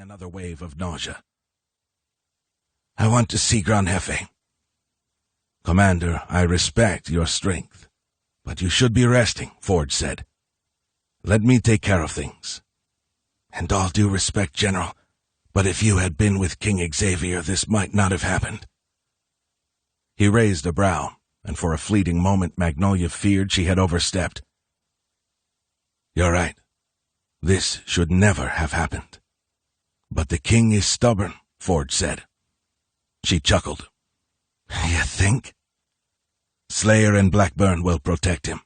another wave of nausea. "I want to see Gran Jefe." "Commander, I respect your strength, but you should be resting," Forge said. "Let me take care of things." "And all due respect, General, but if you had been with King Xavier, this might not have happened." He raised a brow, and for a fleeting moment Magnolia feared she had overstepped. "You're right. This should never have happened. But the king is stubborn," Forge said. She chuckled. "You think?" "Slayer and Blackburn will protect him.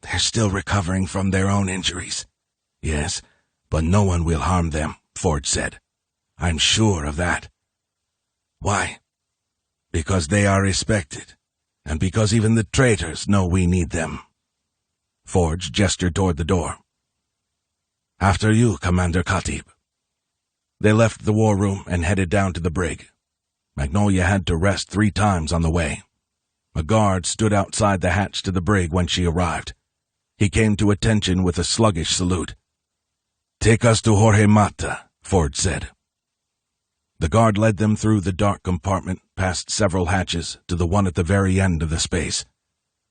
They're still recovering from their own injuries." "Yes, but no one will harm them," Forge said. "I'm sure of that." "Why?" "Because they are respected, and because even the traitors know we need them." Forge gestured toward the door. "After you, Commander Khatib." They left the war room and headed down to the brig. Magnolia had to rest 3 times on the way. A guard stood outside the hatch to the brig when she arrived. He came to attention with a sluggish salute. "Take us to Jorge Mata," Forge said. The guard led them through the dark compartment, past several hatches, to the one at the very end of the space.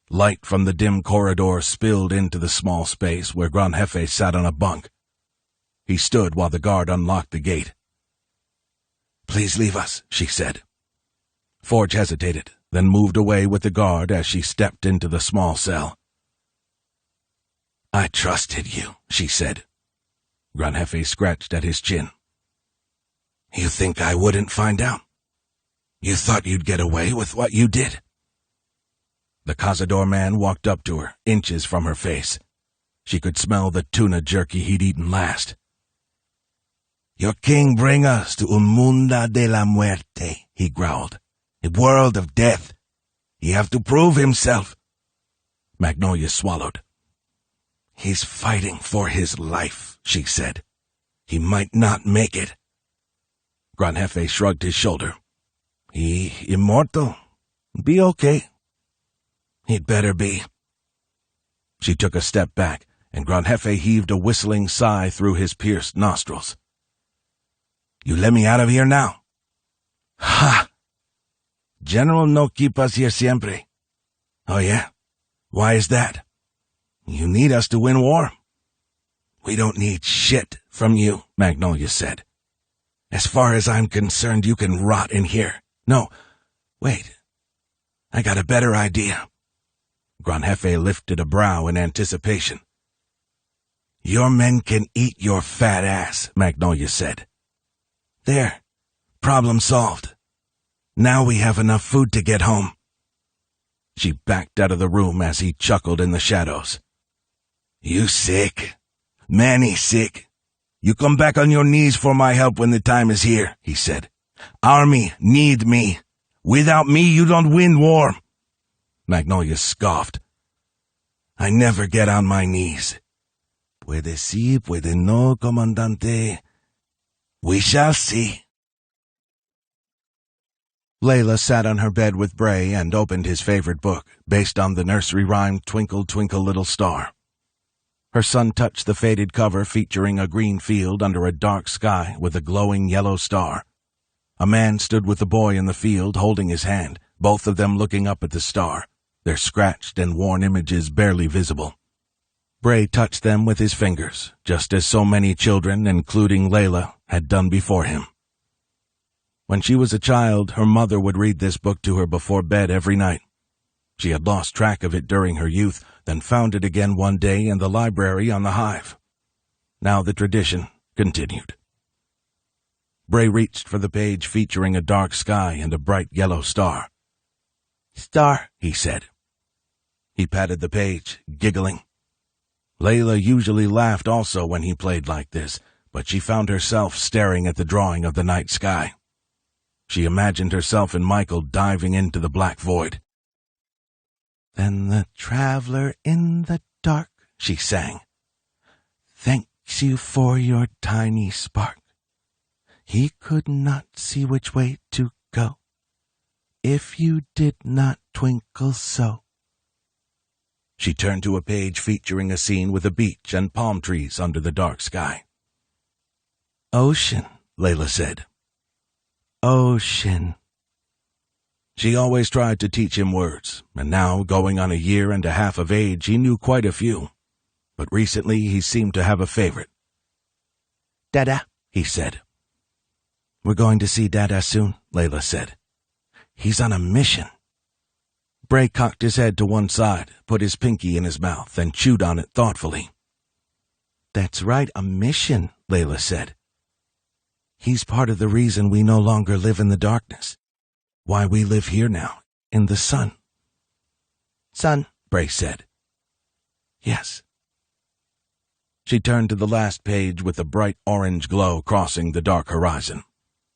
Light from the dim corridor spilled into the small space where Gran Jefe sat on a bunk. He stood while the guard unlocked the gate. "Please leave us," she said. Forge hesitated, then moved away with the guard as she stepped into the small cell. "I trusted you," she said. Gran Jefe scratched at his chin. "You think I wouldn't find out? You thought you'd get away with what you did?" The Cazador man walked up to her, inches from her face. She could smell the tuna jerky he'd eaten last. "Your king bring us to un mundo de la muerte," he growled. "A world of death. He have to prove himself." Magnolia swallowed. "He's fighting for his life," she said. "He might not make it." Gran Jefe shrugged his shoulder. "He immortal. Be okay." "He'd better be." She took a step back, and Gran Jefe heaved a whistling sigh through his pierced nostrils. "You let me out of here now?" "Ha! General no keep us here siempre." "Oh yeah? Why is that?" "You need us to win war." "We don't need shit from you," Magnolia said. "As far as I'm concerned, you can rot in here." "No, wait. I got a better idea." Gran Jefe lifted a brow in anticipation. "Your men can eat your fat ass," Magnolia said. "There. Problem solved. Now we have enough food to get home." She backed out of the room as he chuckled in the shadows. "You sick. Many sick. You come back on your knees for my help when the time is here," he said. "Army need me. Without me, you don't win war." Magnolia scoffed. "I never get on my knees." "Puede sí, puede no, comandante. We shall see." Layla sat on her bed with Bray and opened his favorite book, based on the nursery rhyme Twinkle, Twinkle, Little Star. Her son touched the faded cover featuring a green field under a dark sky with a glowing yellow star. A man stood with the boy in the field holding his hand, both of them looking up at the star, their scratched and worn images barely visible. Bray touched them with his fingers, just as so many children, including Layla, had done before him. When she was a child, her mother would read this book to her before bed every night. She had lost track of it during her youth, then found it again one day in the library on the Hive. Now the tradition continued. Bray reached for the page featuring a dark sky and a bright yellow star. "Star," he said. He patted the page, giggling. Layla usually laughed also when he played like this, but she found herself staring at the drawing of the night sky. She imagined herself and Michael diving into the black void. "Then the traveler in the dark," she sang, "thanks you for your tiny spark. He could not see which way to go if you did not twinkle so." She turned to a page featuring a scene with a beach and palm trees under the dark sky. Ocean, Layla said. Ocean. She always tried to teach him words, and now, going on a year and a half of age, he knew quite a few. But recently he seemed to have a favorite. Dada, he said. We're going to see Dada soon, Layla said. He's on a mission. Bray cocked his head to one side, put his pinky in his mouth, and chewed on it thoughtfully. That's right, a mission, Layla said. He's part of the reason we no longer live in the darkness. Why we live here now, in the sun. Sun, Bray said. Yes. She turned to the last page with a bright orange glow crossing the dark horizon.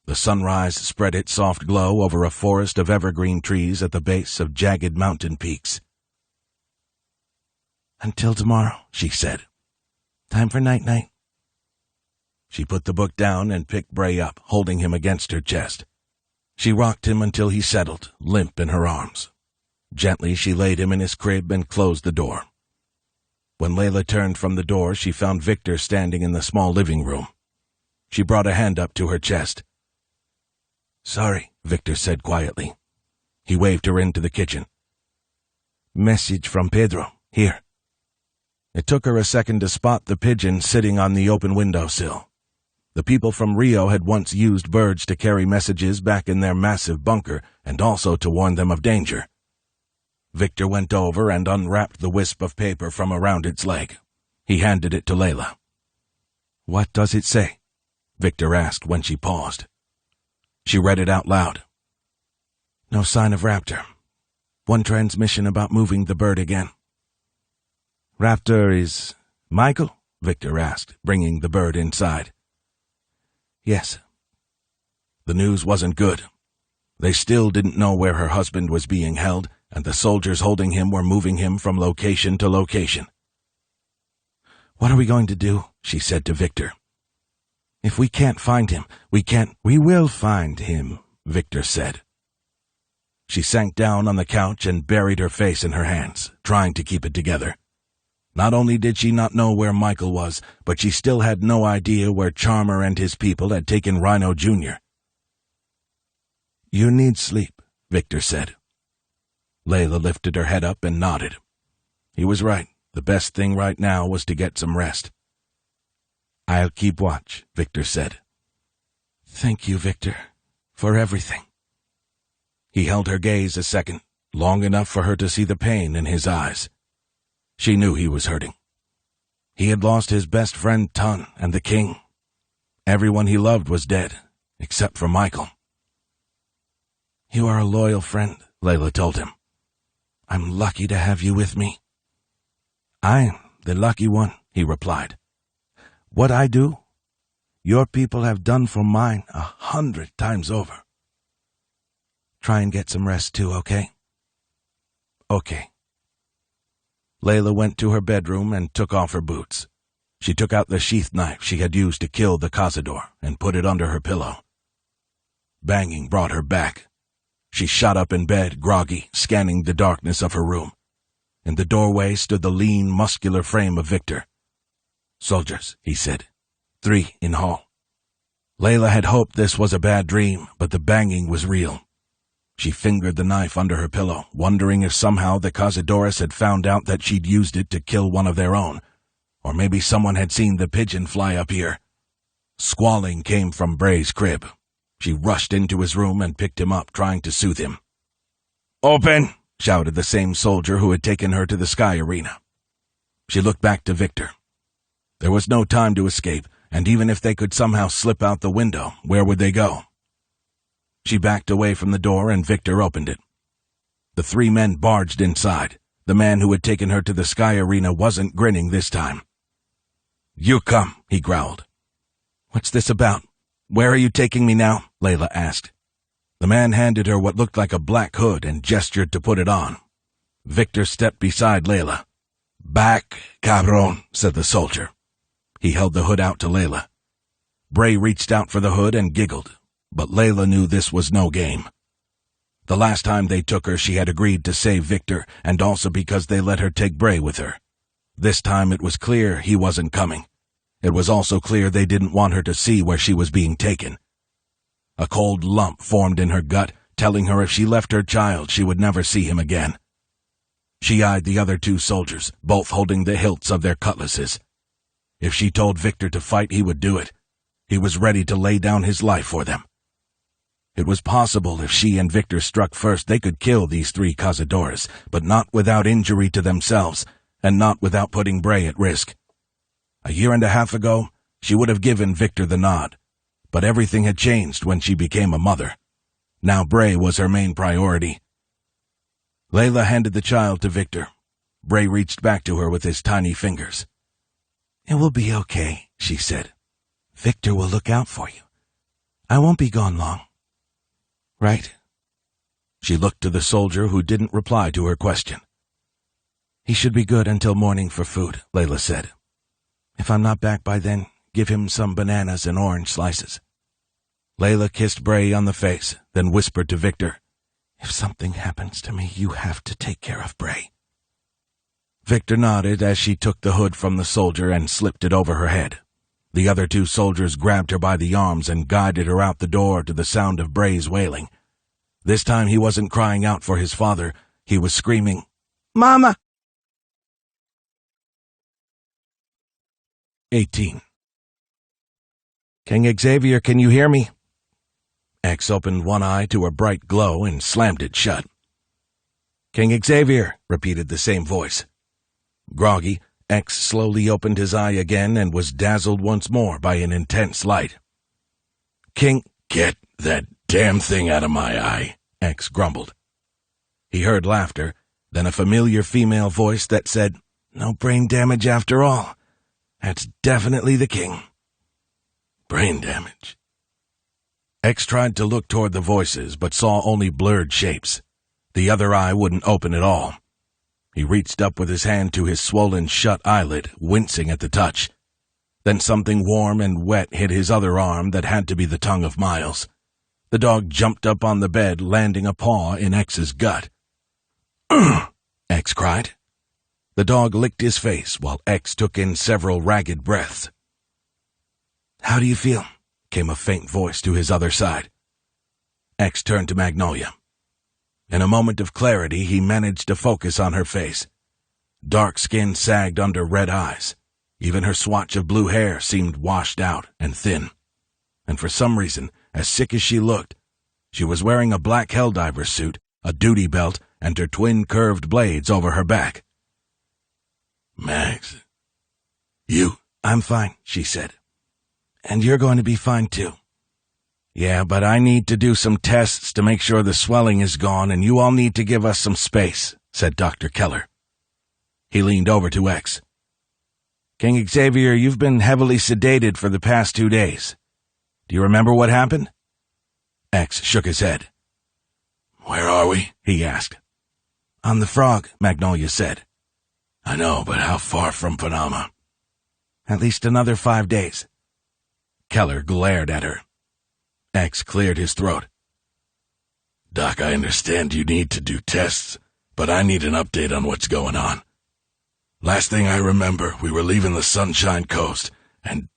The sunrise spread its soft glow over a forest of evergreen trees at the base of jagged mountain peaks. Until tomorrow, she said. Time for night-night. She put the book down and picked Bray up, holding him against her chest. She rocked him until he settled, limp in her arms. Gently she laid him in his crib and closed the door. When Layla turned from the door, she found Victor standing in the small living room. She brought a hand up to her chest. Sorry, Victor said quietly. He waved her into the kitchen. Message from Pedro. Here. It took her a second to spot the pigeon sitting on the open windowsill. The people from Rio had once used birds to carry messages back in their massive bunker and also to warn them of danger. Victor went over and unwrapped the wisp of paper from around its leg. He handed it to Layla. What does it say? Victor asked when she paused. She read it out loud. No sign of Raptor. One transmission about moving the bird again. Raptor is Michael? Victor asked, bringing the bird inside. Yes. The news wasn't good. They still didn't know where her husband was being held, and the soldiers holding him were moving him from location to location. What are we going to do? She said to Victor. If we can't find him, we will find him, Victor said. She sank down on the couch and buried her face in her hands, trying to keep it together. Not only did she not know where Michael was, but she still had no idea where Charmer and his people had taken Rhino Jr. You need sleep, Victor said. Layla lifted her head up and nodded. He was right. The best thing right now was to get some rest. I'll keep watch, Victor said. Thank you, Victor, for everything. He held her gaze a second, long enough for her to see the pain in his eyes. She knew he was hurting. He had lost his best friend Tun and the king. Everyone he loved was dead, except for Michael. You are a loyal friend, Layla told him. I'm lucky to have you with me. I'm the lucky one, he replied. What I do, your people have done for mine 100 times over. Try and get some rest too, okay? Okay. Layla went to her bedroom and took off her boots. She took out the sheath knife she had used to kill the cazador and put it under her pillow. Banging brought her back. She shot up in bed, groggy, scanning the darkness of her room. In the doorway stood the lean, muscular frame of Victor. Soldiers, he said. 3 in hall. Layla had hoped this was a bad dream, but the banging was real. She fingered the knife under her pillow, wondering if somehow the cazadores had found out that she'd used it to kill one of their own, or maybe someone had seen the pigeon fly up here. Squalling came from Bray's crib. She rushed into his room and picked him up, trying to soothe him. Open! Shouted the same soldier who had taken her to the sky arena. She looked back to Victor. There was no time to escape, and even if they could somehow slip out the window, where would they go? She backed away from the door and Victor opened it. The 3 men barged inside. The man who had taken her to the sky arena wasn't grinning this time. You come, he growled. What's this about? Where are you taking me now? Layla asked. The man handed her what looked like a black hood and gestured to put it on. Victor stepped beside Layla. Back, cabron, said the soldier. He held the hood out to Layla. Bray reached out for the hood and giggled, but Layla knew this was no game. The last time they took her, she had agreed to save Victor, and also because they let her take Bray with her. This time it was clear he wasn't coming. It was also clear they didn't want her to see where she was being taken. A cold lump formed in her gut, telling her if she left her child, she would never see him again. She eyed the other 2 soldiers, both holding the hilts of their cutlasses. If she told Victor to fight, he would do it. He was ready to lay down his life for them. It was possible if she and Victor struck first, they could kill these 3 cazadores, but not without injury to themselves, and not without putting Bray at risk. A year and a half ago, she would have given Victor the nod, but everything had changed when she became a mother. Now Bray was her main priority. Layla handed the child to Victor. Bray reached back to her with his tiny fingers. "It will be okay," she said. "Victor will look out for you. I won't be gone long. Right?" She looked to the soldier who didn't reply to her question. "He should be good until morning for food," Layla said. "If I'm not back by then, give him some bananas and orange slices." Layla kissed Bray on the face, then whispered to Victor, "If something happens to me, you have to take care of Bray." Victor nodded as she took the hood from the soldier and slipped it over her head. The other 2 soldiers grabbed her by the arms and guided her out the door to the sound of Bray's wailing. This time he wasn't crying out for his father, he was screaming, "Mama!" 18. "King Xavier, can you hear me?" X opened one eye to a bright glow and slammed it shut. "King Xavier," repeated the same voice. Groggy, X slowly opened his eye again and was dazzled once more by an intense light. "King—" "Get that damn thing out of my eye," X grumbled. He heard laughter, then a familiar female voice that said, "No brain damage after all. That's definitely the king." "Brain damage." X tried to look toward the voices, but saw only blurred shapes. The other eye wouldn't open at all. He reached up with his hand to his swollen shut eyelid, wincing at the touch. Then something warm and wet hit his other arm that had to be the tongue of Miles. The dog jumped up on the bed, landing a paw in X's gut. "Ugh!" X cried. The dog licked his face while X took in several ragged breaths. "How do you feel?" came a faint voice to his other side. X turned to Magnolia. In a moment of clarity, he managed to focus on her face. Dark skin sagged under red eyes. Even her swatch of blue hair seemed washed out and thin. And for some reason, as sick as she looked, she was wearing a black helldiver suit, a duty belt, and her twin curved blades over her back. "Max, you—" "I'm fine," she said. "And you're going to be fine too." "Yeah, but I need to do some tests to make sure the swelling is gone, and you all need to give us some space," said Dr. Keller. He leaned over to X. "King Xavier, you've been heavily sedated for the past 2 days. Do you remember what happened?" X shook his head. "Where are we?" he asked. "On the Frog," Magnolia said. "I know, but how far from Panama?" "At least another 5 days." Keller glared at her. X cleared his throat. "Doc, I understand you need to do tests, but I need an update on what's going on. Last thing I remember, we were leaving the Sunshine Coast, and—"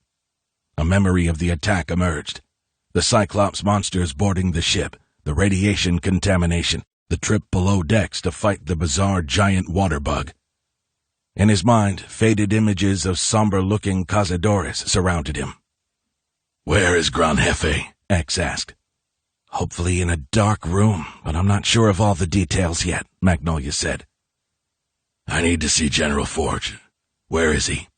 A memory of the attack emerged. The Cyclops monsters boarding the ship, the radiation contamination, the trip below decks to fight the bizarre giant water bug. In his mind, faded images of somber-looking cazadores surrounded him. "Where is Gran Jefe?" X asked. "Hopefully in a dark room, but I'm not sure of all the details yet," Magnolia said. "I need to see General Forge. Where is he?"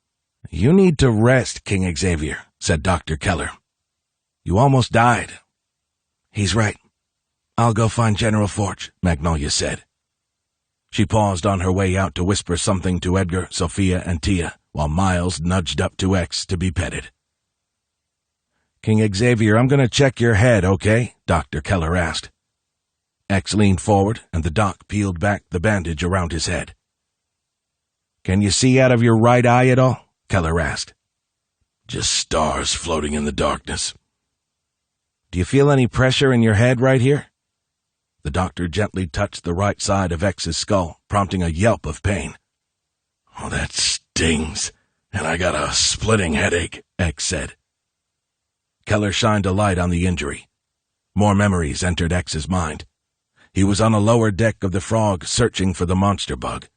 "You need to rest, King Xavier," said Dr. Keller. "You almost died." "He's right. I'll go find General Forge," Magnolia said. She paused on her way out to whisper something to Edgar, Sophia, and Tia, while Miles nudged up to X to be petted. "King Xavier, I'm going to check your head, okay?" Dr. Keller asked. X leaned forward, and the doc peeled back the bandage around his head. "Can you see out of your right eye at all?" Keller asked. "Just stars floating in the darkness." "Do you feel any pressure in your head right here?" The doctor gently touched the right side of X's skull, prompting a yelp of pain. "Oh, that stings," and I got a splitting headache," X said. Keller shined a light on the injury. More memories entered X's mind. He was on a lower deck of the Frog searching for the monster bug.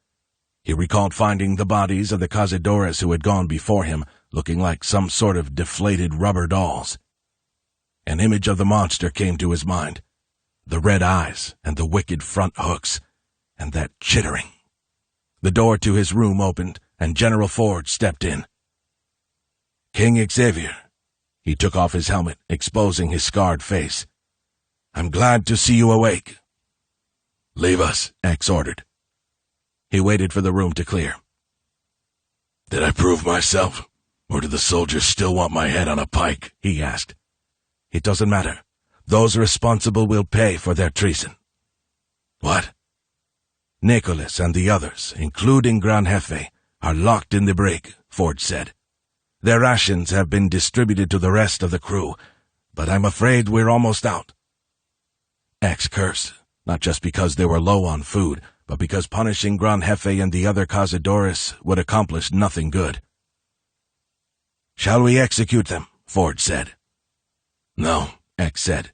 He recalled finding the bodies of the cazadores who had gone before him, looking like some sort of deflated rubber dolls. An image of the monster came to his mind. The red eyes and the wicked front hooks, and that chittering. The door to his room opened, and General Ford stepped in. "King Xavier." He took off his helmet, exposing his scarred face. "I'm glad to see you awake." "Leave us," X ordered. He waited for the room to clear. "Did I prove myself, or do the soldiers still want my head on a pike?" he asked. "It doesn't matter. Those responsible will pay for their treason." "What?" "Nicholas and the others, including Gran Jefe, are locked in the brig," Ford said. "Their rations have been distributed to the rest of the crew, but I'm afraid we're almost out." X cursed, not just because they were low on food, but because punishing Gran Jefe and the other cazadores would accomplish nothing good. "Shall we execute them?" Ford said. "No," X said.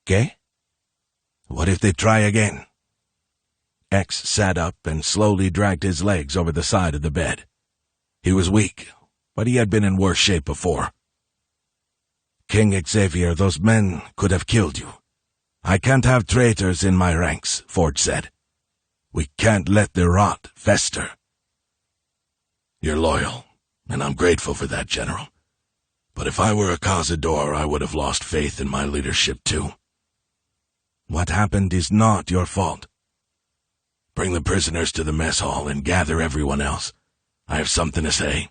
"¿Qué? What if they try again?" X sat up and slowly dragged his legs over the side of the bed. He was weak, but he had been in worse shape before. "King Xavier, those men could have killed you. I can't have traitors in my ranks," Ford said. "We can't let the rot fester." "You're loyal, and I'm grateful for that, General. But if I were a cazador, I would have lost faith in my leadership too." "What happened is not your fault." "Bring the prisoners to the mess hall and gather everyone else. I have something to say."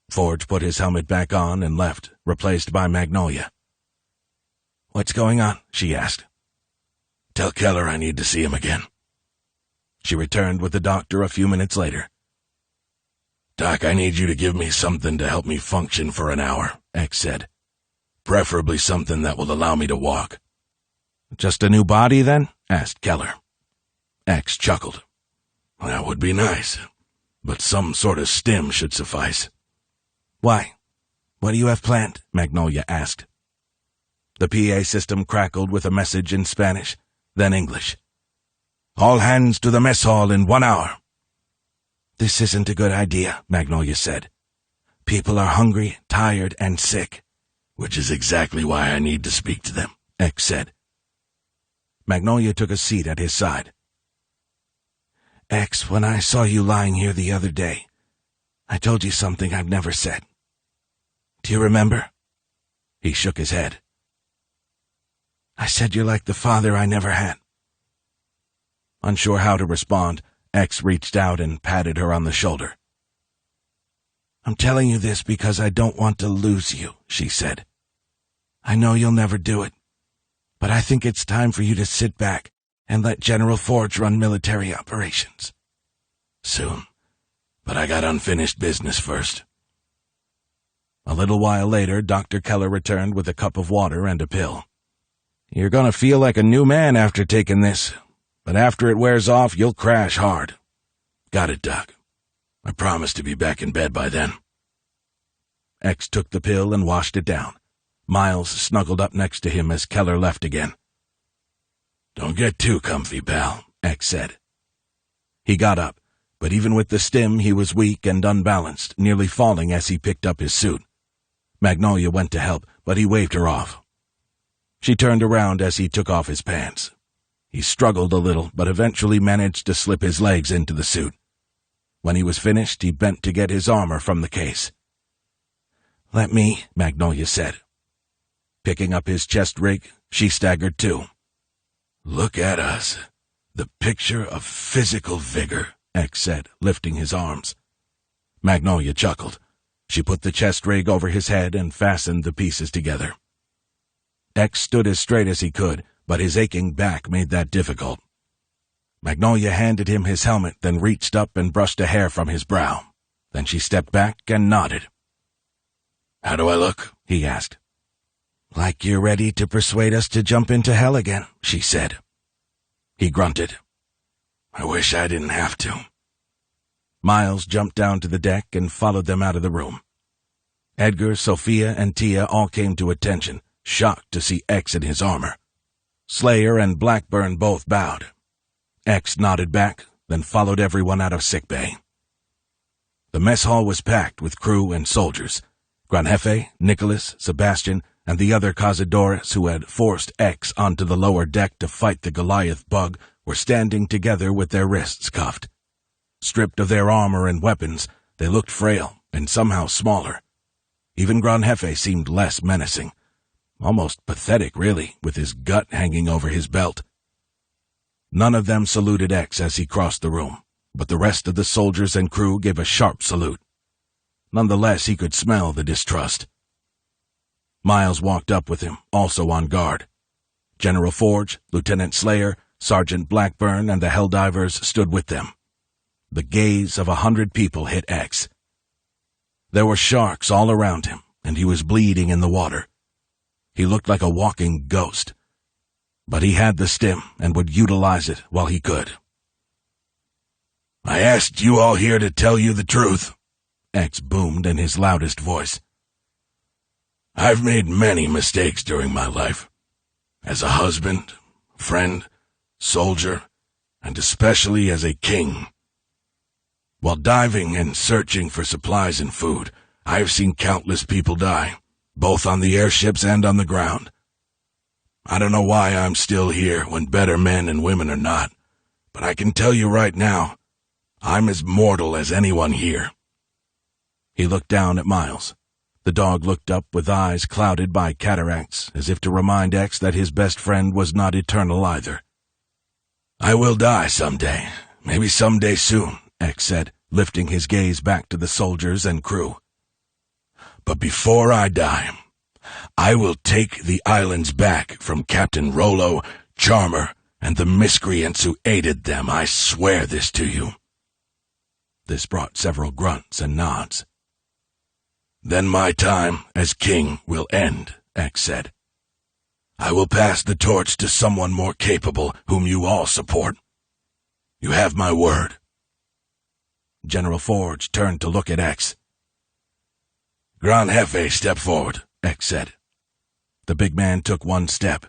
Ford put his helmet back on and left, replaced by Magnolia. "What's going on?" she asked. "Tell Keller I need to see him again." She returned with the doctor a few minutes later. "Doc, I need you to give me something to help me function for an hour," X said. "Preferably something that will allow me to walk." "Just a new body, then?" asked Keller. X chuckled. "That would be nice, but some sort of stim should suffice." "Why? What do you have planned?" Magnolia asked. The PA system crackled with a message in Spanish, then English. "All hands to the mess hall in 1 hour." "This isn't a good idea," Magnolia said. "People are hungry, tired, and sick." "Which is exactly why I need to speak to them," X said. Magnolia took a seat at his side. "X, when I saw you lying here the other day, I told you something I've never said. Do you remember?" He shook his head. "I said you're like the father I never had." Unsure how to respond, X reached out and patted her on the shoulder. "I'm telling you this because I don't want to lose you," she said. "I know you'll never do it, but I think it's time for you to sit back and let General Ford run military operations." "Soon, but I got unfinished business first." A little while later, Dr. Keller returned with a cup of water and a pill. "You're going to feel like a new man after taking this, but after it wears off, you'll crash hard." "Got it, Doc. I promise to be back in bed by then." X took the pill and washed it down. Miles snuggled up next to him as Keller left again. "Don't get too comfy, pal," X said. He got up, but even with the stim, he was weak and unbalanced, nearly falling as he picked up his suit. Magnolia went to help, but he waved her off. She turned around as he took off his pants. He struggled a little, but eventually managed to slip his legs into the suit. When he was finished, he bent to get his armor from the case. "Let me," Magnolia said. Picking up his chest rig, she staggered too. "Look at us. The picture of physical vigor," X said, lifting his arms. Magnolia chuckled. She put the chest rig over his head and fastened the pieces together. X stood as straight as he could, but his aching back made that difficult. Magnolia handed him his helmet, then reached up and brushed a hair from his brow. Then she stepped back and nodded. "How do I look?" he asked. "Like you're ready to persuade us to jump into hell again," she said. He grunted. "I wish I didn't have to." Miles jumped down to the deck and followed them out of the room. Edgar, Sophia, and Tia all came to attention, shocked to see X in his armor. Slayer and Blackburn both bowed. X nodded back, then followed everyone out of sickbay. The mess hall was packed with crew and soldiers. Granjefe, Nicholas, Sebastian, and the other cazadores who had forced X onto the lower deck to fight the Goliath bug were standing together with their wrists cuffed. Stripped of their armor and weapons, they looked frail and somehow smaller. Even Granjefe seemed less menacing. Almost pathetic, really, with his gut hanging over his belt. None of them saluted X as he crossed the room, but the rest of the soldiers and crew gave a sharp salute. Nonetheless, he could smell the distrust. Miles walked up with him, also on guard. General Forge, Lieutenant Slayer, Sergeant Blackburn, and the Helldivers stood with them. The gaze of 100 people hit X. There were sharks all around him, and he was bleeding in the water. He looked like a walking ghost. But he had the stim and would utilize it while he could. "I asked you all here to tell you the truth," X boomed in his loudest voice. "I've made many mistakes during my life. As a husband, friend, soldier, and especially as a king. While diving and searching for supplies and food, I have seen countless people die, both on the airships and on the ground. I don't know why I'm still here when better men and women are not, but I can tell you right now, I'm as mortal as anyone here." He looked down at Miles. The dog looked up with eyes clouded by cataracts, as if to remind X that his best friend was not eternal either. "I will die someday, maybe someday soon," X said, lifting his gaze back to the soldiers and crew. "But before I die, I will take the islands back from Captain Rollo, Charmer, and the miscreants who aided them. I swear this to you." This brought several grunts and nods. "Then my time as king will end," X said. "I will pass the torch to someone more capable whom you all support. You have my word." General Forge turned to look at X. "Granjefe, step forward," X said. The big man took one step.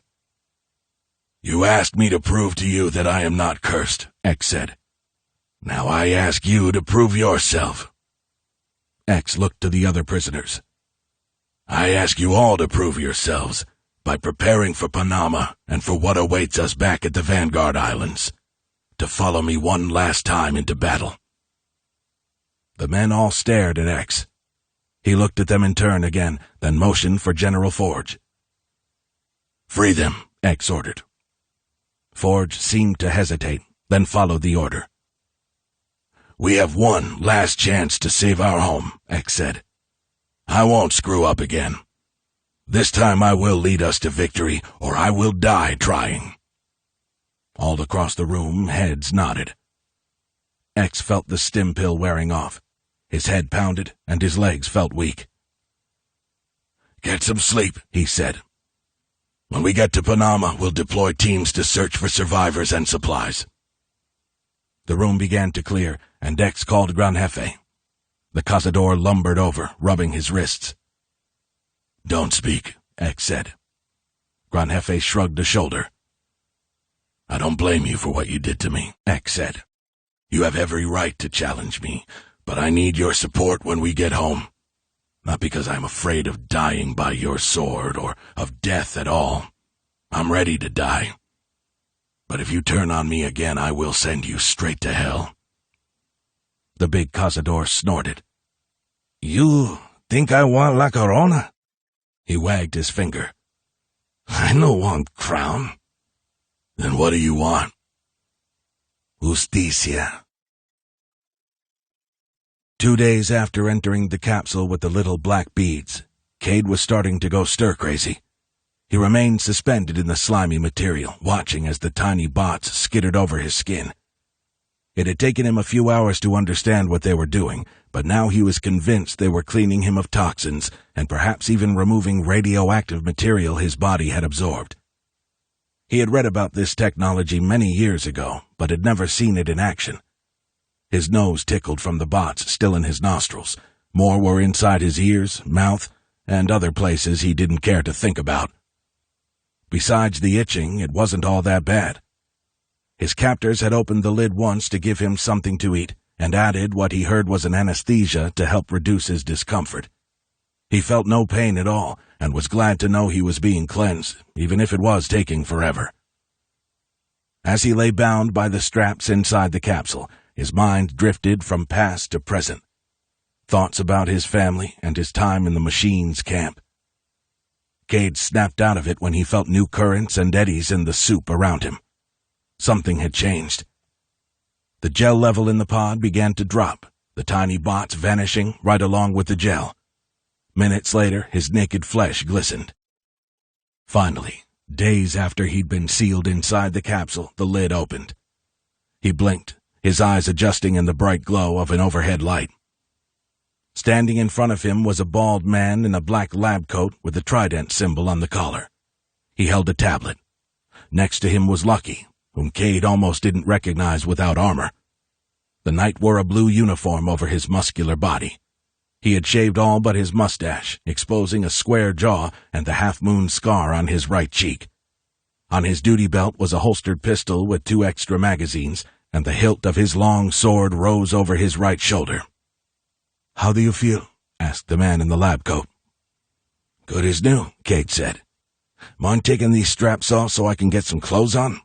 "You asked me to prove to you that I am not cursed," X said. "Now I ask you to prove yourself." X looked to the other prisoners. "I ask you all to prove yourselves by preparing for Panama and for what awaits us back at the Vanguard Islands, to follow me one last time into battle." The men all stared at X. He looked at them in turn again, then motioned for General Forge. "Free them," X ordered. Forge seemed to hesitate, then followed the order. "We have one last chance to save our home," X said. "I won't screw up again. This time I will lead us to victory, or I will die trying." All across the room, heads nodded. X felt the stim pill wearing off. His head pounded, and his legs felt weak. "Get some sleep," he said. "When we get to Panama, we'll deploy teams to search for survivors and supplies." The room began to clear, and X called Granjefe. The cazador lumbered over, rubbing his wrists. "Don't speak," X said. Granjefe shrugged a shoulder. "I don't blame you for what you did to me," X said. "You have every right to challenge me, but I need your support when we get home. Not because I'm afraid of dying by your sword or of death at all. I'm ready to die. But if you turn on me again, I will send you straight to hell." The big cazador snorted. "You think I want La Corona?" He wagged his finger. "I no want crown." "Then what do you want?" "Justicia." 2 days after entering the capsule with the little black beads, Cade was starting to go stir-crazy. He remained suspended in the slimy material, watching as the tiny bots skittered over his skin. It had taken him a few hours to understand what they were doing, but now he was convinced they were cleaning him of toxins and perhaps even removing radioactive material his body had absorbed. He had read about this technology many years ago, but had never seen it in action. His nose tickled from the bots still in his nostrils. More were inside his ears, mouth, and other places he didn't care to think about. Besides the itching, it wasn't all that bad. His captors had opened the lid once to give him something to eat, and added what he heard was an anesthesia to help reduce his discomfort. He felt no pain at all, and was glad to know he was being cleansed, even if it was taking forever. As he lay bound by the straps inside the capsule, his mind drifted from past to present. Thoughts about his family and his time in the machine's camp. Cade snapped out of it when he felt new currents and eddies in the soup around him. Something had changed. The gel level in the pod began to drop, the tiny bots vanishing right along with the gel. Minutes later, his naked flesh glistened. Finally, days after he'd been sealed inside the capsule, the lid opened. He blinked, his eyes adjusting in the bright glow of an overhead light. Standing in front of him was a bald man in a black lab coat with a trident symbol on the collar. He held a tablet. Next to him was Lucky, whom Cade almost didn't recognize without armor. The knight wore a blue uniform over his muscular body. He had shaved all but his mustache, exposing a square jaw and the half-moon scar on his right cheek. On his duty belt was a holstered pistol with 2 extra magazines, and the hilt of his long sword rose over his right shoulder. "How do you feel?" asked the man in the lab coat. "Good as new," Cade said. "Mind taking these straps off so I can get some clothes on?"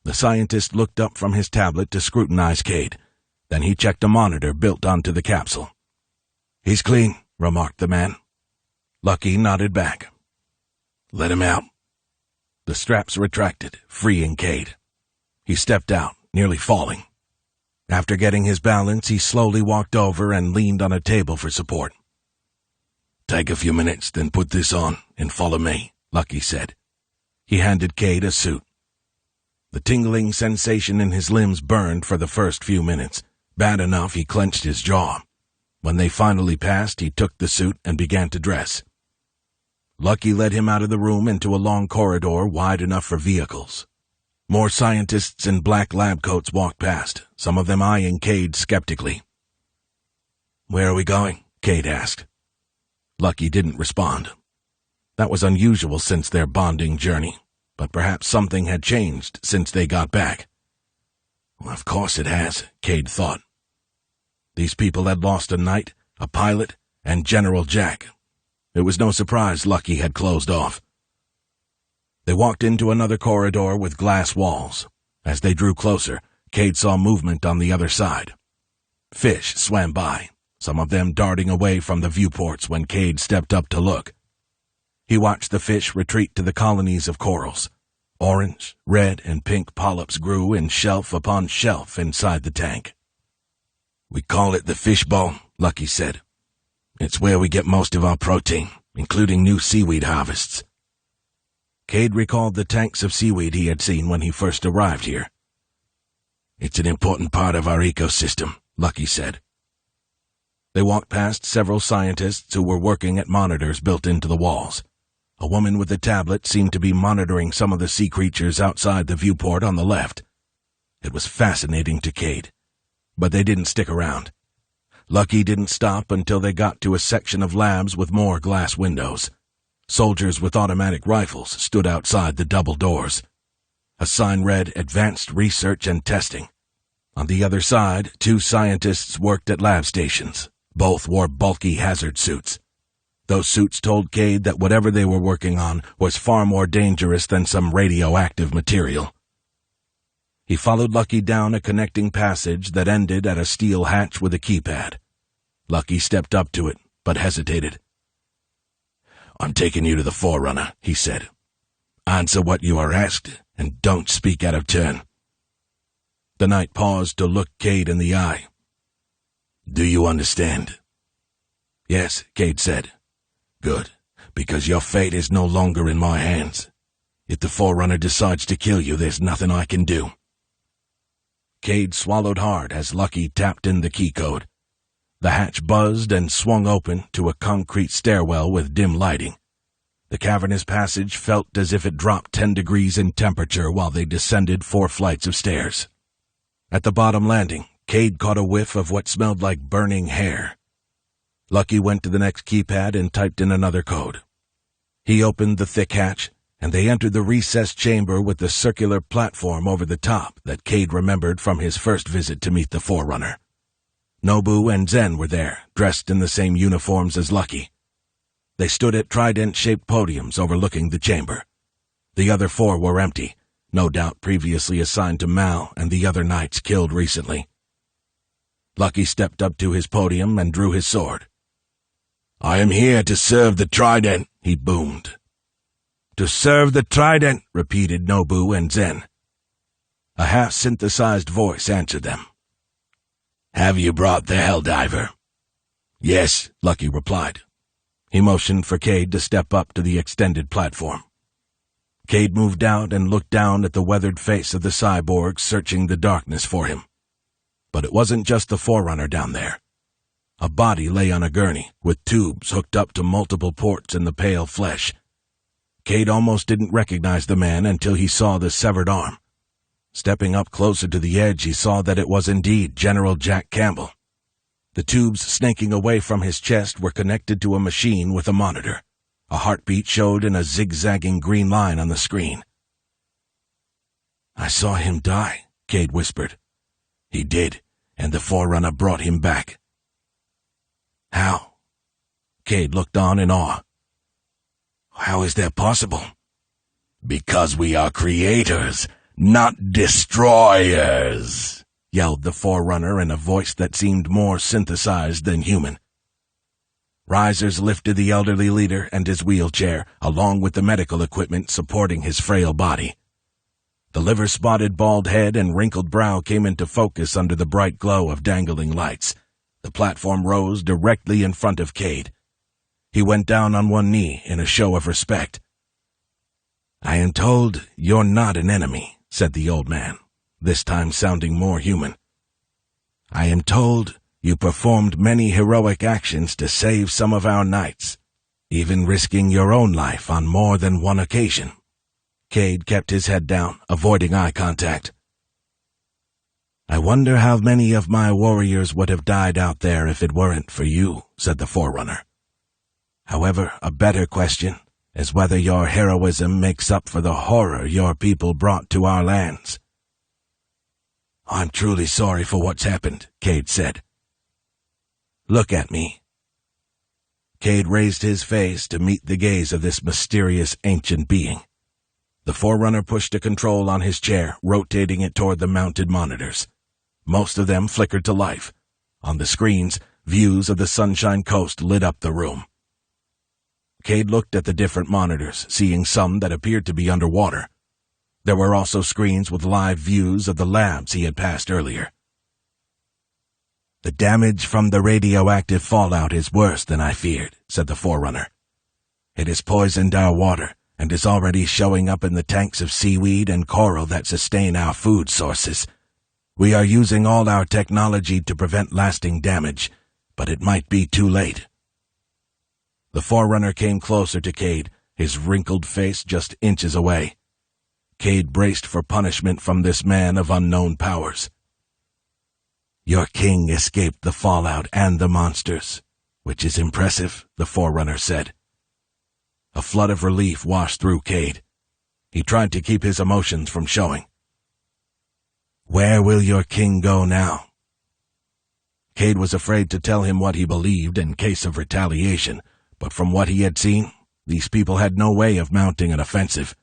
The scientist looked up from his tablet to scrutinize Cade. Then he checked a monitor built onto the capsule. "He's clean," remarked the man. Lucky nodded back. "Let him out." The straps retracted, freeing Cade. He stepped out, nearly falling. After getting his balance, he slowly walked over and leaned on a table for support. "Take a few minutes, then put this on, and follow me," Lucky said. He handed Cade a suit. The tingling sensation in his limbs burned for the first few minutes. Bad enough he clenched his jaw. When they finally passed, he took the suit and began to dress. Lucky led him out of the room into a long corridor wide enough for vehicles. More scientists in black lab coats walked past, some of them eyeing Cade skeptically. "Where are we going?" Cade asked. Lucky didn't respond. That was unusual since their bonding journey, but perhaps something had changed since they got back. Well, of course it has, Cade thought. These people had lost a knight, a pilot, and General Jack. It was no surprise Lucky had closed off. They walked into another corridor with glass walls. As they drew closer, Cade saw movement on the other side. Fish swam by, some of them darting away from the viewports when Cade stepped up to look. He watched the fish retreat to the colonies of corals. Orange, red, and pink polyps grew in shelf upon shelf inside the tank. "We call it the fishbowl," Lucky said. "It's where we get most of our protein, including new seaweed harvests." Cade recalled the tanks of seaweed he had seen when he first arrived here. "It's an important part of our ecosystem," Lucky said. They walked past several scientists who were working at monitors built into the walls. A woman with a tablet seemed to be monitoring some of the sea creatures outside the viewport on the left. It was fascinating to Cade, but they didn't stick around. Lucky didn't stop until they got to a section of labs with more glass windows. Soldiers with automatic rifles stood outside the double doors. A sign read Advanced Research and Testing. On the other side, 2 scientists worked at lab stations. Both wore bulky hazard suits. Those suits told Cade that whatever they were working on was far more dangerous than some radioactive material. He followed Lucky down a connecting passage that ended at a steel hatch with a keypad. Lucky stepped up to it, but hesitated. "I'm taking you to the Forerunner," he said. "Answer what you are asked, and don't speak out of turn." The knight paused to look Cade in the eye. "Do you understand?" "Yes," Cade said. "Good, because your fate is no longer in my hands. If the Forerunner decides to kill you, there's nothing I can do." Cade swallowed hard as Lucky tapped in the key code. The hatch buzzed and swung open to a concrete stairwell with dim lighting. The cavernous passage felt as if it dropped 10 degrees in temperature while they descended 4 flights of stairs. At the bottom landing, Cade caught a whiff of what smelled like burning hair. Lucky went to the next keypad and typed in another code. He opened the thick hatch, and they entered the recessed chamber with the circular platform over the top that Cade remembered from his first visit to meet the Forerunner. Nobu and Zen were there, dressed in the same uniforms as Lucky. They stood at trident-shaped podiums overlooking the chamber. The other 4 were empty, no doubt previously assigned to Mal and the other knights killed recently. Lucky stepped up to his podium and drew his sword. "I am here to serve the trident," he boomed. "To serve the trident," repeated Nobu and Zen. A half-synthesized voice answered them. "Have you brought the Helldiver?" "Yes," Lucky replied. He motioned for Cade to step up to the extended platform. Cade moved out and looked down at the weathered face of the cyborg, searching the darkness for him. But it wasn't just the Forerunner down there. A body lay on a gurney, with tubes hooked up to multiple ports in the pale flesh. Cade almost didn't recognize the man until he saw the severed arm. Stepping up closer to the edge, he saw that it was indeed General Jack Campbell. The tubes snaking away from his chest were connected to a machine with a monitor. A heartbeat showed in a zigzagging green line on the screen. "I saw him die," Cade whispered. "He did, and the Forerunner brought him back." "How?" Cade looked on in awe. "How is that possible?" "Because we are creators, not destroyers," yelled the Forerunner in a voice that seemed more synthesized than human. Risers lifted the elderly leader and his wheelchair, along with the medical equipment supporting his frail body. The liver-spotted bald head and wrinkled brow came into focus under the bright glow of dangling lights. The platform rose directly in front of Cade. He went down on one knee in a show of respect. "I am told you're not an enemy," said the old man, this time sounding more human. "I am told you performed many heroic actions to save some of our knights, even risking your own life on more than one occasion." Cade kept his head down, avoiding eye contact. "I wonder how many of my warriors would have died out there if it weren't for you," said the Forerunner. "However, a better question is whether your heroism makes up for the horror your people brought to our lands." "I'm truly sorry for what's happened," Cade said. "Look at me." Cade raised his face to meet the gaze of this mysterious ancient being. The Forerunner pushed a control on his chair, rotating it toward the mounted monitors. Most of them flickered to life. On the screens, views of the Sunshine Coast lit up the room. Cade looked at the different monitors, seeing some that appeared to be underwater. There were also screens with live views of the labs he had passed earlier. "The damage from the radioactive fallout is worse than I feared," said the Forerunner. "It has poisoned our water and is already showing up in the tanks of seaweed and coral that sustain our food sources. We are using all our technology to prevent lasting damage, but it might be too late." The Forerunner came closer to Cade, his wrinkled face just inches away. Cade braced for punishment from this man of unknown powers. "Your king escaped the fallout and the monsters, which is impressive," the Forerunner said. A flood of relief washed through Cade. He tried to keep his emotions from showing. "Where will your king go now?" Cade was afraid to tell him what he believed in case of retaliation, but from what he had seen, these people had no way of mounting an offensive.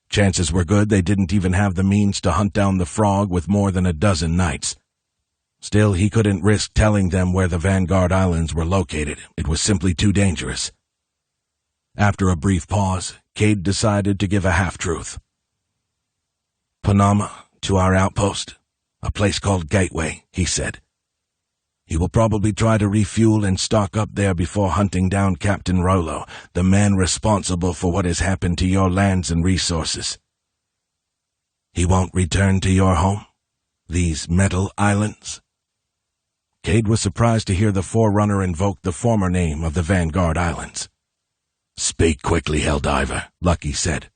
Chances were good they didn't even have the means to hunt down the frog with more than a dozen knights. Still, he couldn't risk telling them where the Vanguard Islands were located. It was simply too dangerous. After a brief pause, Cade decided to give a half-truth. "Panama, to our outpost, a place called Gateway," he said. "He will probably try to refuel and stock up there before hunting down Captain Rollo, the man responsible for what has happened to your lands and resources. He won't return to your home, these metal islands?" Cade was surprised to hear the Forerunner invoke the former name of the Vanguard Islands. "Speak quickly, Helldiver," Lucky said.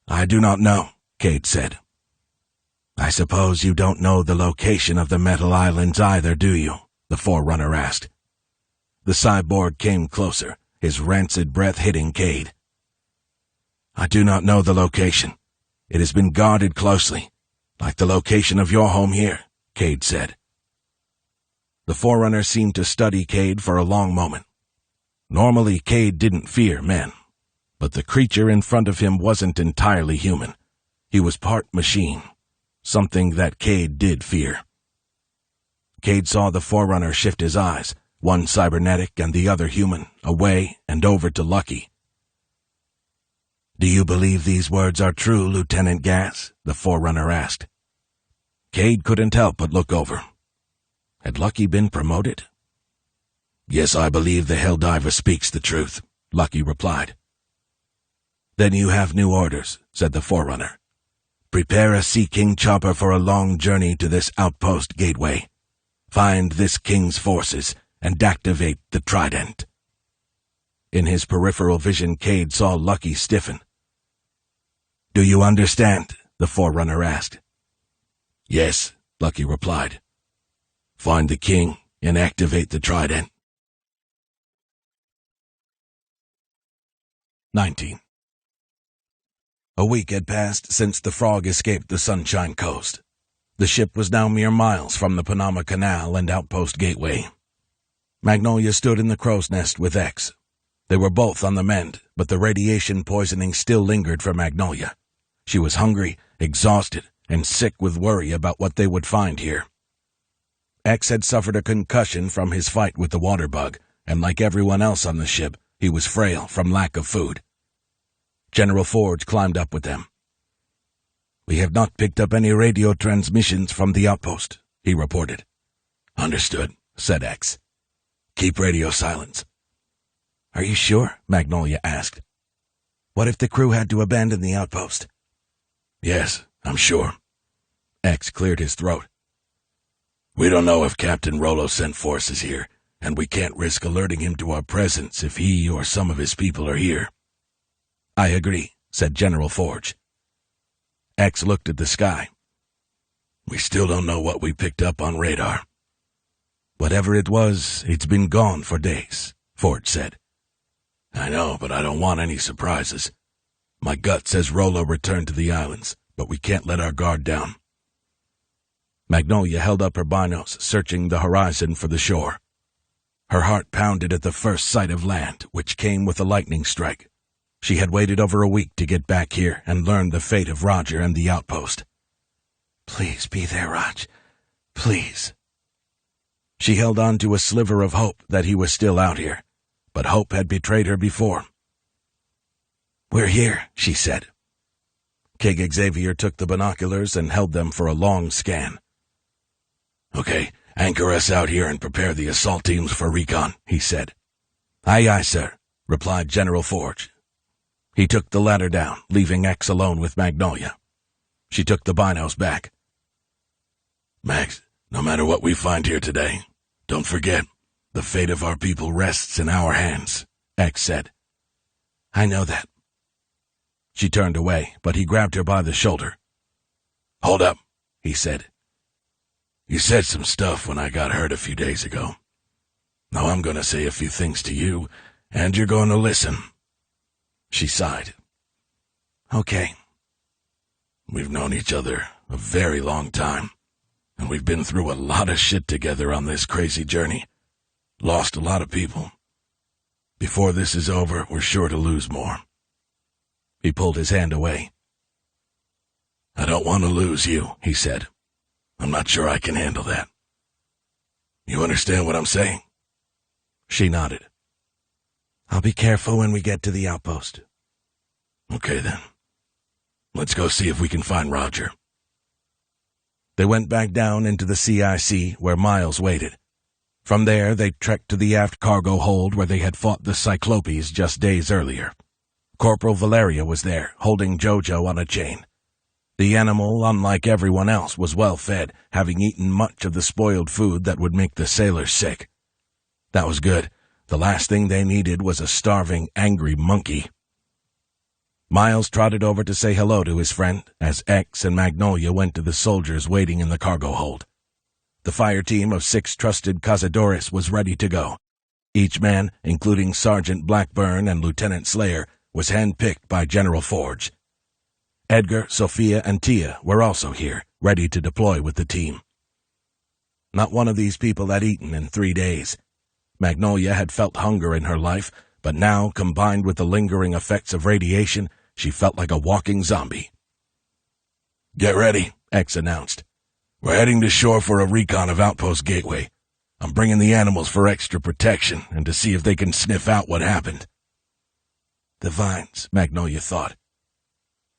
"I do not know," Cade said. I suppose you don't know the location of the metal islands either, do you? The Forerunner asked. The cyborg came closer, his rancid breath hitting Cade. I do not know the location. It has been guarded closely, like the location of your home here, Cade said. The Forerunner seemed to study Cade for a long moment. Normally, Cade didn't fear men, but the creature in front of him wasn't entirely human. He was part machine, something that Cade did fear. Cade saw the Forerunner shift his eyes, one cybernetic and the other human, away and over to Lucky. Do you believe these words are true, Lieutenant Gas? The Forerunner asked. Cade couldn't help but look over. Had Lucky been promoted? Yes, I believe the Helldiver speaks the truth, Lucky replied. Then you have new orders, said the Forerunner. Prepare a Sea King chopper for a long journey to this outpost gateway. Find this king's forces and activate the trident. In his peripheral vision, Cade saw Lucky stiffen. Do you understand? The Forerunner asked. Yes, Lucky replied. Find the king and activate the trident. 19. A week had passed since the Frog escaped the Sunshine Coast. The ship was now mere miles from the Panama Canal and Outpost Gateway. Magnolia stood in the crow's nest with X. They were both on the mend, but the radiation poisoning still lingered for Magnolia. She was hungry, exhausted, and sick with worry about what they would find here. X had suffered a concussion from his fight with the water bug, and like everyone else on the ship, he was frail from lack of food. General Forge climbed up with them. We have not picked up any radio transmissions from the outpost, he reported. Understood, said X. Keep radio silence. Are you sure? Magnolia asked. What if the crew had to abandon the outpost? Yes, I'm sure. X cleared his throat. We don't know if Captain Rollo sent forces here, and we can't risk alerting him to our presence if he or some of his people are here. I agree, said General Forge. X looked at the sky. We still don't know what we picked up on radar. Whatever it was, it's been gone for days, Forge said. I know, but I don't want any surprises. My gut says Rollo returned to the islands, but we can't let our guard down. Magnolia held up her binos, searching the horizon for the shore. Her heart pounded at the first sight of land, which came with a lightning strike. She had waited over a week to get back here and learn the fate of Roger and the outpost. Please be there, Raj. Please. She held on to a sliver of hope that he was still out here, but hope had betrayed her before. We're here, she said. King Xavier took the binoculars and held them for a long scan. Okay, anchor us out here and prepare the assault teams for recon, he said. Aye, aye, sir, replied General Forge. He took the ladder down, leaving X alone with Magnolia. She took the binos back. Max, no matter what we find here today, don't forget, the fate of our people rests in our hands, X said. I know that. She turned away, but he grabbed her by the shoulder. Hold up, he said. You said some stuff when I got hurt a few days ago. Now I'm going to say a few things to you, and you're going to listen. She sighed. Okay. We've known each other a very long time, and we've been through a lot of shit together on this crazy journey. Lost a lot of people. Before this is over, we're sure to lose more. He pulled his hand away. I don't want to lose you, he said. I'm not sure I can handle that. You understand what I'm saying? She nodded. I'll be careful when we get to the outpost. Okay, then. Let's go see if we can find Roger. They went back down into the CIC where Miles waited. From there, they trekked to the aft cargo hold where they had fought the Cyclopes just days earlier. Corporal Valeria was there, holding Jojo on a chain. The animal, unlike everyone else, was well fed, having eaten much of the spoiled food that would make the sailors sick. That was good. The last thing they needed was a starving, angry monkey. Miles trotted over to say hello to his friend as X and Magnolia went to the soldiers waiting in the cargo hold. The fire team of 6 trusted cazadores was ready to go. Each man, including Sergeant Blackburn and Lieutenant Slayer, was handpicked by General Forge. Edgar, Sophia, and Tia were also here, ready to deploy with the team. Not one of these people had eaten in 3 days. Magnolia had felt hunger in her life, but now, combined with the lingering effects of radiation, she felt like a walking zombie. "Get ready," X announced. "We're heading to shore for a recon of Outpost Gateway. I'm bringing the animals for extra protection and to see if they can sniff out what happened." The vines, Magnolia thought.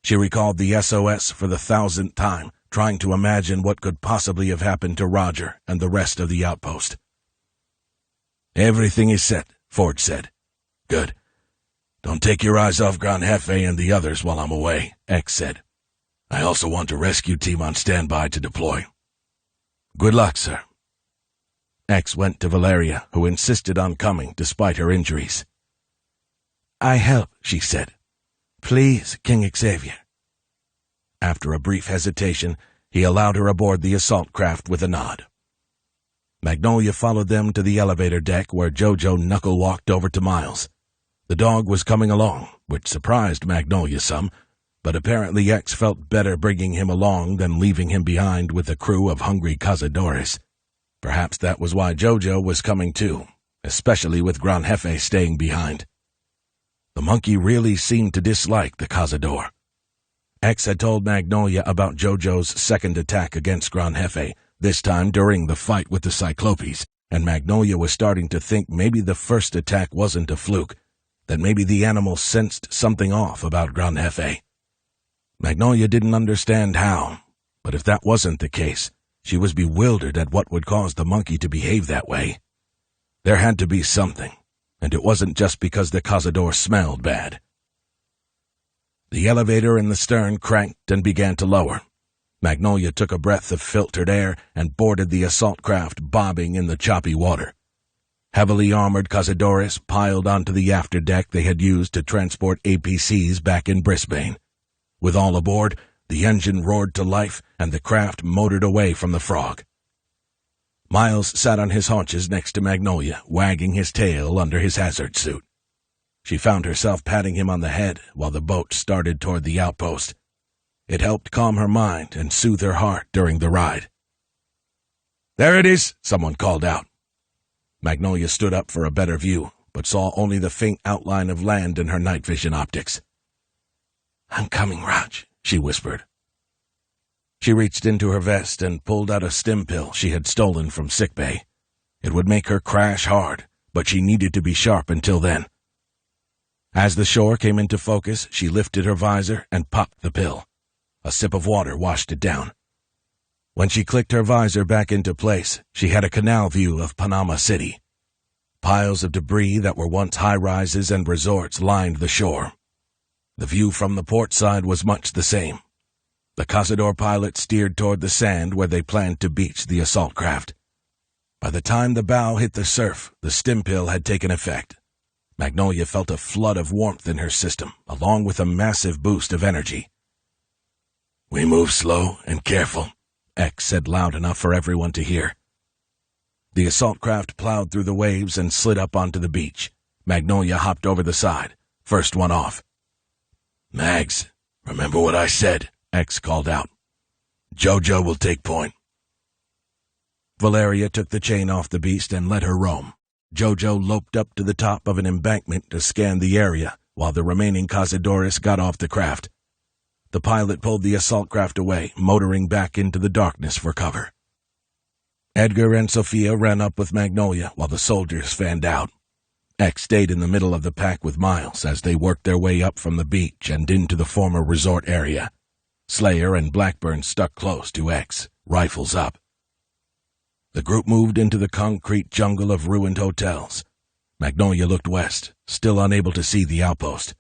She recalled the SOS for the 1,000th time, trying to imagine what could possibly have happened to Roger and the rest of the outpost. "Everything is set," Forge said. "Good. Don't take your eyes off Gran Jefe and the others while I'm away," X said. "I also want a rescue team on standby to deploy." "Good luck, sir." X went to Valeria, who insisted on coming despite her injuries. "I help," she said. "Please, King Xavier." After a brief hesitation, he allowed her aboard the assault craft with a nod. Magnolia followed them to the elevator deck where Jojo knuckle-walked over to Miles. The dog was coming along, which surprised Magnolia some, but apparently X felt better bringing him along than leaving him behind with a crew of hungry cazadores. Perhaps that was why Jojo was coming too, especially with Gran Jefe staying behind. The monkey really seemed to dislike the cazador. X had told Magnolia about Jojo's second attack against Gran Jefe, this time during the fight with the Cyclopes, and Magnolia was starting to think maybe the first attack wasn't a fluke, that maybe the animal sensed something off about Gran Jefe. Magnolia didn't understand how, but if that wasn't the case, she was bewildered at what would cause the monkey to behave that way. There had to be something, and it wasn't just because the cazador smelled bad. The elevator in the stern cranked and began to lower. Magnolia took a breath of filtered air and boarded the assault craft bobbing in the choppy water. Heavily armored cazadores piled onto the afterdeck they had used to transport APCs back in Brisbane. With all aboard, the engine roared to life and the craft motored away from the Frog. Miles sat on his haunches next to Magnolia, wagging his tail under his hazard suit. She found herself patting him on the head while the boat started toward the outpost. It helped calm her mind and soothe her heart during the ride. "There it is," someone called out. Magnolia stood up for a better view, but saw only the faint outline of land in her night vision optics. "I'm coming, Raj," she whispered. She reached into her vest and pulled out a stim pill she had stolen from sickbay. It would make her crash hard, but she needed to be sharp until then. As the shore came into focus, she lifted her visor and popped the pill. A sip of water washed it down. When she clicked her visor back into place, she had a canal view of Panama City. Piles of debris that were once high-rises and resorts lined the shore. The view from the port side was much the same. The cazador pilot steered toward the sand where they planned to beach the assault craft. By the time the bow hit the surf, the stim pill had taken effect. Magnolia felt a flood of warmth in her system, along with a massive boost of energy. "We move slow and careful," X said loud enough for everyone to hear. The assault craft plowed through the waves and slid up onto the beach. Magnolia hopped over the side, first one off. "Mags, remember what I said," X called out. "Jojo will take point." Valeria took the chain off the beast and let her roam. Jojo loped up to the top of an embankment to scan the area, while the remaining cazadores got off the craft. The pilot pulled the assault craft away, motoring back into the darkness for cover. Edgar and Sophia ran up with Magnolia while the soldiers fanned out. X stayed in the middle of the pack with Miles as they worked their way up from the beach and into the former resort area. Slayer and Blackburn stuck close to X, rifles up. The group moved into the concrete jungle of ruined hotels. Magnolia looked west, still unable to see the outpost.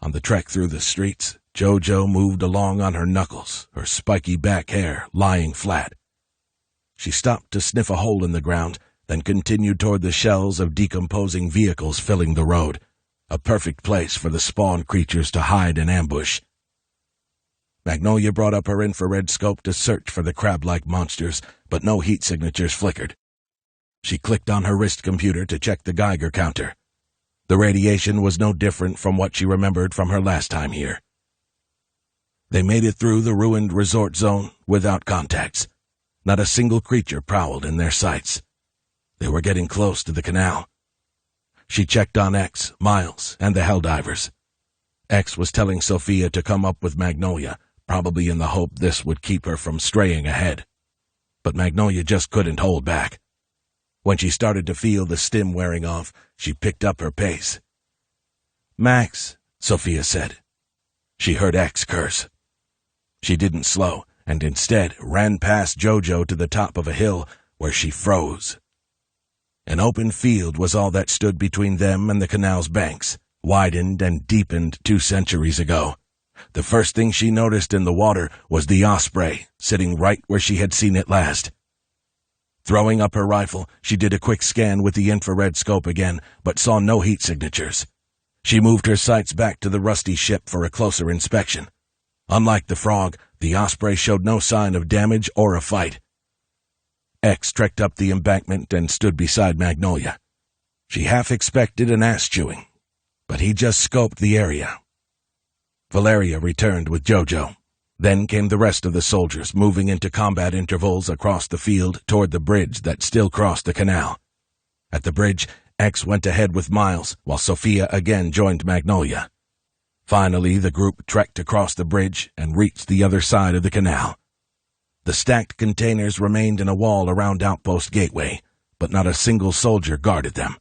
On the trek through the streets, Jojo moved along on her knuckles, her spiky back hair lying flat. She stopped to sniff a hole in the ground, then continued toward the shells of decomposing vehicles filling the road. a perfect place for the spawn creatures to hide and ambush. Magnolia brought up her infrared scope to search for the crab-like monsters, but no heat signatures flickered. She clicked on her wrist computer to check the Geiger counter. The radiation was no different from what she remembered from her last time here. They made it through the ruined resort zone without contacts. Not a single creature prowled in their sights. They were getting close to the canal. She checked on X, Miles, and the Helldivers. X was telling Sophia to come up with Magnolia, probably in the hope this would keep her from straying ahead. But Magnolia just couldn't hold back. When she started to feel the stim wearing off, she picked up her pace. "Max," Sophia said. She heard X curse. She didn't slow, and instead ran past Jojo to the top of a hill, where she froze. An open field was all that stood between them and the canal's banks, widened and deepened 2 centuries ago. The first thing she noticed in the water was the osprey, sitting right where she had seen it last. Throwing up her rifle, she did a quick scan with the infrared scope again, but saw no heat signatures. She moved her sights back to the rusty ship for a closer inspection. Unlike the frog, the osprey showed no sign of damage or a fight. X trekked up the embankment and stood beside Magnolia. She half expected an ass-chewing, but he just scoped the area. Valeria returned with Jojo. Then came the rest of the soldiers, moving into combat intervals across the field toward the bridge that still crossed the canal. At the bridge, X went ahead with Miles, while Sophia again joined Magnolia. Finally, the group trekked across the bridge and reached the other side of the canal. The stacked containers remained in a wall around Outpost Gateway, but not a single soldier guarded them.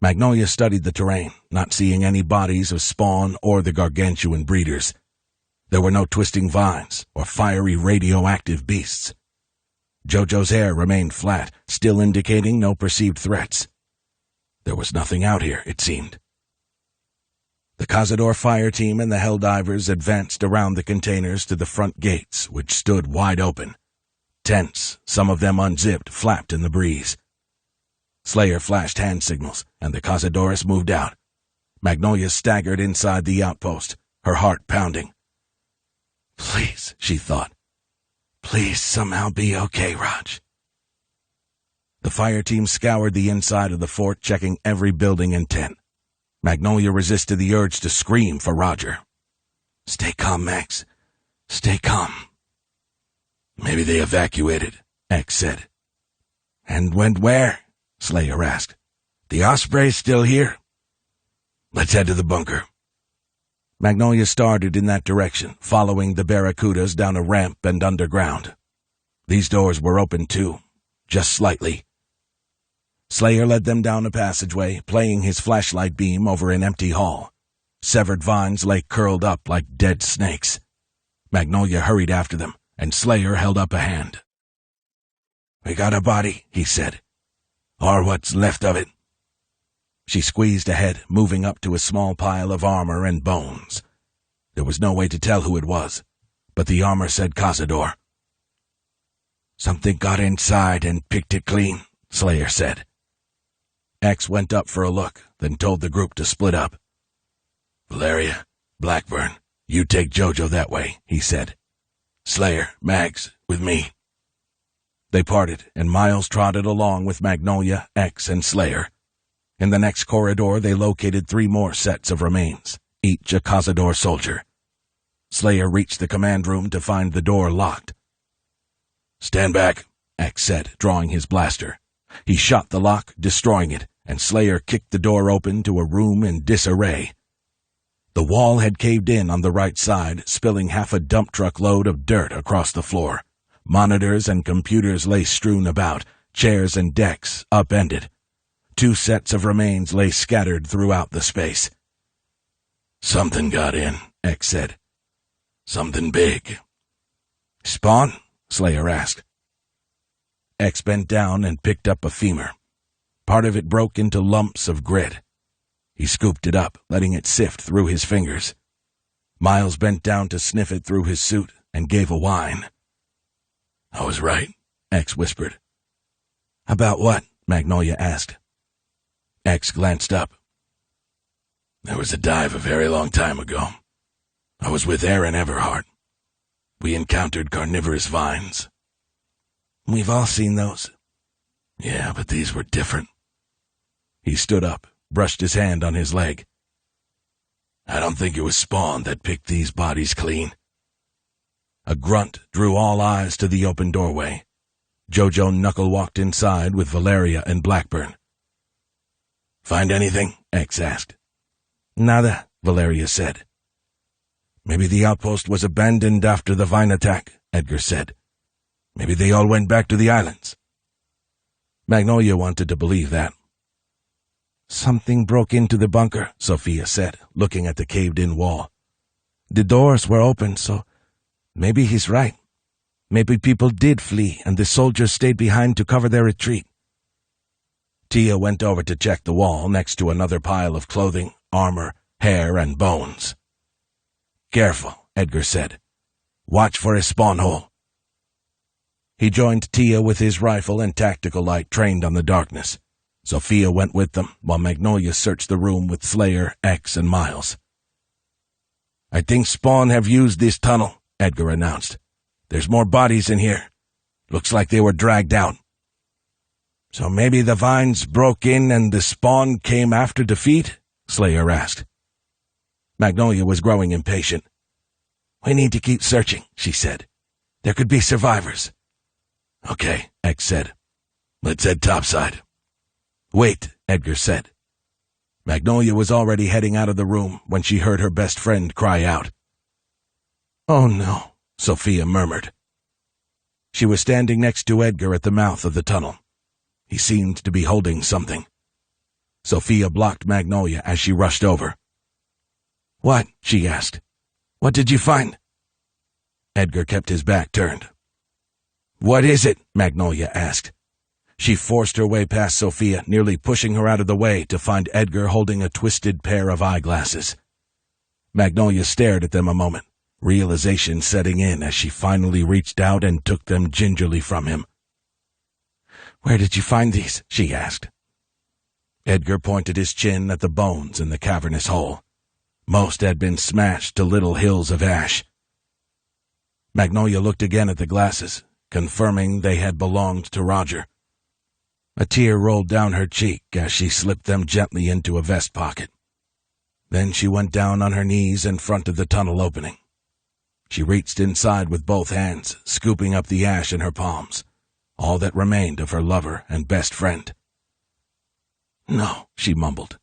Magnolia studied the terrain, not seeing any bodies of Spawn or the gargantuan breeders. There were no twisting vines or fiery radioactive beasts. Jojo's hair remained flat, still indicating no perceived threats. There was nothing out here, it seemed. The Cazador fire team and the Helldivers advanced around the containers to the front gates, which stood wide open. Tents, some of them unzipped, flapped in the breeze. Slayer flashed hand signals, and the Cazadores moved out. Magnolia staggered inside the outpost, her heart pounding. "Please," she thought. "Please somehow be okay, Raj." The fire team scoured the inside of the fort, checking every building and tent. Magnolia resisted the urge to scream for Roger. "Stay calm, Max. Stay calm." "Maybe they evacuated," X said. "And went where?" Slayer asked. "The Osprey's still here?" "Let's head to the bunker." Magnolia started in that direction, following the Barracudas down a ramp and underground. These doors were open too, just slightly. Slayer led them down a passageway, playing his flashlight beam over an empty hall. Severed vines lay curled up like dead snakes. Magnolia hurried after them, and Slayer held up a hand. "We got a body," he said. "Or what's left of it." She squeezed ahead, moving up to a small pile of armor and bones. There was no way to tell who it was, but the armor said Cazador. "Something got inside and picked it clean," Slayer said. X went up for a look, then told the group to split up. "Valeria, Blackburn, you take Jojo that way," he said. "Slayer, Mags, with me." They parted, and Miles trotted along with Magnolia, X, and Slayer. In the next corridor, they located 3 more sets of remains, each a Cazador soldier. Slayer reached the command room to find the door locked. "Stand back," X said, drawing his blaster. He shot the lock, destroying it, and Slayer kicked the door open to a room in disarray. The wall had caved in on the right side, spilling half a dump truck load of dirt across the floor. Monitors and computers lay strewn about, chairs and decks upended. 2 sets of remains lay scattered throughout the space. "Something got in," X said. "Something big." "Spawn?" Slayer asked. X bent down and picked up a femur. Part of it broke into lumps of grit. He scooped it up, letting it sift through his fingers. Miles bent down to sniff it through his suit and gave a whine. "I was right," X whispered. "About what?" Magnolia asked. X glanced up. There was a dive a very long time ago. I was with Aaron Everhart. We encountered carnivorous vines. We've all seen those. Yeah, but these were different. He stood up, brushed his hand on his leg. I don't think it was Spawn that picked these bodies clean. A grunt drew all eyes to the open doorway. Jojo knuckle-walked inside with Valeria and Blackburn. Find anything? X asked. Nada, Valeria said. Maybe the outpost was abandoned after the vine attack, Edgar said. Maybe they all went back to the islands. Magnolia wanted to believe that. Something broke into the bunker, Sophia said, looking at the caved-in wall. The doors were open, so maybe he's right. Maybe people did flee, and the soldiers stayed behind to cover their retreat. Tia went over to check the wall next to another pile of clothing, armor, hair, and bones. Careful, Edgar said. Watch for a spawn hole. He joined Tia with his rifle and tactical light trained on the darkness. Sophia went with them, while Magnolia searched the room with Slayer, X, and Miles. I think Spawn have used this tunnel, Edgar announced. There's more bodies in here. Looks like they were dragged out. So maybe the vines broke in and the Spawn came after defeat? Slayer asked. Magnolia was growing impatient. We need to keep searching, she said. There could be survivors. Okay, X said. Let's head topside. Wait, Edgar said. Magnolia was already heading out of the room when she heard her best friend cry out. Oh no, Sophia murmured. She was standing next to Edgar at the mouth of the tunnel. He seemed to be holding something. Sophia blocked Magnolia as she rushed over. What? She asked. What did you find? Edgar kept his back turned. What is it? Magnolia asked. She forced her way past Sophia, nearly pushing her out of the way to find Edgar holding a twisted pair of eyeglasses. Magnolia stared at them a moment, realization setting in as she finally reached out and took them gingerly from him. Where did you find these? She asked. Edgar pointed his chin at the bones in the cavernous hole. Most had been smashed to little hills of ash. Magnolia looked again at the glasses, confirming they had belonged to Roger. A tear rolled down her cheek as she slipped them gently into a vest pocket. Then she went down on her knees in front of the tunnel opening. She reached inside with both hands, scooping up the ash in her palms, all that remained of her lover and best friend. No, she mumbled.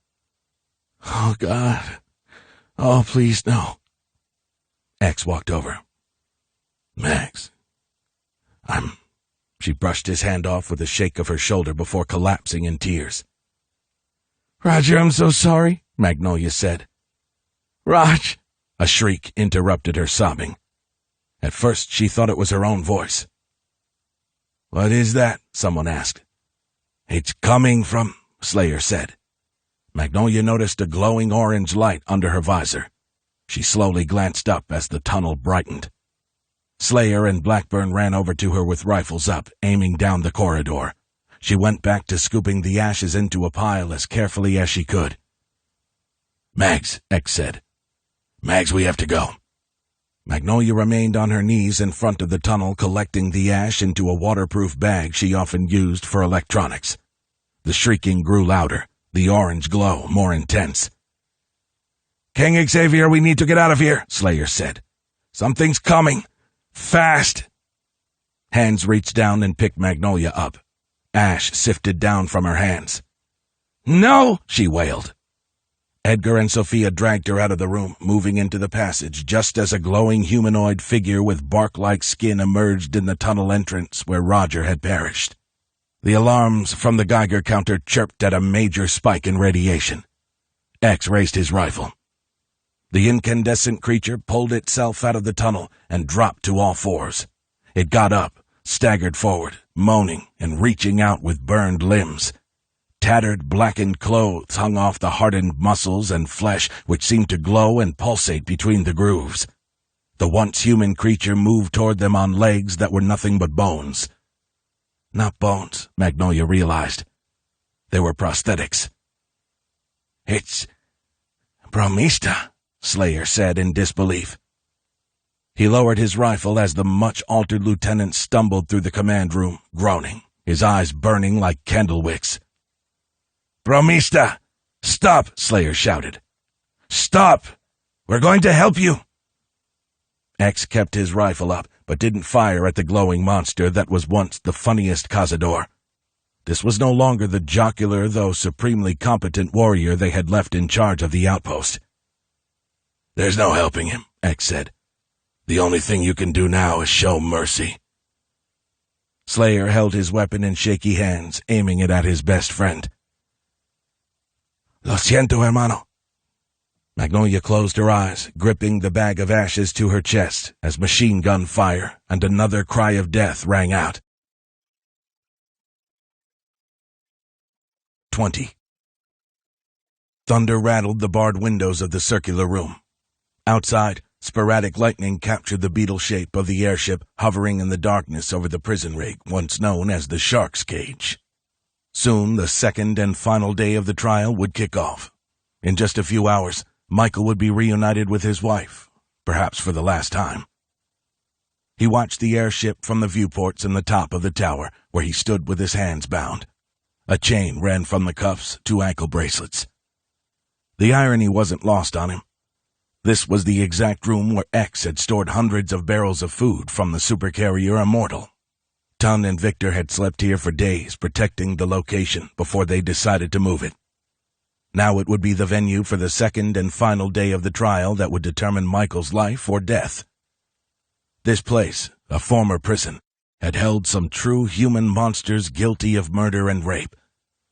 Oh, God. Oh, please, no. X walked over. Max, She brushed his hand off with a shake of her shoulder before collapsing in tears. Roger, I'm so sorry, Magnolia said. Raj! A shriek interrupted her sobbing. At first she thought it was her own voice. What is that? Someone asked. It's coming from, Slayer said. Magnolia noticed a glowing orange light under her visor. She slowly glanced up as the tunnel brightened. Slayer and Blackburn ran over to her with rifles up, aiming down the corridor. She went back to scooping the ashes into a pile as carefully as she could. Mags, X said. Mags, we have to go. Magnolia remained on her knees in front of the tunnel, collecting the ash into a waterproof bag she often used for electronics. The shrieking grew louder, the orange glow more intense. King Xavier, we need to get out of here, Slayer said. Something's coming. Fast! Hands reached down and picked Magnolia up. Ash sifted down from her hands. No! She wailed. Edgar and Sophia dragged her out of the room, moving into the passage just as a glowing humanoid figure with bark-like skin emerged in the tunnel entrance where Roger had perished. The alarms from the Geiger counter chirped at a major spike in radiation. X raised his rifle. The incandescent creature pulled itself out of the tunnel and dropped to all fours. It got up, staggered forward, moaning and reaching out with burned limbs. Tattered, blackened clothes hung off the hardened muscles and flesh which seemed to glow and pulsate between the grooves. The once human creature moved toward them on legs that were nothing but bones. Not bones, Magnolia realized. They were prosthetics. It's Bromista, Slayer said in disbelief. He lowered his rifle as the much-altered lieutenant stumbled through the command room, groaning, his eyes burning like candle wicks. "Bromista! Stop!" Slayer shouted. "Stop! We're going to help you!" X kept his rifle up, but didn't fire at the glowing monster that was once the funniest cazador. This was no longer the jocular, though supremely competent warrior they had left in charge of the outpost. "There's no helping him," X said. "The only thing you can do now is show mercy." Slayer held his weapon in shaky hands, aiming it at his best friend. "Lo siento, hermano." Magnolia closed her eyes, gripping the bag of ashes to her chest as machine gun fire and another cry of death rang out. 20. Thunder rattled the barred windows of the circular room. Outside, sporadic lightning captured the beetle shape of the airship hovering in the darkness over the prison rig once known as the Shark's Cage. Soon, the second and final day of the trial would kick off. In just a few hours, Michael would be reunited with his wife, perhaps for the last time. He watched the airship from the viewports in the top of the tower, where he stood with his hands bound. A chain ran from the cuffs to ankle bracelets. The irony wasn't lost on him. This was the exact room where X had stored hundreds of barrels of food from the supercarrier Immortal. Tun and Victor had slept here for days, protecting the location before they decided to move it. Now it would be the venue for the second and final day of the trial that would determine Michael's life or death. This place, a former prison, had held some true human monsters guilty of murder and rape.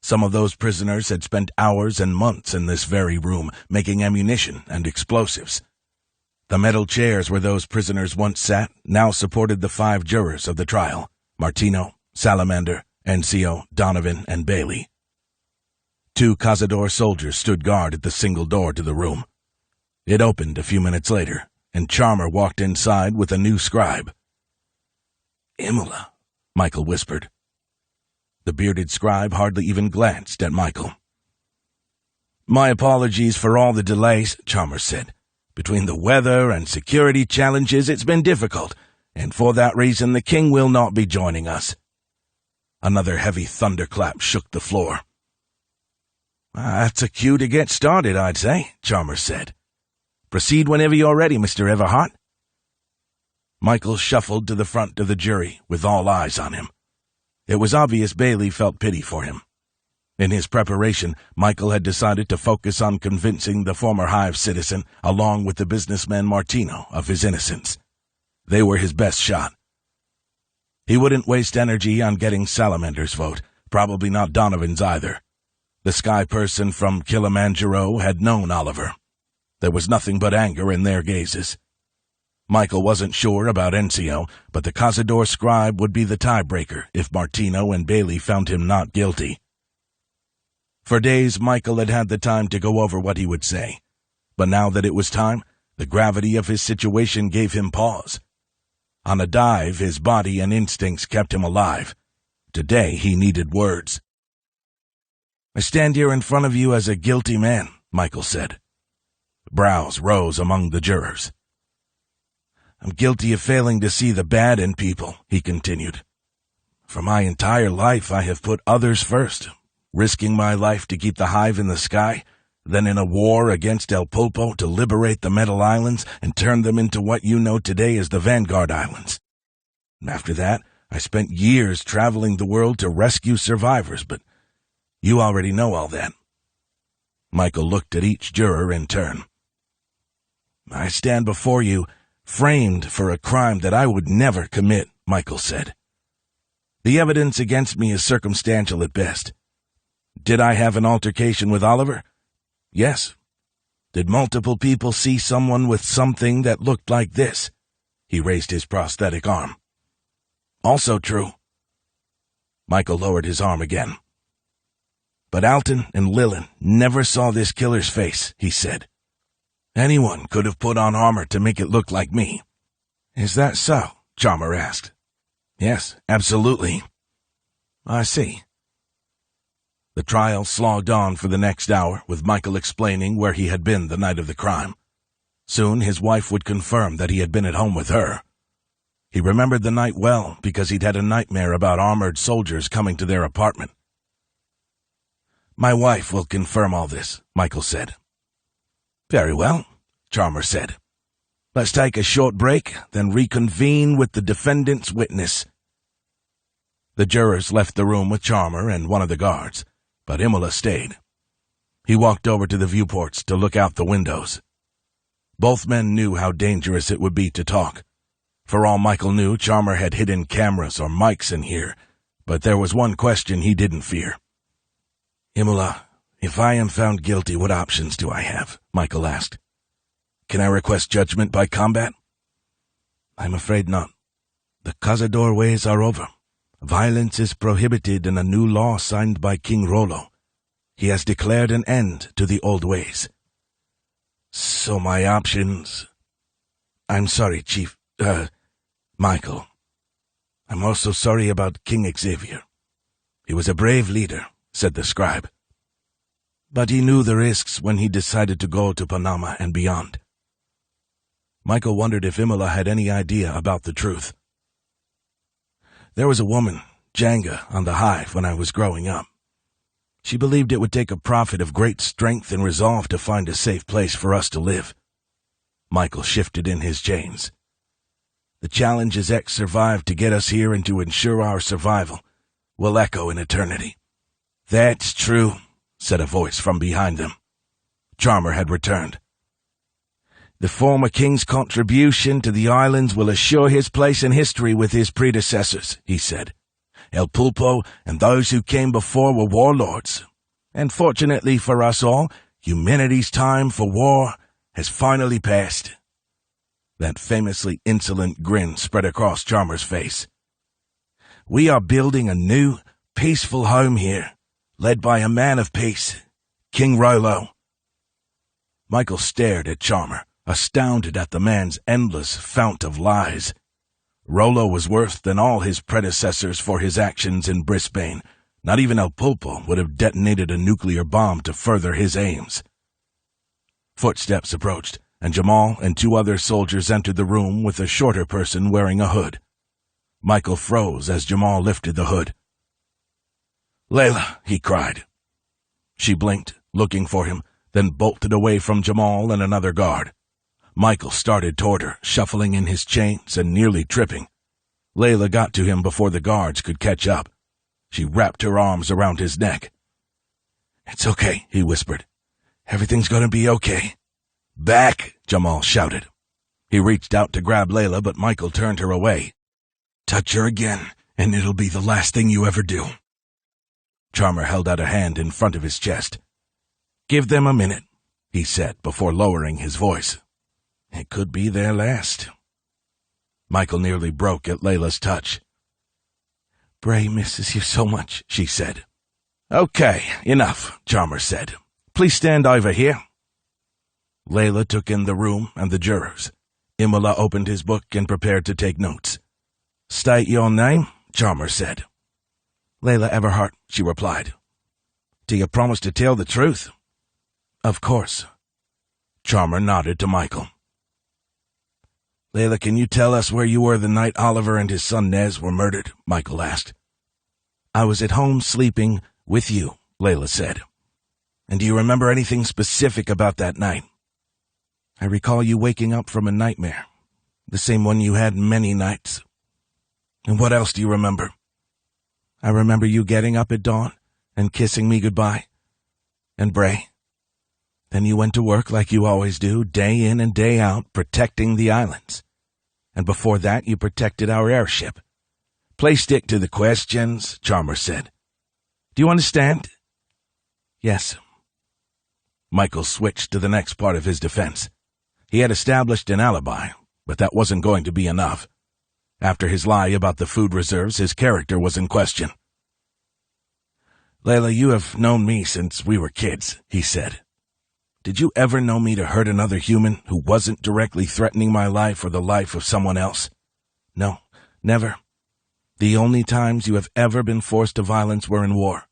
Some of those prisoners had spent hours and months in this very room, making ammunition and explosives. The metal chairs where those prisoners once sat now supported the 5 jurors of the trial: Martino, Salamander, NCO, Donovan, and Bailey. 2 Cazador soldiers stood guard at the single door to the room. It opened a few minutes later, and Charmer walked inside with a new scribe. "Imola," Michael whispered. The bearded scribe hardly even glanced at Michael. "My apologies for all the delays," Chalmers said. "Between the weather and security challenges, it's been difficult, and for that reason the king will not be joining us." Another heavy thunderclap shook the floor. "That's a cue to get started, I'd say," Chalmers said. "Proceed whenever you're ready, Mr. Everhart." Michael shuffled to the front of the jury, with all eyes on him. It was obvious Bailey felt pity for him. In his preparation, Michael had decided to focus on convincing the former Hive citizen, along with the businessman Martino, of his innocence. They were his best shot. He wouldn't waste energy on getting Salamander's vote, probably not Donovan's either. The sky person from Kilimanjaro had known Oliver. There was nothing but anger in their gazes. Michael wasn't sure about NCO, but the Cazador scribe would be the tiebreaker if Martino and Bailey found him not guilty. For days, Michael had had the time to go over what he would say. But now that it was time, the gravity of his situation gave him pause. On a dive, his body and instincts kept him alive. Today, he needed words. "I stand here in front of you as a guilty man," Michael said. Brows rose among the jurors. "I'm guilty of failing to see the bad in people," he continued. "For my entire life, I have put others first, risking my life to keep the Hive in the sky, then in a war against El Pulpo to liberate the Metal Islands and turn them into what you know today as the Vanguard Islands. And after that, I spent years traveling the world to rescue survivors, but you already know all that." Michael looked at each juror in turn. "I stand before you, framed for a crime that I would never commit," Michael said. "The evidence against me is circumstantial at best. Did I have an altercation with Oliver? Yes. Did multiple people see someone with something that looked like this?" He raised his prosthetic arm. "Also true." Michael lowered his arm again. "But Alton and Lillian never saw this killer's face," he said. "Anyone could have put on armor to make it look like me." "Is that so?" Chalmer asked. "Yes, absolutely." "I see." The trial slogged on for the next hour, with Michael explaining where he had been the night of the crime. Soon his wife would confirm that he had been at home with her. He remembered the night well because he'd had a nightmare about armored soldiers coming to their apartment. "My wife will confirm all this," Michael said. "Very well," Chalmers said. "Let's take a short break, then reconvene with the defendant's witness." The jurors left the room with Chalmers and one of the guards, but Imola stayed. He walked over to the viewports to look out the windows. Both men knew how dangerous it would be to talk. For all Michael knew, Chalmers had hidden cameras or mics in here, but there was one question he didn't fear. "Imola, if I am found guilty, what options do I have?" Michael asked. "Can I request judgment by combat?" "I'm afraid not. The Cazador ways are over. Violence is prohibited in a new law signed by King Rollo. He has declared an end to the old ways." "So my options—" "I'm sorry, Chief, Michael. I'm also sorry about King Xavier. He was a brave leader," said the scribe. "But he knew the risks when he decided to go to Panama and beyond." Michael wondered if Imola had any idea about the truth. "There was a woman, Janga, on the hive when I was growing up. She believed it would take a prophet of great strength and resolve to find a safe place for us to live." Michael shifted in his chains. "The challenges X survived to get us here and to ensure our survival will echo in eternity." "That's true," said a voice from behind them. Chalmers had returned. "The former king's contribution to the islands will assure his place in history with his predecessors," he said. "El Pulpo and those who came before were warlords. And fortunately for us all, humanity's time for war has finally passed." That famously insolent grin spread across Chalmers' face. "We are building a new, peaceful home here, led by a man of peace, King Rollo." Michael stared at Chalmers, astounded at the man's endless fount of lies. Rollo was worse than all his predecessors for his actions in Brisbane. Not even El Pulpo would have detonated a nuclear bomb to further his aims. Footsteps approached, and Jamal and two other soldiers entered the room with a shorter person wearing a hood. Michael froze as Jamal lifted the hood. "Layla," he cried. She blinked, looking for him, then bolted away from Jamal and another guard. Michael started toward her, shuffling in his chains and nearly tripping. Layla got to him before the guards could catch up. She wrapped her arms around his neck. "It's okay," he whispered. "Everything's gonna be okay." "Back!" Jamal shouted. He reached out to grab Layla, but Michael turned her away. "Touch her again, and it'll be the last thing you ever do." Chalmers held out a hand in front of his chest. "Give them a minute," he said before lowering his voice. "It could be their last." Michael nearly broke at Layla's touch. "Bray misses you so much," she said. "Okay, enough," Chalmers said. "Please stand over here." Layla took in the room and the jurors. Imola opened his book and prepared to take notes. "State your name," Chalmers said. "Layla Everhart," she replied. "Do you promise to tell the truth?" "Of course." Chalmers nodded to Michael. "Layla, can you tell us where you were the night Oliver and his son Nez were murdered?" Michael asked. "I was at home sleeping with you," Layla said. "And do you remember anything specific about that night?" "I recall you waking up from a nightmare, the same one you had many nights." "And what else do you remember?" "I remember you getting up at dawn and kissing me goodbye. And Bray. Then you went to work like you always do, day in and day out, protecting the islands. And before that, you protected our airship." "Please stick to the questions," Chalmers said. "Do you understand?" "Yes." Michael switched to the next part of his defense. He had established an alibi, but that wasn't going to be enough. After his lie about the food reserves, his character was in question. "Layla, you have known me since we were kids," he said. "Did you ever know me to hurt another human who wasn't directly threatening my life or the life of someone else?" "No, never. The only times you have ever been forced to violence were in war.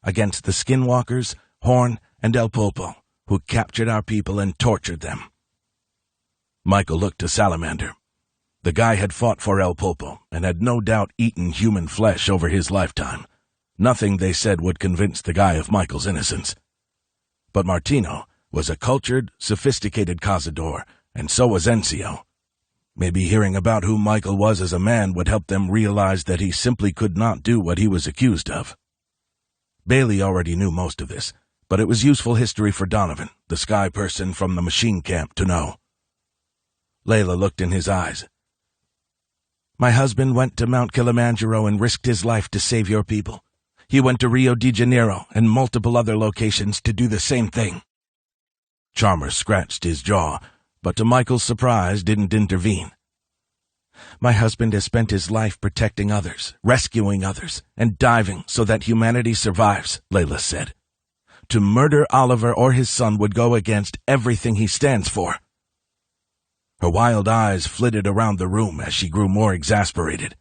against the Skinwalkers, Horn, and El Popo, who captured our people and tortured them. Michael looked to Salamander. The guy had fought for El Popo and had no doubt eaten human flesh over his lifetime. Nothing they said would convince the guy of Michael's innocence. But Martino was a cultured, sophisticated cazador, and so was Encio. Maybe hearing about who Michael was as a man would help them realize that he simply could not do what he was accused of. Bailey already knew most of this, but it was useful history for Donovan, the sky person from the machine camp, to know. Layla looked in his eyes. My husband went to Mount Kilimanjaro and risked his life to save your people. He went to Rio de Janeiro and multiple other locations to do the same thing. Chalmers scratched his jaw, but to Michael's surprise didn't intervene. My husband has spent his life protecting others, rescuing others, and diving so that humanity survives, Layla said. To murder Oliver or his son would go against everything he stands for. Her wild eyes flitted around the room as she grew more exasperated.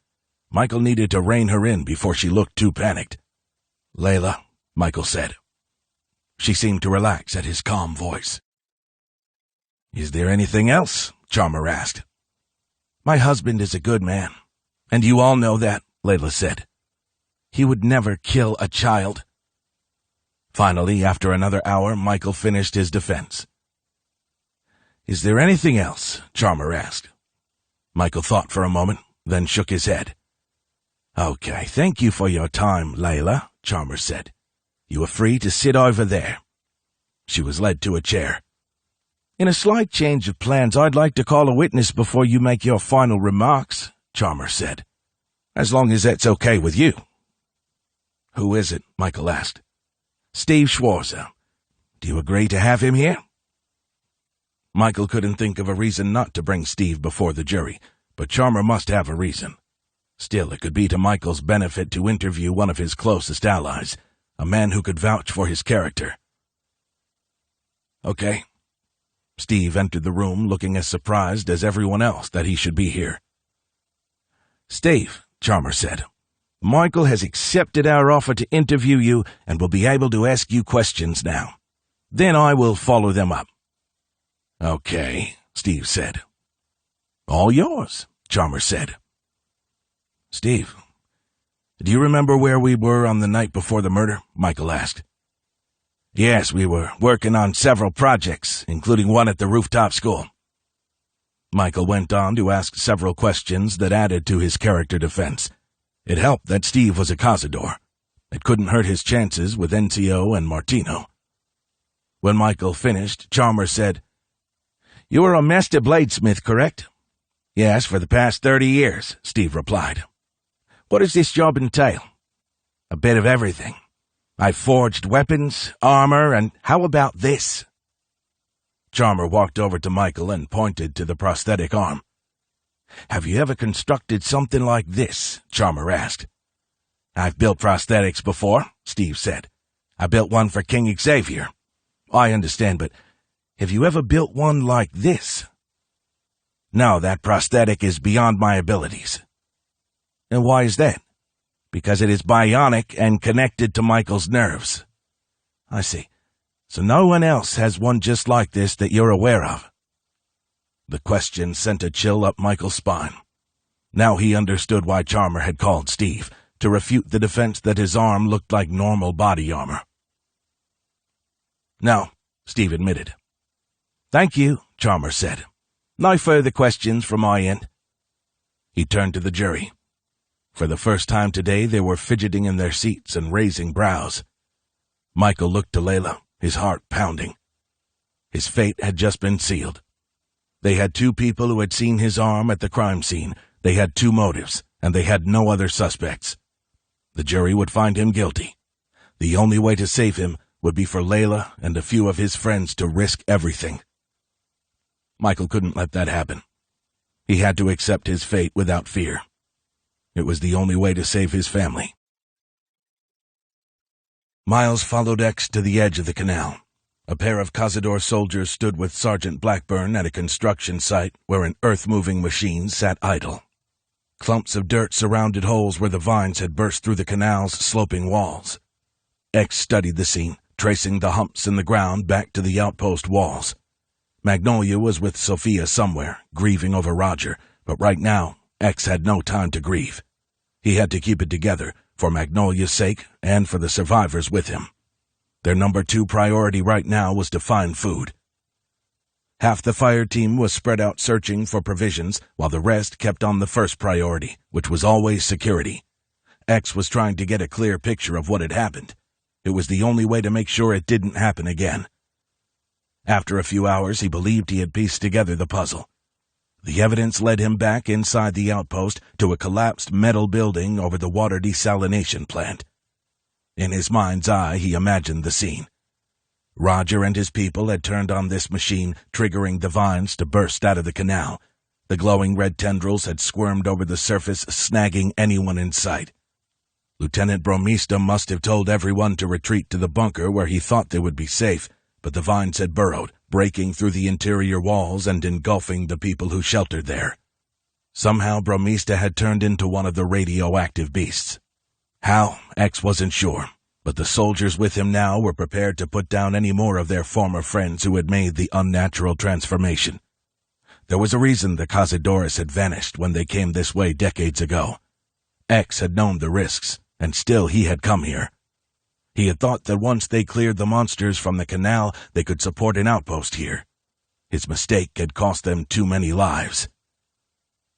Michael needed to rein her in before she looked too panicked. Layla, Michael said. She seemed to relax at his calm voice. Is there anything else? Chalmers asked. My husband is a good man, and you all know that, Layla said. He would never kill a child. Finally, after another hour, Michael finished his defense. Is there anything else? Chalmers asked. Michael thought for a moment, then shook his head. Okay, thank you for your time, Layla, Chalmers said. You are free to sit over there. She was led to a chair. In a slight change of plans, I'd like to call a witness before you make your final remarks, Chalmers said. As long as that's okay with you. Who is it? Michael asked. Steve Schwarzer. Do you agree to have him here? Michael couldn't think of a reason not to bring Steve before the jury, but Chalmers must have a reason. Still, it could be to Michael's benefit to interview one of his closest allies, a man who could vouch for his character. Okay. Steve entered the room looking as surprised as everyone else that he should be here. Steve, Chalmers said, Michael has accepted our offer to interview you and will be able to ask you questions now. Then I will follow them up. Okay, Steve said. All yours, Chalmers said. Steve, do you remember where we were on the night before the murder? Michael asked. Yes, we were working on several projects, including one at the rooftop school. Michael went on to ask several questions that added to his character defense. It helped that Steve was a cazador. It couldn't hurt his chances with Encio and Martino. When Michael finished, Chalmers said, You were a master bladesmith, correct? Yes, for the past 30 years, Steve replied. What does this job entail? A bit of everything. I've forged weapons, armor, and how about this? Chalmers walked over to Michael and pointed to the prosthetic arm. Have you ever constructed something like this? Chalmers asked. I've built prosthetics before, Steve said. I built one for King Xavier. I understand, but have you ever built one like this? No, that prosthetic is beyond my abilities. And why is that? Because it is bionic and connected to Michael's nerves. I see. So no one else has one just like this that you're aware of. The question sent a chill up Michael's spine. Now he understood why Chalmers had called Steve, to refute the defense that his arm looked like normal body armor. No, Steve admitted. Thank you, Chalmers said. No further questions from my end. He turned to the jury. For the first time today, they were fidgeting in their seats and raising brows. Michael looked to Layla, his heart pounding. His fate had just been sealed. They had 2 people who had seen his arm at the crime scene. They had 2 motives, and they had no other suspects. The jury would find him guilty. The only way to save him would be for Layla and a few of his friends to risk everything. Michael couldn't let that happen. He had to accept his fate without fear. It was the only way to save his family. Miles followed X to the edge of the canal. A pair of Cazador soldiers stood with Sergeant Blackburn at a construction site where an earth-moving machine sat idle. Clumps of dirt surrounded holes where the vines had burst through the canal's sloping walls. X studied the scene, tracing the humps in the ground back to the outpost walls. Magnolia was with Sophia somewhere, grieving over Roger, but right now, X had no time to grieve. He had to keep it together, for Magnolia's sake and for the survivors with him. Their number 2 priority right now was to find food. Half the fire team was spread out searching for provisions, while the rest kept on the first priority, which was always security. X was trying to get a clear picture of what had happened. It was the only way to make sure it didn't happen again. After a few hours, he believed he had pieced together the puzzle. The evidence led him back inside the outpost to a collapsed metal building over the water desalination plant. In his mind's eye, he imagined the scene. Roger and his people had turned on this machine, triggering the vines to burst out of the canal. The glowing red tendrils had squirmed over the surface, snagging anyone in sight. Lieutenant Bromista must have told everyone to retreat to the bunker where he thought they would be safe, but the vines had burrowed, breaking through the interior walls and engulfing the people who sheltered there. Somehow Bromista had turned into one of the radioactive beasts. How, X wasn't sure, but the soldiers with him now were prepared to put down any more of their former friends who had made the unnatural transformation. There was a reason the Cazadores had vanished when they came this way decades ago. X had known the risks, and still he had come here. He had thought that once they cleared the monsters from the canal, they could support an outpost here. His mistake had cost them too many lives.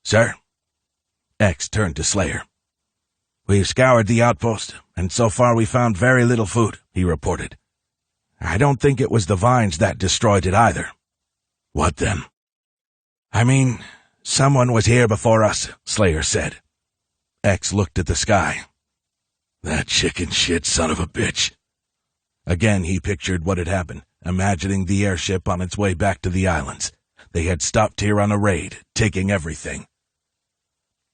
"Sir?" X turned to Slayer. "We've scoured the outpost, and so far we found very little food," he reported. "I don't think it was the vines that destroyed it either." "What then?" "I mean, someone was here before us," Slayer said. X looked at the sky. "That chicken shit son of a bitch." Again he pictured what had happened, imagining the airship on its way back to the islands. They had stopped here on a raid, taking everything.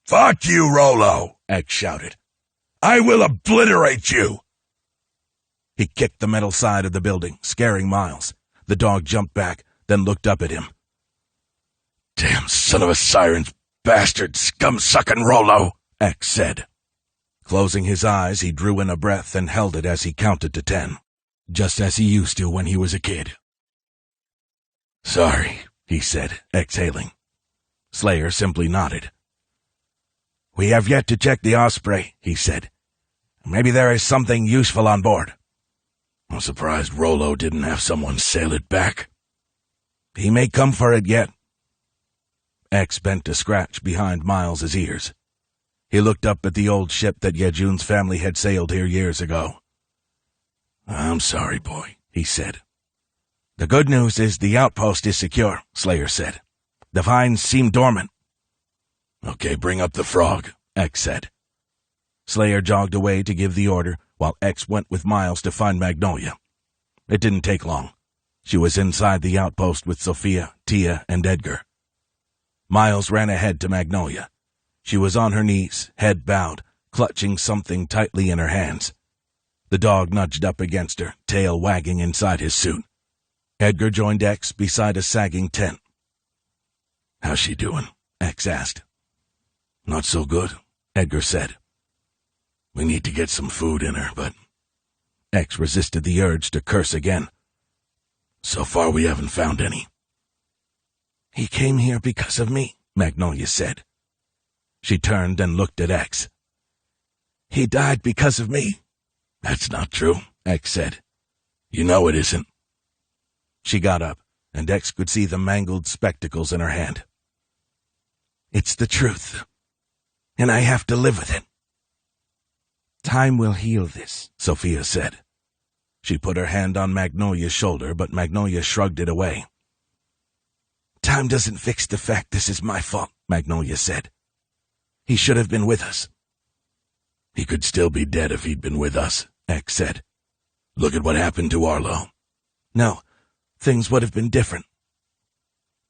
"Fuck you, Rollo!" X shouted. "I will obliterate you!" He kicked the metal side of the building, scaring Miles. The dog jumped back, then looked up at him. "Damn son of a siren's bastard, scum-sucking Rollo!" X said. Closing his eyes, he drew in a breath and held it as he counted to 10, just as he used to when he was a kid. "Sorry," he said, exhaling. Slayer simply nodded. "We have yet to check the Osprey," he said. "Maybe there is something useful on board." "I'm surprised Rollo didn't have someone sail it back." "He may come for it yet." X bent to scratch behind Miles's ears. He looked up at the old ship that Yejun's family had sailed here years ago. "I'm sorry, boy," he said. "The good news is the outpost is secure," Slayer said. "The vines seem dormant." "Okay, bring up the frog," X said. Slayer jogged away to give the order, while X went with Miles to find Magnolia. It didn't take long. She was inside the outpost with Sophia, Tia, and Edgar. Miles ran ahead to Magnolia. She was on her knees, head bowed, clutching something tightly in her hands. The dog nudged up against her, tail wagging inside his suit. Edgar joined X beside a sagging tent. "How's she doing?" X asked. "Not so good," Edgar said. "We need to get some food in her, but—" X resisted the urge to curse again. "So far we haven't found any." "He came here because of me," Magnolia said. She turned and looked at X. "He died because of me." "That's not true," X said. "You know it isn't." She got up, and X could see the mangled spectacles in her hand. "It's the truth, and I have to live with it." "Time will heal this," Sophia said. She put her hand on Magnolia's shoulder, but Magnolia shrugged it away. "Time doesn't fix the fact this is my fault," Magnolia said. "He should have been with us." "He could still be dead if he'd been with us," X said. "Look at what happened to Arlo." "No, things would have been different."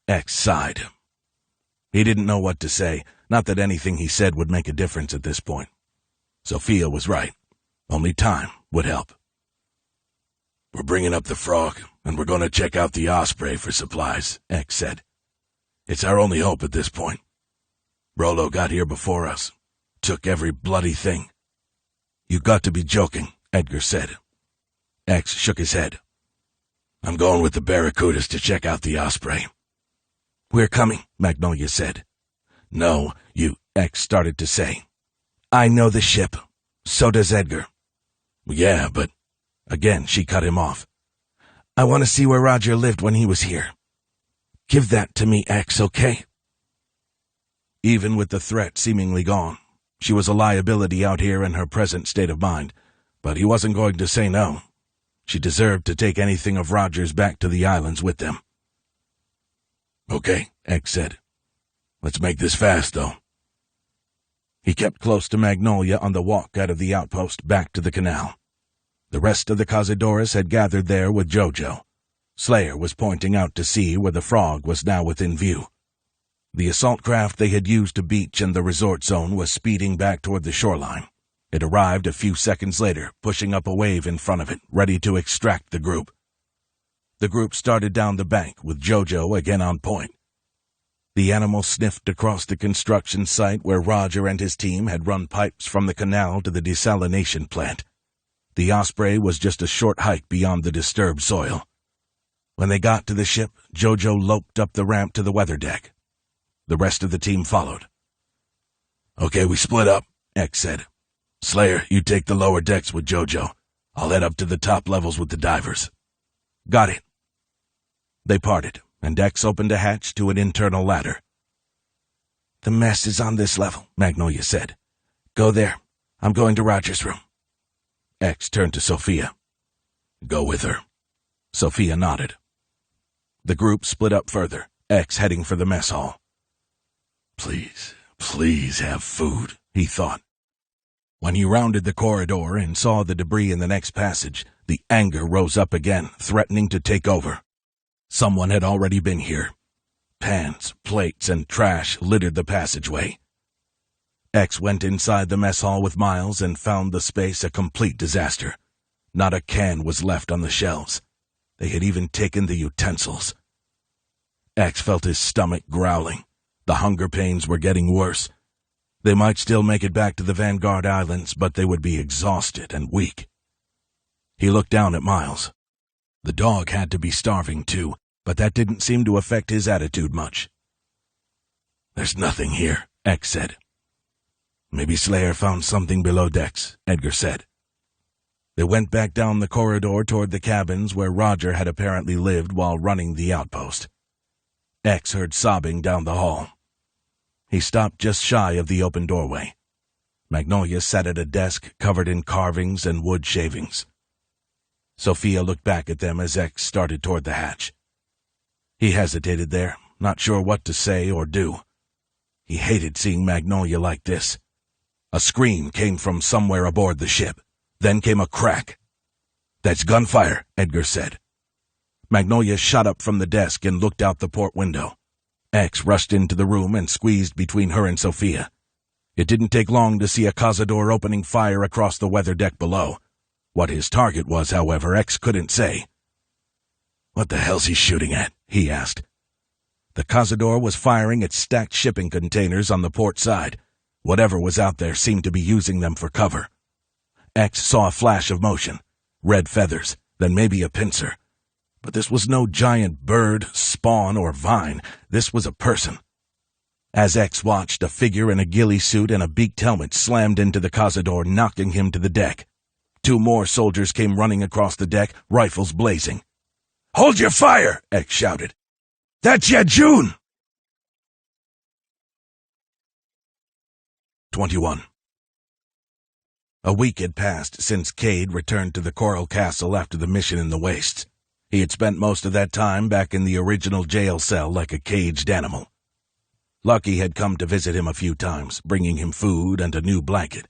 X sighed. He didn't know what to say, not that anything he said would make a difference at this point. Sophia was right. Only time would help. "We're bringing up the frog, and we're going to check out the Osprey for supplies," X said. "It's our only hope at this point. Rollo got here before us. Took every bloody thing." "You got to be joking," Edgar said. X shook his head. I'm going with the Barracudas to check out the Osprey. We're coming, Magnolia said. No, you, X started to say. I know the ship. So does Edgar. Yeah, but... Again, she cut him off. I want to see where Roger lived when he was here. Give that to me, X, okay? Even with the threat seemingly gone, she was a liability out here in her present state of mind, but he wasn't going to say no. She deserved to take anything of Roger's back to the islands with them. Okay, X said. Let's make this fast, though. He kept close to Magnolia on the walk out of the outpost back to the canal. The rest of the Cazadores had gathered there with Jojo. Slayer was pointing out to sea where the frog was now within view. The assault craft they had used to beach in the resort zone was speeding back toward the shoreline. It arrived a few seconds later, pushing up a wave in front of it, ready to extract the group. The group started down the bank, with Jojo again on point. The animal sniffed across the construction site where Roger and his team had run pipes from the canal to the desalination plant. The Osprey was just a short hike beyond the disturbed soil. When they got to the ship, Jojo loped up the ramp to the weather deck. The rest of the team followed. Okay, we split up, X said. Slayer, you take the lower decks with Jojo. I'll head up to the top levels with the divers. Got it. They parted, and X opened a hatch to an internal ladder. The mess is on this level, Magnolia said. Go there. I'm going to Roger's room. X turned to Sophia. Go with her. Sophia nodded. The group split up further, X heading for the mess hall. Please, please have food, he thought. When he rounded the corridor and saw the debris in the next passage, the anger rose up again, threatening to take over. Someone had already been here. Pans, plates, and trash littered the passageway. X went inside the mess hall with Miles and found the space a complete disaster. Not a can was left on the shelves. They had even taken the utensils. X felt his stomach growling. The hunger pains were getting worse. They might still make it back to the Vanguard Islands, but they would be exhausted and weak. He looked down at Miles. The dog had to be starving too, but that didn't seem to affect his attitude much. There's nothing here, X said. Maybe Slayer found something below decks, Edgar said. They went back down the corridor toward the cabins where Roger had apparently lived while running the outpost. X heard sobbing down the hall. He stopped just shy of the open doorway. Magnolia sat at a desk covered in carvings and wood shavings. Sophia looked back at them as X started toward the hatch. He hesitated there, not sure what to say or do. He hated seeing Magnolia like this. A scream came from somewhere aboard the ship. Then came a crack. That's gunfire, Edgar said. Magnolia shot up from the desk and looked out the port window. X rushed into the room and squeezed between her and Sophia. It didn't take long to see a cazador opening fire across the weather deck below. What his target was, however, X couldn't say. What the hell's he shooting at? He asked. The cazador was firing at stacked shipping containers on the port side. Whatever was out there seemed to be using them for cover. X saw a flash of motion. Red feathers, then maybe a pincer. But this was no giant bird, spawn, or vine. This was a person. As X watched, a figure in a ghillie suit and a beaked helmet slammed into the cazador, knocking him to the deck. 2 more soldiers came running across the deck, rifles blazing. "Hold your fire!" X shouted. "That's Yajun!" 21. A week had passed since Cade returned to the Coral Castle after the mission in the wastes. He had spent most of that time back in the original jail cell like a caged animal. Lucky had come to visit him a few times, bringing him food and a new blanket.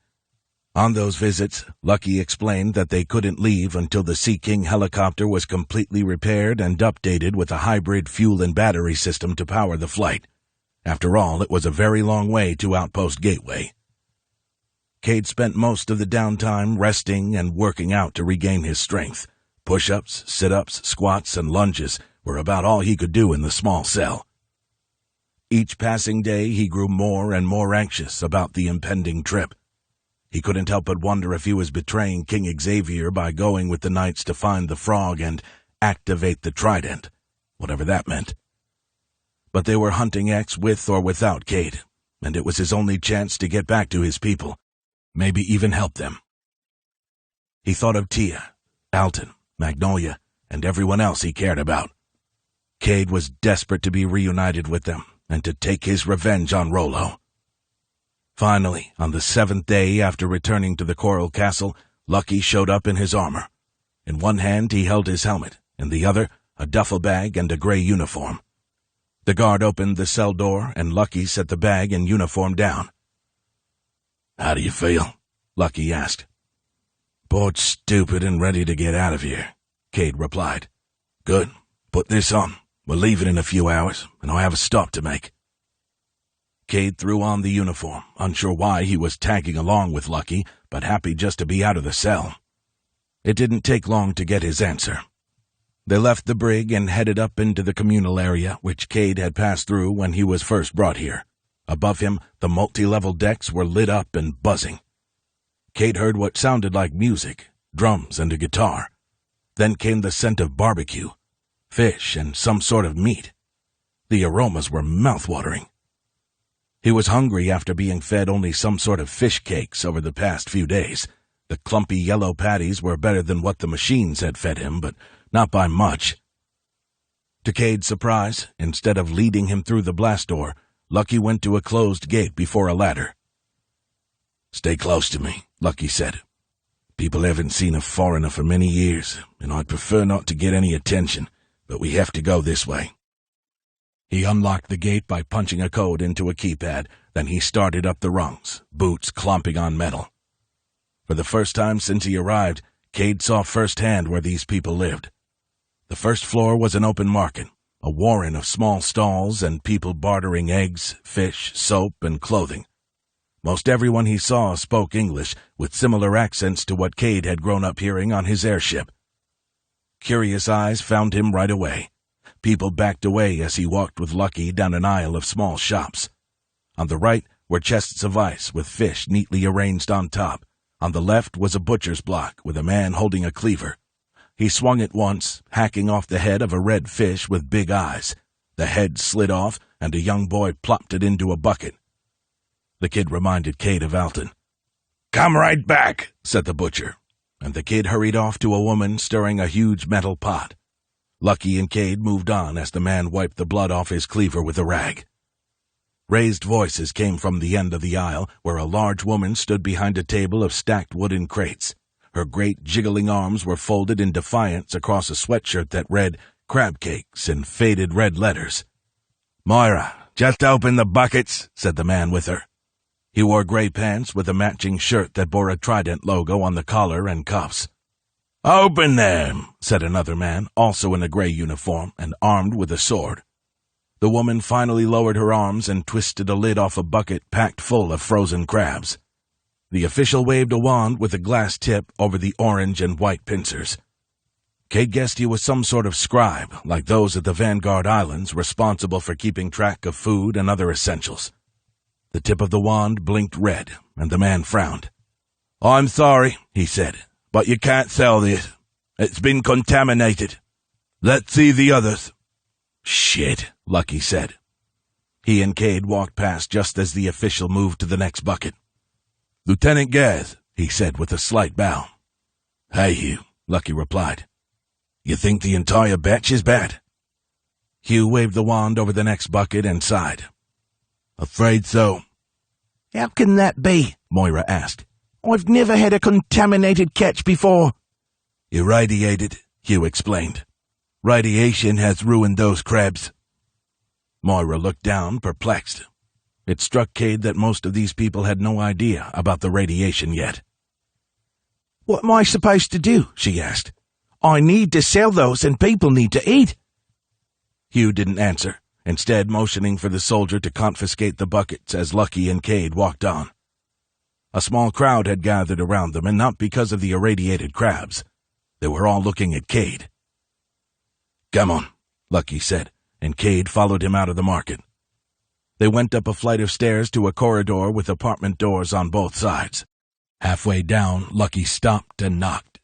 On those visits, Lucky explained that they couldn't leave until the Sea King helicopter was completely repaired and updated with a hybrid fuel and battery system to power the flight. After all, it was a very long way to Outpost Gateway. Cade spent most of the downtime resting and working out to regain his strength. Push-ups, sit-ups, squats, and lunges were about all he could do in the small cell. Each passing day he grew more and more anxious about the impending trip. He couldn't help but wonder if he was betraying King Xavier by going with the knights to find the frog and activate the trident, whatever that meant. But they were hunting X with or without Cade, and it was his only chance to get back to his people, maybe even help them. He thought of Tia, Alton, Magnolia, and everyone else he cared about. Cade was desperate to be reunited with them and to take his revenge on Rollo. Finally, on the 7th day after returning to the Coral Castle, Lucky showed up in his armor. In one hand he held his helmet, in the other a duffel bag and a gray uniform. The guard opened the cell door, and Lucky set the bag and uniform down. "How do you feel?" Lucky asked. "Bored stupid and ready to get out of here," Cade replied. "Good. Put this on. We're leaving in a few hours, and I have a stop to make." Cade threw on the uniform, unsure why he was tagging along with Lucky, but happy just to be out of the cell. It didn't take long to get his answer. They left the brig and headed up into the communal area, which Cade had passed through when he was first brought here. Above him, the multi-level decks were lit up and buzzing. Cade heard what sounded like music, drums and a guitar. Then came the scent of barbecue, fish, and some sort of meat. The aromas were mouth-watering. He was hungry after being fed only some sort of fish cakes over the past few days. The clumpy yellow patties were better than what the machines had fed him, but not by much. To Cade's surprise, instead of leading him through the blast door, Lucky went to a closed gate before a ladder. "Stay close to me," Lucky said. "People haven't seen a foreigner for many years, and I'd prefer not to get any attention, but we have to go this way." He unlocked the gate by punching a code into a keypad, then he started up the rungs, boots clomping on metal. For the first time since he arrived, Cade saw firsthand where these people lived. The first floor was an open market, a warren of small stalls and people bartering eggs, fish, soap, and clothing. Most everyone he saw spoke English, with similar accents to what Cade had grown up hearing on his airship. Curious eyes found him right away. People backed away as he walked with Lucky down an aisle of small shops. On the right were chests of ice with fish neatly arranged on top. On the left was a butcher's block with a man holding a cleaver. He swung it once, hacking off the head of a red fish with big eyes. The head slid off, and a young boy plopped it into a bucket. The kid reminded Cade of Alton. "Come right back," said the butcher, and the kid hurried off to a woman stirring a huge metal pot. Lucky and Cade moved on as the man wiped the blood off his cleaver with a rag. Raised voices came from the end of the aisle, where a large woman stood behind a table of stacked wooden crates. Her great jiggling arms were folded in defiance across a sweatshirt that read "Crab Cakes" in faded red letters. "Moira, just open the buckets," said the man with her. He wore gray pants with a matching shirt that bore a trident logo on the collar and cuffs. "Open them," said another man, also in a gray uniform and armed with a sword. The woman finally lowered her arms and twisted a lid off a bucket packed full of frozen crabs. The official waved a wand with a glass tip over the orange and white pincers. Cade guessed he was some sort of scribe, like those at the Vanguard Islands, responsible for keeping track of food and other essentials. The tip of the wand blinked red, and the man frowned. "I'm sorry," he said, "but you can't sell this. It's been contaminated. Let's see the others." "Shit," Lucky said. He and Cade walked past just as the official moved to the next bucket. "Lieutenant Gaz," he said with a slight bow. "Hey, Hugh," Lucky replied. "You think the entire batch is bad?" Hugh waved the wand over the next bucket and sighed. "Afraid so." "How can that be?" Moira asked. "I've never had a contaminated catch before." "Irradiated," Hugh explained. "Radiation has ruined those crabs." Moira looked down, perplexed. It struck Cade that most of these people had no idea about the radiation yet. "What am I supposed to do?" she asked. "I need to sell those and people need to eat." Hugh didn't answer, instead motioning for the soldier to confiscate the buckets as Lucky and Cade walked on. A small crowd had gathered around them, and not because of the irradiated crabs. They were all looking at Cade. "Come on," Lucky said, and Cade followed him out of the market. They went up a flight of stairs to a corridor with apartment doors on both sides. Halfway down, Lucky stopped and knocked.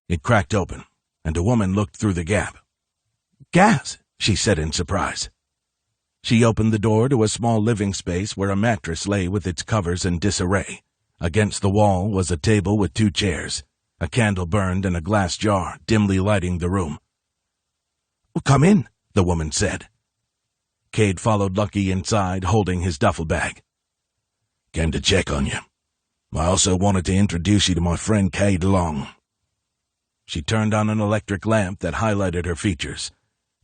It cracked open, and a woman looked through the gap. "Gas," she said in surprise. She opened the door to a small living space where a mattress lay with its covers in disarray. Against the wall was a table with 2 chairs. A candle burned in a glass jar, dimly lighting the room. "Come in," the woman said. Cade followed Lucky inside, holding his duffel bag. "Came to check on you. I also wanted to introduce you to my friend Cade Long." She turned on an electric lamp that highlighted her features.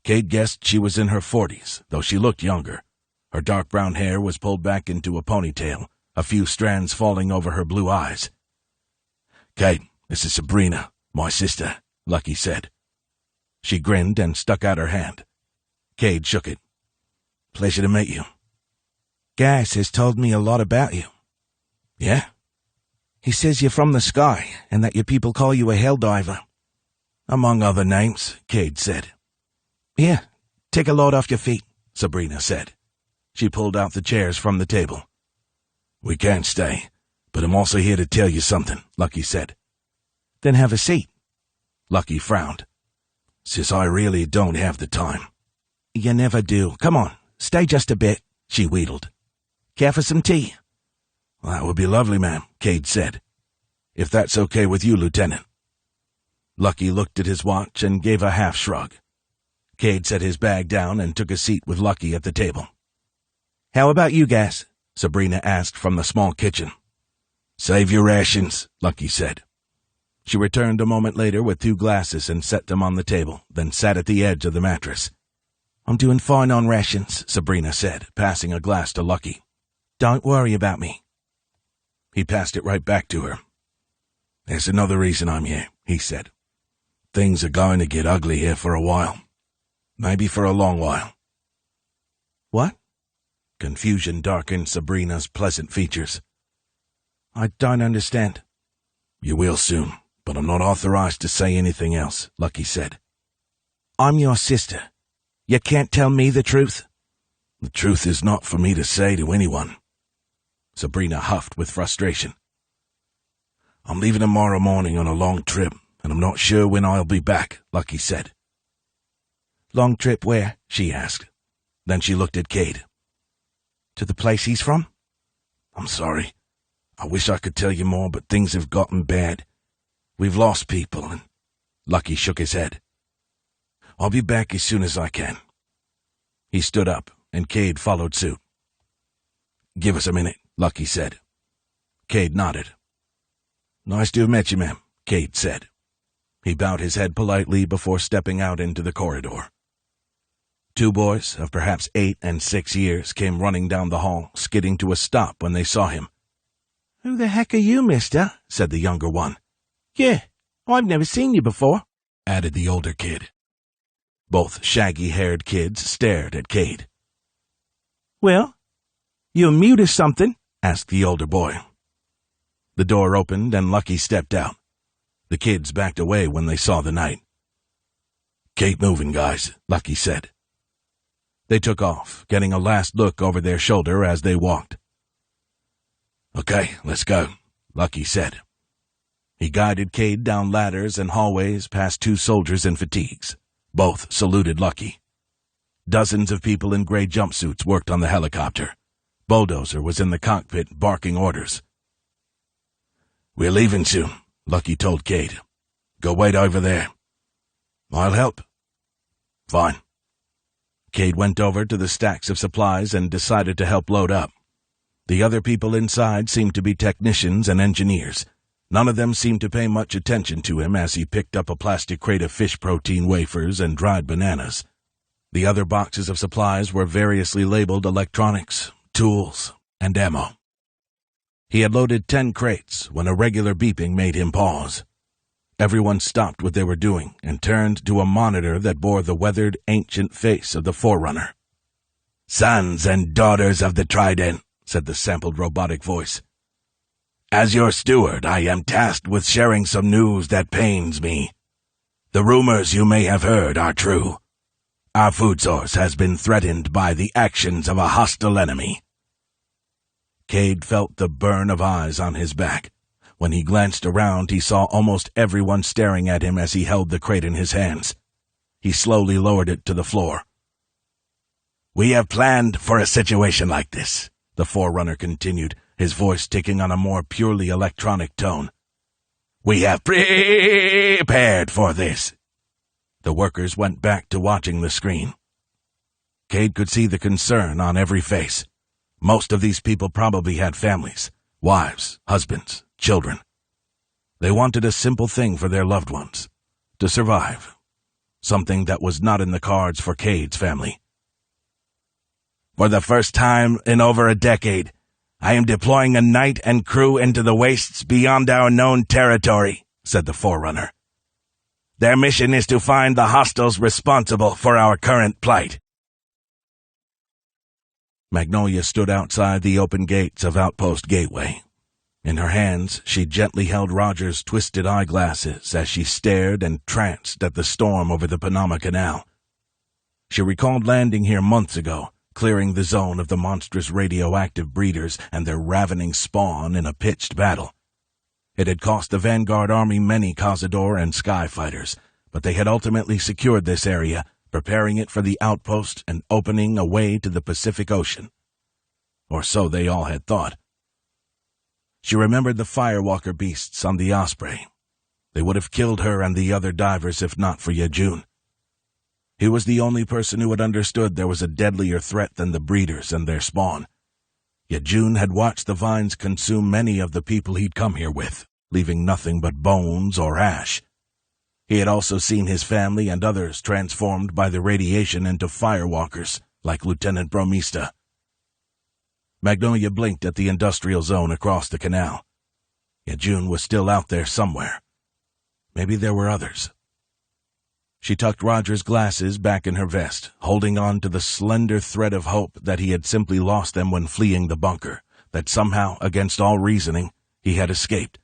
Cade guessed she was in her 40s, though she looked younger. Her dark brown hair was pulled back into a ponytail, a few strands falling over her blue eyes. "Cade, this is Sabrina, my sister," Lucky said. She grinned and stuck out her hand. Cade shook it. "Pleasure to meet you." "Gas has told me a lot about you." "Yeah?" "He says you're from the sky, and that your people call you a helldiver." "Among other names," Cade said. "Here, take a load off your feet," Sabrina said. She pulled out the chairs from the table. "We can't stay, but I'm also here to tell you something," Lucky said. "Then have a seat." Lucky frowned. "Sis, I really don't have the time." "You never do. Come on, stay just a bit," she wheedled. "Care for some tea?" "Well, that would be lovely, ma'am," Cade said. "If that's okay with you, Lieutenant." Lucky looked at his watch and gave a half shrug. Cade set his bag down and took a seat with Lucky at the table. "How about you, Gas?" Sabrina asked from the small kitchen. "Save your rations," Lucky said. She returned a moment later with 2 glasses and set them on the table, then sat at the edge of the mattress. "I'm doing fine on rations," Sabrina said, passing a glass to Lucky. "Don't worry about me." He passed it right back to her. "There's another reason I'm here," he said. "Things are going to get ugly here for a while. Maybe for a long while." "What?" Confusion darkened Sabrina's pleasant features. "I don't understand." "You will soon, but I'm not authorized to say anything else," Lucky said. "I'm your sister. You can't tell me the truth?" "The truth is not for me to say to anyone." Sabrina huffed with frustration. "I'm leaving tomorrow morning on a long trip, and I'm not sure when I'll be back," Lucky said. "Long trip where?" she asked. Then she looked at Cade. "To the place he's from?" "I'm sorry. I wish I could tell you more, but things have gotten bad. We've lost people, and—" Lucky shook his head. "I'll be back as soon as I can." He stood up, and Cade followed suit. "Give us a minute," Lucky said. Cade nodded. "Nice to have met you, ma'am," Cade said. He bowed his head politely before stepping out into the corridor. 2 boys of perhaps 8 and 6 years came running down the hall, skidding to a stop when they saw him. "Who the heck are you, mister?" said the younger one. "Yeah, I've never seen you before," added the older kid. Both shaggy-haired kids stared at Cade. "Well, you mute or something?" asked the older boy. The door opened and Lucky stepped out. The kids backed away when they saw the knight. "Keep moving, guys," Lucky said. They took off, getting a last look over their shoulder as they walked. "Okay, let's go," Lucky said. He guided Cade down ladders and hallways past 2 soldiers in fatigues. Both saluted Lucky. Dozens of people in gray jumpsuits worked on the helicopter. Bulldozer was in the cockpit barking orders. "We're leaving soon," Lucky told Cade. "Go wait over there." "I'll help." "Fine." Cade went over to the stacks of supplies and decided to help load up. The other people inside seemed to be technicians and engineers. None of them seemed to pay much attention to him as he picked up a plastic crate of fish protein wafers and dried bananas. The other boxes of supplies were variously labeled electronics, tools, and ammo. He had loaded 10 crates when a regular beeping made him pause. Everyone stopped what they were doing and turned to a monitor that bore the weathered, ancient face of the Forerunner. "Sons and daughters of the Trident," said the sampled robotic voice. "As your steward, I am tasked with sharing some news that pains me. The rumors you may have heard are true. Our food source has been threatened by the actions of a hostile enemy." Cade felt the burn of eyes on his back. When he glanced around, he saw almost everyone staring at him as he held the crate in his hands. He slowly lowered it to the floor. "We have planned for a situation like this," the Forerunner continued, his voice taking on a more purely electronic tone. "We have prepared for this." The workers went back to watching the screen. Cade could see the concern on every face. Most of these people probably had families, wives, husbands, children. They wanted a simple thing for their loved ones, to survive. Something that was not in the cards for Cade's family. "For the first time in over a decade, I am deploying a knight and crew into the wastes beyond our known territory," said the Forerunner. "Their mission is to find the hostiles responsible for our current plight." Magnolia stood outside the open gates of Outpost Gateway. In her hands, she gently held Roger's twisted eyeglasses as she stared entranced at the storm over the Panama Canal. She recalled landing here months ago, clearing the zone of the monstrous radioactive breeders and their ravening spawn in a pitched battle. It had cost the Vanguard Army many Cazador and Sky Fighters, but they had ultimately secured this area, preparing it for the outpost and opening a way to the Pacific Ocean. Or so they all had thought. She remembered the firewalker beasts on the Osprey. They would have killed her and the other divers if not for Yejun. He was the only person who had understood there was a deadlier threat than the breeders and their spawn. Yejun had watched the vines consume many of the people he'd come here with, leaving nothing but bones or ash. He had also seen his family and others transformed by the radiation into firewalkers, like Lieutenant Bromista. Magnolia blinked at the industrial zone across the canal. Yejun was still out there somewhere. Maybe there were others. She tucked Roger's glasses back in her vest, holding on to the slender thread of hope that he had simply lost them when fleeing the bunker, that somehow, against all reasoning, he had escaped,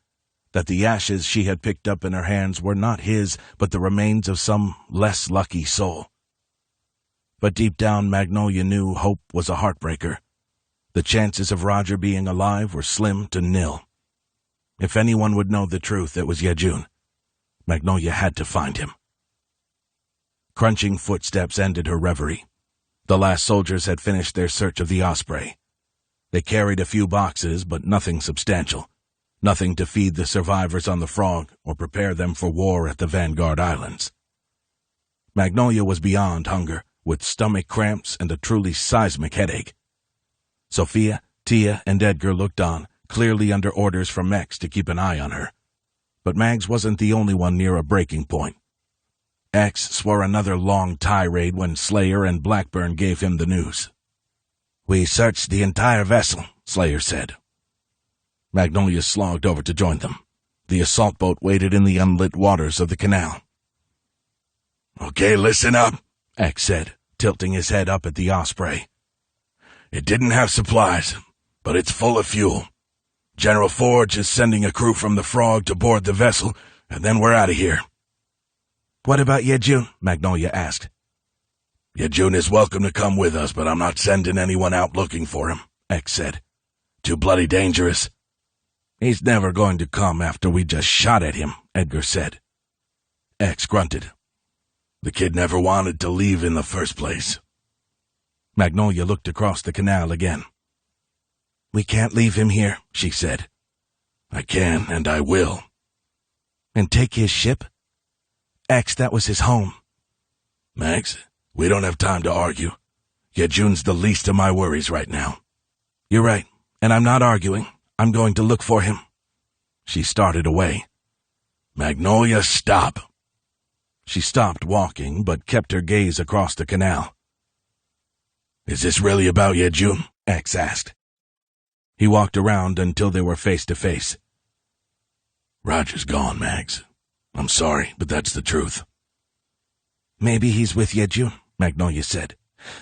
that the ashes she had picked up in her hands were not his, but the remains of some less lucky soul. But deep down, Magnolia knew hope was a heartbreaker. The chances of Roger being alive were slim to nil. If anyone would know the truth, it was Yejun. Magnolia had to find him. Crunching footsteps ended her reverie. The last soldiers had finished their search of the Osprey. They carried a few boxes, but nothing substantial. Nothing to feed the survivors on the Frog or prepare them for war at the Vanguard Islands. Magnolia was beyond hunger, with stomach cramps and a truly seismic headache. Sophia, Tia, and Edgar looked on, clearly under orders from Mex to keep an eye on her. But Mags wasn't the only one near a breaking point. X swore another long tirade when Slayer and Blackburn gave him the news. "We searched the entire vessel," Slayer said. Magnolia slogged over to join them. The assault boat waited in the unlit waters of the canal. "Okay, listen up," X said, tilting his head up at the Osprey. "It didn't have supplies, but it's full of fuel. General Forge is sending a crew from the Frog to board the vessel, and then we're out of here." "What about Yejun?" Magnolia asked. "Yejun is welcome to come with us, but I'm not sending anyone out looking for him," X said. "Too bloody dangerous." "He's never going to come after we just shot at him," Edgar said. X grunted. "The kid never wanted to leave in the first place." Magnolia looked across the canal again. "We can't leave him here," she said. "I can, and I will." "And take his ship?" "X, that was his home." "Max, we don't have time to argue. Yejun's the least of my worries right now." "You're right, and I'm not arguing. I'm going to look for him." She started away. "Magnolia, stop." She stopped walking, but kept her gaze across the canal. "Is this really about Yejun?" X asked. He walked around until they were face to face. "Roger's gone, Mags. I'm sorry, but that's the truth." "Maybe he's with Yejun," Magnolia said.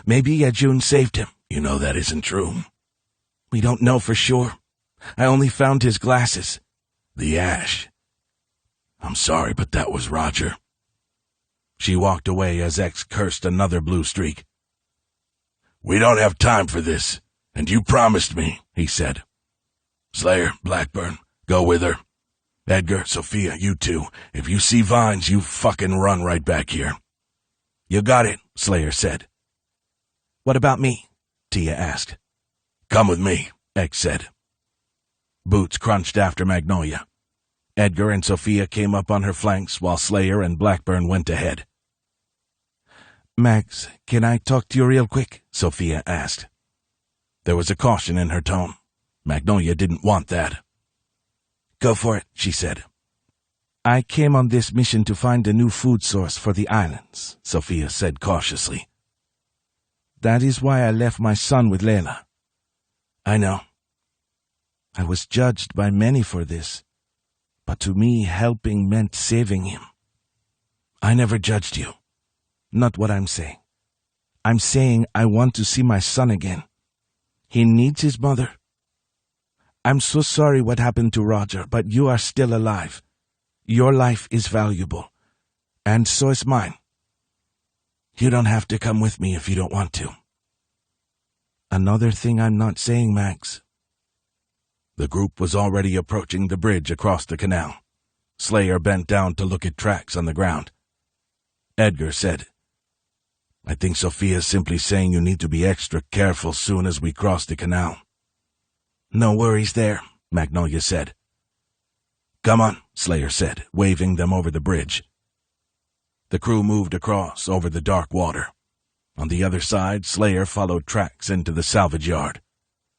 "Maybe Yejun saved him." "You know that isn't true." "We don't know for sure. I only found his glasses." "The ash." "I'm sorry, but that was Roger." She walked away as X cursed another blue streak. "We don't have time for this, and you promised me," he said. "Slayer, Blackburn, go with her. Edgar, Sophia, you two. If you see vines, you fucking run right back here. You got it, Slayer said. What about me? Tia asked. Come with me, X said. Boots crunched after Magnolia. Edgar and Sophia came up on her flanks while Slayer and Blackburn went ahead. Max, can I talk to you real quick? Sophia asked. There was a caution in her tone. Magnolia didn't want that. Go for it, she said. I came on this mission to find a new food source for the islands, Sophia said cautiously. That is why I left my son with Layla. I know. I was judged by many for this, but to me helping meant saving him. I never judged you. Not what I'm saying. I'm saying I want to see my son again. He needs his mother. I'm so sorry what happened to Roger, but you are still alive. Your life is valuable, and so is mine. You don't have to come with me if you don't want to. Another thing I'm not saying, Max. The group was already approaching the bridge across the canal. Slayer bent down to look at tracks on the ground. Edgar said, I think Sophia's simply saying you need to be extra careful soon as we cross the canal. No worries there, Magnolia said. Come on, Slayer said, waving them over the bridge. The crew moved across over the dark water. On the other side, Slayer followed tracks into the salvage yard.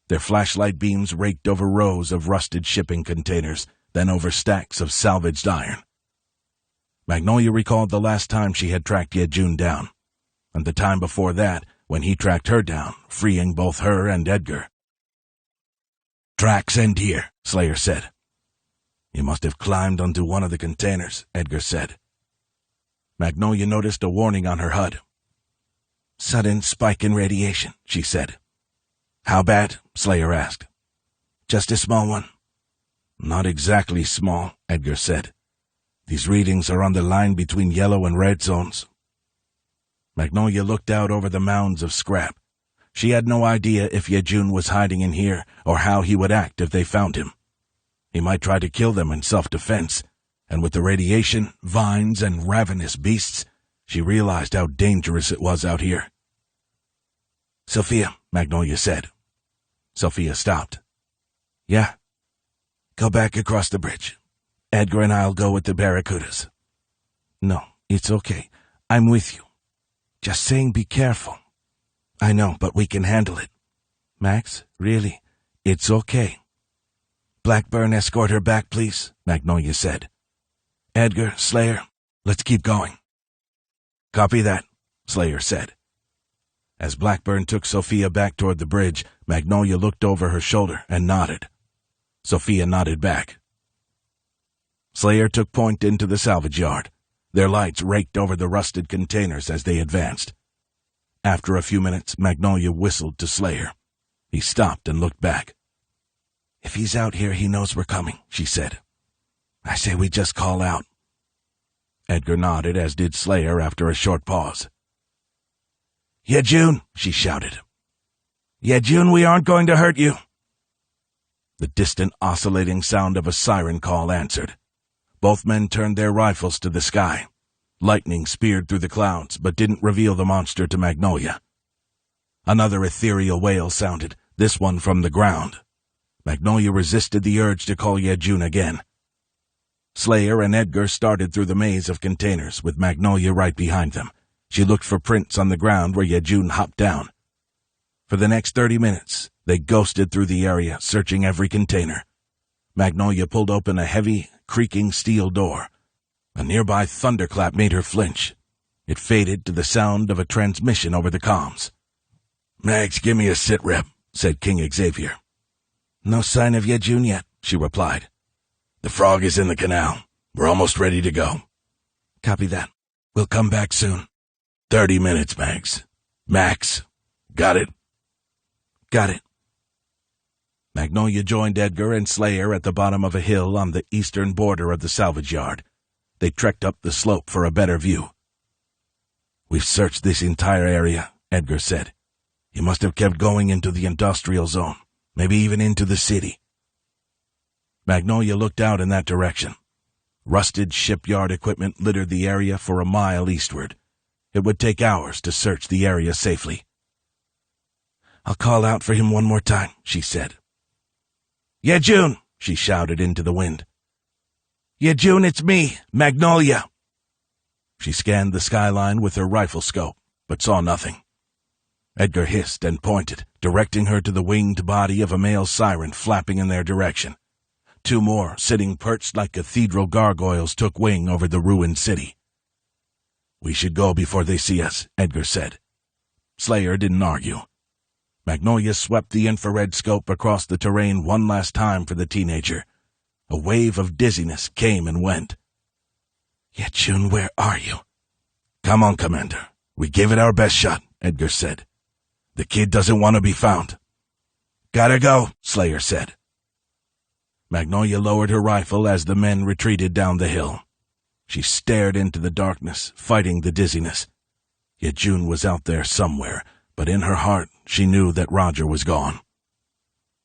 Their flashlight beams raked over rows of rusted shipping containers, then over stacks of salvaged iron. Magnolia recalled the last time she had tracked Yejun down, and the time before that when he tracked her down, freeing both her and Edgar. Tracks end here, Slayer said. You must have climbed onto one of the containers, Edgar said. Magnolia noticed a warning on her HUD. Sudden spike in radiation, she said. How bad? Slayer asked. Just a small one. Not exactly small, Edgar said. These readings are on the line between yellow and red zones. Magnolia looked out over the mounds of scrap. She had no idea if Yejun was hiding in here or how he would act if they found him. He might try to kill them in self-defense, and with the radiation, vines, and ravenous beasts, she realized how dangerous it was out here. Sophia, Magnolia said. Sophia stopped. Yeah? Go back across the bridge. Edgar and I'll go with the Barracudas. No, it's okay. I'm with you. Just saying be careful. I know, but we can handle it. Max, really, it's okay. Blackburn, escort her back, please, Magnolia said. Edgar, Slayer, let's keep going. Copy that, Slayer said. As Blackburn took Sophia back toward the bridge, Magnolia looked over her shoulder and nodded. Sophia nodded back. Slayer took point into the salvage yard. Their lights raked over the rusted containers as they advanced. After a few minutes, Magnolia whistled to Slayer. He stopped and looked back. If he's out here, he knows we're coming, she said. I say we just call out. Edgar nodded, as did Slayer after a short pause. Yejun, she shouted. Yejun, we aren't going to hurt you. The distant oscillating sound of a siren call answered. Both men turned their rifles to the sky. Lightning speared through the clouds, but didn't reveal the monster to Magnolia. Another ethereal wail sounded, this one from the ground. Magnolia resisted the urge to call Yejun again. Slayer and Edgar started through the maze of containers, with Magnolia right behind them. She looked for prints on the ground where Yejun hopped down. For the next 30 minutes, they ghosted through the area, searching every container. Magnolia pulled open a heavy, creaking steel door. A nearby thunderclap made her flinch. It faded to the sound of a transmission over the comms. Max, give me a sit rep, said King Xavier. No sign of Yejun yet, she replied. The frog is in the canal. We're almost ready to go. Copy that. We'll come back soon. 30 minutes, Max. Max. Got it? Got it. Magnolia joined Edgar and Slayer at the bottom of a hill on the eastern border of the salvage yard. They trekked up the slope for a better view. We've searched this entire area, Edgar said. You must have kept going into the industrial zone, maybe even into the city. Magnolia looked out in that direction. Rusted shipyard equipment littered the area for a mile eastward. It would take hours to search the area safely. "I'll call out for him one more time," she said. "Yeah, June," she shouted into the wind. "Yeah, June, it's me, Magnolia." She scanned the skyline with her rifle scope, but saw nothing. Edgar hissed and pointed, directing her to the winged body of a male siren flapping in their direction. Two more, sitting perched like cathedral gargoyles, took wing over the ruined city. "We should go before they see us," Edgar said. Slayer didn't argue. Magnolia swept the infrared scope across the terrain one last time for the teenager. A wave of dizziness came and went. "Yeah, June, where are you?" "Come on, Commander. We gave it our best shot," Edgar said. "The kid doesn't want to be found." "Gotta go," Slayer said. Magnolia lowered her rifle as the men retreated down the hill. She stared into the darkness, fighting the dizziness. Yet June was out there somewhere, but in her heart she knew that Roger was gone.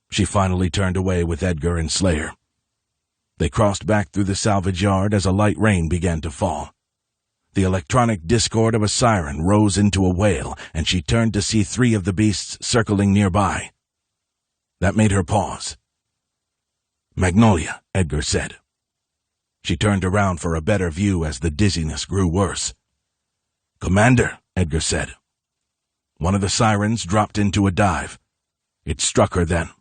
She finally turned away with Edgar and Slayer. They crossed back through the salvage yard as a light rain began to fall. The electronic discord of a siren rose into a wail, and she turned to see 3 of the beasts circling nearby. That made her pause. "Magnolia," Edgar said. She turned around for a better view as the dizziness grew worse. "Commander," Edgar said. One of the sirens dropped into a dive. It struck her then.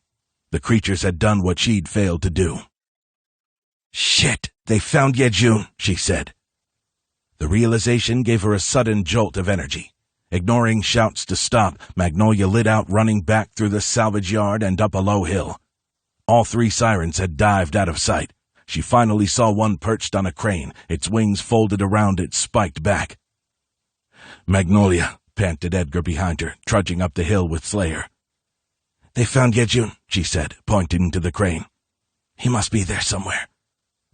The creatures had done what she'd failed to do. "Shit, they found Yejun," she said. The realization gave her a sudden jolt of energy. Ignoring shouts to stop, Magnolia lit out, running back through the salvage yard and up a low hill. All 3 sirens had dived out of sight. She finally saw one perched on a crane, its wings folded around its spiked back. "Magnolia," panted Edgar behind her, trudging up the hill with Slayer. "They found Yejun," she said, pointing to the crane. "He must be there somewhere.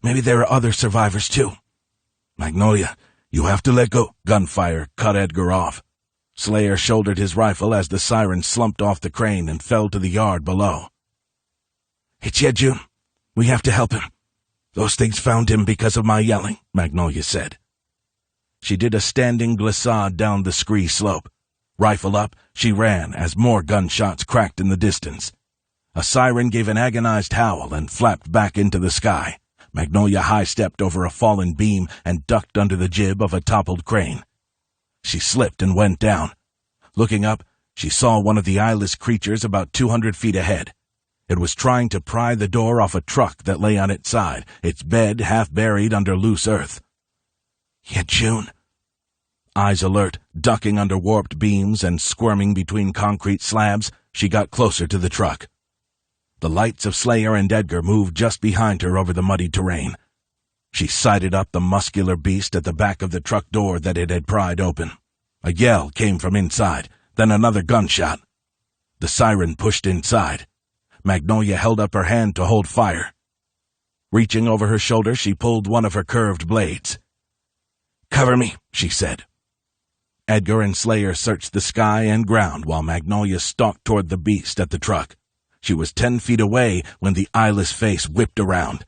Maybe there are other survivors too." "Magnolia, you have to let go." Gunfire cut Edgar off. Slayer shouldered his rifle as the siren slumped off the crane and fell to the yard below. "It's Yejun. We have to help him. Those things found him because of my yelling," Magnolia said. She did a standing glissade down the scree slope. Rifle up, she ran as more gunshots cracked in the distance. A siren gave an agonized howl and flapped back into the sky. Magnolia high-stepped over a fallen beam and ducked under the jib of a toppled crane. She slipped and went down. Looking up, she saw one of the eyeless creatures about 200 feet ahead. It was trying to pry the door off a truck that lay on its side, its bed half buried under loose earth. "Yeah, June." Eyes alert, ducking under warped beams and squirming between concrete slabs, she got closer to the truck. The lights of Slayer and Edgar moved just behind her over the muddy terrain. She sighted up the muscular beast at the back of the truck door that it had pried open. A yell came from inside, then another gunshot. The siren pushed inside. Magnolia held up her hand to hold fire. Reaching over her shoulder, she pulled one of her curved blades. "Cover me," she said. Edgar and Slayer searched the sky and ground while Magnolia stalked toward the beast at the truck. She was 10 feet away when the eyeless face whipped around.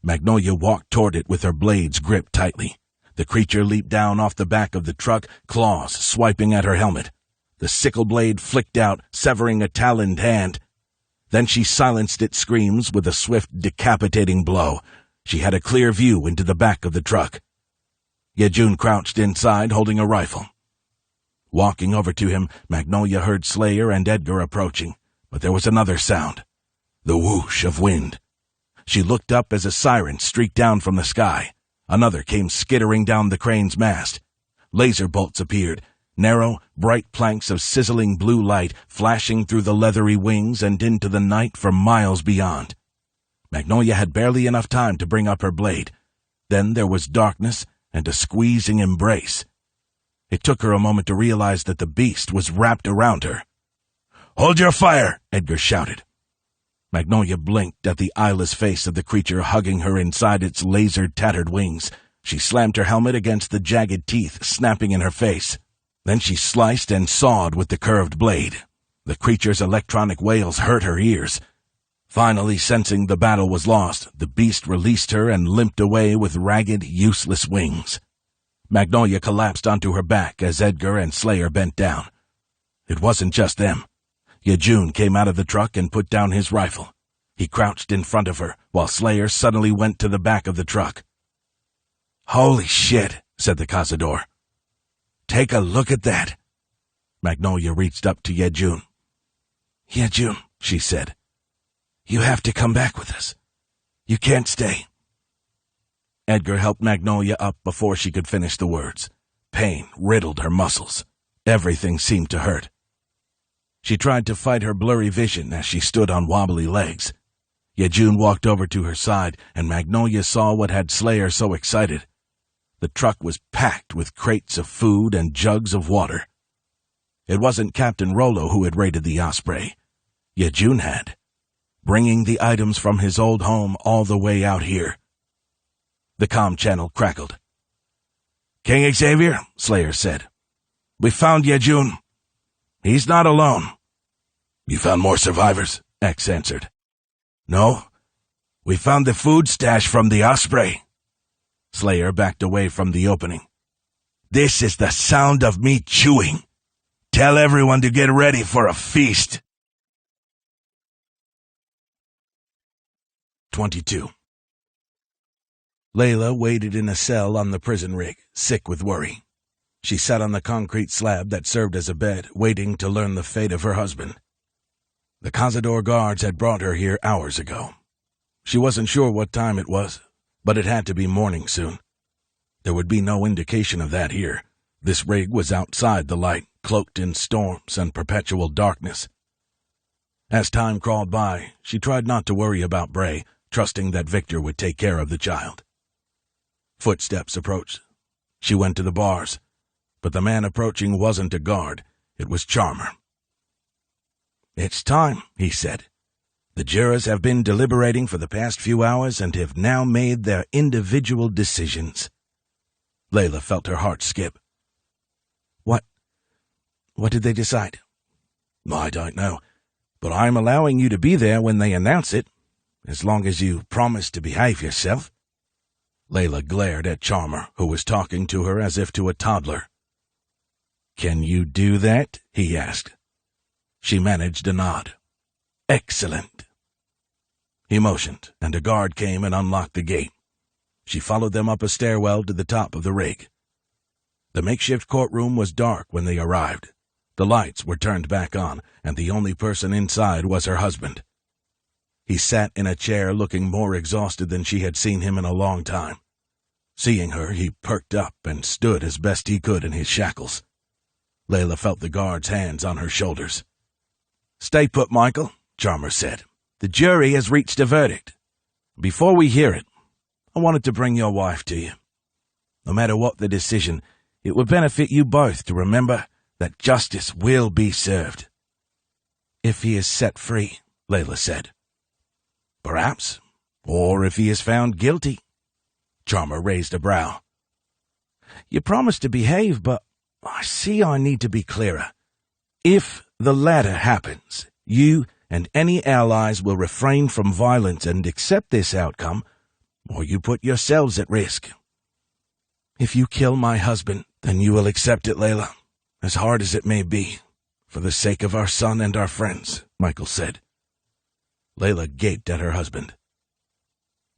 Magnolia walked toward it with her blades gripped tightly. The creature leaped down off the back of the truck, claws swiping at her helmet. The sickle blade flicked out, severing a taloned hand. Then she silenced its screams with a swift, decapitating blow. She had a clear view into the back of the truck. Yejun crouched inside, holding a rifle. Walking over to him, Magnolia heard Slayer and Edgar approaching, but there was another sound. The whoosh of wind. She looked up as a siren streaked down from the sky. Another came skittering down the crane's mast. Laser bolts appeared, narrow, bright planks of sizzling blue light flashing through the leathery wings and into the night for miles beyond. Magnolia had barely enough time to bring up her blade. Then there was darkness and a squeezing embrace. It took her a moment to realize that the beast was wrapped around her. "Hold your fire!" Edgar shouted. Magnolia blinked at the eyeless face of the creature hugging her inside its laser-tattered wings. She slammed her helmet against the jagged teeth snapping in her face. Then she sliced and sawed with the curved blade. The creature's electronic wails hurt her ears. Finally, sensing the battle was lost, the beast released her and limped away with ragged, useless wings. Magnolia collapsed onto her back as Edgar and Slayer bent down. It wasn't just them. Yejun came out of the truck and put down his rifle. He crouched in front of her, while Slayer suddenly went to the back of the truck. "Holy shit," said the cazador. "Take a look at that." Magnolia reached up to Yejun. "Yejun," she said, "you have to come back with us. You can't stay." Edgar helped Magnolia up before she could finish the words. Pain riddled her muscles. Everything seemed to hurt. She tried to fight her blurry vision as she stood on wobbly legs. Yejun walked over to her side, and Magnolia saw what had Slayer so excited. The truck was packed with crates of food and jugs of water. It wasn't Captain Rollo who had raided the Osprey. Yejun had, bringing the items from his old home all the way out here. The comm channel crackled. "King Xavier," Slayer said, "we found Yejun. He's not alone." "You found more survivors?" X answered. "No, we found the food stash from the Osprey." Slayer backed away from the opening. "This is the sound of me chewing. Tell everyone to get ready for a feast." 22. Layla waited in a cell on the prison rig, sick with worry. She sat on the concrete slab that served as a bed, waiting to learn the fate of her husband. The Cazador guards had brought her here hours ago. She wasn't sure what time it was, but it had to be morning soon. There would be no indication of that here. This rig was outside the light, cloaked in storms and perpetual darkness. As time crawled by, she tried not to worry about Bray, trusting that Victor would take care of the child. Footsteps approached. She went to the bars, but the man approaching wasn't a guard. It was Charmer. "It's time," he said. "The jurors have been deliberating for the past few hours and have now made their individual decisions." Layla felt her heart skip. What did they decide?" "I don't know, but I'm allowing you to be there when they announce it, as long as you promise to behave yourself." Layla glared at Charmer, who was talking to her as if to a toddler. "Can you do that?" he asked. She managed a nod. "Excellent." He motioned, and a guard came and unlocked the gate. She followed them up a stairwell to the top of the rig. The makeshift courtroom was dark when they arrived. The lights were turned back on, and the only person inside was her husband. He sat in a chair looking more exhausted than she had seen him in a long time. Seeing her, he perked up and stood as best he could in his shackles. Layla felt the guard's hands on her shoulders. "Stay put, Michael," Charmer said. "The jury has reached a verdict. Before we hear it, I wanted to bring your wife to you. No matter what the decision, it would benefit you both to remember that justice will be served." "If he is set free," Layla said. "Perhaps. Or if he is found guilty." Charmer raised a brow. "You promised to behave, but I see I need to be clearer. If the latter happens, you and any allies will refrain from violence and accept this outcome, or you put yourselves at risk." "If you kill my husband, then you will accept it, Layla, as hard as it may be, for the sake of our son and our friends," Michael said. Layla gaped at her husband.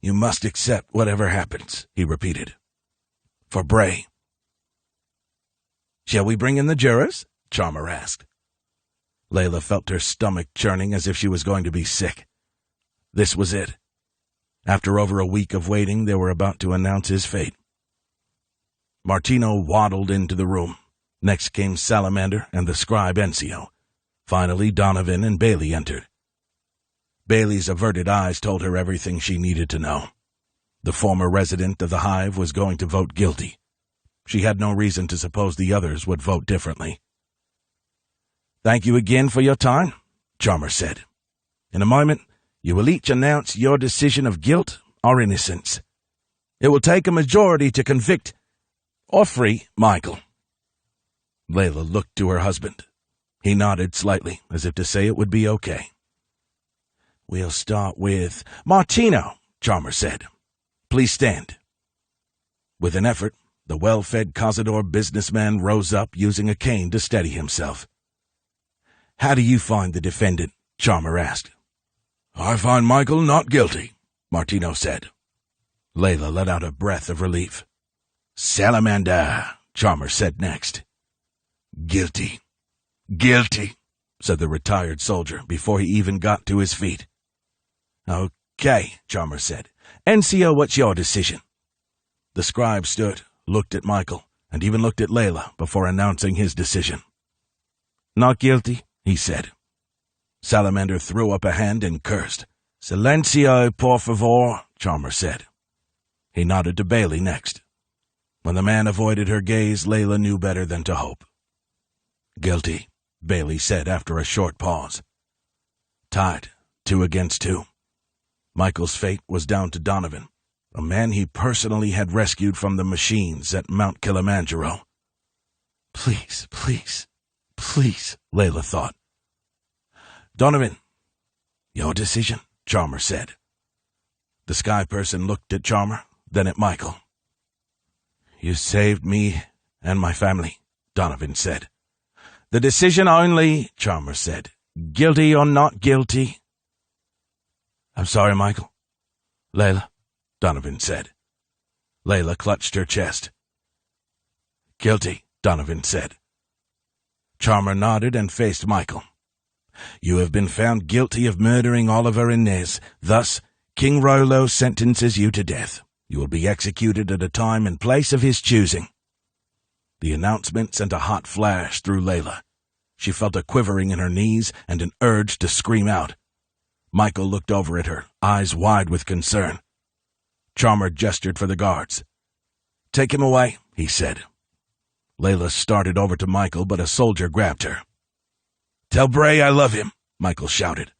"You must accept whatever happens," he repeated. "For Bray." "Shall we bring in the jurors?" Charmer asked. Layla felt her stomach churning as if she was going to be sick. This was it. After over a week of waiting, they were about to announce his fate. Martino waddled into the room. Next came Salamander and the scribe Encio. Finally, Donovan and Bailey entered. Bailey's averted eyes told her everything she needed to know. The former resident of the Hive was going to vote guilty. She had no reason to suppose the others would vote differently. "Thank you again for your time," Charmer said. "In a moment, you will each announce your decision of guilt or innocence. It will take a majority to convict or free Michael." Layla looked to her husband. He nodded slightly, as if to say it would be okay. We'll start with Martino, Chalmers said. Please stand. With an effort, the well-fed Cazador businessman rose up, using a cane to steady himself. How do you find the defendant? Chalmers asked. I find Michael not guilty, Martino said. Layla let out a breath of relief. Salamander, Chalmers said next. Guilty. Guilty, said the retired soldier before he even got to his feet. Okay, Chalmers said. NCO, what's your decision? The scribe stood, looked at Michael, and even looked at Layla before announcing his decision. Not guilty, he said. Salamander threw up a hand and cursed. Silencio, por favor, Chalmers said. He nodded to Bailey next. When the man avoided her gaze, Layla knew better than to hope. Guilty, Bailey said after a short pause. Tied, 2 against 2. Michael's fate was down to Donovan, a man he personally had rescued from the machines at Mount Kilimanjaro. Please, please, please, Layla thought. Donovan, your decision, Chalmers said. The sky person looked at Chalmers, then at Michael. You saved me and my family, Donovan said. The decision only, Chalmers said. Guilty or not guilty? I'm sorry, Michael. Layla, Donovan said. Layla clutched her chest. Guilty, Donovan said. Chalmers nodded and faced Michael. You have been found guilty of murdering Oliver Inez. Thus, King Rollo sentences you to death. You will be executed at a time and place of his choosing. The announcement sent a hot flash through Layla. She felt a quivering in her knees and an urge to scream out. Michael looked over at her, eyes wide with concern. Chalmers gestured for the guards. Take him away, he said. Layla started over to Michael, but a soldier grabbed her. Tell Bray I love him, Michael shouted.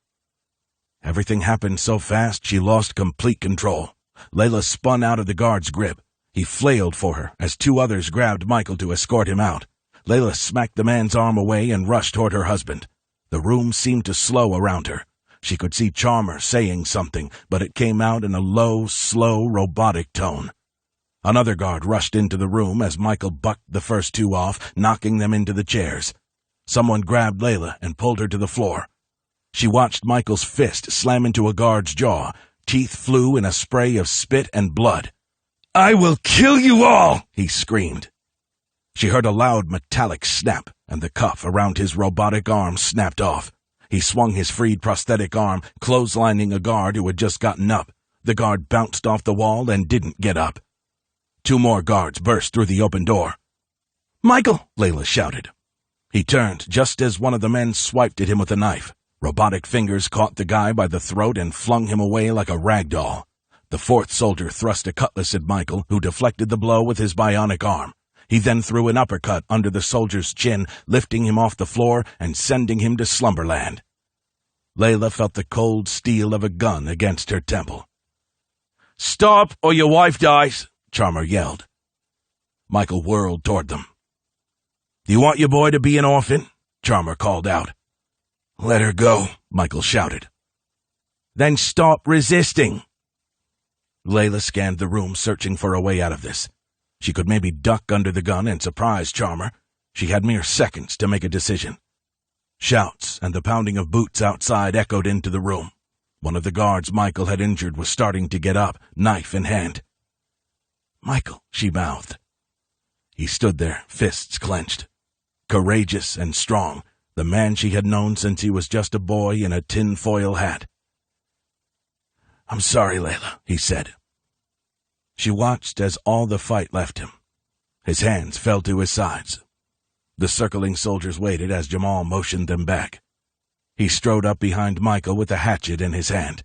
Everything happened so fast she lost complete control. Layla spun out of the guard's grip. He flailed for her as 2 others grabbed Michael to escort him out. Layla smacked the man's arm away and rushed toward her husband. The room seemed to slow around her. She could see Chalmers saying something, but it came out in a low, slow, robotic tone. Another guard rushed into the room as Michael bucked the first 2 off, knocking them into the chairs. Someone grabbed Layla and pulled her to the floor. She watched Michael's fist slam into a guard's jaw. Teeth flew in a spray of spit and blood. I will kill you all, he screamed. She heard a loud metallic snap, and the cuff around his robotic arm snapped off. He swung his freed prosthetic arm, clotheslining a guard who had just gotten up. The guard bounced off the wall and didn't get up. 2 more guards burst through the open door. Michael, Layla shouted. He turned just as one of the men swiped at him with a knife. Robotic fingers caught the guy by the throat and flung him away like a rag doll. The 4th soldier thrust a cutlass at Michael, who deflected the blow with his bionic arm. He then threw an uppercut under the soldier's chin, lifting him off the floor and sending him to slumberland. Layla felt the cold steel of a gun against her temple. Stop, or your wife dies, Chalmers yelled. Michael whirled toward them. Do you want your boy to be an orphan? Chalmers called out. Let her go, Michael shouted. Then stop resisting. Layla scanned the room, searching for a way out of this. She could maybe duck under the gun and surprise Chalmers. She had mere seconds to make a decision. Shouts and the pounding of boots outside echoed into the room. One of the guards Michael had injured was starting to get up, knife in hand. Michael, she mouthed. He stood there, fists clenched. Courageous and strong, the man she had known since he was just a boy in a tin-foil hat. I'm sorry, Layla, he said. She watched as all the fight left him. His hands fell to his sides. The circling soldiers waited as Jamal motioned them back. He strode up behind Michael with a hatchet in his hand.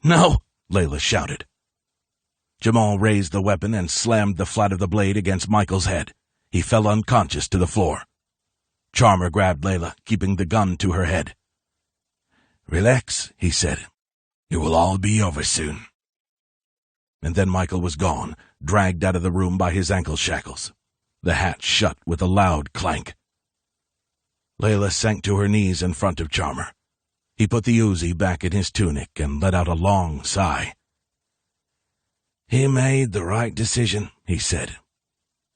No, Layla shouted. Jamal raised the weapon and slammed the flat of the blade against Michael's head. He fell unconscious to the floor. Chalmers grabbed Layla, keeping the gun to her head. Relax, he said. It will all be over soon. And then Michael was gone, dragged out of the room by his ankle shackles. The hatch shut with a loud clank. Layla sank to her knees in front of Chalmers. He put the Uzi back in his tunic and let out a long sigh. "He made the right decision," he said.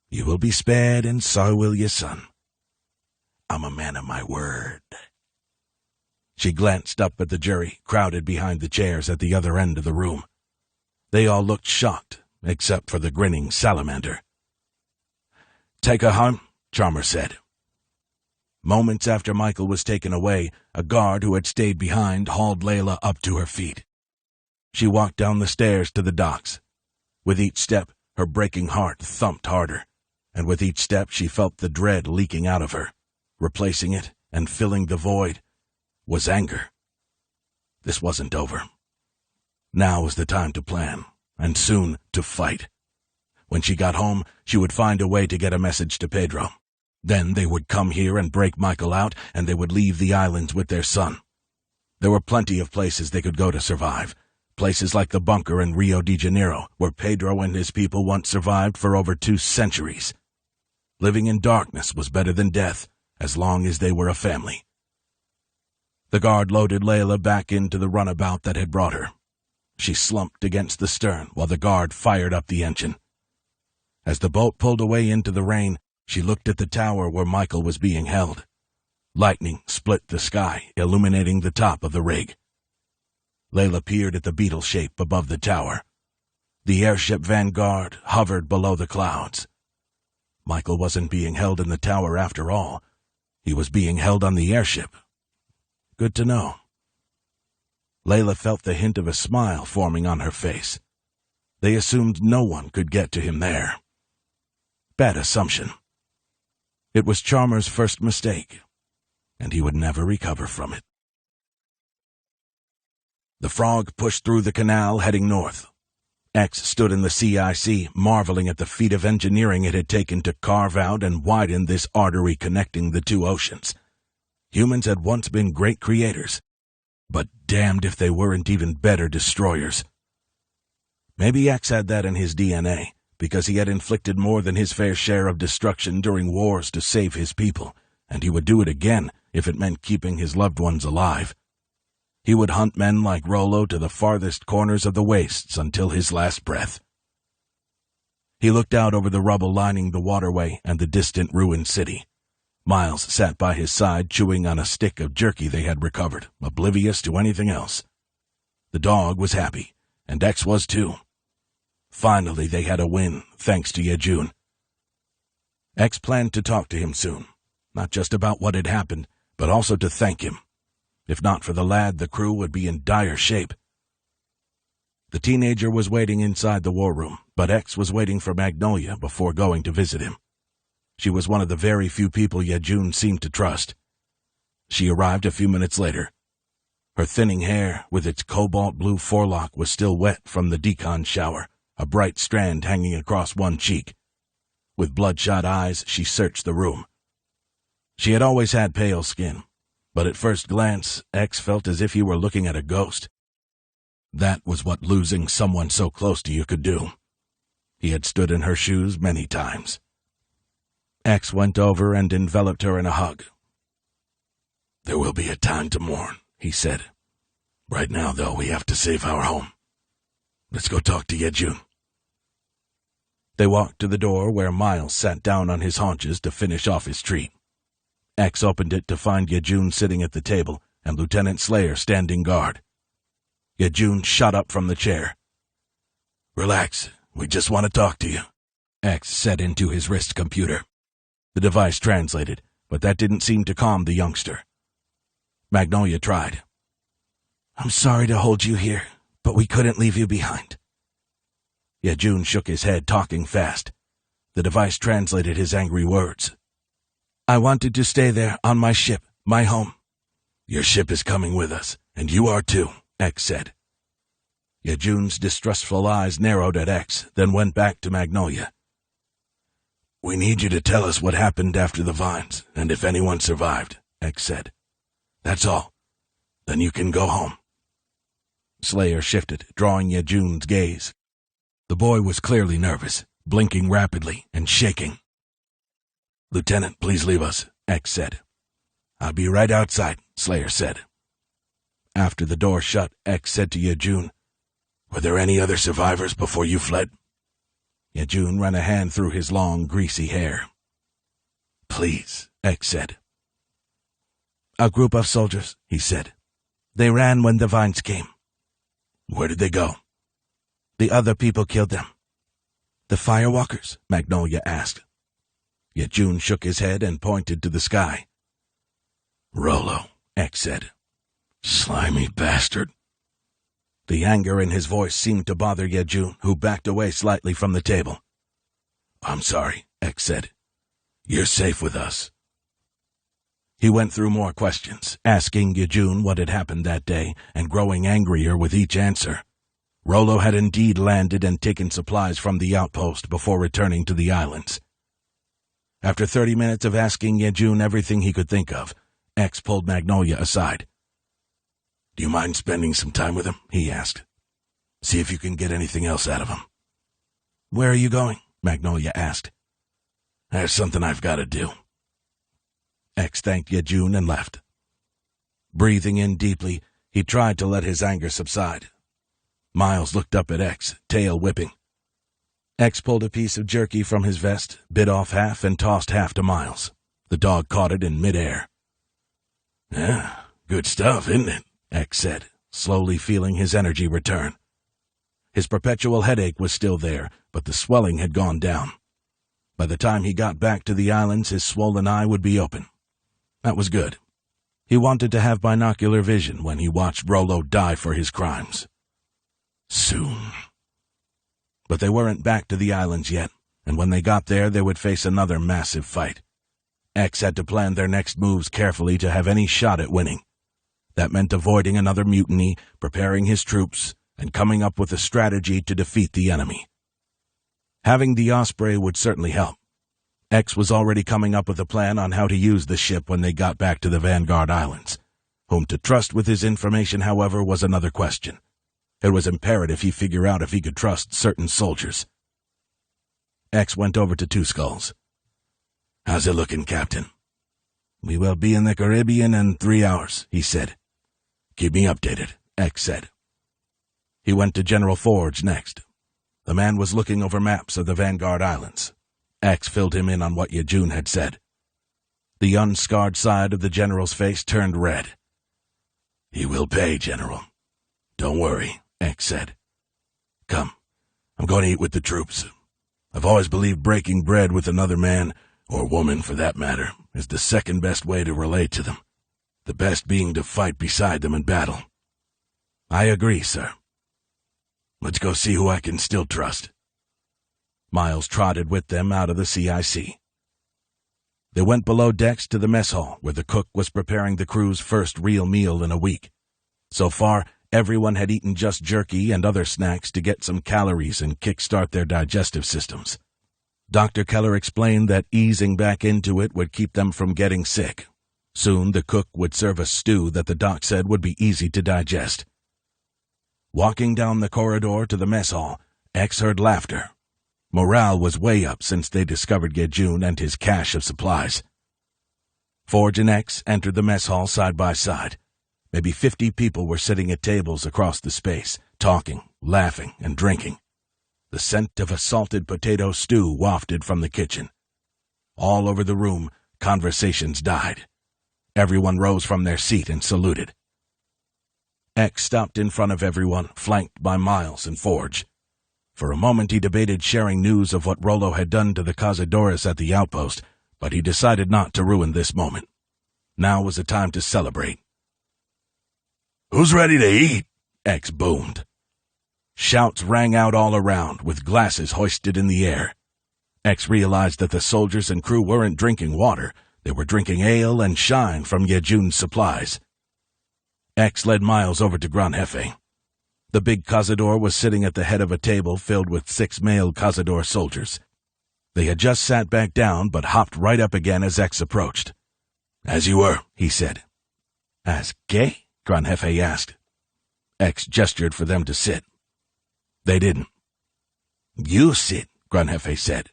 "You will be spared, and so will your son. I'm a man of my word." She glanced up at the jury, crowded behind the chairs at the other end of the room. They all looked shocked, except for the grinning salamander. "Take her home," Chalmers said. Moments after Michael was taken away, a guard who had stayed behind hauled Layla up to her feet. She walked down the stairs to the docks. With each step, her breaking heart thumped harder, and with each step she felt the dread leaking out of her. Replacing it and filling the void was anger. This wasn't over. Now was the time to plan, and soon to fight. When she got home, she would find a way to get a message to Pedro. Then they would come here and break Michael out, and they would leave the islands with their son. There were plenty of places they could go to survive. Places like the bunker in Rio de Janeiro, where Pedro and his people once survived for over 2 centuries. Living in darkness was better than death, as long as they were a family. The guard loaded Layla back into the runabout that had brought her. She slumped against the stern while the guard fired up the engine. As the boat pulled away into the rain, she looked at the tower where Michael was being held. Lightning split the sky, illuminating the top of the rig. Layla peered at the beetle shape above the tower. The airship Vanguard hovered below the clouds. Michael wasn't being held in the tower after all. He was being held on the airship. Good to know. Layla felt the hint of a smile forming on her face. They assumed no one could get to him there. Bad assumption. It was Chalmers' first mistake, and he would never recover from it. The Frog pushed through the canal, heading north. X stood in the CIC, marveling at the feat of engineering it had taken to carve out and widen this artery connecting the 2 oceans. Humans had once been great creators, but damned if they weren't even better destroyers. Maybe X had that in his DNA, because he had inflicted more than his fair share of destruction during wars to save his people, and he would do it again if it meant keeping his loved ones alive. He would hunt men like Rollo to the farthest corners of the wastes until his last breath. He looked out over the rubble lining the waterway and the distant ruined city. Miles sat by his side, chewing on a stick of jerky they had recovered, oblivious to anything else. The dog was happy, and X was too. Finally, they had a win, thanks to Yejun. X planned to talk to him soon, not just about what had happened, but also to thank him. If not for the lad, the crew would be in dire shape. The teenager was waiting inside the war room, but X was waiting for Magnolia before going to visit him. She was one of the very few people Yejun seemed to trust. She arrived a few minutes later. Her thinning hair, with its cobalt blue forelock, was still wet from the decon shower, a bright strand hanging across one cheek. With bloodshot eyes, she searched the room. She had always had pale skin, but at first glance, X felt as if he were looking at a ghost. That was what losing someone so close to you could do. He had stood in her shoes many times. X went over and enveloped her in a hug. "There will be a time to mourn," he said. "Right now, though, we have to save our home. Let's go talk to Yejun." They walked to the door where Miles sat down on his haunches to finish off his treat. X opened it to find Yejun sitting at the table and Lieutenant Slayer standing guard. Yejun shot up from the chair. "Relax, we just want to talk to you," X said into his wrist computer. The device translated, but that didn't seem to calm the youngster. Magnolia tried. "I'm sorry to hold you here, but we couldn't leave you behind." Yejun shook his head, talking fast. The device translated his angry words. "I wanted to stay there, on my ship, my home." "Your ship is coming with us, and you are too," X said. Yejun's distrustful eyes narrowed at X, then went back to Magnolia. "We need you to tell us what happened after the vines, and if anyone survived," X said. "That's all. Then you can go home." Slayer shifted, drawing Yejun's gaze. The boy was clearly nervous, blinking rapidly and shaking. "Lieutenant, please leave us," X said. "I'll be right outside," Slayer said. After the door shut, X said to Yejun, "Were there any other survivors before you fled?" Yejun ran a hand through his long, greasy hair. "Please," X said. "A group of soldiers," he said. "They ran when the vines came." "Where did they go?" "The other people killed them." "The firewalkers?" Magnolia asked. Yejun shook his head and pointed to the sky. "Rollo," X said. "Slimy bastard." The anger in his voice seemed to bother Yejun, who backed away slightly from the table. "I'm sorry," X said. "You're safe with us." He went through more questions, asking Yejun what had happened that day, and growing angrier with each answer. Rollo had indeed landed and taken supplies from the outpost before returning to the islands. After 30 minutes of asking Yejun everything he could think of, X pulled Magnolia aside. "Do you mind spending some time with him?" he asked. "See if you can get anything else out of him." "Where are you going?" Magnolia asked. "There's something I've got to do." X thanked Yejun and left. Breathing in deeply, he tried to let his anger subside. Miles looked up at X, tail whipping. X pulled a piece of jerky from his vest, bit off half, and tossed half to Miles. The dog caught it in midair. "Yeah, good stuff, isn't it?" X said, slowly feeling his energy return. His perpetual headache was still there, but the swelling had gone down. By the time he got back to the islands, his swollen eye would be open. That was good. He wanted to have binocular vision when he watched Rollo die for his crimes. Soon. But they weren't back to the islands yet, and when they got there, they would face another massive fight. X had to plan their next moves carefully to have any shot at winning. That meant avoiding another mutiny, preparing his troops, and coming up with a strategy to defeat the enemy. Having the Osprey would certainly help. X was already coming up with a plan on how to use the ship when they got back to the Vanguard Islands. Whom to trust with his information, however, was another question. It was imperative he figure out if he could trust certain soldiers. X went over to Two Skulls. "How's it looking, Captain?" "We will be in the Caribbean in 3 hours," he said. "Keep me updated," X said. He went to General Forge next. The man was looking over maps of the Vanguard Islands. X filled him in on what Yejun had said. The unscarred side of the general's face turned red. "He will pay, General. Don't worry," X said. "Come, I'm going to eat with the troops. I've always believed breaking bread with another man, or woman for that matter, is the second best way to relate to them. The best being to fight beside them in battle." "I agree, sir." "Let's go see who I can still trust." Miles trotted with them out of the CIC. They went below decks to the mess hall, where the cook was preparing the crew's first real meal in a week. So far, everyone had eaten just jerky and other snacks to get some calories and kickstart their digestive systems. Dr. Keller explained that easing back into it would keep them from getting sick. Soon the cook would serve a stew that the doc said would be easy to digest. Walking down the corridor to the mess hall, X heard laughter. Morale was way up since they discovered Yejun and his cache of supplies. Forge and X entered the mess hall side by side. Maybe 50 people were sitting at tables across the space, talking, laughing, and drinking. The scent of a salted potato stew wafted from the kitchen. All over the room, conversations died. Everyone rose from their seat and saluted. X stopped in front of everyone, flanked by Miles and Forge. For a moment he debated sharing news of what Rollo had done to the Cazadores at the outpost, but he decided not to ruin this moment. Now was the time to celebrate. "Who's ready to eat?" X boomed. Shouts rang out all around, with glasses hoisted in the air. X realized that the soldiers and crew weren't drinking water. They were drinking ale and shine from Yejun's supplies. X led Miles over to Gran Jefe. The big Cazador was sitting at the head of a table filled with 6 male Cazador soldiers. They had just sat back down, but hopped right up again as X approached. "As you were," he said. "As qué?" Gran Jefe asked. X gestured for them to sit. They didn't. "You sit," Gran Jefe said.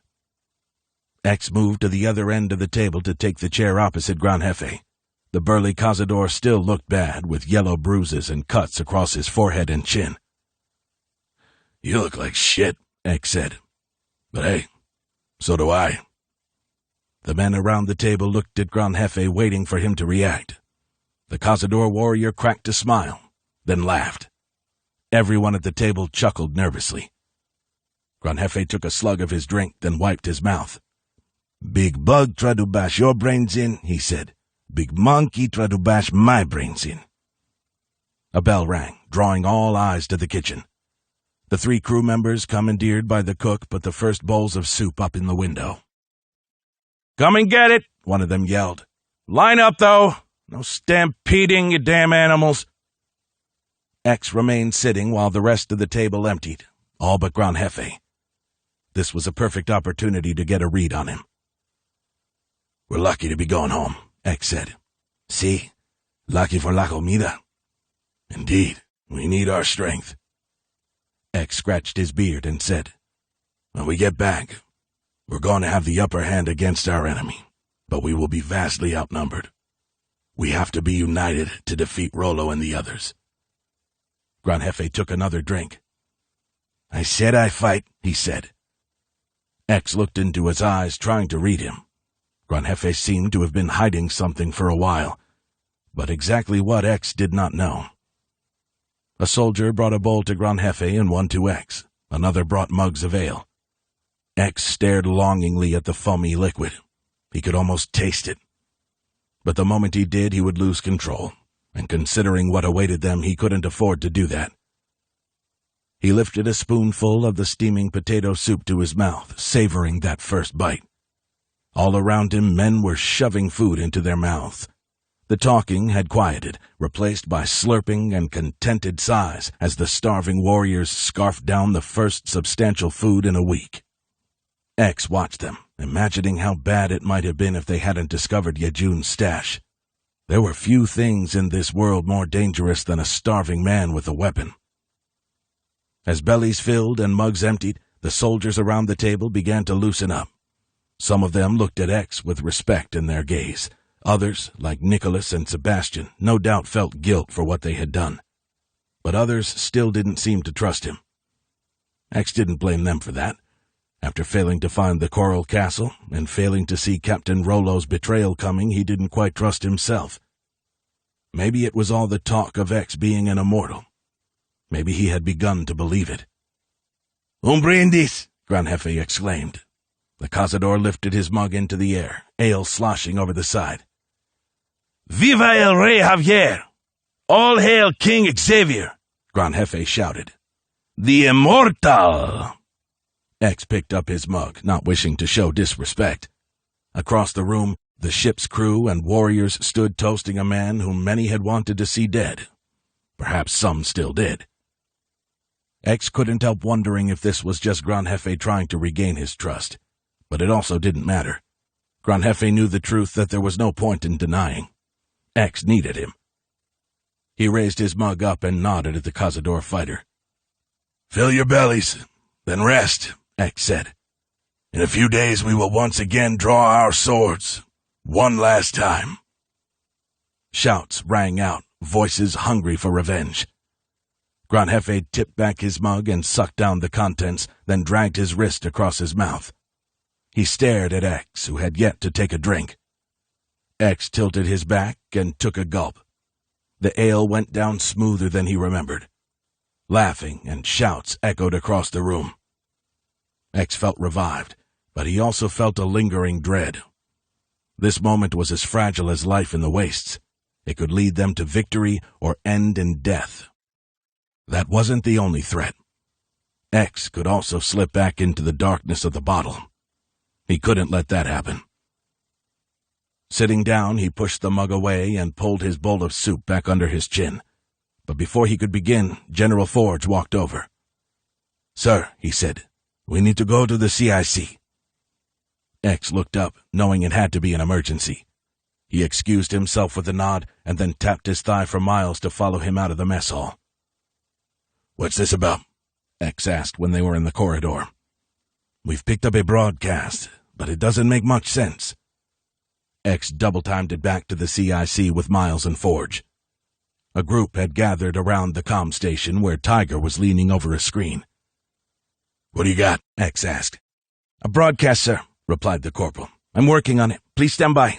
X moved to the other end of the table to take the chair opposite Gran Jefe. The burly cazador still looked bad, with yellow bruises and cuts across his forehead and chin. "You look like shit," X said. "But hey, so do I." The men around the table looked at Gran Jefe, waiting for him to react. The cazador warrior cracked a smile, then laughed. Everyone at the table chuckled nervously. Gran Jefe took a slug of his drink, then wiped his mouth. "Big bug tried to bash your brains in," he said. "Big monkey tried to bash my brains in." A bell rang, drawing all eyes to the kitchen. The 3 crew members, commandeered by the cook, put the first bowls of soup up in the window. "Come and get it," one of them yelled. "Line up, though. No stampeding, you damn animals." X remained sitting while the rest of the table emptied, all but Gran Jefe. This was a perfect opportunity to get a read on him. "We're lucky to be going home," X said. "Sí, lucky for la comida." "Indeed, we need our strength." X scratched his beard and said, "When we get back, we're going to have the upper hand against our enemy, but we will be vastly outnumbered. We have to be united to defeat Rollo and the others." Gran Jefe took another drink. "I said I fight," he said. X looked into his eyes, trying to read him. Gran Jefe seemed to have been hiding something for a while, but exactly what X did not know. A soldier brought a bowl to Gran Jefe and one to X. Another brought mugs of ale. X stared longingly at the foamy liquid. He could almost taste it. But the moment he did, he would lose control, and considering what awaited them, he couldn't afford to do that. He lifted a spoonful of the steaming potato soup to his mouth, savoring that first bite. All around him, men were shoving food into their mouths. The talking had quieted, replaced by slurping and contented sighs as the starving warriors scarfed down the first substantial food in a week. X watched them, imagining how bad it might have been if they hadn't discovered Yejun's stash. There were few things in this world more dangerous than a starving man with a weapon. As bellies filled and mugs emptied, the soldiers around the table began to loosen up. Some of them looked at X with respect in their gaze. Others, like Nicholas and Sebastian, no doubt felt guilt for what they had done. But others still didn't seem to trust him. X didn't blame them for that. After failing to find the Coral Castle and failing to see Captain Rollo's betrayal coming, he didn't quite trust himself. Maybe it was all the talk of X being an immortal. Maybe he had begun to believe it. "Un brindis!" Gran Jefe exclaimed. The cazador lifted his mug into the air, ale sloshing over the side. "Viva el Rey Javier! All hail King Xavier!" Gran Jefe shouted. "The Immortal!" X picked up his mug, not wishing to show disrespect. Across the room, the ship's crew and warriors stood toasting a man whom many had wanted to see dead. Perhaps some still did. X couldn't help wondering if this was just Gran Jefe trying to regain his trust. But it also didn't matter. Gran Jefe knew the truth that there was no point in denying. X needed him. He raised his mug up and nodded at the cazador fighter. "Fill your bellies, then rest," X said. "In a few days we will once again draw our swords. One last time." Shouts rang out, voices hungry for revenge. Gran Jefe tipped back his mug and sucked down the contents, then dragged his wrist across his mouth. He stared at X, who had yet to take a drink. X tilted his back and took a gulp. The ale went down smoother than he remembered. Laughing and shouts echoed across the room. X felt revived, but he also felt a lingering dread. This moment was as fragile as life in the wastes. It could lead them to victory or end in death. That wasn't the only threat. X could also slip back into the darkness of the bottle. He couldn't let that happen. Sitting down, he pushed the mug away and pulled his bowl of soup back under his chin. But before he could begin, General Forge walked over. "Sir," he said, "we need to go to the CIC." X looked up, knowing it had to be an emergency. He excused himself with a nod and then tapped his thigh for Miles to follow him out of the mess hall. "What's this about?" X asked when they were in the corridor. "We've picked up a broadcast, but it doesn't make much sense." X double-timed it back to the CIC with Miles and Forge. A group had gathered around the comm station where Tiger was leaning over a screen. "What do you got?" X asked. "A broadcast, sir," replied the corporal. "I'm working on it. Please stand by."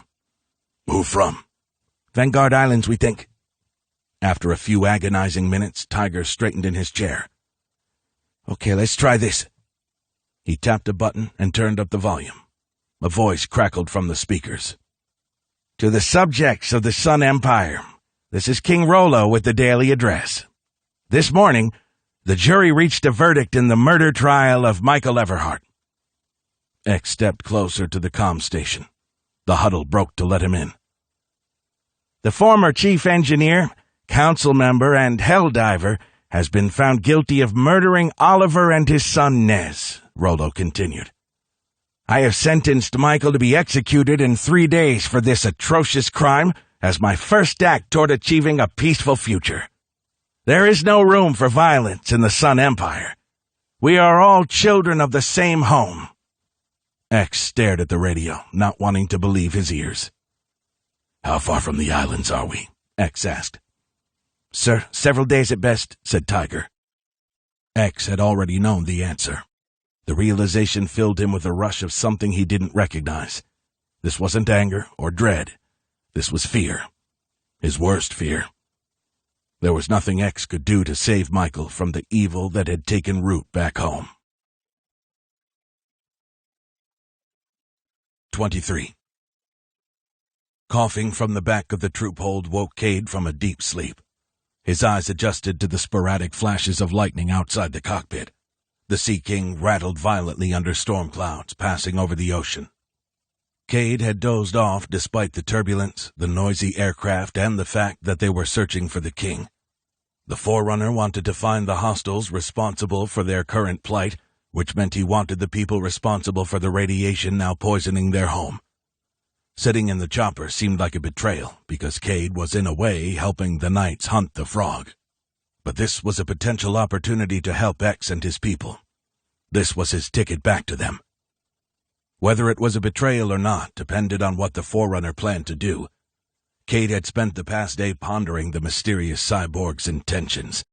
"Who from?" "Vanguard Islands, we think." After a few agonizing minutes, Tiger straightened in his chair. "Okay, let's try this." He tapped a button and turned up the volume. A voice crackled from the speakers. "To the subjects of the Sun Empire, this is King Rollo with the daily address. This morning, the jury reached a verdict in the murder trial of Michael Everhart." X stepped closer to the comm station. The huddle broke to let him in. "The former chief engineer, council member, and helldiver has been found guilty of murdering Oliver and his son Nez," Rollo continued. "I have sentenced Michael to be executed in 3 days for this atrocious crime as my first act toward achieving a peaceful future. There is no room for violence in the Sun Empire. We are all children of the same home." X stared at the radio, not wanting to believe his ears. "How far from the islands are we?" X asked. "Sir, several days at best," said Tiger. X had already known the answer. The realization filled him with a rush of something he didn't recognize. This wasn't anger or dread. This was fear. His worst fear. There was nothing X could do to save Michael from the evil that had taken root back home. 23. Coughing from the back of the troop hold woke Cade from a deep sleep. His eyes adjusted to the sporadic flashes of lightning outside the cockpit. The Sea King rattled violently under storm clouds, passing over the ocean. Cade had dozed off despite the turbulence, the noisy aircraft, and the fact that they were searching for the king. The Forerunner wanted to find the hostiles responsible for their current plight, which meant he wanted the people responsible for the radiation now poisoning their home. Sitting in the chopper seemed like a betrayal, because Cade was in a way helping the Knights hunt the frog. But this was a potential opportunity to help X and his people. This was his ticket back to them. Whether it was a betrayal or not depended on what the Forerunner planned to do. Cade had spent the past day pondering the mysterious cyborg's intentions.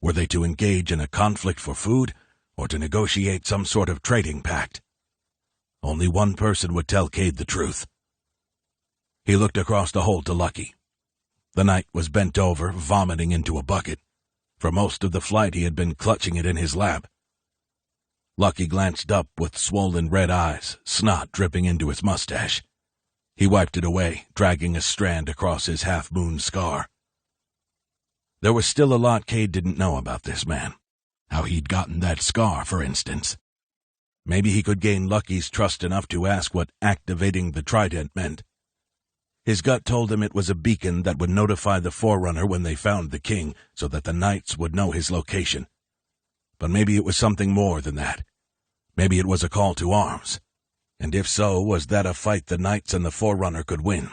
Were they to engage in a conflict for food, or to negotiate some sort of trading pact? Only one person would tell Cade the truth. He looked across the hold to Lucky. The Knight was bent over, vomiting into a bucket. For most of the flight he had been clutching it in his lap. Lucky glanced up with swollen red eyes, snot dripping into his mustache. He wiped it away, dragging a strand across his half-moon scar. There was still a lot Cade didn't know about this man. How he'd gotten that scar, for instance. Maybe he could gain Lucky's trust enough to ask what activating the trident meant. His gut told him it was a beacon that would notify the Forerunner when they found the king, so that the Knights would know his location. But maybe it was something more than that. Maybe it was a call to arms. And if so, was that a fight the Knights and the Forerunner could win?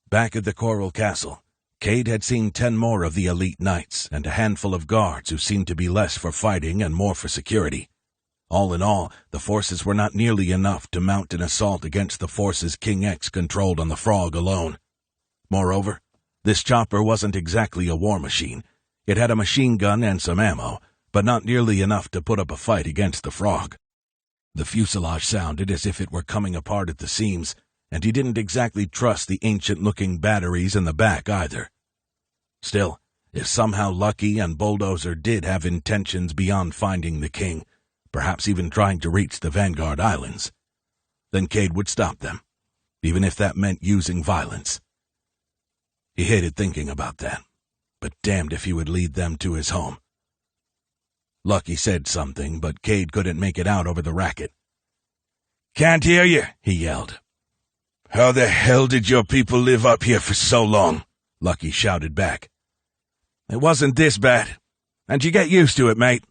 Back at the Coral Castle, Cade had seen 10 more of the elite Knights and a handful of guards who seemed to be less for fighting and more for security. All in all, the forces were not nearly enough to mount an assault against the forces King X controlled on the Frog alone. Moreover, this chopper wasn't exactly a war machine. It had a machine gun and some ammo, but not nearly enough to put up a fight against the Frog. The fuselage sounded as if it were coming apart at the seams, and he didn't exactly trust the ancient-looking batteries in the back either. Still, if somehow Lucky and Bulldozer did have intentions beyond finding the king, perhaps even trying to reach the Vanguard Islands, then Cade would stop them, even if that meant using violence. He hated thinking about that, but damned if he would lead them to his home. Lucky said something, but Cade couldn't make it out over the racket. "Can't hear you," he yelled. "How the hell did your people live up here for so long?" Lucky shouted back. "It wasn't this bad, and you get used to it, mate."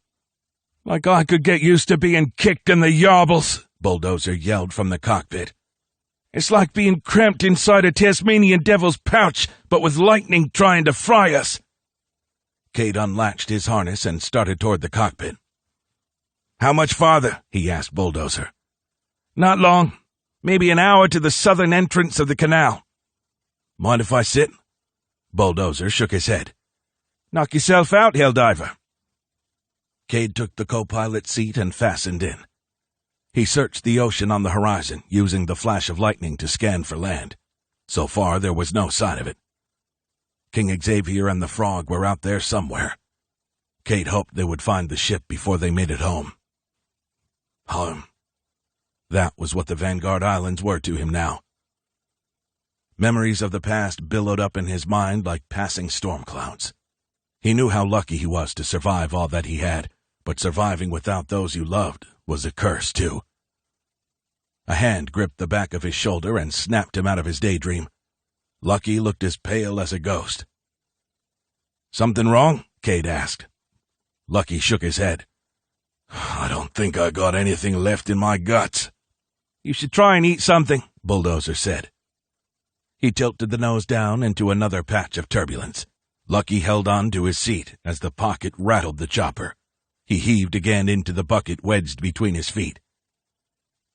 "Like I could get used to being kicked in the yarbles," Bulldozer yelled from the cockpit. "It's like being cramped inside a Tasmanian devil's pouch, but with lightning trying to fry us." Cade unlatched his harness and started toward the cockpit. "How much farther?" he asked Bulldozer. "Not long. Maybe an hour to the southern entrance of the canal. Mind if I sit? Bulldozer shook his head. Knock yourself out, Helldiver. Cade took the co-pilot seat and fastened in. He searched the ocean on the horizon, using the flash of lightning to scan for land. So far, there was no sign of it. King Xavier and the Frog were out there somewhere. Cade hoped they would find the ship before they made it home. Home. That was what the Vanguard Islands were to him now. Memories of the past billowed up in his mind like passing storm clouds. He knew how lucky he was to survive all that he had, but surviving without those you loved was a curse, too. A hand gripped the back of his shoulder and snapped him out of his daydream. Lucky looked as pale as a ghost. "Something wrong?" Cade asked. Lucky shook his head. "I don't think I got anything left in my guts." "You should try and eat something," Bulldozer said. He tilted the nose down into another patch of turbulence. Lucky held on to his seat as the pocket rattled the chopper. He heaved again into the bucket wedged between his feet.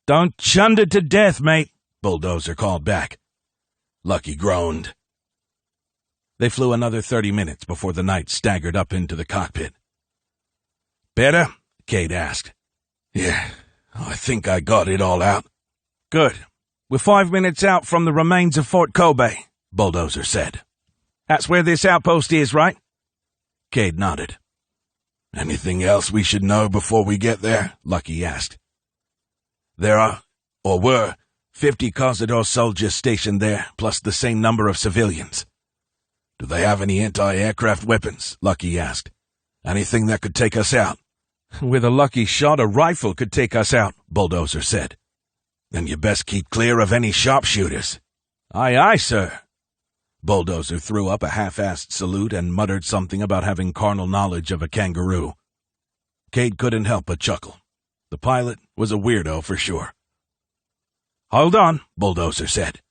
"Don't chunder to death, mate," Bulldozer called back. Lucky groaned. They flew another 30 minutes before the knight staggered up into the cockpit. "Better?" Cade asked. "Yeah, I think I got it all out." "Good. We're 5 minutes out from the remains of Fort Kobe," Bulldozer said. "That's where this outpost is, right?" Cade nodded. "Anything else we should know before we get there?" Lucky asked. "There are, or were, 50 Cazador soldiers stationed there, plus the same number of civilians." "Do they have any anti-aircraft weapons?" Lucky asked. "Anything that could take us out?" "With a lucky shot, a rifle could take us out," Bulldozer said. "Then you best keep clear of any sharpshooters." "Aye, aye, sir." Bulldozer threw up a half-assed salute and muttered something about having carnal knowledge of a kangaroo. Cade couldn't help but chuckle. The pilot was a weirdo for sure. "Hold on," Bulldozer said.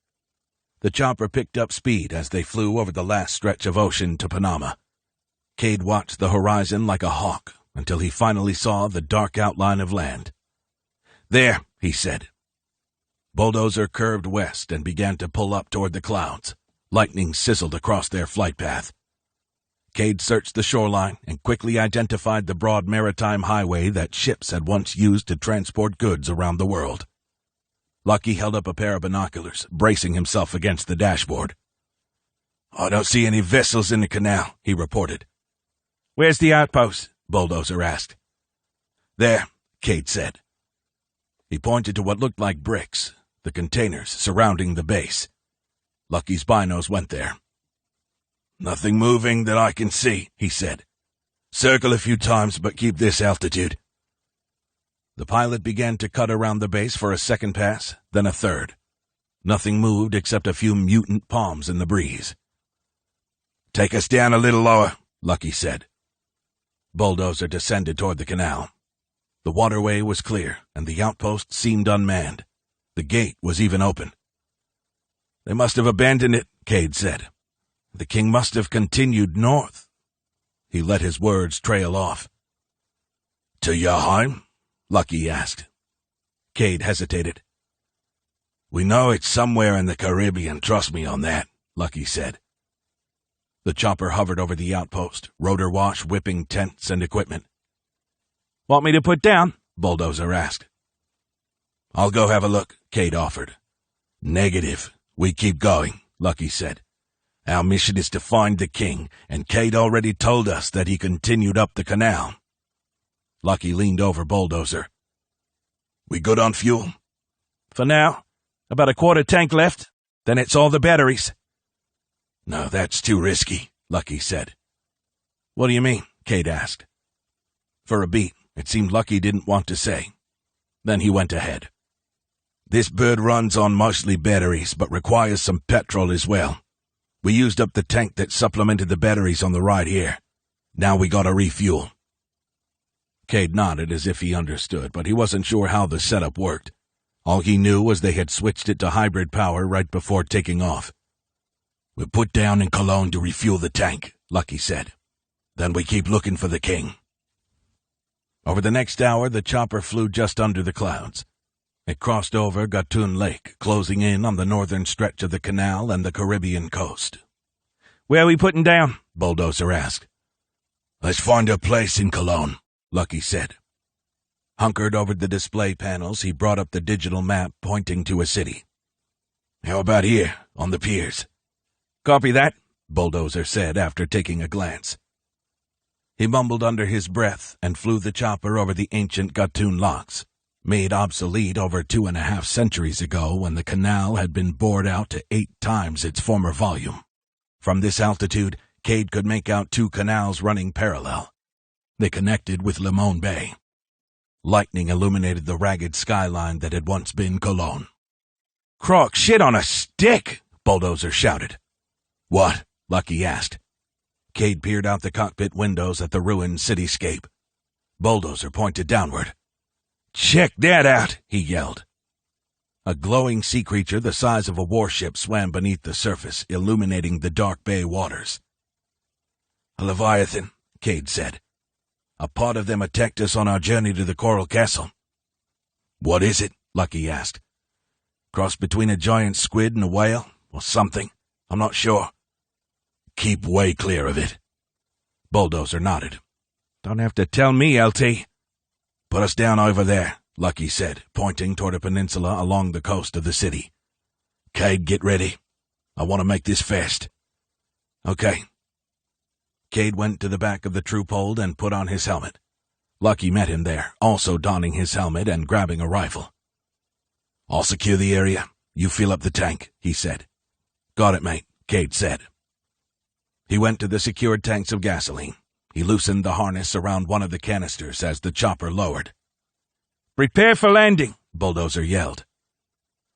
The chopper picked up speed as they flew over the last stretch of ocean to Panama. Cade watched the horizon like a hawk until he finally saw the dark outline of land. "There," he said. Bulldozer curved west and began to pull up toward the clouds. Lightning sizzled across their flight path. Cade searched the shoreline and quickly identified the broad maritime highway that ships had once used to transport goods around the world. Lucky held up a pair of binoculars, bracing himself against the dashboard. "I don't see any vessels in the canal," he reported. "Where's the outpost?" Bulldozer asked. "There," Cade said. He pointed to what looked like bricks, the containers surrounding the base. Lucky's binos went there. "Nothing moving that I can see," he said. "Circle a few times, but keep this altitude." The pilot began to cut around the base for a second pass, then a third. Nothing moved except a few mutant palms in the breeze. "Take us down a little lower," Lucky said. Bulldozer descended toward the canal. The waterway was clear, and the outpost seemed unmanned. The gate was even open. "They must have abandoned it," Cade said. "The king must have continued north." He let his words trail off. "To your home?" Lucky asked. Cade hesitated. "We know it's somewhere in the Caribbean, trust me on that," Lucky said. The chopper hovered over the outpost, rotor wash whipping tents and equipment. "Want me to put down?" Bulldozer asked. "I'll go have a look," Cade offered. "Negative. We keep going," Lucky said. "Our mission is to find the king, and Cade already told us that he continued up the canal." Lucky leaned over Bulldozer. "We good on fuel?" "For now. About a quarter tank left. Then it's all the batteries." "No, that's too risky," Lucky said. "What do you mean?" Cade asked. For a beat, it seemed Lucky didn't want to say. Then he went ahead. "This bird runs on mostly batteries, but requires some petrol as well. We used up the tank that supplemented the batteries on the ride here. Now we gotta refuel." Cade nodded as if he understood, but he wasn't sure how the setup worked. All he knew was they had switched it to hybrid power right before taking off. "We'll put down in Cologne to refuel the tank," Lucky said. "Then we keep looking for the king." Over the next hour, the chopper flew just under the clouds. It crossed over Gatun Lake, closing in on the northern stretch of the canal and the Caribbean coast. "Where are we putting down?" Bulldozer asked. "Let's find a place in Cologne," Lucky said. Hunkered over the display panels, he brought up the digital map pointing to a city. "How about here, on the piers?" "Copy that," Bulldozer said after taking a glance. He mumbled under his breath and flew the chopper over the ancient Gatun locks, made obsolete over 2.5 centuries ago when the canal had been bored out to 8 times its former volume. From this altitude, Cade could make out 2 canals running parallel. They connected with Limon Bay. Lightning illuminated the ragged skyline that had once been Cologne. "Croc shit on a stick!" Bulldozer shouted. "What?" Lucky asked. Cade peered out the cockpit windows at the ruined cityscape. Bulldozer pointed downward. "Check that out!" he yelled. A glowing sea creature the size of a warship swam beneath the surface, illuminating the dark bay waters. "A Leviathan," Cade said. "A part of them attacked us on our journey to the Coral Castle." "What is it?" Lucky asked. "Cross between a giant squid and a whale, or something. I'm not sure." "Keep way clear of it." Bulldozer nodded. "Don't have to tell me, LT." "Put us down over there," Lucky said, pointing toward a peninsula along the coast of the city. "Cade, get ready. I want to make this fast." "Okay." Cade went to the back of the troop hold and put on his helmet. Lucky met him there, also donning his helmet and grabbing a rifle. "I'll secure the area. You fill up the tank," he said. "Got it, mate," Cade said. He went to the secured tanks of gasoline. He loosened the harness around one of the canisters as the chopper lowered. "Prepare for landing," Bulldozer yelled.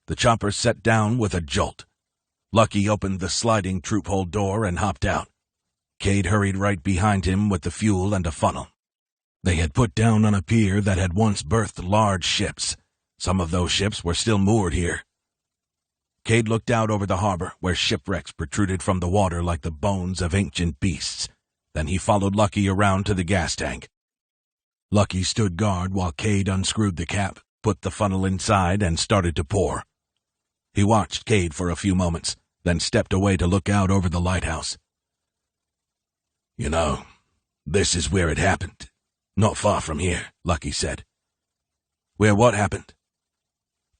The chopper set down with a jolt. Lucky opened the sliding troop hold door and hopped out. Cade hurried right behind him with the fuel and a funnel. They had put down on a pier that had once berthed large ships. Some of those ships were still moored here. Cade looked out over the harbor, where shipwrecks protruded from the water like the bones of ancient beasts. Then he followed Lucky around to the gas tank. Lucky stood guard while Cade unscrewed the cap, put the funnel inside, and started to pour. He watched Cade for a few moments, then stepped away to look out over the lighthouse. "You know, this is where it happened. Not far from here," Lucky said. "Where what happened?"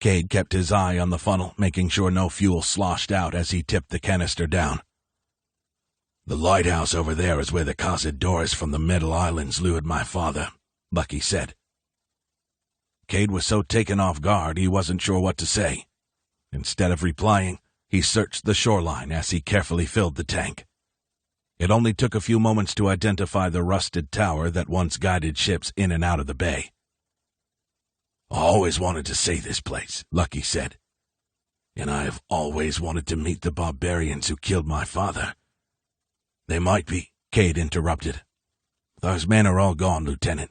Cade kept his eye on the funnel, making sure no fuel sloshed out as he tipped the canister down. "The lighthouse over there is where the cazadores from the Metal Islands lured my father," Lucky said. Cade was so taken off guard he wasn't sure what to say. Instead of replying, he searched the shoreline as he carefully filled the tank. It only took a few moments to identify the rusted tower that once guided ships in and out of the bay. "I always wanted to see this place," Lucky said. "And I have always wanted to meet the barbarians who killed my father." "They might be," Cade interrupted. "Those men are all gone, Lieutenant.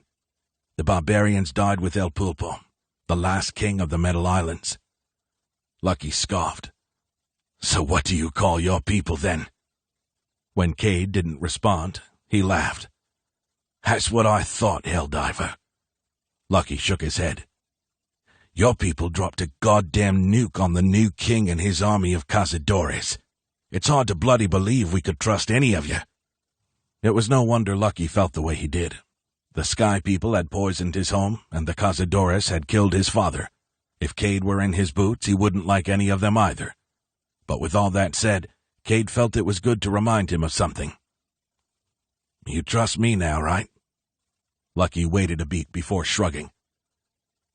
The barbarians died with El Pulpo, the last king of the Metal Islands." Lucky scoffed. "So what do you call your people, then?" When Cade didn't respond, he laughed. "That's what I thought, Helldiver." Lucky shook his head. "Your people dropped a goddamn nuke on the new king and his army of cazadores. It's hard to bloody believe we could trust any of you." It was no wonder Lucky felt the way he did. The Sky People had poisoned his home, and the cazadores had killed his father. If Cade were in his boots, he wouldn't like any of them either. But with all that said, Cade felt it was good to remind him of something. "You trust me now, right?" Lucky waited a beat before shrugging.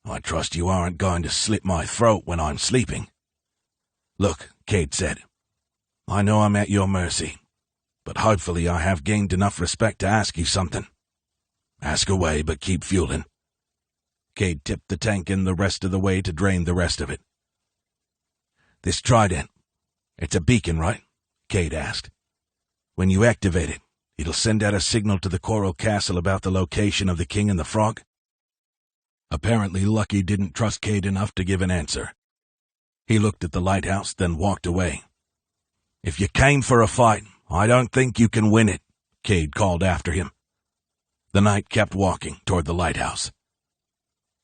"I trust you aren't going to slit my throat when I'm sleeping." "Look," Cade said, "I know I'm at your mercy, but hopefully I have gained enough respect to ask you something." "Ask away, but keep fueling." Cade tipped the tank in the rest of the way to drain the rest of it. "This trident, it's a beacon, right?" Cade asked. "When you activate it, it'll send out a signal to the Coral Castle about the location of the King and the Frog?" Apparently, Lucky didn't trust Cade enough to give an answer. He looked at the lighthouse, then walked away. "If you came for a fight, I don't think you can win it," Cade called after him. The knight kept walking toward the lighthouse.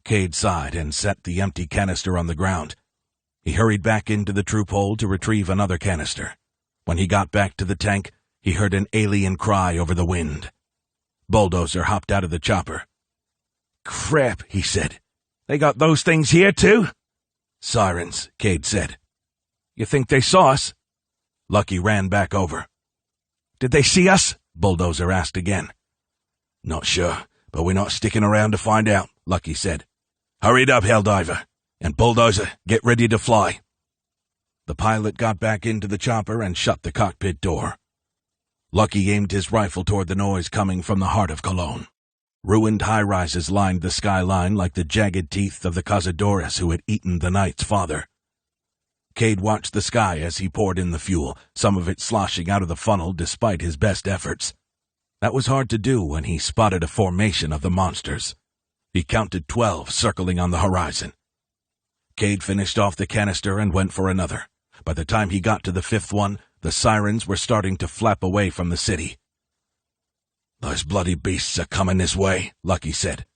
Cade sighed and set the empty canister on the ground. He hurried back into the troop hold to retrieve another canister. When he got back to the tank, he heard an alien cry over the wind. Bulldozer hopped out of the chopper. "Crap," he said. "They got those things here, too?" "Sirens," Cade said. "You think they saw us?" Lucky ran back over. "Did they see us?" Bulldozer asked again. "Not sure, but we're not sticking around to find out," Lucky said. "Hurry it up, Helldiver, and Bulldozer, get ready to fly." The pilot got back into the chopper and shut the cockpit door. Lucky aimed his rifle toward the noise coming from the heart of Cologne. Ruined high-rises lined the skyline like the jagged teeth of the Cazadores who had eaten the knight's father. Cade watched the sky as he poured in the fuel, some of it sloshing out of the funnel despite his best efforts. That was hard to do when he spotted a formation of the monsters. He counted 12 circling on the horizon. Cade finished off the canister and went for another. By the time he got to the 5th one, the sirens were starting to flap away from the city. "Those bloody beasts are coming this way," Lucky said.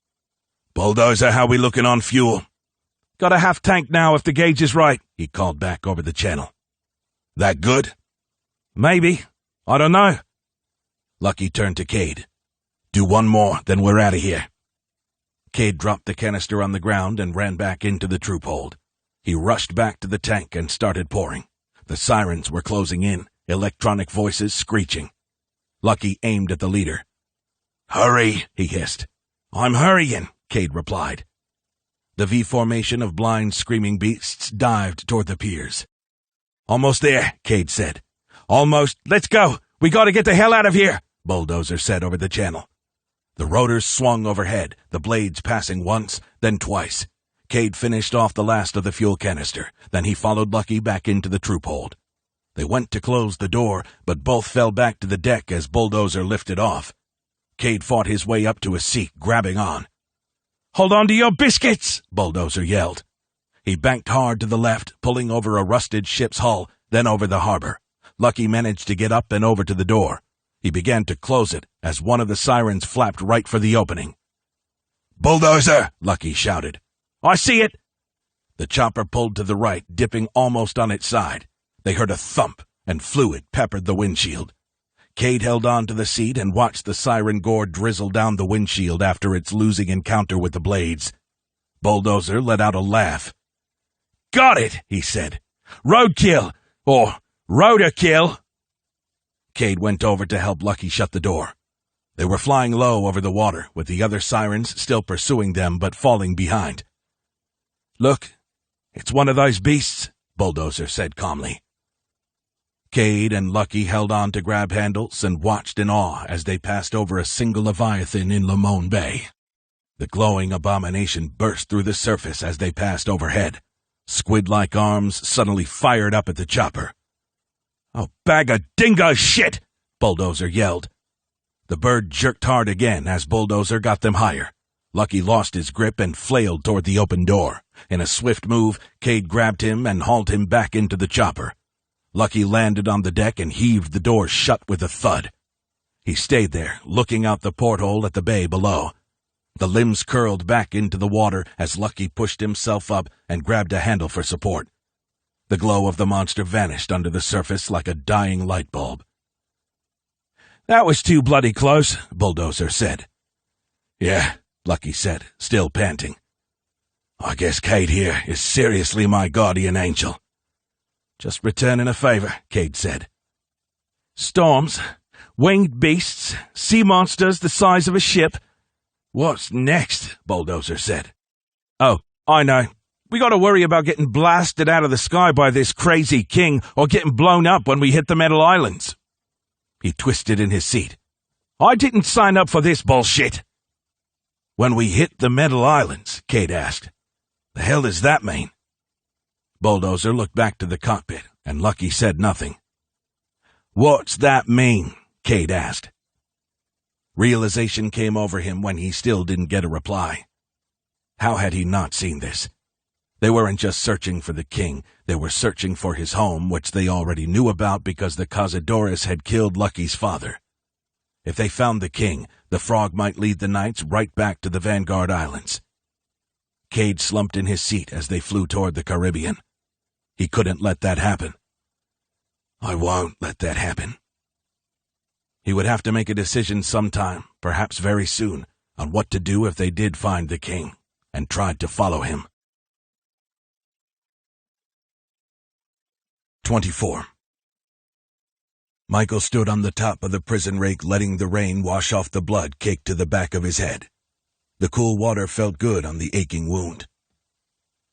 "Bulldozer, how we looking on fuel?" "Got a half tank now if the gauge is right," he called back over the channel. "That good?" "Maybe. I don't know." Lucky turned to Cade. "Do one more, then we're out of here." Cade dropped the canister on the ground and ran back into the troop hold. He rushed back to the tank and started pouring. The sirens were closing in, electronic voices screeching. Lucky aimed at the leader. "Hurry," he hissed. "I'm hurrying," Cade replied. The V formation of blind, screaming beasts dived toward the piers. "Almost there," Cade said. "Almost. Let's go. We gotta get the hell out of here," Bulldozer said over the channel. The rotors swung overhead, the blades passing once, then twice. Cade finished off the last of the fuel canister. Then he followed Lucky back into the troop hold. They went to close the door, but both fell back to the deck as Bulldozer lifted off. Cade fought his way up to a seat, grabbing on. "Hold on to your biscuits!" Bulldozer yelled. He banked hard to the left, pulling over a rusted ship's hull, then over the harbor. Lucky managed to get up and over to the door. He began to close it as one of the sirens flapped right for the opening. "Bulldozer!" Lucky shouted. "I see it!" The chopper pulled to the right, dipping almost on its side. They heard a thump, and fluid peppered the windshield. Cade held on to the seat and watched the siren gore drizzle down the windshield after its losing encounter with the blades. Bulldozer let out a laugh. "Got it," he said. "Roadkill, or rotorkill." Cade went over to help Lucky shut the door. They were flying low over the water, with the other sirens still pursuing them but falling behind. "Look, it's one of those beasts," Bulldozer said calmly. Cade and Lucky held on to grab handles and watched in awe as they passed over a single leviathan in Limon Bay. The glowing abomination burst through the surface as they passed overhead. Squid-like arms suddenly fired up at the chopper. "Oh, bag of dingo shit!" Bulldozer yelled. The bird jerked hard again as Bulldozer got them higher. Lucky lost his grip and flailed toward the open door. In a swift move, Cade grabbed him and hauled him back into the chopper. Lucky landed on the deck and heaved the door shut with a thud. He stayed there, looking out the porthole at the bay below. The limbs curled back into the water as Lucky pushed himself up and grabbed a handle for support. The glow of the monster vanished under the surface like a dying light bulb. "That was too bloody close," Bulldozer said. "Yeah," Lucky said, still panting. "I guess Cade here is seriously my guardian angel." "Just returning a favor," Cade said. "Storms, winged beasts, sea monsters the size of a ship. What's next?" Bulldozer said. "Oh, I know. We gotta worry about getting blasted out of the sky by this crazy king or getting blown up when we hit the Metal Islands." He twisted in his seat. "I didn't sign up for this bullshit." "When we hit the Metal Islands," Cade asked. "The hell does that mean?" Bulldozer looked back to the cockpit, and Lucky said nothing. "What's that mean?" Cade asked. Realization came over him when he still didn't get a reply. How had he not seen this? They weren't just searching for the king, they were searching for his home, which they already knew about because the Cazadores had killed Lucky's father. If they found the king, the frog might lead the knights right back to the Vanguard Islands. Cade slumped in his seat as they flew toward the Caribbean. He couldn't let that happen. I won't let that happen. He would have to make a decision sometime, perhaps very soon, on what to do if they did find the king and tried to follow him. 24. Michael stood on the top of the prison rake, letting the rain wash off the blood caked to the back of his head. The cool water felt good on the aching wound.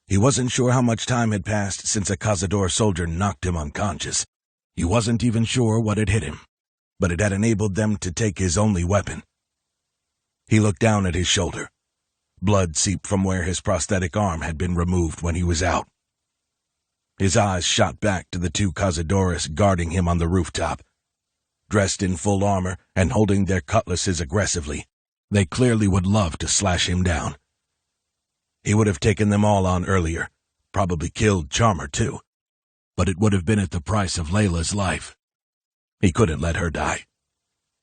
He wasn't sure how much time had passed since a Cazador soldier knocked him unconscious. He wasn't even sure what had hit him, but it had enabled them to take his only weapon. He looked down at his shoulder. Blood seeped from where his prosthetic arm had been removed when he was out. His eyes shot back to the two Cazadores guarding him on the rooftop. Dressed in full armor and holding their cutlasses aggressively, they clearly would love to slash him down. He would have taken them all on earlier, probably killed Charmer too, but it would have been at the price of Layla's life. He couldn't let her die.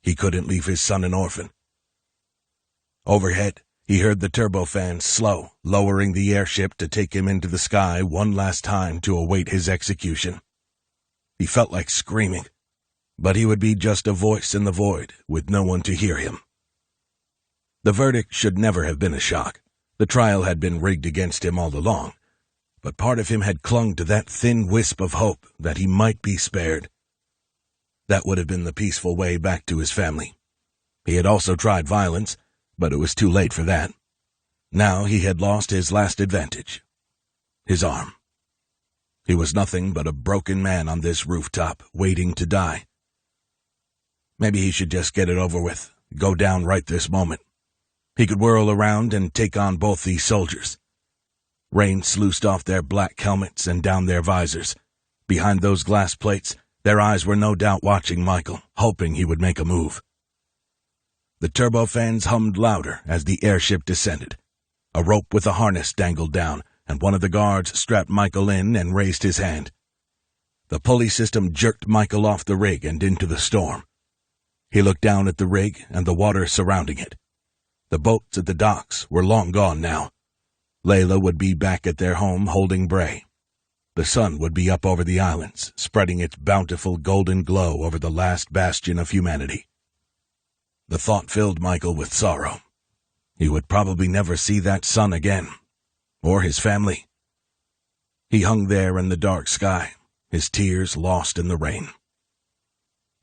He couldn't leave his son an orphan. Overhead, he heard the turbofans slow, lowering the airship to take him into the sky one last time to await his execution. He felt like screaming, but he would be just a voice in the void with no one to hear him. The verdict should never have been a shock. The trial had been rigged against him all along, but part of him had clung to that thin wisp of hope that he might be spared. That would have been the peaceful way back to his family. He had also tried violence, but it was too late for that. Now he had lost his last advantage. His arm. He was nothing but a broken man on this rooftop, waiting to die. Maybe he should just get it over with, go down right this moment. He could whirl around and take on both these soldiers. Rain sluiced off their black helmets and down their visors. Behind those glass plates, their eyes were no doubt watching Michael, hoping he would make a move. The turbofans hummed louder as the airship descended. A rope with a harness dangled down, and one of the guards strapped Michael in and raised his hand. The pulley system jerked Michael off the rig and into the storm. He looked down at the rig and the water surrounding it. The boats at the docks were long gone now. Layla would be back at their home holding Bray. The sun would be up over the islands, spreading its bountiful golden glow over the last bastion of humanity. The thought filled Michael with sorrow. He would probably never see that sun again, or his family. He hung there in the dark sky, his tears lost in the rain.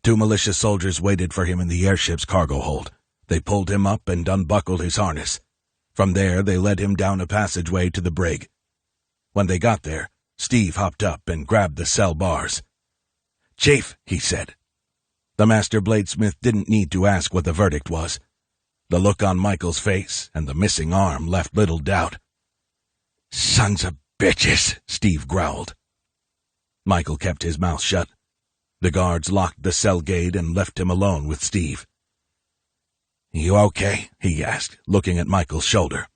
2 militia soldiers waited for him in the airship's cargo hold. They pulled him up and unbuckled his harness. From there, they led him down a passageway to the brig. When they got there, Steve hopped up and grabbed the cell bars. "Chief," he said. The master bladesmith didn't need to ask what the verdict was. The look on Michael's face and the missing arm left little doubt. "Sons of bitches," Steve growled. Michael kept his mouth shut. The guards locked the cell gate and left him alone with Steve. "You okay?" he asked, looking at Michael's shoulder.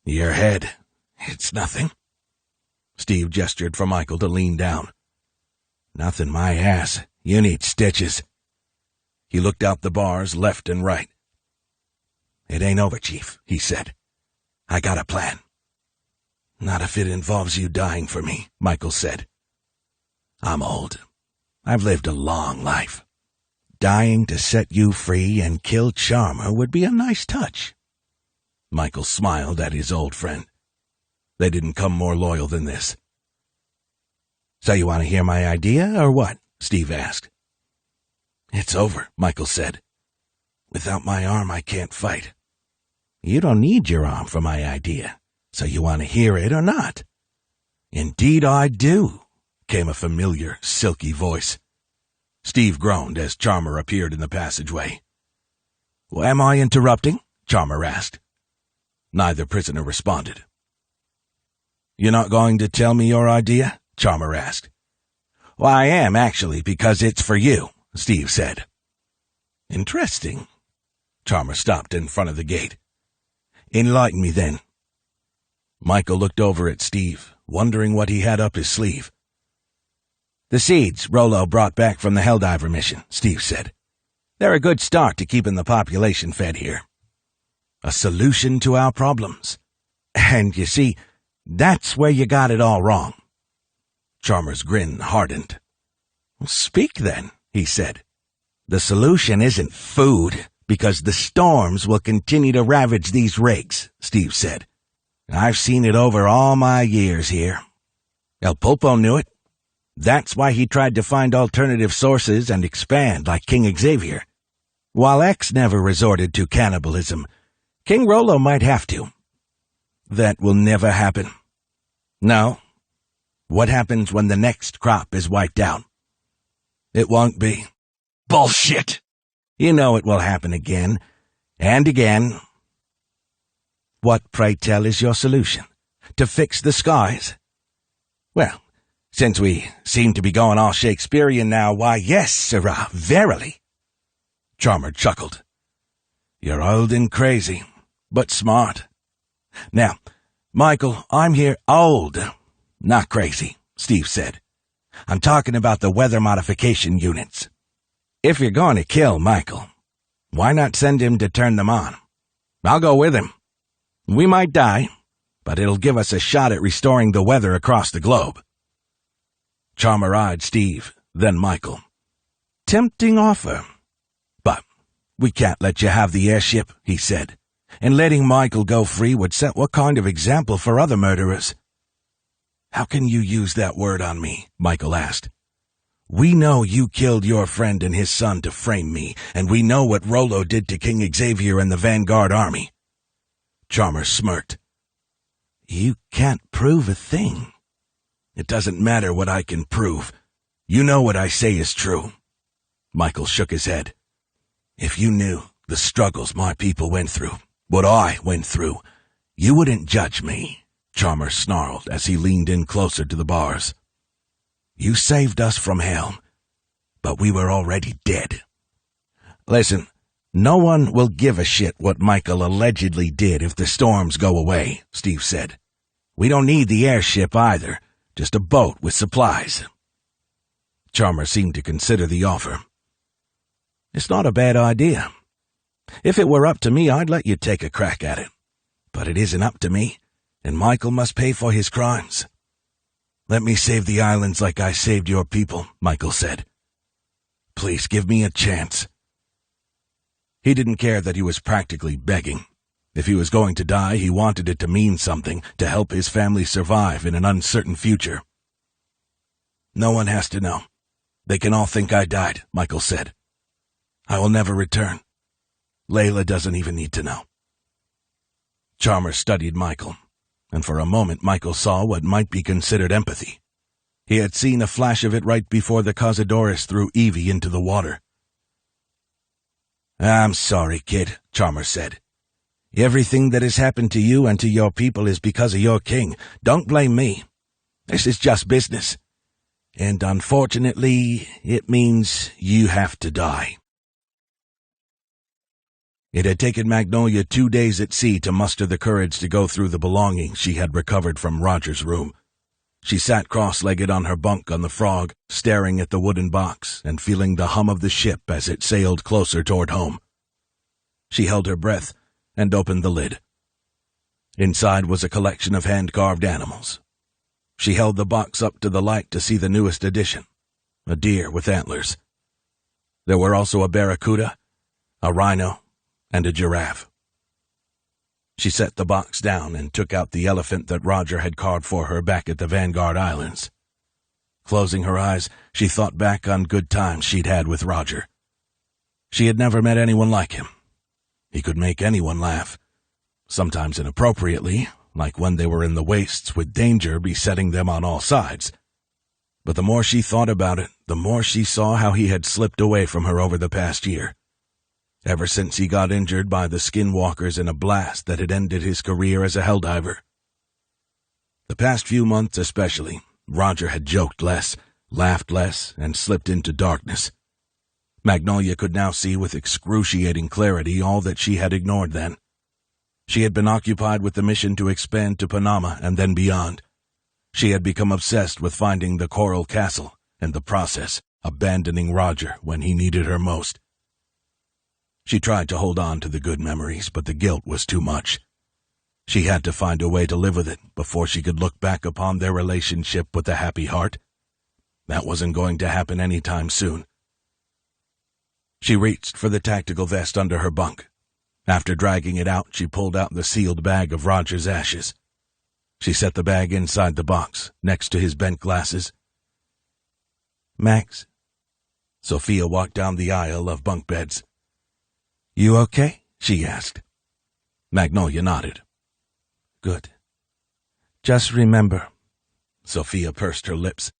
"Your head. It's nothing." Steve gestured for Michael to lean down. "Nothing my ass. You need stitches." He looked out the bars left and right. "It ain't over, Chief," he said. "I got a plan." "Not if it involves you dying for me," Michael said. "I'm old. I've lived a long life. Dying to set you free and kill Charmer would be a nice touch." Michael smiled at his old friend. They didn't come more loyal than this. "So you want to hear my idea, or what?" Steve asked. "It's over," Michael said. "Without my arm, I can't fight." "You don't need your arm for my idea, so you want to hear it or not?" "Indeed I do," came a familiar, silky voice. Steve groaned as Charmer appeared in the passageway. "Well, am I interrupting?" Charmer asked. Neither prisoner responded. "You're not going to tell me your idea?" Charmer asked. "Well, I am, actually, because it's for you," Steve said. "Interesting." Charmer stopped in front of the gate. "Enlighten me, then." Michael looked over at Steve, wondering what he had up his sleeve. "The seeds Rollo brought back from the Helldiver mission," Steve said. "They're a good start to keeping the population fed here. A solution to our problems. And you see, that's where you got it all wrong. Chalmers' grin hardened. Speak then, he said. The solution isn't food, because the storms will continue to ravage these rigs, Steve said. I've seen it over all my years here. El Pulpo knew it. That's why he tried to find alternative sources and expand like King Xavier. While X never resorted to cannibalism, King Rollo might have to. That will never happen. No. What happens when the next crop is wiped out? It won't be. Bullshit! You know it will happen again, and again. What, pray tell, is your solution? To fix the skies? Well, since we seem to be going all Shakespearean now, why, yes, sirrah, verily. Chalmers chuckled. You're old and crazy, but smart. Now, Michael, I'm here old, not crazy, Steve said. I'm talking about the weather modification units. If you're going to kill Michael, why not send him to turn them on? I'll go with him. We might die, but it'll give us a shot at restoring the weather across the globe. Chalmers eyed Steve, then Michael. Tempting offer. But we can't let you have the airship, he said, and letting Michael go free would set what kind of example for other murderers? How can you use that word on me? Michael asked. We know you killed your friend and his son to frame me, and we know what Rollo did to King Xavier and the Vanguard army. Chalmers smirked. You can't prove a thing. It doesn't matter what I can prove. You know what I say is true. Michael shook his head. If you knew the struggles my people went through, what I went through, you wouldn't judge me, Chalmers snarled as he leaned in closer to the bars. You saved us from hell, but we were already dead. Listen, no one will give a shit what Michael allegedly did if the storms go away, Steve said. We don't need the airship either, just a boat with supplies. Chalmers seemed to consider the offer. It's not a bad idea. If it were up to me, I'd let you take a crack at it. But it isn't up to me, and Michael must pay for his crimes. Let me save the islands like I saved your people, Michael said. Please give me a chance. He didn't care that he was practically begging. If he was going to die, he wanted it to mean something, to help his family survive in an uncertain future. No one has to know. They can all think I died, Michael said. I will never return. Layla doesn't even need to know. Chalmers studied Michael, and for a moment Michael saw what might be considered empathy. He had seen a flash of it right before the Cazadores threw Evie into the water. I'm sorry, kid, Chalmers said. Everything that has happened to you and to your people is because of your king. Don't blame me. This is just business. And unfortunately, it means you have to die. It had taken Magnolia 2 days at sea to muster the courage to go through the belongings she had recovered from Roger's room. She sat cross-legged on her bunk on the Frog, staring at the wooden box and feeling the hum of the ship as it sailed closer toward home. She held her breath and opened the lid. Inside was a collection of hand-carved animals. She held the box up to the light to see the newest addition, a deer with antlers. There were also a barracuda, a rhino, and a giraffe. She set the box down and took out the elephant that Roger had carved for her back at the Vanguard Islands. Closing her eyes, she thought back on good times she'd had with Roger. She had never met anyone like him. He could make anyone laugh, sometimes inappropriately, like when they were in the wastes with danger besetting them on all sides. But the more she thought about it, the more she saw how he had slipped away from her over the past year. Ever since he got injured by the skinwalkers in a blast that had ended his career as a helldiver. The past few months especially, Roger had joked less, laughed less, and slipped into darkness. Magnolia could now see with excruciating clarity all that she had ignored then. She had been occupied with the mission to expand to Panama and then beyond. She had become obsessed with finding the Coral Castle, and the process, abandoning Roger when he needed her most. She tried to hold on to the good memories, but the guilt was too much. She had to find a way to live with it before she could look back upon their relationship with a happy heart. That wasn't going to happen anytime soon. She reached for the tactical vest under her bunk. After dragging it out, she pulled out the sealed bag of Roger's ashes. She set the bag inside the box, next to his bent glasses. "Max?" Sophia walked down the aisle of bunk beds. "You okay?" she asked. Magnolia nodded. "Good. Just remember." Sophia pursed her lips,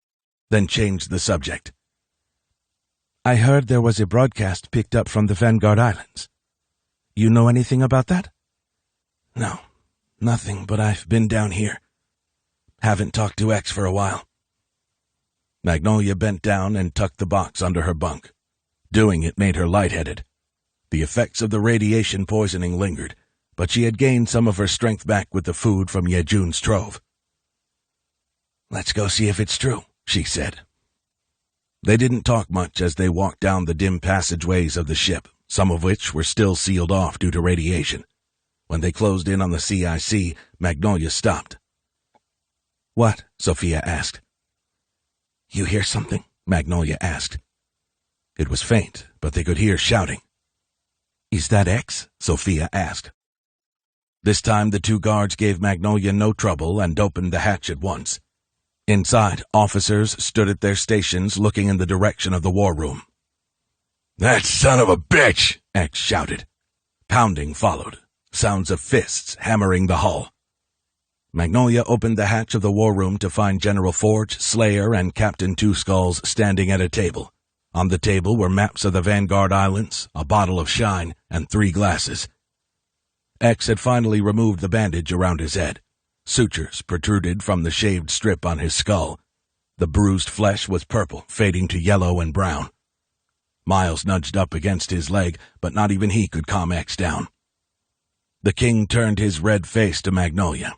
then changed the subject. "I heard there was a broadcast picked up from the Vanguard Islands. You know anything about that?" "No, nothing, but I've been down here. Haven't talked to X for a while." Magnolia bent down and tucked the box under her bunk. Doing it made her lightheaded. The effects of the radiation poisoning lingered, but she had gained some of her strength back with the food from Yejun's trove. "Let's go see if it's true," she said. They didn't talk much as they walked down the dim passageways of the ship, some of which were still sealed off due to radiation. When they closed in on the CIC, Magnolia stopped. "What?" Sophia asked. "You hear something?" Magnolia asked. It was faint, but they could hear shouting. "Is that X?" Sophia asked. This time the two guards gave Magnolia no trouble and opened the hatch at once. Inside, officers stood at their stations looking in the direction of the war room. "That son of a bitch!" X shouted. Pounding followed, sounds of fists hammering the hull. Magnolia opened the hatch of the war room to find General Forge, Slayer, and Captain Two Skulls standing at a table. On the table were maps of the Vanguard Islands, a bottle of shine, and 3 glasses. X had finally removed the bandage around his head. Sutures protruded from the shaved strip on his skull. The bruised flesh was purple, fading to yellow and brown. Miles nudged up against his leg, but not even he could calm X down. The king turned his red face to Magnolia.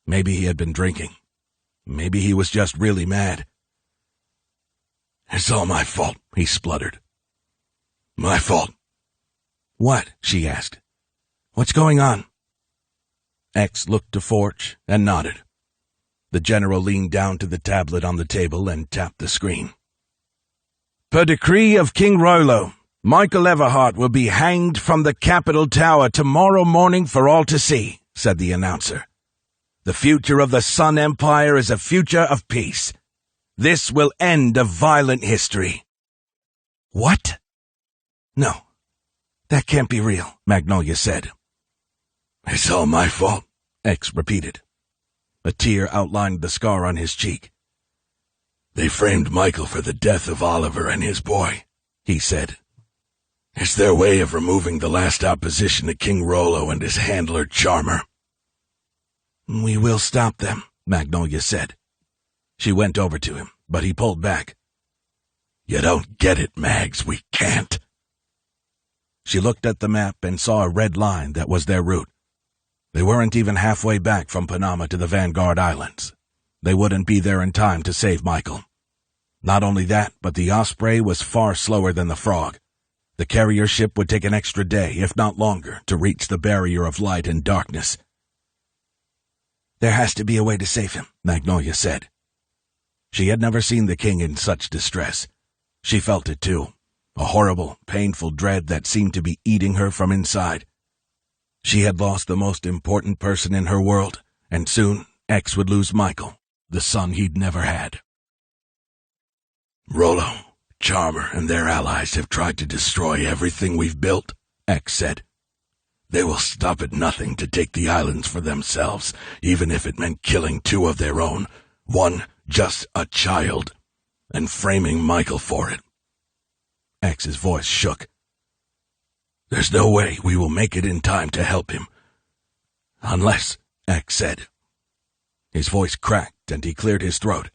Maybe he had been drinking. Maybe he was just really mad. "It's all my fault," he spluttered. "My fault." "What?" she asked. "What's going on?" X looked to Forge and nodded. The general leaned down to the tablet on the table and tapped the screen. "Per decree of King Rollo, Michael Everhart will be hanged from the Capitol Tower tomorrow morning for all to see," said the announcer. "The future of the Sun Empire is a future of peace. This will end a violent history." "What?" "No, that can't be real," Magnolia said. "It's all my fault," X repeated. A tear outlined the scar on his cheek. "They framed Michael for the death of Oliver and his boy," he said. "It's their way of removing the last opposition to King Rollo and his handler Charmer." "We will stop them," Magnolia said. She went over to him, but he pulled back. "You don't get it, Mags. We can't." She looked at the map and saw a red line that was their route. They weren't even halfway back from Panama to the Vanguard Islands. They wouldn't be there in time to save Michael. Not only that, but the Osprey was far slower than the Frog. The carrier ship would take an extra day, if not longer, to reach the barrier of light and darkness. "There has to be a way to save him," Magnolia said. She had never seen the king in such distress. She felt it too, a horrible, painful dread that seemed to be eating her from inside. She had lost the most important person in her world, and soon X would lose Michael, the son he'd never had. "Rollo, Charmer, and their allies have tried to destroy everything we've built," X said. "They will stop at nothing to take the islands for themselves, even if it meant killing 2 of their own, one just a child, and framing Michael for it." X's voice shook. "There's no way we will make it in time to help him. Unless," X said. His voice cracked and he cleared his throat.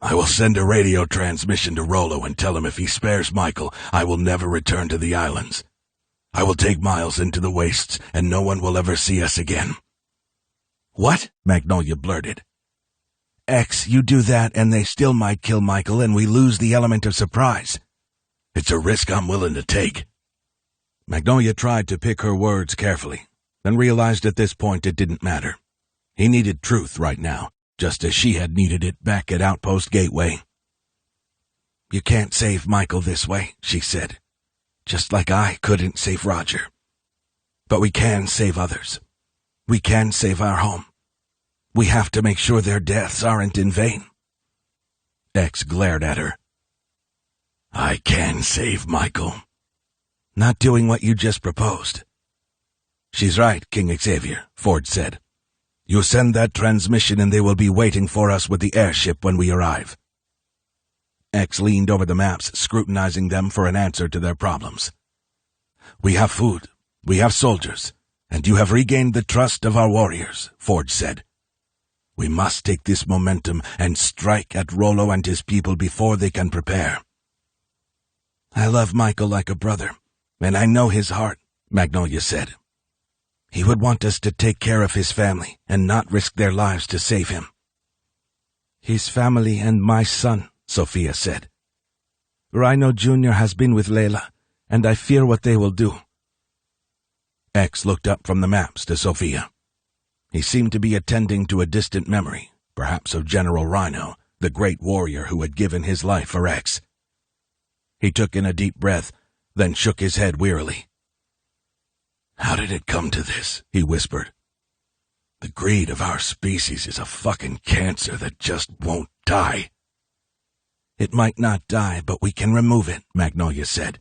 "I will send a radio transmission to Rollo and tell him if he spares Michael, I will never return to the islands. I will take Miles into the wastes, and no one will ever see us again." "What?" Magnolia blurted. "X, you do that and they still might kill Michael and we lose the element of surprise." "It's a risk I'm willing to take." Magnolia tried to pick her words carefully. then realized at this point it didn't matter. He needed truth right now, just as she had needed it back at Outpost Gateway. "You can't save Michael this way," she said. "Just like I couldn't save Roger. But we can save others. We can save our home. We have to make sure their deaths aren't in vain." X glared at her. "I can save Michael." "Not doing what you just proposed." "She's right, King Xavier," Ford said. "You send that transmission and they will be waiting for us with the airship when we arrive." X leaned over the maps, scrutinizing them for an answer to their problems. "We have food, we have soldiers, and you have regained the trust of our warriors," Ford said. "We must take this momentum and strike at Rollo and his people before they can prepare." "I love Michael like a brother, and I know his heart," Magnolia said. "He would want us to take care of his family and not risk their lives to save him." "His family and my son," Sophia said. "Rhino Jr. has been with Layla, and I fear what they will do." X looked up from the maps to Sophia. He seemed to be attending to a distant memory, perhaps of General Rhino, the great warrior who had given his life for X. He took in a deep breath, then shook his head wearily. "How did it come to this?" he whispered. "The greed of our species is a fucking cancer that just won't die." "It might not die, but we can remove it," Magnolia said.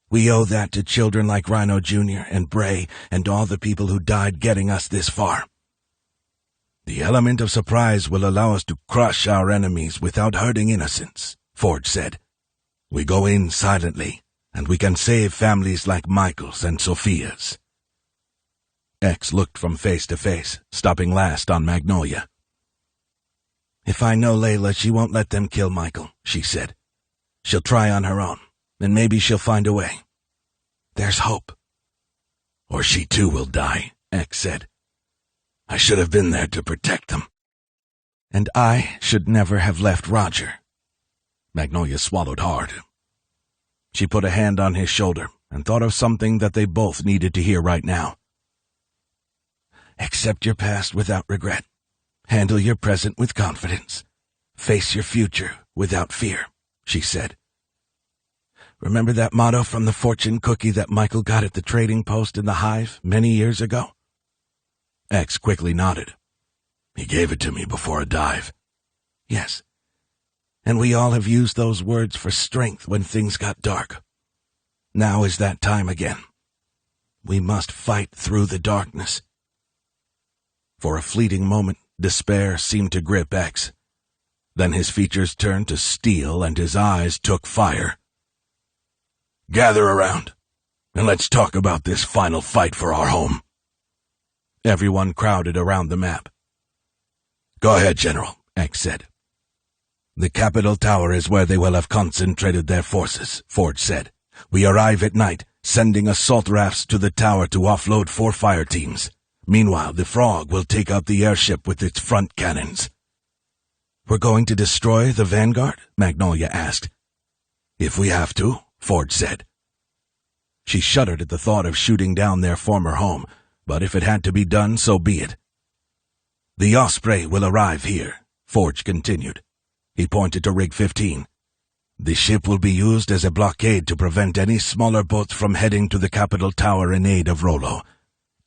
"We owe that to children like Rhino Jr. and Bray and all the people who died getting us this far. The element of surprise will allow us to crush our enemies without hurting innocents," Ford said. "We go in silently, and we can save families like Michael's and Sophia's." X looked from face to face, stopping last on Magnolia. "If I know Layla, she won't let them kill Michael," she said. "She'll try on her own, and maybe she'll find a way. There's hope." "Or she too will die," X said. "I should have been there to protect them." "And I should never have left Roger." Magnolia swallowed hard. She put a hand on his shoulder and thought of something that they both needed to hear right now. "Accept your past without regret. Handle your present with confidence. Face your future without fear," she said. "Remember that motto from the fortune cookie that Michael got at the trading post in the Hive many years ago?" X quickly nodded. "He gave it to me before a dive." "Yes. And we all have used those words for strength when things got dark. Now is that time again. We must fight through the darkness." For a fleeting moment, despair seemed to grip X. Then his features turned to steel and his eyes took fire. "Gather around, and let's talk about this final fight for our home." Everyone crowded around the map. "Go ahead, General," X said. "The Capitol Tower is where they will have concentrated their forces," Ford said. "We arrive at night, sending assault rafts to the tower to offload 4 fire teams. Meanwhile, the Frog will take out the airship with its front cannons." "We're going to destroy the Vanguard?" Magnolia asked. "If we have to," Ford said. She shuddered at the thought of shooting down their former home, but if it had to be done, so be it. "The Osprey will arrive here," Forge continued. He pointed to Rig 15. "The ship will be used as a blockade to prevent any smaller boats from heading to the Capitol Tower in aid of Rollo.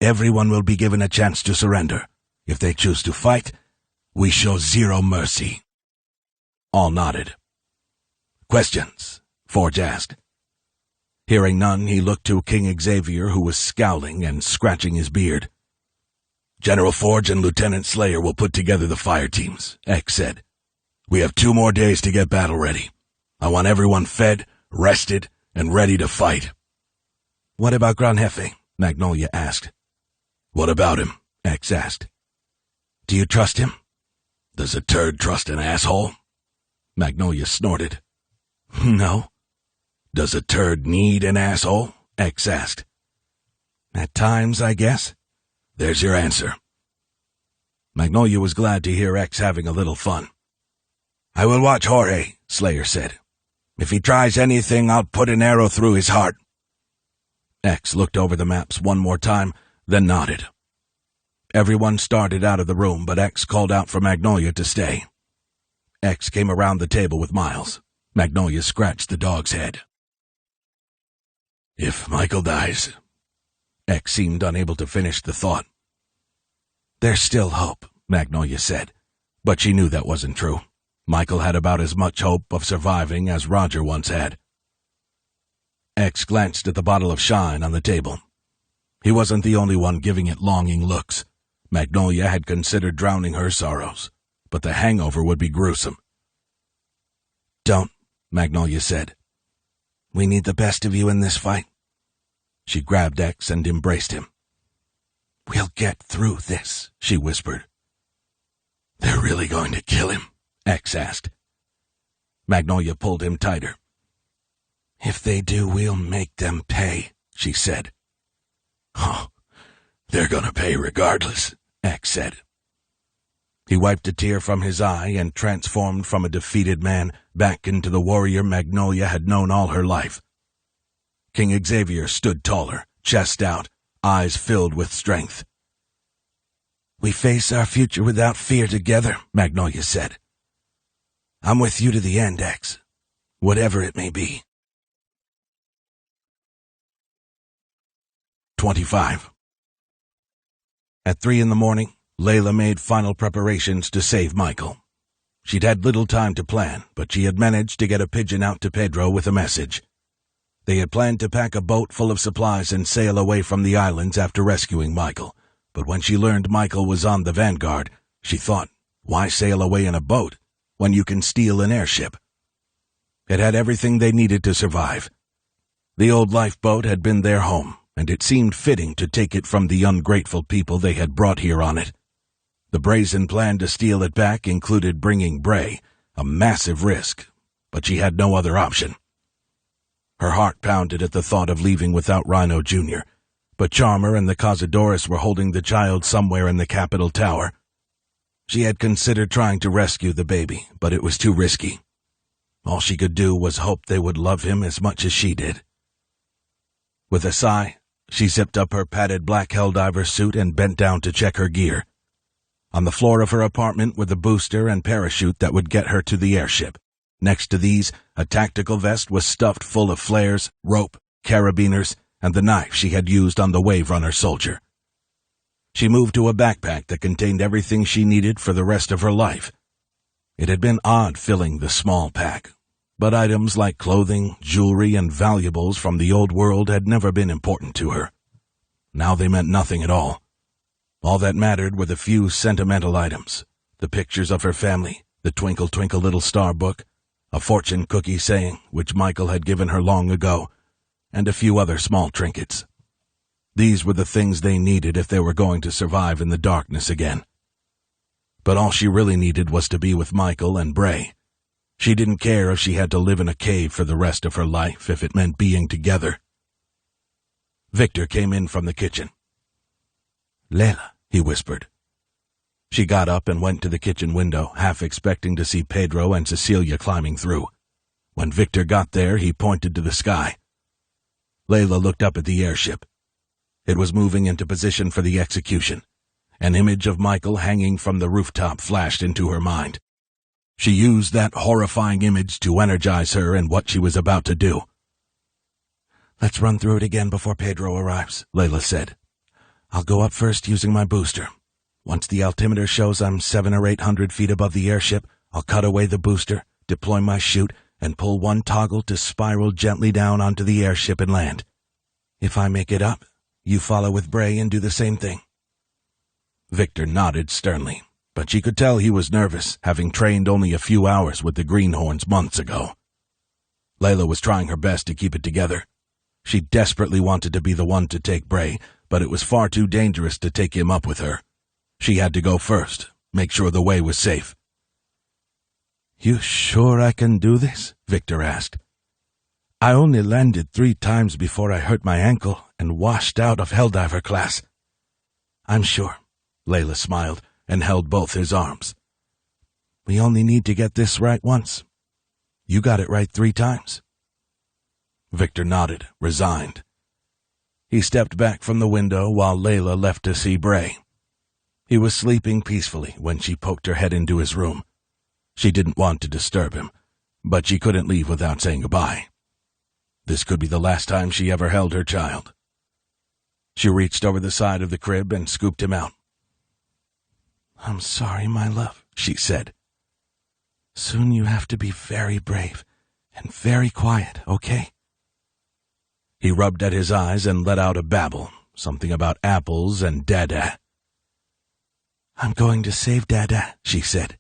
Everyone will be given a chance to surrender. If they choose to fight, we show zero mercy." All nodded. "Questions?" Forge asked. Hearing none, he looked to King Xavier, who was scowling and scratching his beard. "General Forge and Lieutenant Slayer will put together the fire teams," X said. "We have 2 more days to get battle ready. I want everyone fed, rested, and ready to fight." "What about Gran Jefe?" Magnolia asked. "What about him?" X asked. "Do you trust him?" "Does a turd trust an asshole?" Magnolia snorted. "No." "Does a turd need an asshole?" X asked. "At times, I guess." "There's your answer." Magnolia was glad to hear X having a little fun. "I will watch Jorge," Slayer said. "If he tries anything, I'll put an arrow through his heart." X looked over the maps one more time, then nodded. Everyone started out of the room, but X called out for Magnolia to stay. X came around the table with Miles. Magnolia scratched the dog's head. If Michael dies... X seemed unable to finish the thought. There's still hope, Magnolia said, but she knew that wasn't true. Michael had about as much hope of surviving as Roger once had. X glanced at the bottle of Shine on the table. He wasn't the only one giving it longing looks. Magnolia had considered drowning her sorrows, but the hangover would be gruesome. Don't, Magnolia said. We need the best of you in this fight. She grabbed X and embraced him. We'll get through this, she whispered. They're really going to kill him? X asked. Magnolia pulled him tighter. If they do, we'll make them pay, she said. Oh, they're gonna pay regardless, X said. He wiped a tear from his eye and transformed from a defeated man back into the warrior Magnolia had known all her life. King Xavier stood taller, chest out, eyes filled with strength. We face our future without fear together, Magnolia said. I'm with you to the end, X, whatever it may be. 25. At 3 a.m, Layla made final preparations to save Michael. She'd had little time to plan, but she had managed to get a pigeon out to Pedro with a message. They had planned to pack a boat full of supplies and sail away from the islands after rescuing Michael, but when she learned Michael was on the Vanguard, she thought, why sail away in a boat when you can steal an airship? It had everything they needed to survive. The old lifeboat had been their home, and it seemed fitting to take it from the ungrateful people they had brought here on it. The brazen plan to steal it back included bringing Bray, a massive risk, but she had no other option. Her heart pounded at the thought of leaving without Rhino Jr., but Charmer and the Cazadores were holding the child somewhere in the Capitol Tower. She had considered trying to rescue the baby, but it was too risky. All she could do was hope they would love him as much as she did. With a sigh, she zipped up her padded black Helldiver suit and bent down to check her gear. On the floor of her apartment were the booster and parachute that would get her to the airship. Next to these, a tactical vest was stuffed full of flares, rope, carabiners, and the knife she had used on the Wave Runner soldier. She moved to a backpack that contained everything she needed for the rest of her life. It had been odd filling the small pack, but items like clothing, jewelry, and valuables from the old world had never been important to her. Now they meant nothing at all. All that mattered were the few sentimental items, the pictures of her family, the Twinkle Twinkle Little Star book, a fortune cookie saying, which Michael had given her long ago, and a few other small trinkets. These were the things they needed if they were going to survive in the darkness again. But all she really needed was to be with Michael and Bray. She didn't care if she had to live in a cave for the rest of her life if it meant being together. Victor came in from the kitchen. Layla, he whispered. She got up and went to the kitchen window, half expecting to see Pedro and Cecilia climbing through. When Victor got there, he pointed to the sky. Layla looked up at the airship. It was moving into position for the execution. An image of Michael hanging from the rooftop flashed into her mind. She used that horrifying image to energize her in what she was about to do. Let's run through it again before Pedro arrives, Layla said. I'll go up first using my booster. Once the altimeter shows I'm 700 or 800 feet above the airship, I'll cut away the booster, deploy my chute, and pull one toggle to spiral gently down onto the airship and land. If I make it up, you follow with Bray and do the same thing. Victor nodded sternly, but she could tell he was nervous, having trained only a few hours with the Greenhorns months ago. Layla was trying her best to keep it together. She desperately wanted to be the one to take Bray, but it was far too dangerous to take him up with her. She had to go first, make sure the way was safe. You sure I can do this? Victor asked. I only landed 3 times before I hurt my ankle and washed out of Helldiver class. I'm sure, Layla smiled and held both his arms. We only need to get this right once. You got it right 3 times. Victor nodded, resigned. He stepped back from the window while Layla left to see Bray. He was sleeping peacefully when she poked her head into his room. She didn't want to disturb him, but she couldn't leave without saying goodbye. This could be the last time she ever held her child. She reached over the side of the crib and scooped him out. "I'm sorry, my love," she said. "Soon you have to be very brave and very quiet, okay?" He rubbed at his eyes and let out a babble, something about apples and Dada. "I'm going to save Dada," she said.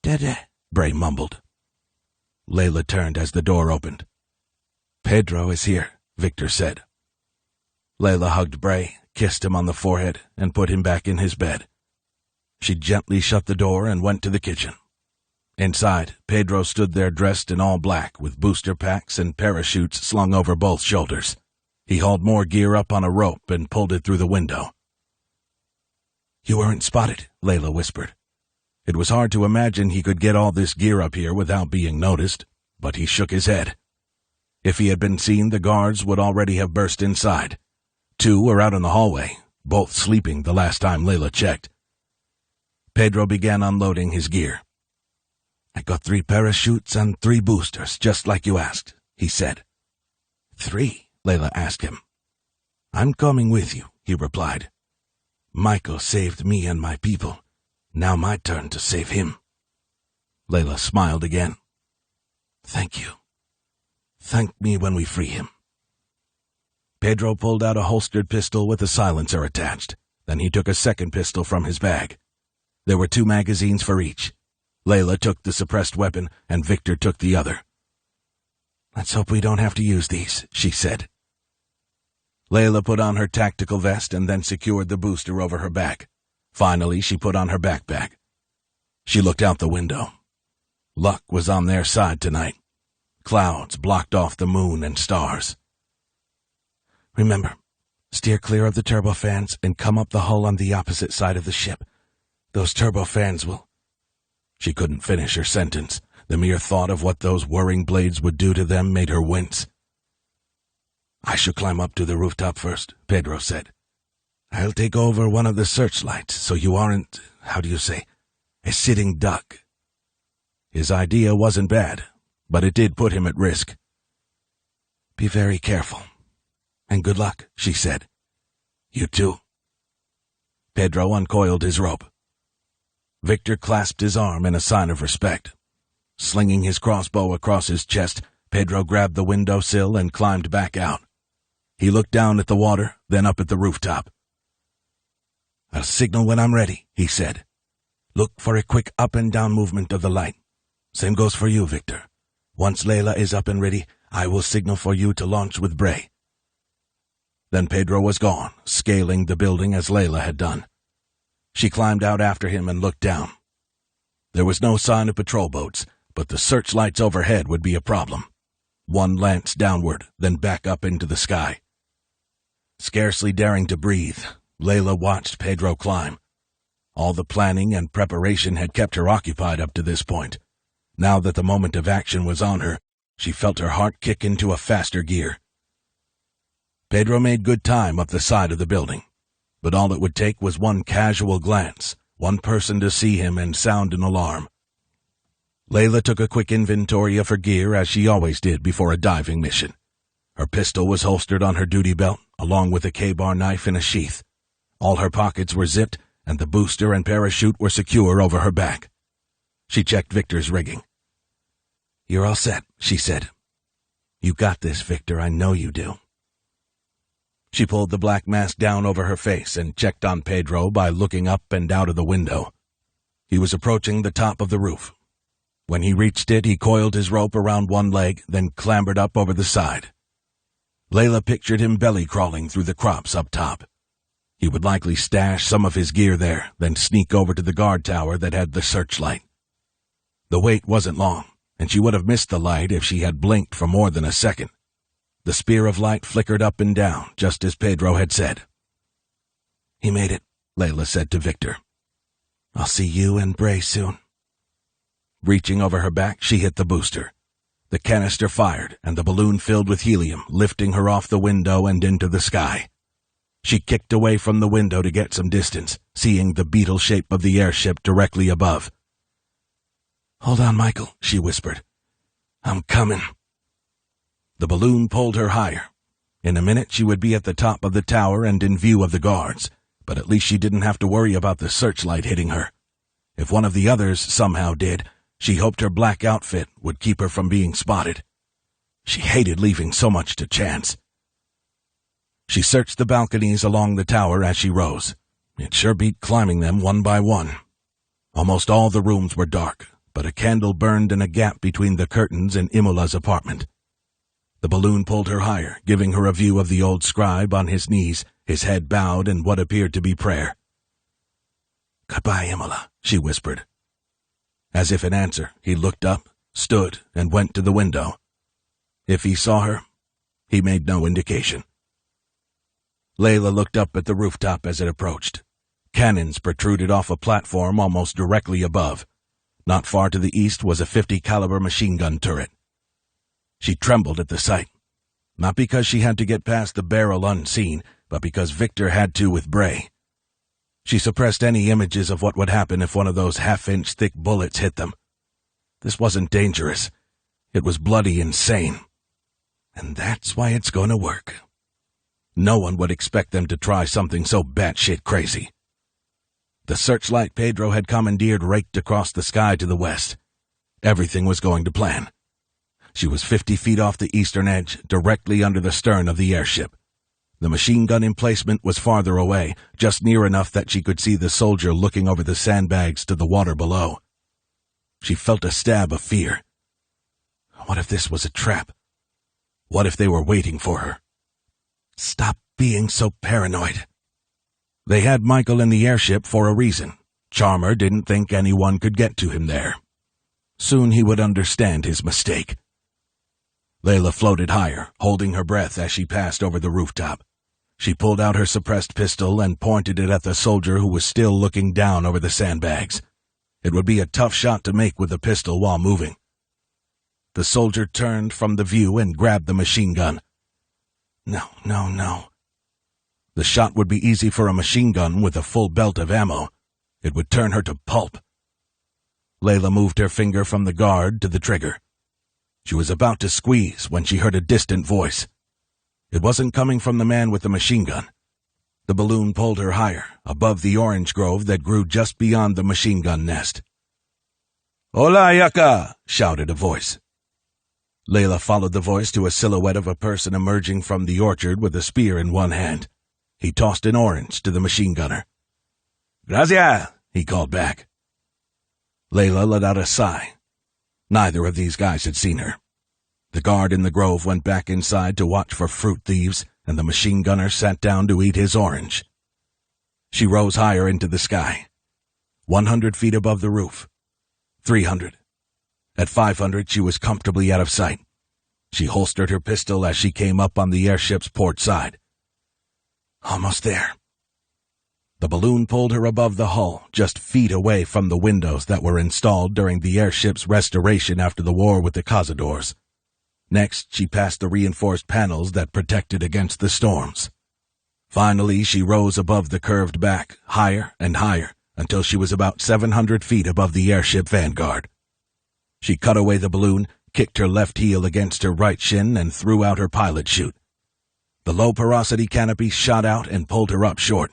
"Dada," Bray mumbled. Layla turned as the door opened. "Pedro is here," Victor said. Layla hugged Bray, kissed him on the forehead, and put him back in his bed. She gently shut the door and went to the kitchen. Inside, Pedro stood there dressed in all black with booster packs and parachutes slung over both shoulders. He hauled more gear up on a rope and pulled it through the window. "You weren't spotted," Layla whispered. It was hard to imagine he could get all this gear up here without being noticed, but he shook his head. If he had been seen, the guards would already have burst inside. 2 were out in the hallway, both sleeping the last time Layla checked. Pedro began unloading his gear. "I got 3 parachutes and 3 boosters, just like you asked," he said. "3?" Layla asked him. "I'm coming with you," he replied. "Michael saved me and my people. Now my turn to save him." Layla smiled again. "Thank you. Thank me when we free him." Pedro pulled out a holstered pistol with a silencer attached. Then he took a second pistol from his bag. There were 2 magazines for each. Layla took the suppressed weapon, and Victor took the other. "Let's hope we don't have to use these," she said. Layla put on her tactical vest and then secured the booster over her back. Finally, she put on her backpack. She looked out the window. Luck was on their side tonight. Clouds blocked off the moon and stars. "Remember, steer clear of the turbofans and come up the hull on the opposite side of the ship. Those turbofans will—" She couldn't finish her sentence. The mere thought of what those whirring blades would do to them made her wince. "I should climb up to the rooftop first," Pedro said. "I'll take over one of the searchlights so you aren't, how do you say, a sitting duck." His idea wasn't bad, but it did put him at risk. "Be very careful. And good luck," she said. "You too." Pedro uncoiled his rope. Victor clasped his arm in a sign of respect. Slinging his crossbow across his chest, Pedro grabbed the windowsill and climbed back out. He looked down at the water, then up at the rooftop. "I'll signal when I'm ready," he said. "Look for a quick up and down movement of the light. Same goes for you, Victor. Once Layla is up and ready, I will signal for you to launch with Bray." Then Pedro was gone, scaling the building as Layla had done. She climbed out after him and looked down. There was no sign of patrol boats, but the searchlights overhead would be a problem. One lanced downward, then back up into the sky. Scarcely daring to breathe, Layla watched Pedro climb. All the planning and preparation had kept her occupied up to this point. Now that the moment of action was on her, she felt her heart kick into a faster gear. Pedro made good time up the side of the building, but all it would take was one casual glance, one person to see him and sound an alarm. Layla took a quick inventory of her gear as she always did before a diving mission. Her pistol was holstered on her duty belt, along with a K-bar knife in a sheath. All her pockets were zipped, and the booster and parachute were secure over her back. She checked Victor's rigging. "You're all set," she said. "You got this, Victor, I know you do." She pulled the black mask down over her face and checked on Pedro by looking up and out of the window. He was approaching the top of the roof. When he reached it, he coiled his rope around one leg, then clambered up over the side. Layla pictured him belly-crawling through the crops up top. He would likely stash some of his gear there, then sneak over to the guard tower that had the searchlight. The wait wasn't long, and she would have missed the light if she had blinked for more than a second. The spear of light flickered up and down, just as Pedro had said. "He made it," Layla said to Victor. "I'll see you and Bray soon." Reaching over her back, she hit the booster. The canister fired, and the balloon filled with helium, lifting her off the window and into the sky. She kicked away from the window to get some distance, seeing the beetle shape of the airship directly above. "Hold on, Michael," she whispered. "I'm coming." The balloon pulled her higher. In a minute she would be at the top of the tower and in view of the guards, but at least she didn't have to worry about the searchlight hitting her. If one of the others somehow did, she hoped her black outfit would keep her from being spotted. She hated leaving so much to chance. She searched the balconies along the tower as she rose. It sure beat climbing them one by one. Almost all the rooms were dark, but a candle burned in a gap between the curtains in Imola's apartment. The balloon pulled her higher, giving her a view of the old scribe on his knees, his head bowed in what appeared to be prayer. "Goodbye, Imola," she whispered. As if in answer, he looked up, stood, and went to the window. If he saw her, he made no indication. Layla looked up at the rooftop as it approached. Cannons protruded off a platform almost directly above. Not far to the east was a .50 caliber machine gun turret. She trembled at the sight, not because she had to get past the barrel unseen, but because Victor had to with Bray. She suppressed any images of what would happen if one of those half-inch thick bullets hit them. This wasn't dangerous. It was bloody insane. And that's why it's going to work. No one would expect them to try something so batshit crazy. The searchlight Pedro had commandeered raked across the sky to the west. Everything was going to plan. She was 50 feet off the eastern edge, directly under the stern of the airship. The machine gun emplacement was farther away, just near enough that she could see the soldier looking over the sandbags to the water below. She felt a stab of fear. What if this was a trap? What if they were waiting for her? Stop being so paranoid. They had Michael in the airship for a reason. Charmer didn't think anyone could get to him there. Soon he would understand his mistake. Layla floated higher, holding her breath as she passed over the rooftop. She pulled out her suppressed pistol and pointed it at the soldier who was still looking down over the sandbags. It would be a tough shot to make with the pistol while moving. The soldier turned from the view and grabbed the machine gun. No. The shot would be easy for a machine gun with a full belt of ammo. It would turn her to pulp. Layla moved her finger from the guard to the trigger. She was about to squeeze when she heard a distant voice. It wasn't coming from the man with the machine gun. The balloon pulled her higher, above the orange grove that grew just beyond the machine gun nest. "Hola, Yaka!" shouted a voice. Layla followed the voice to a silhouette of a person emerging from the orchard with a spear in one hand. He tossed an orange to the machine gunner. "Gracias!" he called back. Layla let out a sigh. Neither of these guys had seen her. The guard in the grove went back inside to watch for fruit thieves, and the machine gunner sat down to eat his orange. She rose higher into the sky. 100 feet above the roof. 300. At 500, she was comfortably out of sight. She holstered her pistol as she came up on the airship's port side. Almost there. The balloon pulled her above the hull, just feet away from the windows that were installed during the airship's restoration after the war with the Cazadors. Next, she passed the reinforced panels that protected against the storms. Finally, she rose above the curved back, higher and higher, until she was about 700 feet above the airship vanguard. She cut away the balloon, kicked her left heel against her right shin, and threw out her pilot chute. The low-porosity canopy shot out and pulled her up short.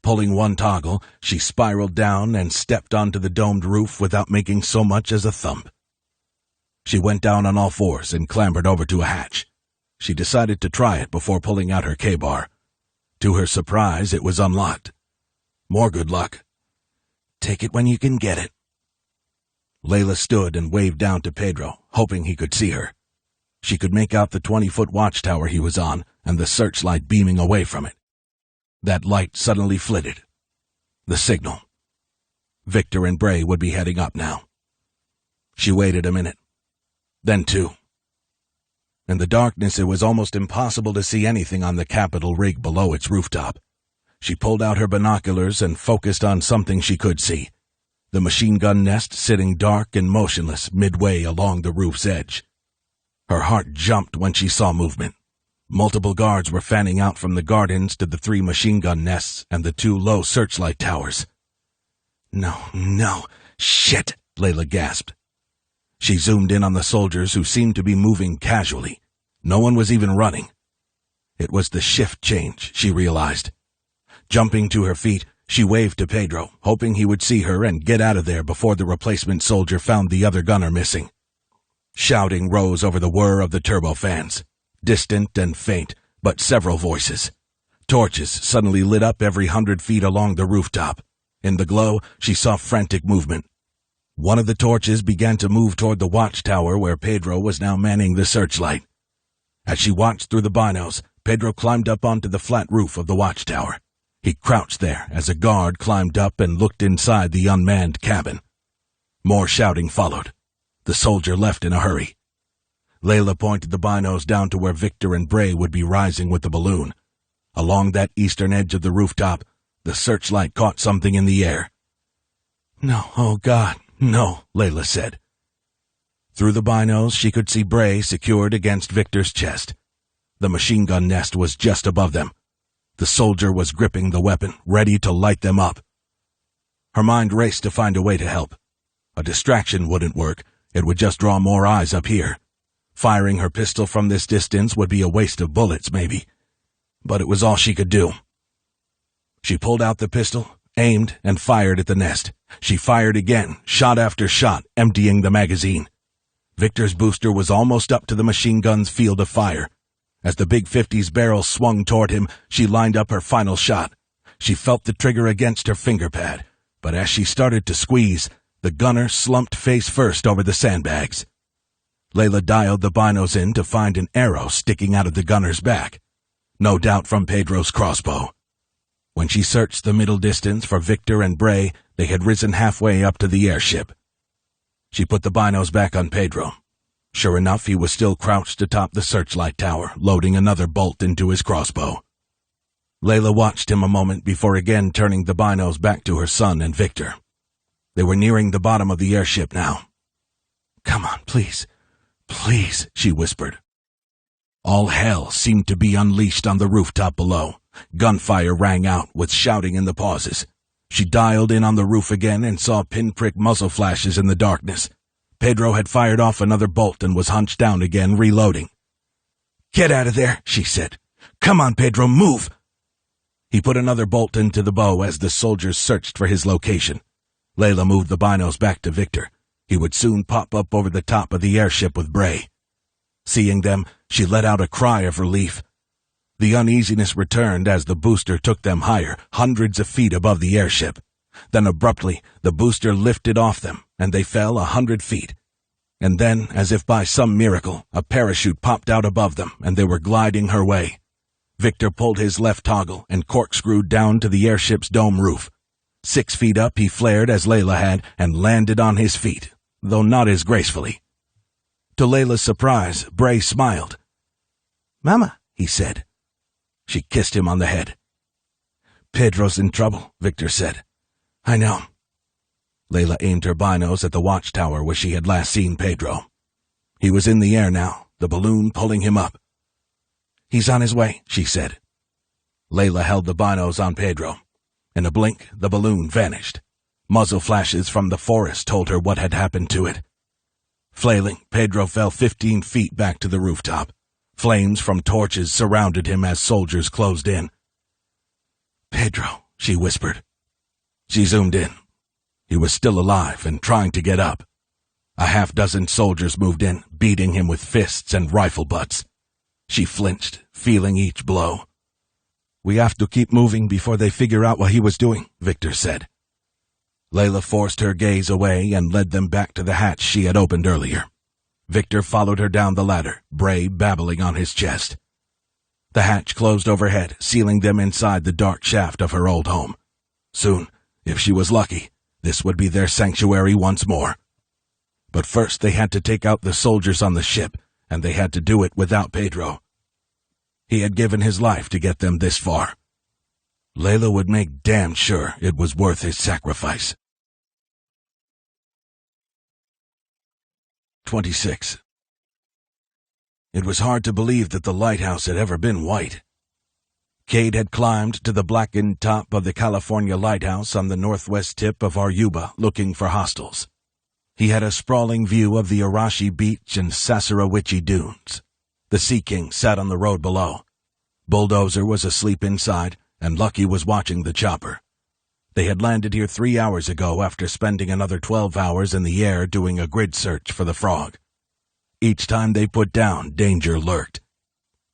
Pulling one toggle, she spiraled down and stepped onto the domed roof without making so much as a thump. She went down on all fours and clambered over to a hatch. She decided to try it before pulling out her K-bar. To her surprise, it was unlocked. More good luck. Take it when you can get it. Layla stood and waved down to Pedro, hoping he could see her. She could make out the 20-foot watchtower he was on and the searchlight beaming away from it. That light suddenly flitted. The signal. Victor and Bray would be heading up now. She waited a minute. Then 2. In the darkness, it was almost impossible to see anything on the Capitol rig below its rooftop. She pulled out her binoculars and focused on something she could see. The machine gun nest sitting dark and motionless midway along the roof's edge. Her heart jumped when she saw movement. Multiple guards were fanning out from the gardens to the 3 machine gun nests and the 2 low searchlight towers. No, shit, Layla gasped. She zoomed in on the soldiers who seemed to be moving casually. No one was even running. It was the shift change, she realized. Jumping to her feet, she waved to Pedro, hoping he would see her and get out of there before the replacement soldier found the other gunner missing. Shouting rose over the whir of the turbofans, distant and faint, but several voices. Torches suddenly lit up every 100 feet along the rooftop. In the glow, she saw frantic movement. One of the torches began to move toward the watchtower where Pedro was now manning the searchlight. As she watched through the binos, Pedro climbed up onto the flat roof of the watchtower. He crouched there as a guard climbed up and looked inside the unmanned cabin. More shouting followed. The soldier left in a hurry. Layla pointed the binos down to where Victor and Bray would be rising with the balloon. Along that eastern edge of the rooftop, the searchlight caught something in the air. "No, oh God, no," Layla said. Through the binos, she could see Bray secured against Victor's chest. The machine gun nest was just above them. The soldier was gripping the weapon, ready to light them up. Her mind raced to find a way to help. A distraction wouldn't work. It would just draw more eyes up here. Firing her pistol from this distance would be a waste of bullets, maybe. But it was all she could do. She pulled out the pistol, aimed, and fired at the nest. She fired again, shot after shot, emptying the magazine. Victor's booster was almost up to the machine gun's field of fire. As the Big 50's barrel swung toward him, she lined up her final shot. She felt the trigger against her finger pad, but as she started to squeeze, the gunner slumped face first over the sandbags. Layla dialed the binos in to find an arrow sticking out of the gunner's back. No doubt from Pedro's crossbow. When she searched the middle distance for Victor and Bray, they had risen halfway up to the airship. She put the binos back on Pedro. Sure enough, he was still crouched atop the searchlight tower, loading another bolt into his crossbow. Layla watched him a moment before again turning the binos back to her son and Victor. They were nearing the bottom of the airship now. "Come on, please, please," she whispered. All hell seemed to be unleashed on the rooftop below. Gunfire rang out, with shouting in the pauses. She dialed in on the roof again and saw pinprick muzzle flashes in the darkness. Pedro had fired off another bolt and was hunched down again, reloading. "Get out of there," she said. "Come on, Pedro, move." He put another bolt into the bow as the soldiers searched for his location. Layla moved the binos back to Victor. He would soon pop up over the top of the airship with Bray. Seeing them, she let out a cry of relief. The uneasiness returned as the booster took them higher, hundreds of feet above the airship. Then abruptly, the booster lifted off them, and they fell 100 feet. And then, as if by some miracle, a parachute popped out above them, and they were gliding her way. Victor pulled his left toggle and corkscrewed down to the airship's dome roof. 6 feet up he flared as Layla had, and landed on his feet, though not as gracefully. To Layla's surprise, Bray smiled. "Mama," he said. She kissed him on the head. "Pedro's in trouble," Victor said. "I know." Layla aimed her binos at the watchtower where she had last seen Pedro. He was in the air now, the balloon pulling him up. "He's on his way," she said. Layla held the binos on Pedro. In a blink, the balloon vanished. Muzzle flashes from the forest told her what had happened to it. Flailing, Pedro fell 15 feet back to the rooftop. Flames from torches surrounded him as soldiers closed in. "Pedro," she whispered. She zoomed in. He was still alive and trying to get up. A half-dozen soldiers moved in, beating him with fists and rifle butts. She flinched, feeling each blow. "We have to keep moving before they figure out what he was doing," Victor said. Layla forced her gaze away and led them back to the hatch she had opened earlier. Victor followed her down the ladder, Bray babbling on his chest. The hatch closed overhead, sealing them inside the dark shaft of her old home. Soon, if she was lucky, this would be their sanctuary once more. But first they had to take out the soldiers on the ship, and they had to do it without Pedro. He had given his life to get them this far. Layla would make damn sure it was worth his sacrifice. 26. It was hard to believe that the lighthouse had ever been white. Cade had climbed to the blackened top of the California lighthouse on the northwest tip of Aruba looking for hostiles. He had a sprawling view of the Arashi Beach and Sasarawichi Dunes. The Sea King sat on the road below. Bulldozer was asleep inside, and Lucky was watching the chopper. They had landed here 3 hours ago after spending another 12 hours in the air doing a grid search for the frog. Each time they put down, danger lurked.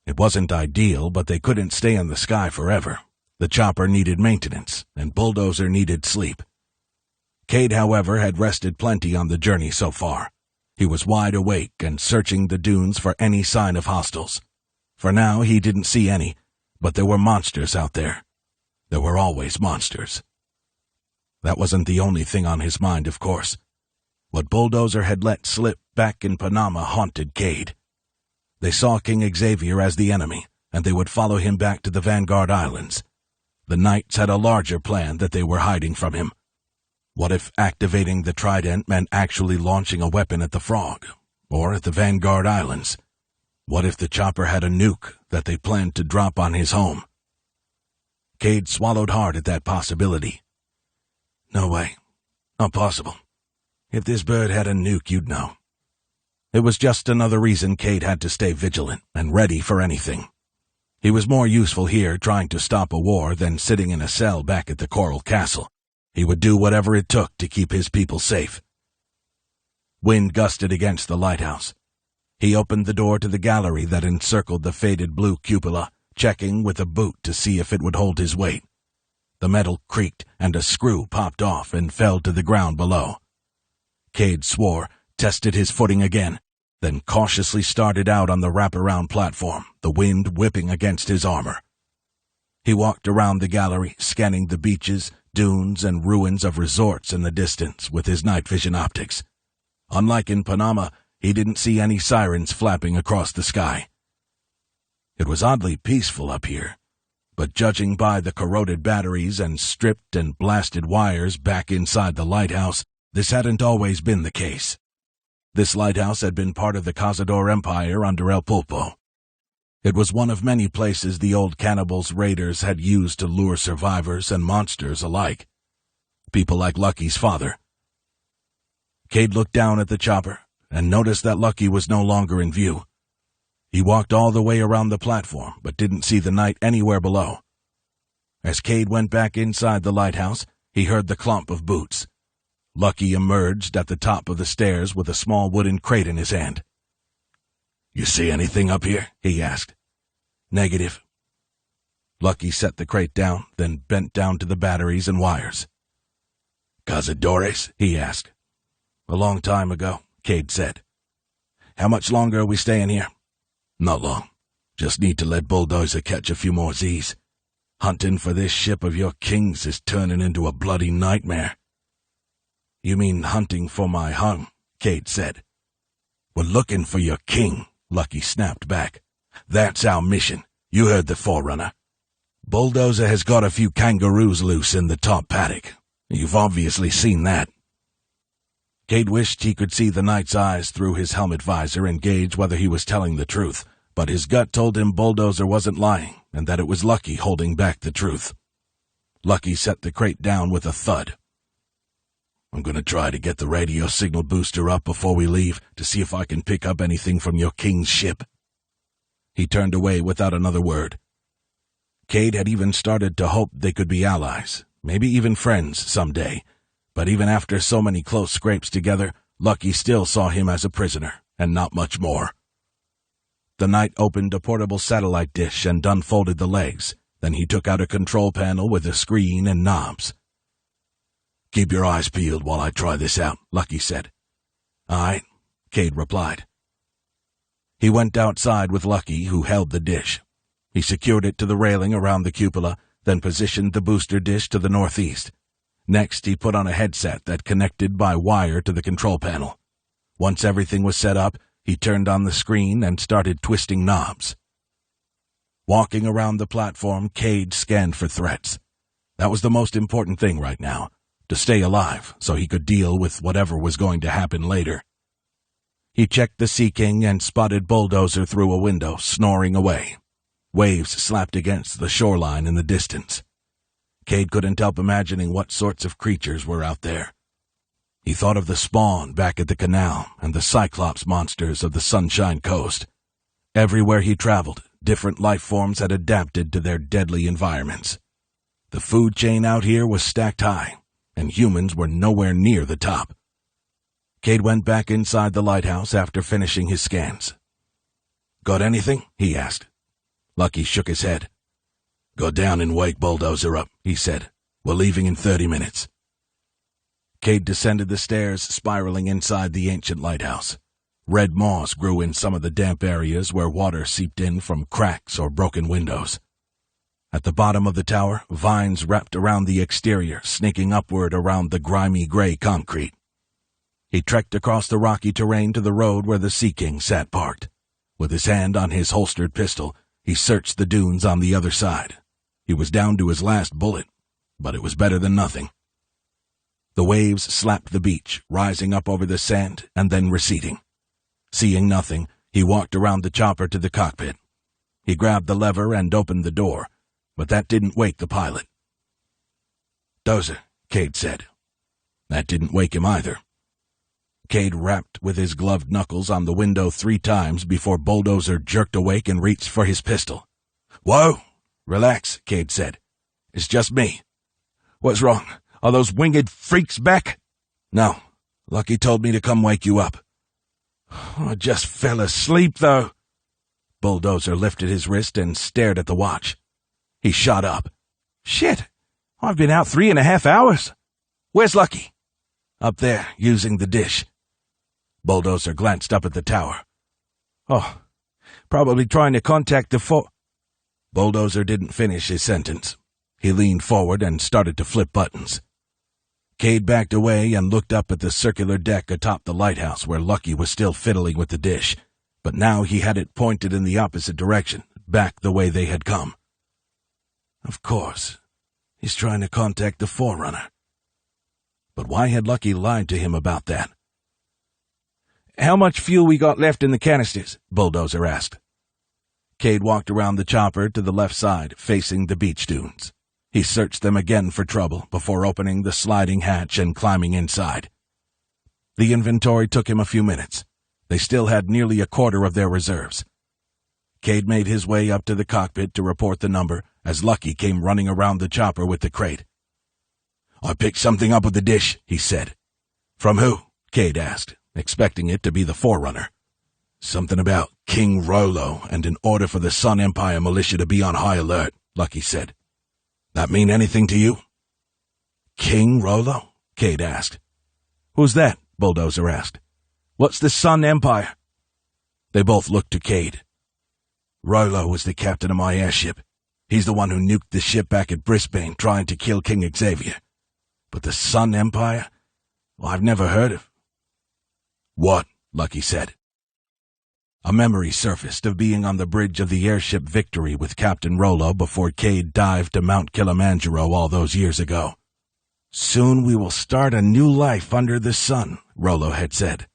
It wasn't ideal, but they couldn't stay in the sky forever. The chopper needed maintenance, and Bulldozer needed sleep. Cade, however, had rested plenty on the journey so far. He was wide awake and searching the dunes for any sign of hostiles. For now, he didn't see any, but there were monsters out there. There were always monsters. That wasn't the only thing on his mind, of course. What Bulldozer had let slip back in Panama haunted Cade. They saw King Xavier as the enemy, and they would follow him back to the Vanguard Islands. The Knights had a larger plan that they were hiding from him. What if activating the Trident meant actually launching a weapon at the frog, or at the Vanguard Islands? What if the chopper had a nuke that they planned to drop on his home? Cade swallowed hard at that possibility. No way. Not possible. If this bird had a nuke, you'd know. It was just another reason Cade had to stay vigilant and ready for anything. He was more useful here trying to stop a war than sitting in a cell back at the Coral Castle. He would do whatever it took to keep his people safe. Wind gusted against the lighthouse. He opened the door to the gallery that encircled the faded blue cupola, checking with a boot to see if it would hold his weight. The metal creaked, and a screw popped off and fell to the ground below. Cade swore, tested his footing again, then cautiously started out on the wraparound platform, the wind whipping against his armor. He walked around the gallery, scanning the beaches, dunes, and ruins of resorts in the distance with his night vision optics. Unlike in Panama, he didn't see any sirens flapping across the sky. It was oddly peaceful up here, but judging by the corroded batteries and stripped and blasted wires back inside the lighthouse, this hadn't always been the case. This lighthouse had been part of the Cazador Empire under El Pulpo. It was one of many places the old cannibals' raiders had used to lure survivors and monsters alike. People like Lucky's father. Cade looked down at the chopper and noticed that Lucky was no longer in view. He walked all the way around the platform, but didn't see the Knight anywhere below. As Cade went back inside the lighthouse, he heard the clomp of boots. Lucky emerged at the top of the stairs with a small wooden crate in his hand. "You see anything up here?" he asked. "Negative." Lucky set the crate down, then bent down to the batteries and wires. "Cazadores?" he asked. "A long time ago," Cade said. "How much longer are we staying here?" "Not long. Just need to let Bulldozer catch a few more Z's. Hunting for this ship of your king's is turning into a bloody nightmare." "You mean hunting for my home," Cade said. "We're looking for your king," Lucky snapped back. "That's our mission. You heard the Forerunner. Bulldozer has got a few kangaroos loose in the top paddock. You've obviously seen that." Cade wished he could see the Knight's eyes through his helmet visor and gauge whether he was telling the truth, but his gut told him Bulldozer wasn't lying and that it was Lucky holding back the truth. Lucky set the crate down with a thud. "I'm going to try to get the radio signal booster up before we leave to see if I can pick up anything from your king's ship." He turned away without another word. Cade had even started to hope they could be allies, maybe even friends someday, but even after so many close scrapes together, Lucky still saw him as a prisoner, and not much more. The Knight opened a portable satellite dish and unfolded the legs. Then he took out a control panel with a screen and knobs. "Keep your eyes peeled while I try this out," Lucky said. "All right," Cade replied. He went outside with Lucky, who held the dish. He secured it to the railing around the cupola, then positioned the booster dish to the northeast. Next, he put on a headset that connected by wire to the control panel. Once everything was set up, he turned on the screen and started twisting knobs. Walking around the platform, Cade scanned for threats. That was the most important thing right now, to stay alive so he could deal with whatever was going to happen later. He checked the Sea King and spotted Bulldozer through a window, snoring away. Waves slapped against the shoreline in the distance. Cade couldn't help imagining what sorts of creatures were out there. He thought of the spawn back at the canal and the Cyclops monsters of the Sunshine Coast. Everywhere he traveled, different life forms had adapted to their deadly environments. The food chain out here was stacked high, and humans were nowhere near the top. Cade went back inside the lighthouse after finishing his scans. "Got anything?" he asked. Lucky shook his head. "Go down and wake Bulldozer up," he said. "We're leaving in 30 minutes. Cade descended the stairs, spiraling inside the ancient lighthouse. Red moss grew in some of the damp areas where water seeped in from cracks or broken windows. At the bottom of the tower, vines wrapped around the exterior, sneaking upward around the grimy gray concrete. He trekked across the rocky terrain to the road where the Sea King sat parked. With his hand on his holstered pistol, he searched the dunes on the other side. He was down to his last bullet, but it was better than nothing. The waves slapped the beach, rising up over the sand and then receding. Seeing nothing, he walked around the chopper to the cockpit. He grabbed the lever and opened the door, but that didn't wake the pilot. "Dozer," Cade said. That didn't wake him either. Cade rapped with his gloved knuckles on the window 3 times before Bulldozer jerked awake and reached for his pistol. "Whoa! Relax," Cade said. "It's just me." "What's wrong? Are those winged freaks back?" "No. Lucky told me to come wake you up." "I just fell asleep, though." Bulldozer lifted his wrist and stared at the watch. He shot up. "Shit! I've been out 3.5 hours. Where's Lucky?" "Up there, using the dish." Bulldozer glanced up at the tower. "Oh, probably trying to contact the Bulldozer didn't finish his sentence. He leaned forward and started to flip buttons. Cade backed away and looked up at the circular deck atop the lighthouse where Lucky was still fiddling with the dish, but now he had it pointed in the opposite direction, back the way they had come. Of course, he's trying to contact the Forerunner. But why had Lucky lied to him about that? "How much fuel we got left in the canisters?" Bulldozer asked. Cade walked around the chopper to the left side, facing the beach dunes. He searched them again for trouble before opening the sliding hatch and climbing inside. The inventory took him a few minutes. They still had nearly a quarter of their reserves. Cade made his way up to the cockpit to report the number as Lucky came running around the chopper with the crate. "I picked something up with the dish," he said. "From who?" Cade asked, expecting it to be the Forerunner. "Something about King Rollo and an order for the Sun Empire militia to be on high alert," Lucky said. "That mean anything to you?" "King Rollo?" Cade asked. "Who's that?" Bulldozer asked. "What's the Sun Empire?" They both looked to Cade. "Rollo was the captain of my airship. He's the one who nuked the ship back at Brisbane trying to kill King Xavier. But the Sun Empire? Well, I've never heard of." "What?" Lucky said. A memory surfaced of being on the bridge of the airship Victory with Captain Rollo before Cade dived to Mount Kilimanjaro all those years ago. "Soon we will start a new life under the sun," Rollo had said.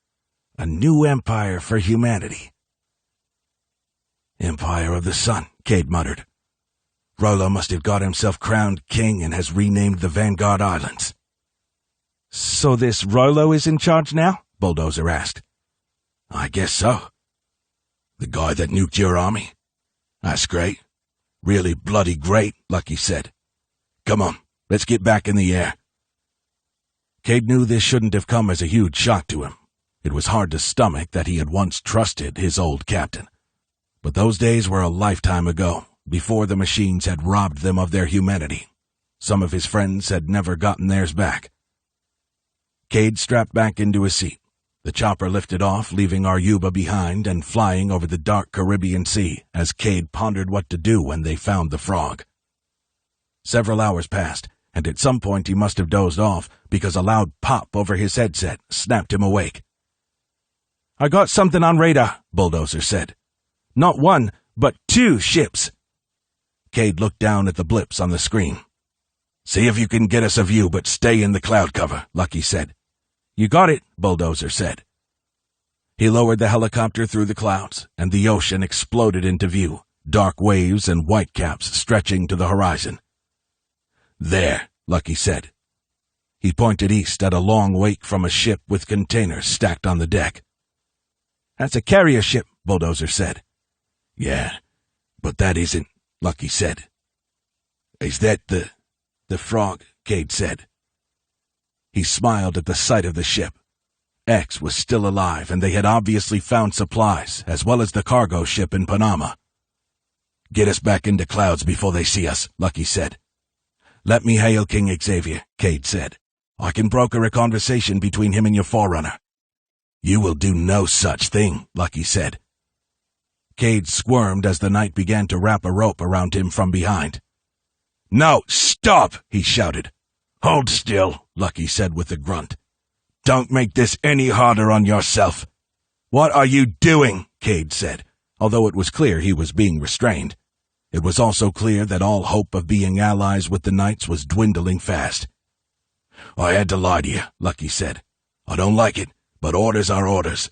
"A new empire for humanity." "Empire of the Sun," Cade muttered. "Rollo must have got himself crowned king and has renamed the Vanguard Islands." "So this Rollo is in charge now?" Bulldozer asked. "I guess so." "The guy that nuked your army? That's great. Really bloody great," Lucky said. "Come on, let's get back in the air." Cade knew this shouldn't have come as a huge shock to him. It was hard to stomach that he had once trusted his old captain. But those days were a lifetime ago, before the machines had robbed them of their humanity. Some of his friends had never gotten theirs back. Cade strapped back into his seat. The chopper lifted off, leaving Aruba behind and flying over the dark Caribbean Sea as Cade pondered what to do when they found the frog. Several hours passed, and at some point he must have dozed off because a loud pop over his headset snapped him awake. "I got something on radar," Bulldozer said. "Not 1, but 2 ships." Cade looked down at the blips on the screen. "See if you can get us a view, but stay in the cloud cover," Lucky said. "You got it," Bulldozer said. He lowered the helicopter through the clouds, and the ocean exploded into view, dark waves and whitecaps stretching to the horizon. "There," Lucky said. He pointed east at a long wake from a ship with containers stacked on the deck. "That's a carrier ship," Bulldozer said. "Yeah, but that isn't," Lucky said. "Is that the frog?" Cade said. He smiled at the sight of the ship. X was still alive, and they had obviously found supplies, as well as the cargo ship in Panama. "Get us back into clouds before they see us," Lucky said. "Let me hail King Xavier," Cade said. "I can broker a conversation between him and your forerunner." "You will do no such thing," Lucky said. Cade squirmed as the knight began to wrap a rope around him from behind. "No, stop!" he shouted. "Hold still," Lucky said with a grunt. "Don't make this any harder on yourself." "What are you doing?" Cade said, although it was clear he was being restrained. It was also clear that all hope of being allies with the knights was dwindling fast. "I had to lie to you," Lucky said. "I don't like it, but orders are orders."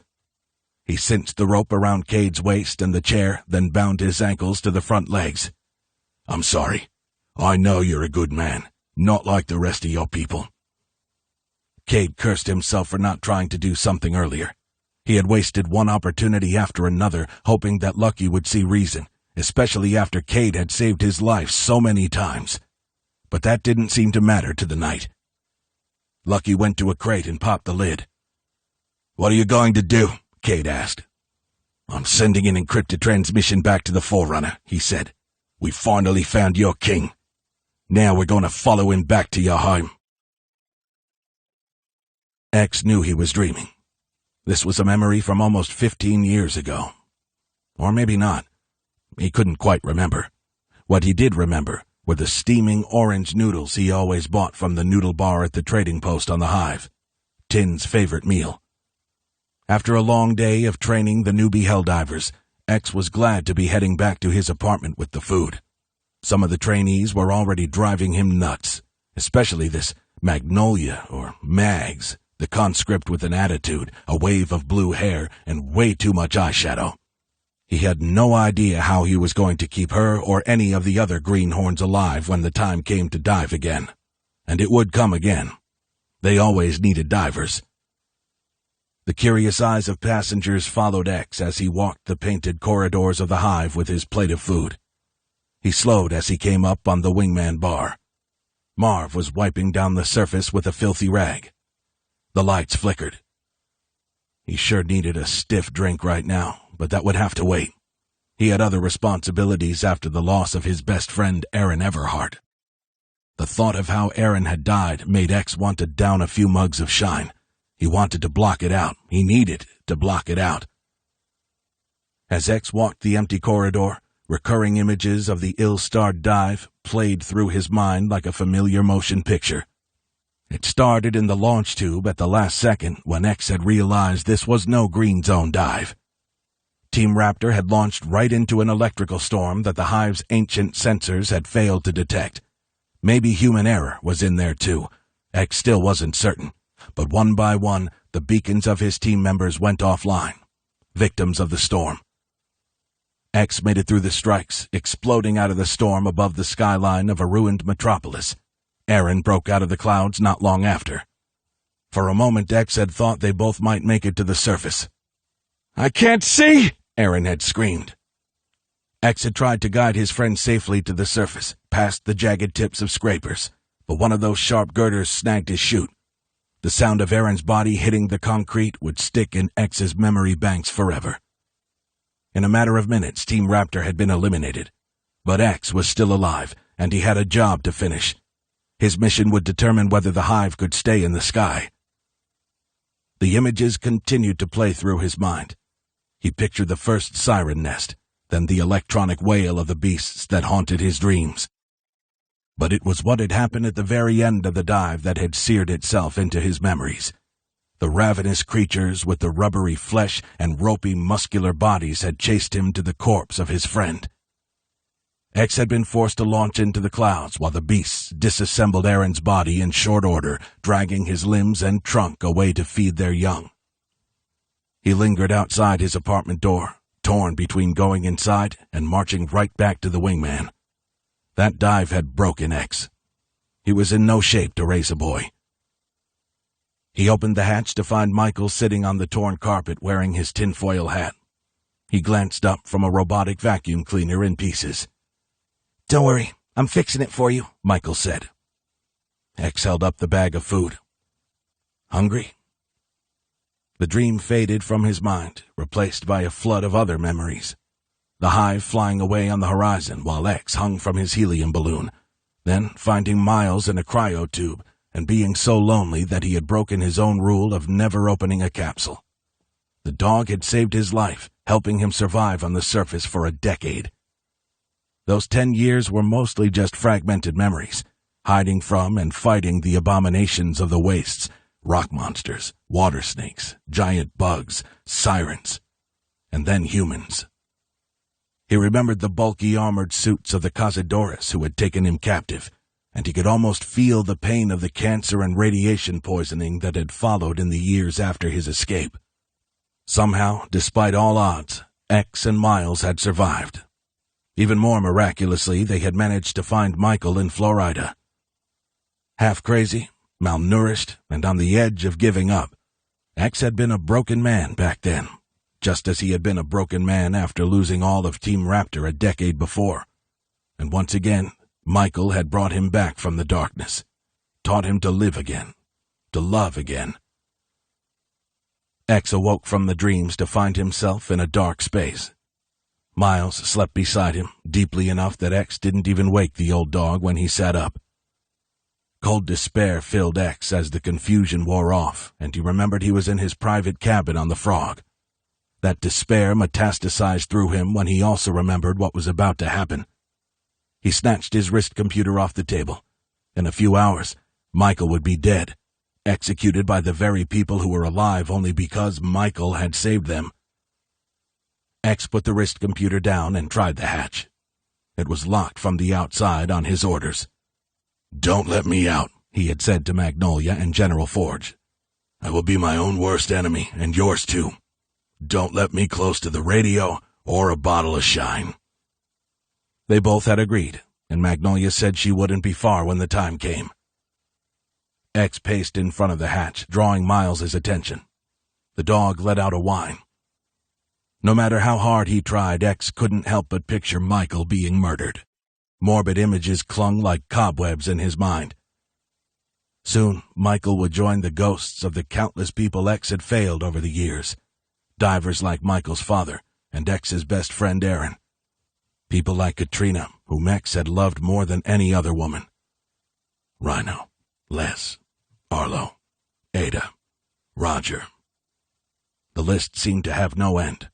He cinched the rope around Cade's waist and the chair, then bound his ankles to the front legs. "I'm sorry. I know you're a good man, not like the rest of your people." Cade cursed himself for not trying to do something earlier. He had wasted one opportunity after another, hoping that Lucky would see reason, especially after Cade had saved his life so many times. But that didn't seem to matter to the knight. Lucky went to a crate and popped the lid. "What are you going to do?" Cade asked. "I'm sending an encrypted transmission back to the Forerunner," he said. "We finally found your king. Now we're going to follow him back to your home." X knew he was dreaming. This was a memory from almost 15 years ago. Or maybe not. He couldn't quite remember. What he did remember were the steaming orange noodles he always bought from the noodle bar at the trading post on the Hive. Tin's favorite meal. After a long day of training the newbie helldivers, X was glad to be heading back to his apartment with the food. Some of the trainees were already driving him nuts, especially this Magnolia, or Mags, the conscript with an attitude, a wave of blue hair, and way too much eyeshadow. He had no idea how he was going to keep her or any of the other greenhorns alive when the time came to dive again. And it would come again. They always needed divers. The curious eyes of passengers followed X as he walked the painted corridors of the Hive with his plate of food. He slowed as he came up on the wingman bar. Marv was wiping down the surface with a filthy rag. The lights flickered. He sure needed a stiff drink right now, but that would have to wait. He had other responsibilities after the loss of his best friend, Aaron Everhart. The thought of how Aaron had died made X want to down a few mugs of shine. He wanted to block it out. He needed to block it out. As X walked the empty corridor, recurring images of the ill-starred dive played through his mind like a familiar motion picture. It started in the launch tube at the last second when X had realized this was no green zone dive. Team Raptor had launched right into an electrical storm that the Hive's ancient sensors had failed to detect. Maybe human error was in there too. X still wasn't certain, but one by one, the beacons of his team members went offline, victims of the storm. X made it through the strikes, exploding out of the storm above the skyline of a ruined metropolis. Aaron broke out of the clouds not long after. For a moment, X had thought they both might make it to the surface. "I can't see!" Aaron had screamed. X had tried to guide his friend safely to the surface, past the jagged tips of scrapers, but one of those sharp girders snagged his chute. The sound of Aaron's body hitting the concrete would stick in X's memory banks forever. In a matter of minutes, Team Raptor had been eliminated. But X was still alive, and he had a job to finish. His mission would determine whether the Hive could stay in the sky. The images continued to play through his mind. He pictured the first siren nest, then the electronic wail of the beasts that haunted his dreams. But it was what had happened at the very end of the dive that had seared itself into his memories. The ravenous creatures with the rubbery flesh and ropey muscular bodies had chased him to the corpse of his friend. X had been forced to launch into the clouds while the beasts disassembled Aaron's body in short order, dragging his limbs and trunk away to feed their young. He lingered outside his apartment door, torn between going inside and marching right back to the wingman. That dive had broken X. He was in no shape to raise a boy. He opened the hatch to find Michael sitting on the torn carpet wearing his tinfoil hat. He glanced up from a robotic vacuum cleaner in pieces. "Don't worry, I'm fixing it for you," Michael said. X held up the bag of food. "Hungry?" The dream faded from his mind, replaced by a flood of other memories. The hive flying away on the horizon while X hung from his helium balloon, then finding Miles in a cryotube and being so lonely that he had broken his own rule of never opening a capsule. The dog had saved his life, helping him survive on the surface for a decade. Those 10 years were mostly just fragmented memories, hiding from and fighting the abominations of the wastes, rock monsters, water snakes, giant bugs, sirens, and then humans. He remembered the bulky armored suits of the Cazadores who had taken him captive, and he could almost feel the pain of the cancer and radiation poisoning that had followed in the years after his escape. Somehow, despite all odds, X and Miles had survived. Even more miraculously, they had managed to find Michael in Florida. Half crazy, malnourished, and on the edge of giving up, X had been a broken man back then, just as he had been a broken man after losing all of Team Raptor a decade before. And once again, Michael had brought him back from the darkness, taught him to live again, to love again. X awoke from the dreams to find himself in a dark space. Miles slept beside him, deeply enough that X didn't even wake the old dog when he sat up. Cold despair filled X as the confusion wore off, and he remembered he was in his private cabin on the Frog. That despair metastasized through him when he also remembered what was about to happen. He snatched his wrist computer off the table. In a few hours, Michael would be dead, executed by the very people who were alive only because Michael had saved them. X put the wrist computer down and tried the hatch. It was locked from the outside on his orders. "Don't let me out," he had said to Magnolia and General Forge. "I will be my own worst enemy, and yours too. Don't let me close to the radio or a bottle of shine." They both had agreed, and Magnolia said she wouldn't be far when the time came. X paced in front of the hatch, drawing Miles' attention. The dog let out a whine. No matter how hard he tried, X couldn't help but picture Michael being murdered. Morbid images clung like cobwebs in his mind. Soon, Michael would join the ghosts of the countless people X had failed over the years. Divers like Michael's father and X's best friend Aaron. People like Katrina, whom X had loved more than any other woman. Rhino, Les, Arlo, Ada, Roger. The list seemed to have no end.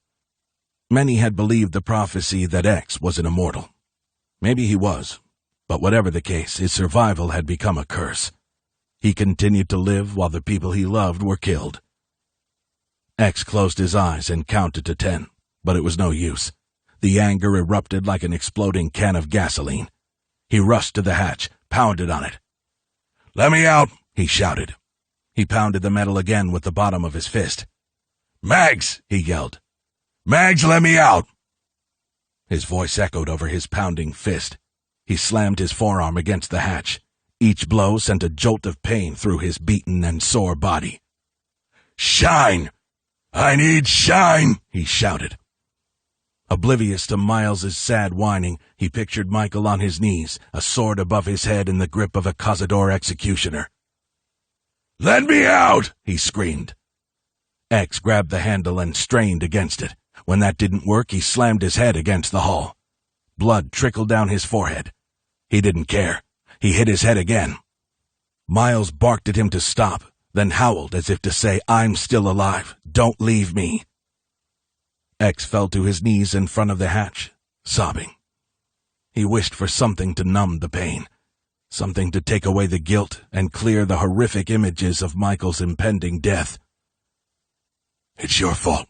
Many had believed the prophecy that X was an immortal. Maybe he was, but whatever the case, his survival had become a curse. He continued to live while the people he loved were killed. X closed his eyes and counted to 10, but it was no use. The anger erupted like an exploding can of gasoline. He rushed to the hatch, pounded on it. "Let me out!" he shouted. He pounded the metal again with the bottom of his fist. "Mags!" he yelled. "Mags, let me out!" His voice echoed over his pounding fist. He slammed his forearm against the hatch. Each blow sent a jolt of pain through his beaten and sore body. "Shine! I need shine!" he shouted. Oblivious to Miles's sad whining, he pictured Michael on his knees, a sword above his head in the grip of a Cazador executioner. "Let me out!" he screamed. X grabbed the handle and strained against it. When that didn't work, he slammed his head against the hull. Blood trickled down his forehead. He didn't care. He hit his head again. Miles barked at him to stop, then howled as if to say, "I'm still alive. Don't leave me." X fell to his knees in front of the hatch, sobbing. He wished for something to numb the pain, something to take away the guilt and clear the horrific images of Michael's impending death. "It's your fault.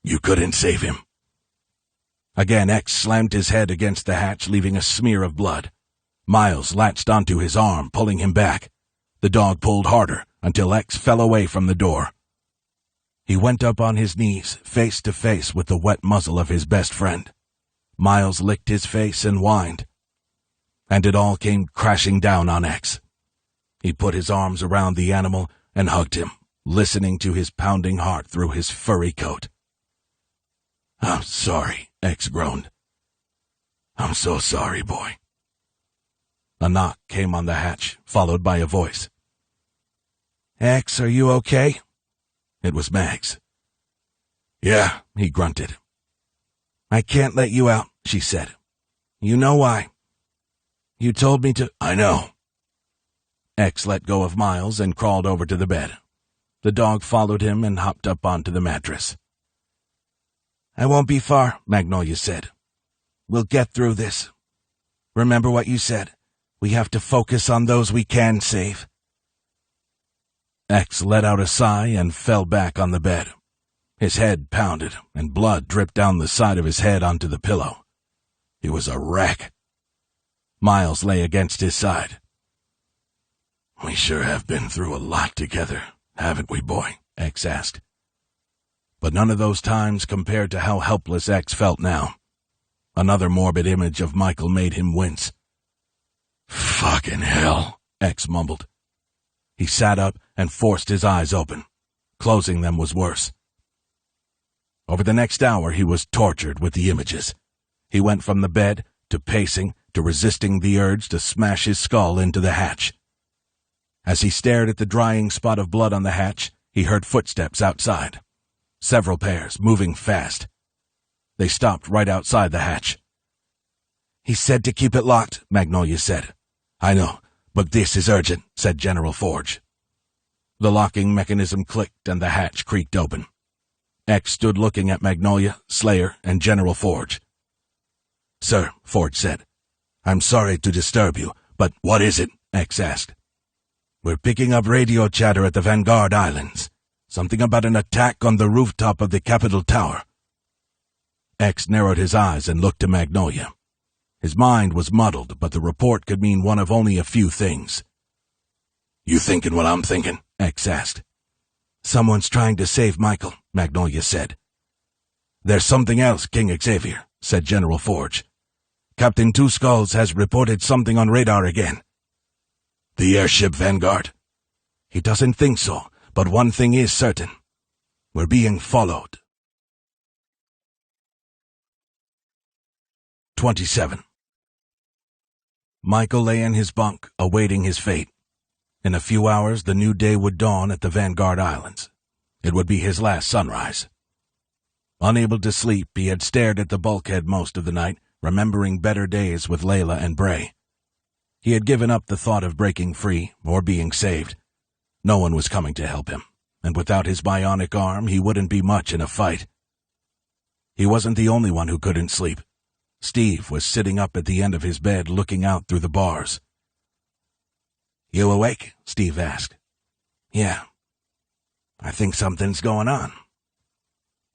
You couldn't save him." Again, X slammed his head against the hatch, leaving a smear of blood. Miles latched onto his arm, pulling him back. The dog pulled harder until X fell away from the door. He went up on his knees, face to face with the wet muzzle of his best friend. Miles licked his face and whined. And it all came crashing down on X. He put his arms around the animal and hugged him, listening to his pounding heart through his furry coat. "I'm sorry," X groaned. "I'm so sorry, boy." A knock came on the hatch, followed by a voice. "X, are you okay?" It was Mags. "Yeah," he grunted. "I can't let you out," she said. "You know why. You told me to—" "I know." X let go of Miles and crawled over to the bed. The dog followed him and hopped up onto the mattress. "I won't be far," Magnolia said. "We'll get through this. Remember what you said. We have to focus on those we can save." X let out a sigh and fell back on the bed. His head pounded, and blood dripped down the side of his head onto the pillow. He was a wreck. Miles lay against his side. "We sure have been through a lot together, haven't we, boy?" X asked. But none of those times compared to how helpless X felt now. Another morbid image of Michael made him wince. "Fucking hell," X mumbled. He sat up and forced his eyes open. Closing them was worse. Over the next hour, he was tortured with the images. He went from the bed to pacing to resisting the urge to smash his skull into the hatch. As he stared at the drying spot of blood on the hatch, he heard footsteps outside. Several pairs, moving fast. They stopped right outside the hatch. "He said to keep it locked," Magnolia said. "I know, but this is urgent," said General Forge. The locking mechanism clicked and the hatch creaked open. X stood looking at Magnolia, Slayer, and General Forge. "Sir," Forge said, "I'm sorry to disturb you, but—" "What is it?" X asked. "We're picking up radio chatter at the Vanguard Islands. Something about an attack on the rooftop of the Capitol Tower." X narrowed his eyes and looked to Magnolia. His mind was muddled, but the report could mean one of only a few things. "You thinking what I'm thinking?" X asked. "Someone's trying to save Michael," Magnolia said. "There's something else, King Xavier," said General Forge. "Captain Two Skulls has reported something on radar again." "The airship Vanguard?" "He doesn't think so, but one thing is certain. We're being followed." 27. Michael lay in his bunk, awaiting his fate. In a few hours, the new day would dawn at the Vanguard Islands. It would be his last sunrise. Unable to sleep, he had stared at the bulkhead most of the night, remembering better days with Layla and Bray. He had given up the thought of breaking free or being saved. No one was coming to help him, and without his bionic arm, he wouldn't be much in a fight. He wasn't the only one who couldn't sleep. Steve was sitting up at the end of his bed looking out through the bars. "You awake?" Steve asked. "Yeah. I think something's going on."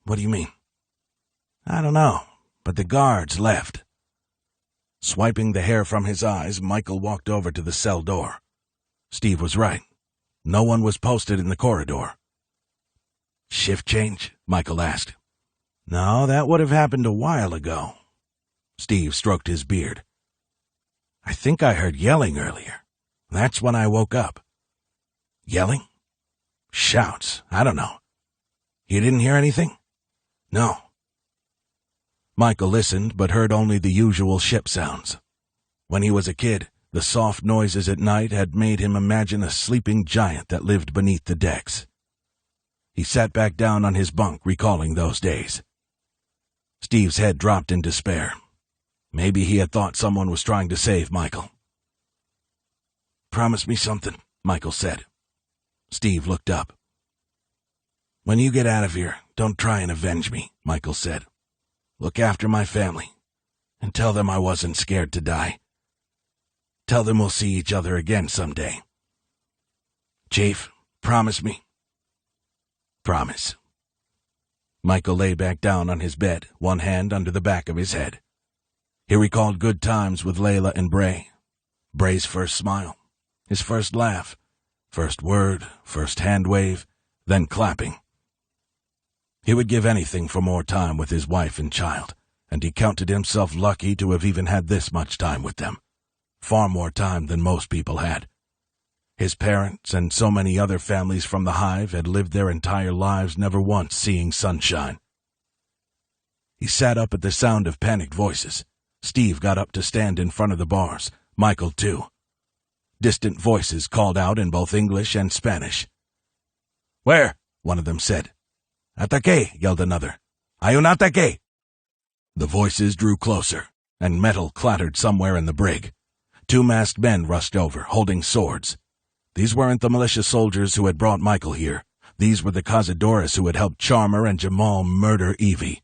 "What do you mean?" "I don't know, but the guards left." Swiping the hair from his eyes, Michael walked over to the cell door. Steve was right. No one was posted in the corridor. "Shift change?" Michael asked. "No, that would have happened a while ago." Steve stroked his beard. "I think I heard yelling earlier. That's when I woke up." "Yelling?" "Shouts. I don't know." "You didn't hear anything?" "No." Michael listened, but heard only the usual ship sounds. When he was a kid, the soft noises at night had made him imagine a sleeping giant that lived beneath the decks. He sat back down on his bunk, recalling those days. Steve's head dropped in despair. Maybe he had thought someone was trying to save Michael. "Promise me something," Michael said. Steve looked up. "When you get out of here, don't try and avenge me," Michael said. "Look after my family, and tell them I wasn't scared to die. Tell them we'll see each other again someday. Chief, promise me." "Promise." Michael lay back down on his bed, one hand under the back of his head. He recalled good times with Layla and Bray. Bray's first smile, his first laugh, first word, first hand wave, then clapping. He would give anything for more time with his wife and child, and he counted himself lucky to have even had this much time with them. Far more time than most people had. His parents and so many other families from the hive had lived their entire lives never once seeing sunshine. He sat up at the sound of panicked voices. Steve got up to stand in front of the bars. Michael, too. Distant voices called out in both English and Spanish. "Where?" one of them said. "Ataque," yelled another. "Hay un ataque." The voices drew closer, and metal clattered somewhere in the brig. 2 masked men rushed over, holding swords. These weren't the militia soldiers who had brought Michael here. These were the cazadores who had helped Charmer and Jamal murder Evie.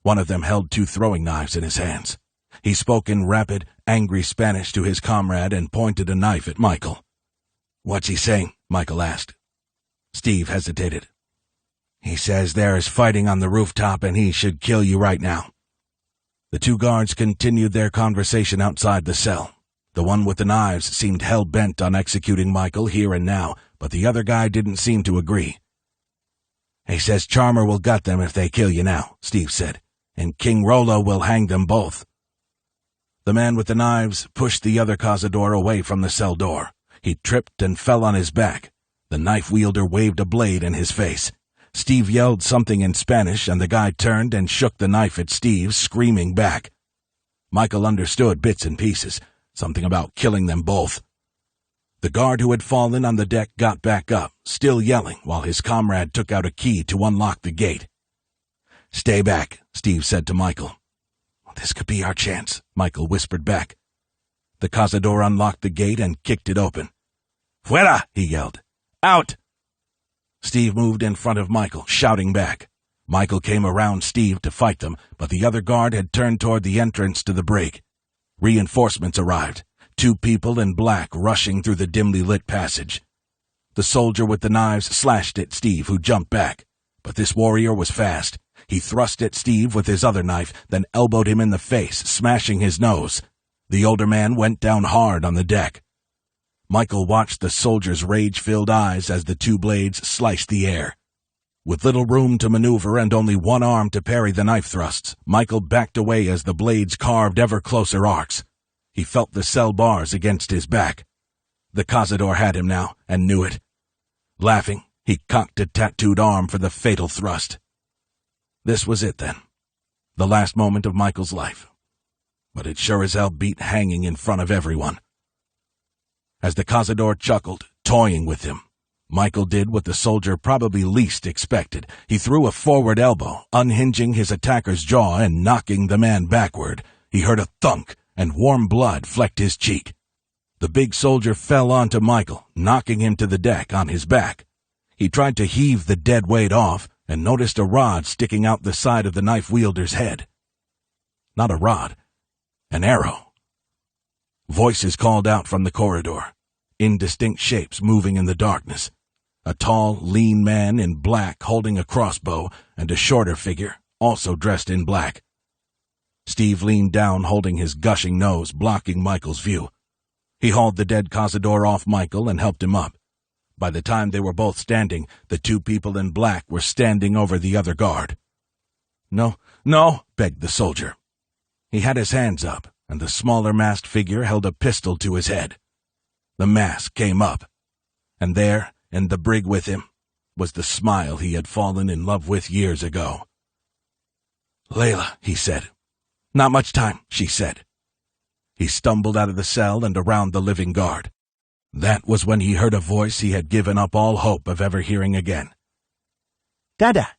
One of them held 2 throwing knives in his hands. He spoke in rapid, angry Spanish to his comrade and pointed a knife at Michael. "What's he saying?" Michael asked. Steve hesitated. "He says there is fighting on the rooftop and he should kill you right now." The 2 guards continued their conversation outside the cell. The one with the knives seemed hell-bent on executing Michael here and now, but the other guy didn't seem to agree. "He says Charmer will gut them if they kill you now," Steve said, "and King Rollo will hang them both." The man with the knives pushed the other cazador away from the cell door. He tripped and fell on his back. The knife wielder waved a blade in his face. Steve yelled something in Spanish, and the guy turned and shook the knife at Steve, screaming back. Michael understood bits and pieces, something about killing them both. The guard who had fallen on the deck got back up, still yelling, while his comrade took out a key to unlock the gate. "Stay back," Steve said to Michael. "This could be our chance," Michael whispered back. The cazador unlocked the gate and kicked it open. "Fuera!" he yelled. "Out!" Steve moved in front of Michael, shouting back. Michael came around Steve to fight them, but the other guard had turned toward the entrance to the brig. Reinforcements arrived, 2 people in black rushing through the dimly lit passage. The soldier with the knives slashed at Steve, who jumped back. But this warrior was fast. He thrust at Steve with his other knife, then elbowed him in the face, smashing his nose. The older man went down hard on the deck. Michael watched the soldier's rage-filled eyes as the 2 blades sliced the air. With little room to maneuver and only one arm to parry the knife thrusts, Michael backed away as the blades carved ever closer arcs. He felt the cell bars against his back. The cazador had him now, and knew it. Laughing, he cocked a tattooed arm for the fatal thrust. This was it, then. The last moment of Michael's life. But it sure as hell beat hanging in front of everyone. As the cazador chuckled, toying with him, Michael did what the soldier probably least expected. He threw a forward elbow, unhinging his attacker's jaw and knocking the man backward. He heard a thunk, and warm blood flecked his cheek. The big soldier fell onto Michael, knocking him to the deck on his back. He tried to heave the dead weight off, and noticed a rod sticking out the side of the knife wielder's head. Not a rod, an arrow. Voices called out from the corridor, indistinct shapes moving in the darkness. A tall, lean man in black holding a crossbow, and a shorter figure, also dressed in black. Steve leaned down, holding his gushing nose, blocking Michael's view. He hauled the dead cazador off Michael and helped him up. By the time they were both standing, the 2 people in black were standing over the other guard. "No, no," begged the soldier. He had his hands up, and the smaller masked figure held a pistol to his head. The mask came up, and there, in the brig with him, was the smile he had fallen in love with years ago. "Layla," he said. "Not much time," she said. He stumbled out of the cell and around the living guard. That was when he heard a voice he had given up all hope of ever hearing again. "Dada."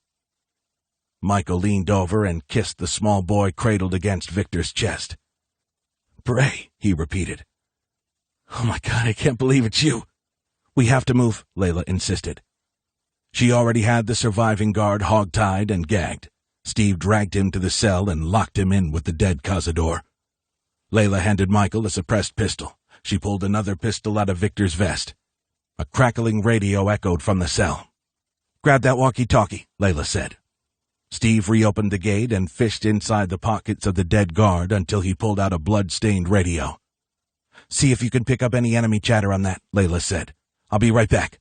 Michael leaned over and kissed the small boy cradled against Victor's chest. "Pray," he repeated. "Oh my God, I can't believe it's you." "We have to move," Layla insisted. She already had the surviving guard hog-tied and gagged. Steve dragged him to the cell and locked him in with the dead cazador. Layla handed Michael a suppressed pistol. She pulled another pistol out of Victor's vest. A crackling radio echoed from the cell. "Grab that walkie-talkie," Layla said. Steve reopened the gate and fished inside the pockets of the dead guard until he pulled out a blood-stained radio. "See if you can pick up any enemy chatter on that," Layla said. "I'll be right back."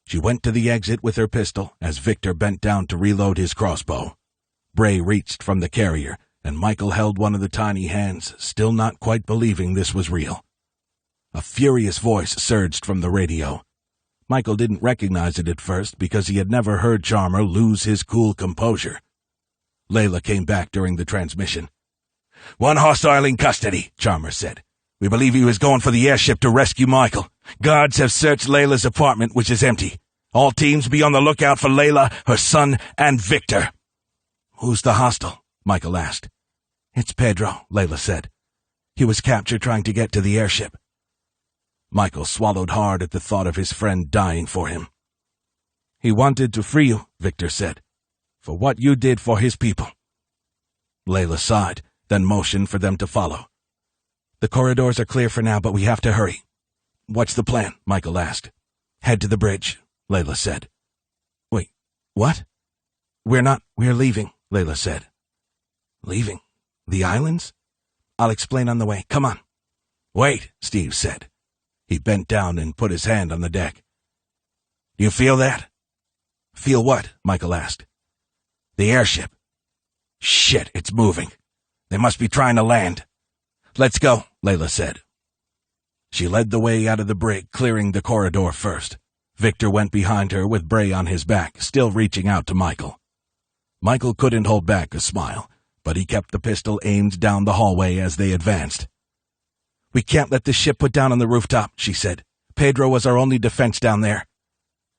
She went to the exit with her pistol as Victor bent down to reload his crossbow. Bray reached from the carrier, and Michael held one of the tiny hands, still not quite believing this was real. A furious voice surged from the radio. Michael didn't recognize it at first because he had never heard Charmer lose his cool composure. Layla came back during the transmission. "One hostile in custody," Charmer said. "We believe he was going for the airship to rescue Michael. Guards have searched Layla's apartment, which is empty. All teams be on the lookout for Layla, her son, and Victor." "Who's the hostile?" Michael asked. "It's Pedro," Layla said. "He was captured trying to get to the airship." Michael swallowed hard at the thought of his friend dying for him. "He wanted to free you," Victor said, "for what you did for his people." Layla sighed, then motioned for them to follow. "The corridors are clear for now, but we have to hurry." "What's the plan?" Michael asked. "Head to the bridge," Layla said. "Wait, what?" We're leaving," Layla said. "Leaving? The islands? I'll explain on the way. Come on." "Wait," Steve said. He bent down and put his hand on the deck. "Do you feel that?" "Feel what?" Michael asked. "The airship." "Shit, it's moving. They must be trying to land." "Let's go," Layla said. She led the way out of the brig, clearing the corridor first. Victor went behind her with Bray on his back, still reaching out to Michael. Michael couldn't hold back a smile, but he kept the pistol aimed down the hallway as they advanced. "We can't let this ship put down on the rooftop," she said. "Pedro was our only defense down there."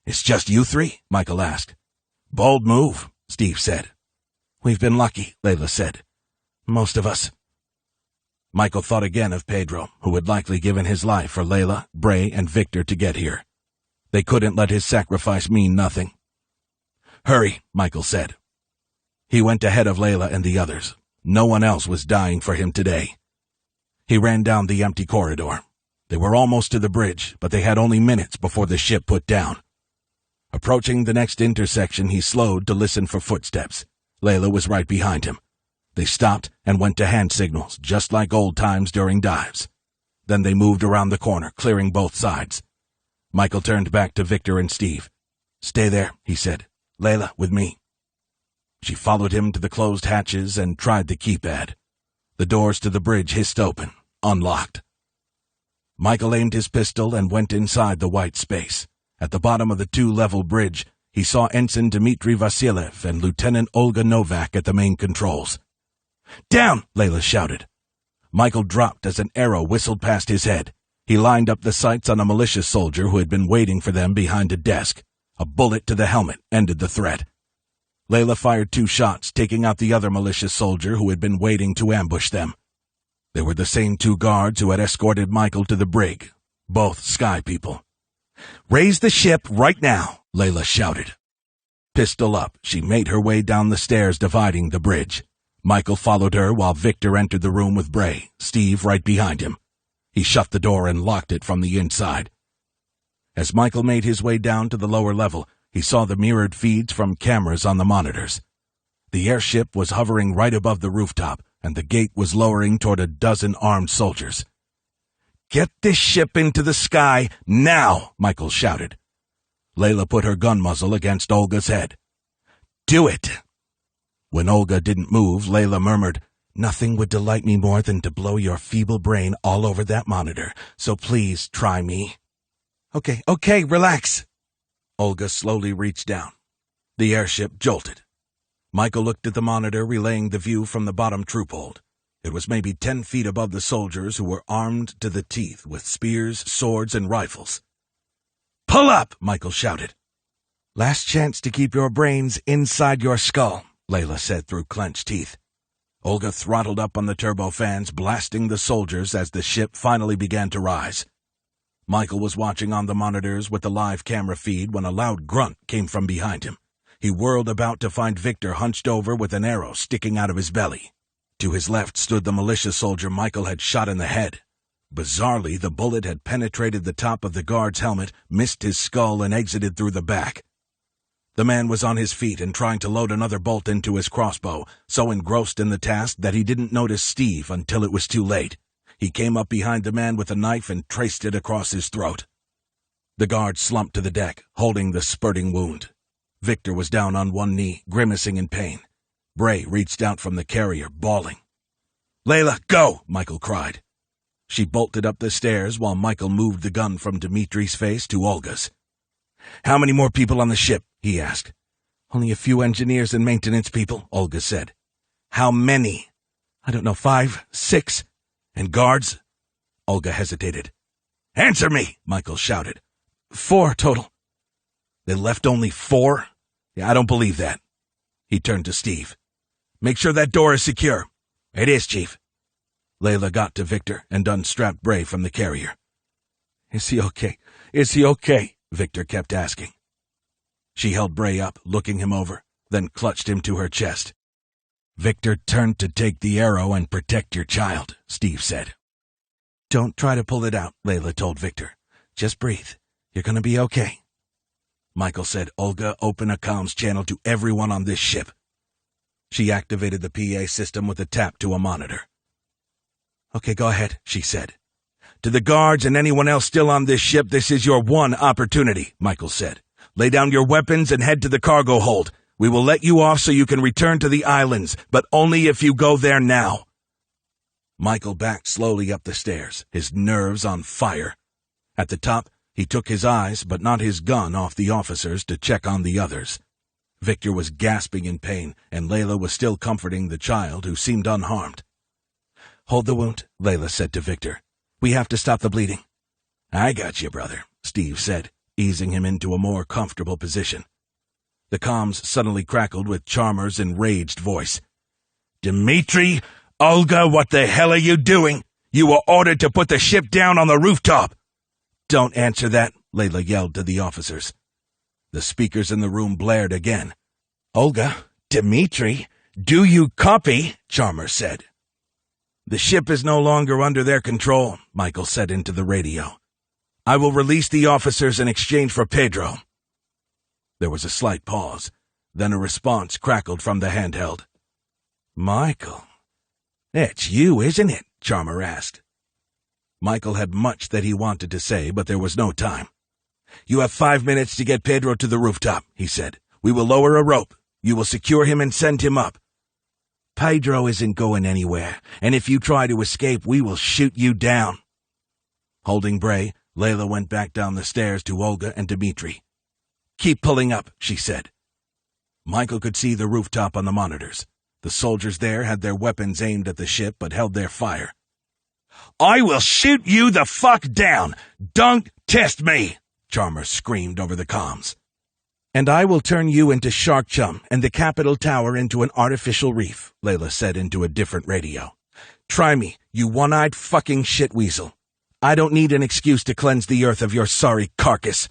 "It's just you three?" Michael asked. "Bold move," Steve said. "We've been lucky," Layla said. "Most of us." Michael thought again of Pedro, who had likely given his life for Layla, Bray, and Victor to get here. They couldn't let his sacrifice mean nothing. "Hurry," Michael said. He went ahead of Layla and the others. No one else was dying for him today. He ran down the empty corridor. They were almost to the bridge, but they had only minutes before the ship put down. Approaching the next intersection, he slowed to listen for footsteps. Layla was right behind him. They stopped and went to hand signals, just like old times during dives. Then they moved around the corner, clearing both sides. Michael turned back to Victor and Steve. "Stay there," he said. "Layla, with me." She followed him to the closed hatches and tried the keypad. The doors to the bridge hissed open, unlocked. Michael aimed his pistol and went inside the white space. At the bottom of the two-level bridge, he saw Ensign Dmitry Vasiliev and Lieutenant Olga Novak at the main controls. "Down!" Layla shouted. Michael dropped as an arrow whistled past his head. He lined up the sights on a militia soldier who had been waiting for them behind a desk. A bullet to the helmet ended the threat. Layla fired 2 shots, taking out the other militia soldier who had been waiting to ambush them. They were the same 2 guards who had escorted Michael to the brig, both sky people. "Raise the ship right now," Layla shouted. Pistol up, she made her way down the stairs dividing the bridge. Michael followed her while Victor entered the room with Bray, Steve right behind him. He shut the door and locked it from the inside. As Michael made his way down to the lower level, he saw the mirrored feeds from cameras on the monitors. The airship was hovering right above the rooftop, and the gate was lowering toward a dozen armed soldiers. "Get this ship into the sky, now!" Michael shouted. Layla put her gun muzzle against Olga's head. "Do it!" When Olga didn't move, Layla murmured, "Nothing would delight me more than to blow your feeble brain all over that monitor, so please try me." Okay, relax." Olga slowly reached down. The airship jolted. Michael looked at the monitor, relaying the view from the bottom troop hold. It was maybe 10 feet above the soldiers who were armed to the teeth with spears, swords, and rifles. "Pull up!" Michael shouted. "Last chance to keep your brains inside your skull," Layla said through clenched teeth. Olga throttled up on the turbofans, blasting the soldiers as the ship finally began to rise. Michael was watching on the monitors with the live camera feed when a loud grunt came from behind him. He whirled about to find Victor hunched over with an arrow sticking out of his belly. To his left stood the militia soldier Michael had shot in the head. Bizarrely, the bullet had penetrated the top of the guard's helmet, missed his skull, and exited through the back. The man was on his feet and trying to load another bolt into his crossbow, so engrossed in the task that he didn't notice Steve until it was too late. He came up behind the man with a knife and traced it across his throat. The guard slumped to the deck, holding the spurting wound. Victor was down on one knee, grimacing in pain. Bray reached out from the carrier, bawling. "Layla, go!" Michael cried. She bolted up the stairs while Michael moved the gun from Dimitri's face to Olga's. "How many more people on the ship?" he asked. "Only a few engineers and maintenance people," Olga said. "How many?" "I don't know, 5, 6. "And guards?" Olga hesitated. "Answer me!" Michael shouted. 4 total." "They left only 4? Yeah, I don't believe that." He turned to Steve. "Make sure that door is secure." "It is, Chief." Layla got to Victor and unstrapped Bray from the carrier. "Is he okay? Is he okay?" Victor kept asking. She held Bray up, looking him over, then clutched him to her chest. "Victor turned to take the arrow and protect your child," Steve said. "Don't try to pull it out," Layla told Victor. "Just breathe. You're gonna be okay." Michael said, "Olga, open a comms channel to everyone on this ship." She activated the PA system with a tap to a monitor. "Okay, go ahead," she said. "To the guards and anyone else still on this ship, this is your one opportunity," Michael said. "Lay down your weapons and head to the cargo hold. We will let you off so you can return to the islands, but only if you go there now." Michael backed slowly up the stairs, his nerves on fire. At the top, he took his eyes, but not his gun, off the officers to check on the others. Victor was gasping in pain, and Layla was still comforting the child, who seemed unharmed. "Hold the wound," Layla said to Victor. "We have to stop the bleeding." "I got you, brother," Steve said, easing him into a more comfortable position. The comms suddenly crackled with Chalmers' enraged voice. "Dimitri, Olga, what the hell are you doing? You were ordered to put the ship down on the rooftop." "Don't answer that," Layla yelled to the officers. The speakers in the room blared again. "Olga, Dimitri, do you copy?" Chalmers said. "The ship is no longer under their control," Michael said into the radio. "I will release the officers in exchange for Pedro." There was a slight pause. Then a response crackled from the handheld. "Michael, it's you, isn't it?" Chalmers asked. Michael had much that he wanted to say, but there was no time. "You have 5 minutes to get Pedro to the rooftop," he said. "We will lower a rope. You will secure him and send him up." "Pedro isn't going anywhere, and if you try to escape, we will shoot you down." Holding Bray, Layla went back down the stairs to Olga and Dimitri. "Keep pulling up," she said. Michael could see the rooftop on the monitors. The soldiers there had their weapons aimed at the ship but held their fire. "I will shoot you the fuck down! Don't test me!" Chalmers screamed over the comms. "And I will turn you into shark chum and the Capitol Tower into an artificial reef," Layla said into a different radio. "Try me, you one-eyed fucking shitweasel. I don't need an excuse to cleanse the earth of your sorry carcass."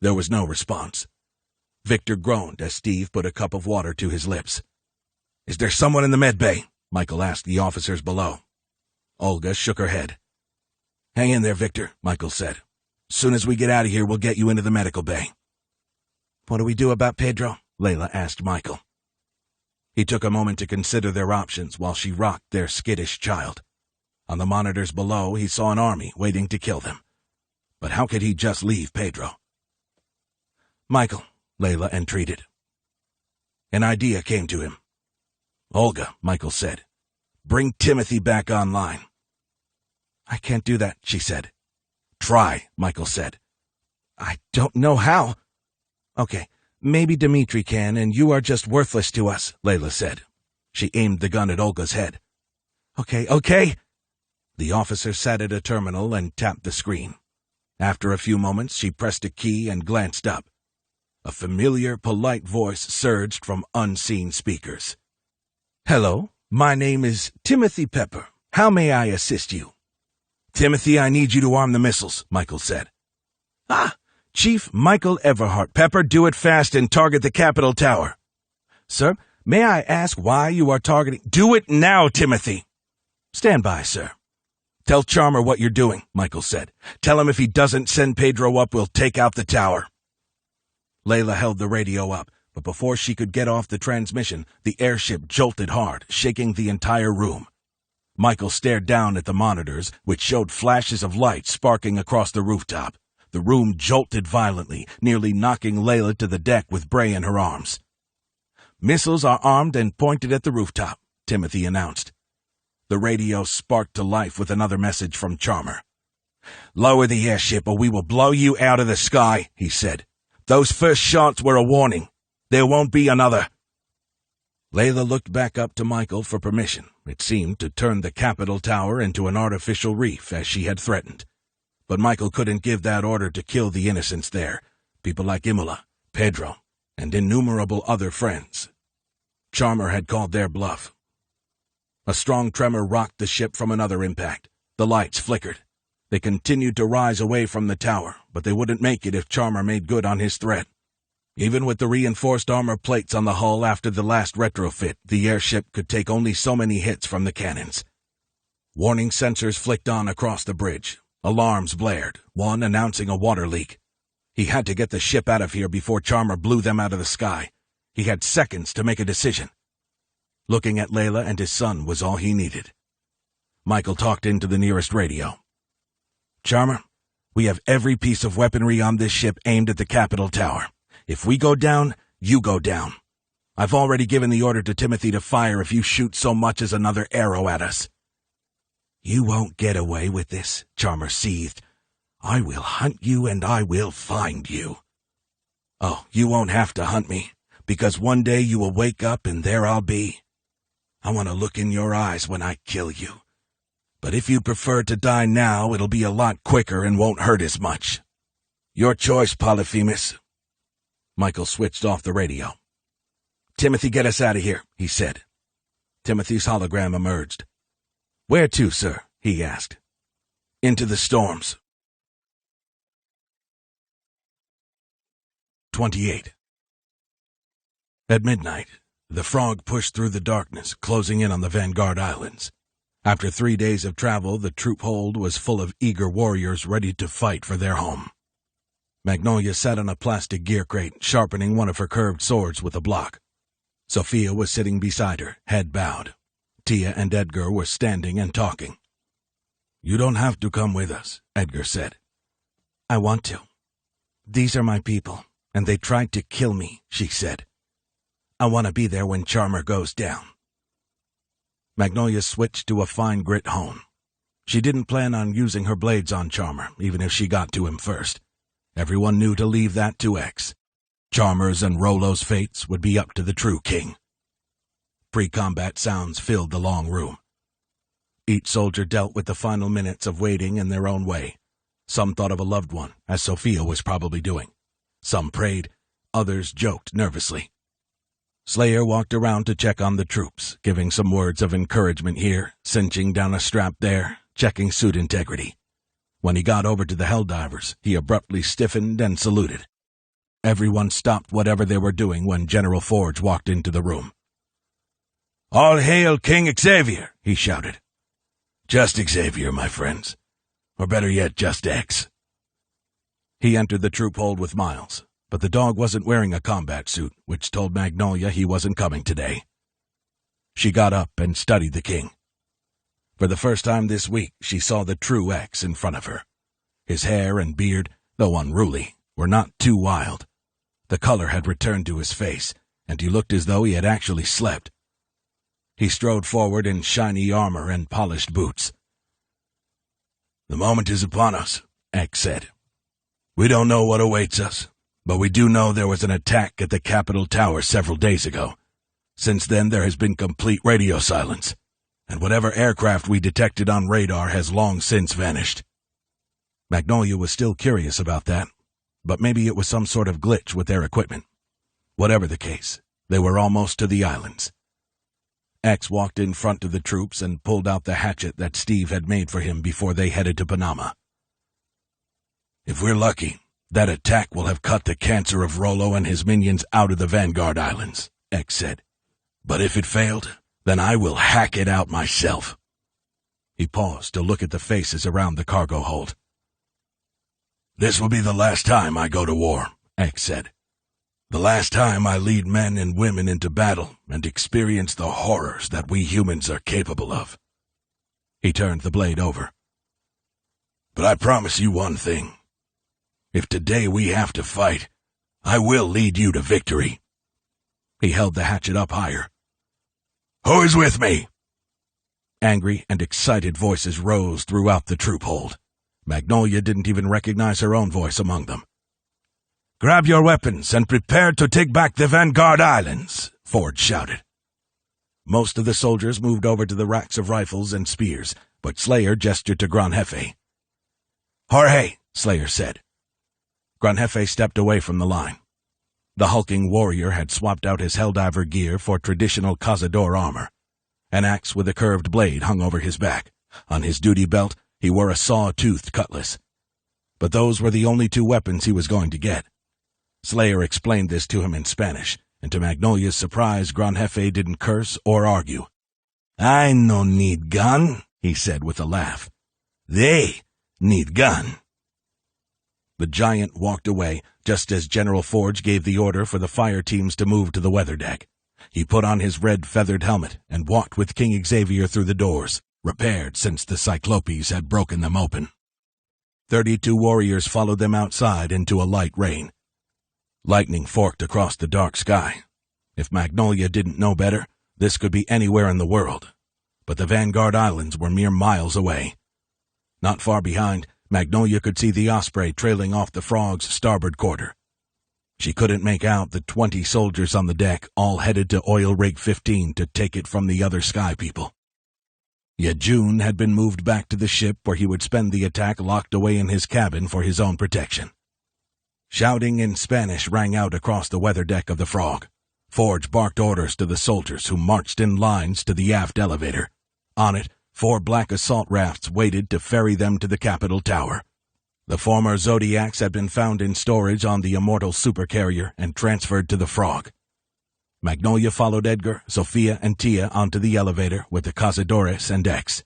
There was no response. Victor groaned as Steve put a cup of water to his lips. "Is there someone in the med bay?" Michael asked the officers below. Olga shook her head. "Hang in there, Victor," Michael said. "As soon as we get out of here, we'll get you into the medical bay." "What do we do about Pedro?" Layla asked Michael. He took a moment to consider their options while she rocked their skittish child. On the monitors below, he saw an army waiting to kill them. But how could he just leave Pedro? "Michael," Layla entreated. An idea came to him. "Olga," Michael said, "bring Timothy back online." "I can't do that," she said. "Try," Michael said. "I don't know how." "Okay, maybe Dimitri can, and you are just worthless to us," Layla said. She aimed the gun at Olga's head. Okay. The officer sat at a terminal and tapped the screen. After a few moments, she pressed a key and glanced up. A familiar, polite voice surged from unseen speakers. "Hello, my name is Timothy Pepper. How may I assist you?" "Timothy, I need you to arm the missiles," Michael said. "Ah, Chief Michael Everhart. Pepper, do it fast and target the Capitol Tower." "Sir, may I ask why you are targeting—" "Do it now, Timothy." "Stand by, sir." "Tell Chalmers what you're doing," Michael said. "Tell him if he doesn't send Pedro up, we'll take out the tower." Layla held the radio up, but before she could get off the transmission, the airship jolted hard, shaking the entire room. Michael stared down at the monitors, which showed flashes of light sparking across the rooftop. The room jolted violently, nearly knocking Layla to the deck with Bray in her arms. "Missiles are armed and pointed at the rooftop," Timothy announced. The radio sparked to life with another message from Charmer. "Lower the airship or we will blow you out of the sky," he said. "Those first shots were a warning. There won't be another." Layla looked back up to Michael for permission, it seemed, to turn the Capitol Tower into an artificial reef as she had threatened. But Michael couldn't give that order to kill the innocents there, people like Imola, Pedro, and innumerable other friends. Charmer had called their bluff. A strong tremor rocked the ship from another impact. The lights flickered. They continued to rise away from the tower, but they wouldn't make it if Charmer made good on his threat. Even with the reinforced armor plates on the hull after the last retrofit, the airship could take only so many hits from the cannons. Warning sensors flicked on across the bridge. Alarms blared, one announcing a water leak. He had to get the ship out of here before Charmer blew them out of the sky. He had seconds to make a decision. Looking at Layla and his son was all he needed. Michael talked into the nearest radio. "Charmer, we have every piece of weaponry on this ship aimed at the Capitol Tower. If we go down, you go down. I've already given the order to Timothy to fire if you shoot so much as another arrow at us." "You won't get away with this," Charmer seethed. "I will hunt you and I will find you." "Oh, you won't have to hunt me, because one day you will wake up and there I'll be. I want to look in your eyes when I kill you. But if you prefer to die now, it'll be a lot quicker and won't hurt as much. Your choice, Polyphemus." Michael switched off the radio. "Timothy, get us out of here," he said. Timothy's hologram emerged. "Where to, sir?" he asked. "Into the storms." 28. At midnight, the Frog pushed through the darkness, closing in on the Vanguard Islands. After 3 days of travel, the troop hold was full of eager warriors ready to fight for their home. Magnolia sat on a plastic gear crate, sharpening one of her curved swords with a block. Sophia was sitting beside her, head bowed. Tia and Edgar were standing and talking. "You don't have to come with us," Edgar said. "I want to. These are my people, and they tried to kill me," she said. "I want to be there when Charmer goes down." Magnolia switched to a fine grit hone. She didn't plan on using her blades on Charmer, even if she got to him first. Everyone knew to leave that to X. Charmer's and Rollo's fates would be up to the true king. Pre-combat sounds filled the long room. Each soldier dealt with the final minutes of waiting in their own way. Some thought of a loved one, as Sophia was probably doing. Some prayed, others joked nervously. Slayer walked around to check on the troops, giving some words of encouragement here, cinching down a strap there, checking suit integrity. When he got over to the Helldivers, he abruptly stiffened and saluted. Everyone stopped whatever they were doing when General Forge walked into the room. "All hail King Xavier!" he shouted. "Just Xavier, my friends. Or better yet, just X." He entered the troop hold with Miles, but the dog wasn't wearing a combat suit, which told Magnolia he wasn't coming today. She got up and studied the king. For the first time this week, she saw the true X in front of her. His hair and beard, though unruly, were not too wild. The color had returned to his face, and he looked as though he had actually slept. He strode forward in shiny armor and polished boots. "The moment is upon us," X said. "We don't know what awaits us, but we do know there was an attack at the Capitol Tower several days ago. Since then, there has been complete radio silence, and whatever aircraft we detected on radar has long since vanished." Magnolia was still curious about that, but maybe it was some sort of glitch with their equipment. Whatever the case, they were almost to the islands. X walked in front of the troops and pulled out the hatchet that Steve had made for him before they headed to Panama. "If we're lucky, that attack will have cut the cancer of Rollo and his minions out of the Vanguard Islands," X said. "But if it failed, then I will hack it out myself." He paused to look at the faces around the cargo hold. "This will be the last time I go to war," X said. "The last time I lead men and women into battle and experience the horrors that we humans are capable of." He turned the blade over. "But I promise you one thing. If today we have to fight, I will lead you to victory." He held the hatchet up higher. "Who is with me?" Angry and excited voices rose throughout the troop hold. Magnolia didn't even recognize her own voice among them. "Grab your weapons and prepare to take back the Vanguard Islands," Forge shouted. Most of the soldiers moved over to the racks of rifles and spears, but Slayer gestured to Granjefe. "Jorge," Slayer said. Granjefe stepped away from the line. The hulking warrior had swapped out his Helldiver gear for traditional cazador armor. An axe with a curved blade hung over his back. On his duty belt, he wore a saw-toothed cutlass. But those were the only two weapons he was going to get. Slayer explained this to him in Spanish, and to Magnolia's surprise, Granjefe didn't curse or argue. "I no need gun," he said with a laugh. "They need gun." The giant walked away just as General Forge gave the order for the fire teams to move to the weather deck. He put on his red feathered helmet and walked with King Xavier through the doors, repaired since the Cyclopes had broken them open. 32 warriors followed them outside into a light rain. Lightning forked across the dark sky. If Magnolia didn't know better, this could be anywhere in the world. But the Vanguard Islands were mere miles away. Not far behind, Magnolia could see the Osprey trailing off the Frog's starboard quarter. She couldn't make out the 20 soldiers on the deck, all headed to Oil Rig 15 to take it from the other sky people. Yet June had been moved back to the ship where he would spend the attack locked away in his cabin for his own protection. Shouting in Spanish rang out across the weather deck of the Frog. Forge barked orders to the soldiers who marched in lines to the aft elevator. On it, 4 black assault rafts waited to ferry them to the Capitol Tower. The former Zodiacs had been found in storage on the immortal supercarrier and transferred to the Frog. Magnolia followed Edgar, Sophia, and Tia onto the elevator with the Cazadores and X.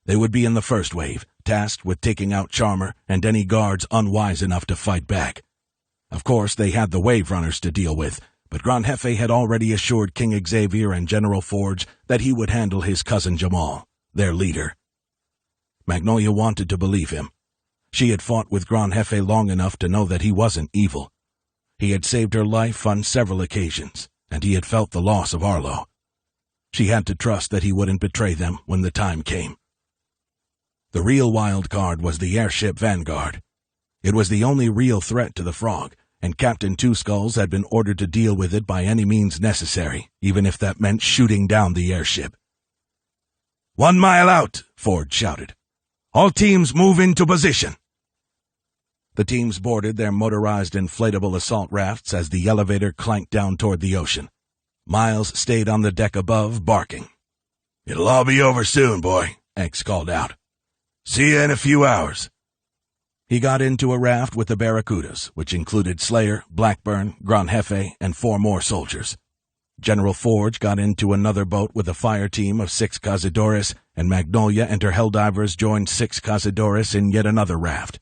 They would be in the first wave, tasked with taking out Charmer and any guards unwise enough to fight back. Of course, they had the Wave Runners to deal with, but Granjefe had already assured King Xavier and General Forge that he would handle his cousin Jamal, their leader. Magnolia wanted to believe him. She had fought with Granjefe long enough to know that he wasn't evil. He had saved her life on several occasions, and he had felt the loss of Arlo. She had to trust that he wouldn't betray them when the time came. The real wild card was the airship Vanguard. It was the only real threat to the Frog, and Captain Two Skulls had been ordered to deal with it by any means necessary, even if that meant shooting down the airship. 1 mile out, Forge shouted. All teams move into position. The teams boarded their motorized inflatable assault rafts as the elevator clanked down toward the ocean. Miles stayed on the deck above, barking. It'll all be over soon, boy, X called out. See you in a few hours. He got into a raft with the Barracudas, which included Slayer, Blackburn, Granjefe, and 4 more soldiers. General Forge got into another boat with a fire team of 6 Cazadores, and Magnolia and her Helldivers joined 6 Cazadores in yet another raft.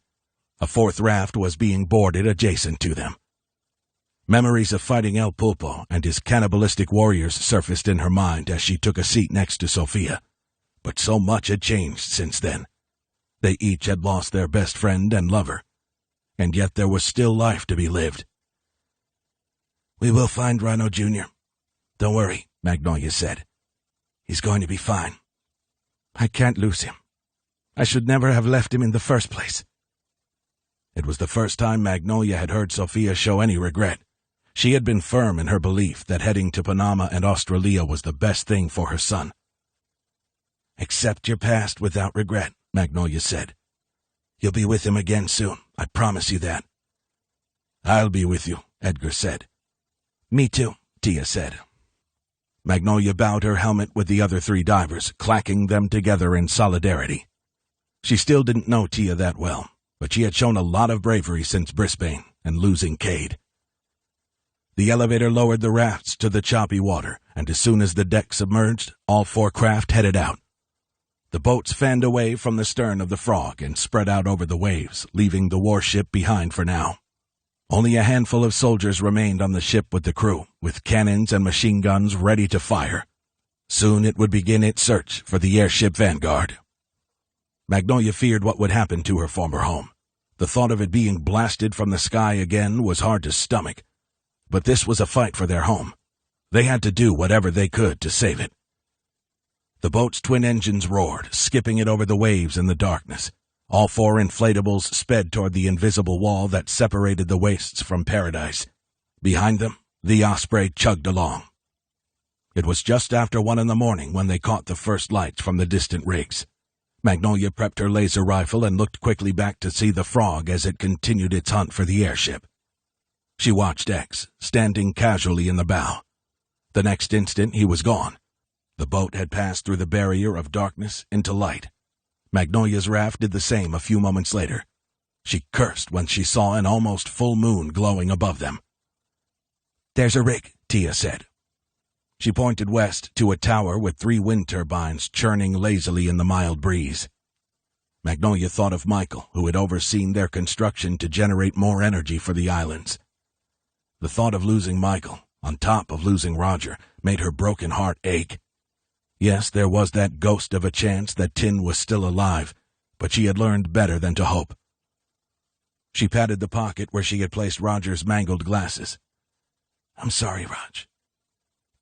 A 4th raft was being boarded adjacent to them. Memories of fighting El Pulpo and his cannibalistic warriors surfaced in her mind as she took a seat next to Sophia. But so much had changed since then. They each had lost their best friend and lover, and yet there was still life to be lived. We will find Rhino Jr. Don't worry, Magnolia said. He's going to be fine. I can't lose him. I should never have left him in the first place. It was the first time Magnolia had heard Sophia show any regret. She had been firm in her belief that heading to Panama and Australia was the best thing for her son. Accept your past without regret, Magnolia said. You'll be with him again soon, I promise you that. I'll be with you, Edgar said. Me too, Tia said. Magnolia bowed her helmet with the other 3 divers, clacking them together in solidarity. She still didn't know Tia that well, but she had shown a lot of bravery since Brisbane and losing Cade. The elevator lowered the rafts to the choppy water, and as soon as the deck submerged, all 4 craft headed out. The boats fanned away from the stern of the Frog and spread out over the waves, leaving the warship behind for now. Only a handful of soldiers remained on the ship with the crew, with cannons and machine guns ready to fire. Soon it would begin its search for the airship Vanguard. Magnolia feared what would happen to her former home, The thought of it being blasted from the sky again was hard to stomach, but this was a fight for their home. They had to do whatever they could to save it. The boat's twin engines roared, skipping it over the waves in the darkness. All 4 inflatables sped toward the invisible wall that separated the wastes from paradise. Behind them, the Osprey chugged along. It was just after 1 a.m. when they caught the first lights from the distant rigs. Magnolia prepped her laser rifle and looked quickly back to see the Frog as it continued its hunt for the airship. She watched X, standing casually in the bow. The next instant, he was gone. The boat had passed through the barrier of darkness into light. Magnolia's raft did the same a few moments later. She cursed when she saw an almost full moon glowing above them. "There's a rig," Tia said. She pointed west to a tower with 3 wind turbines churning lazily in the mild breeze. Magnolia thought of Michael, who had overseen their construction to generate more energy for the islands. The thought of losing Michael, on top of losing Roger, made her broken heart ache. Yes, there was that ghost of a chance that Tin was still alive, but she had learned better than to hope. She patted the pocket where she had placed Roger's mangled glasses. "I'm sorry, Rog.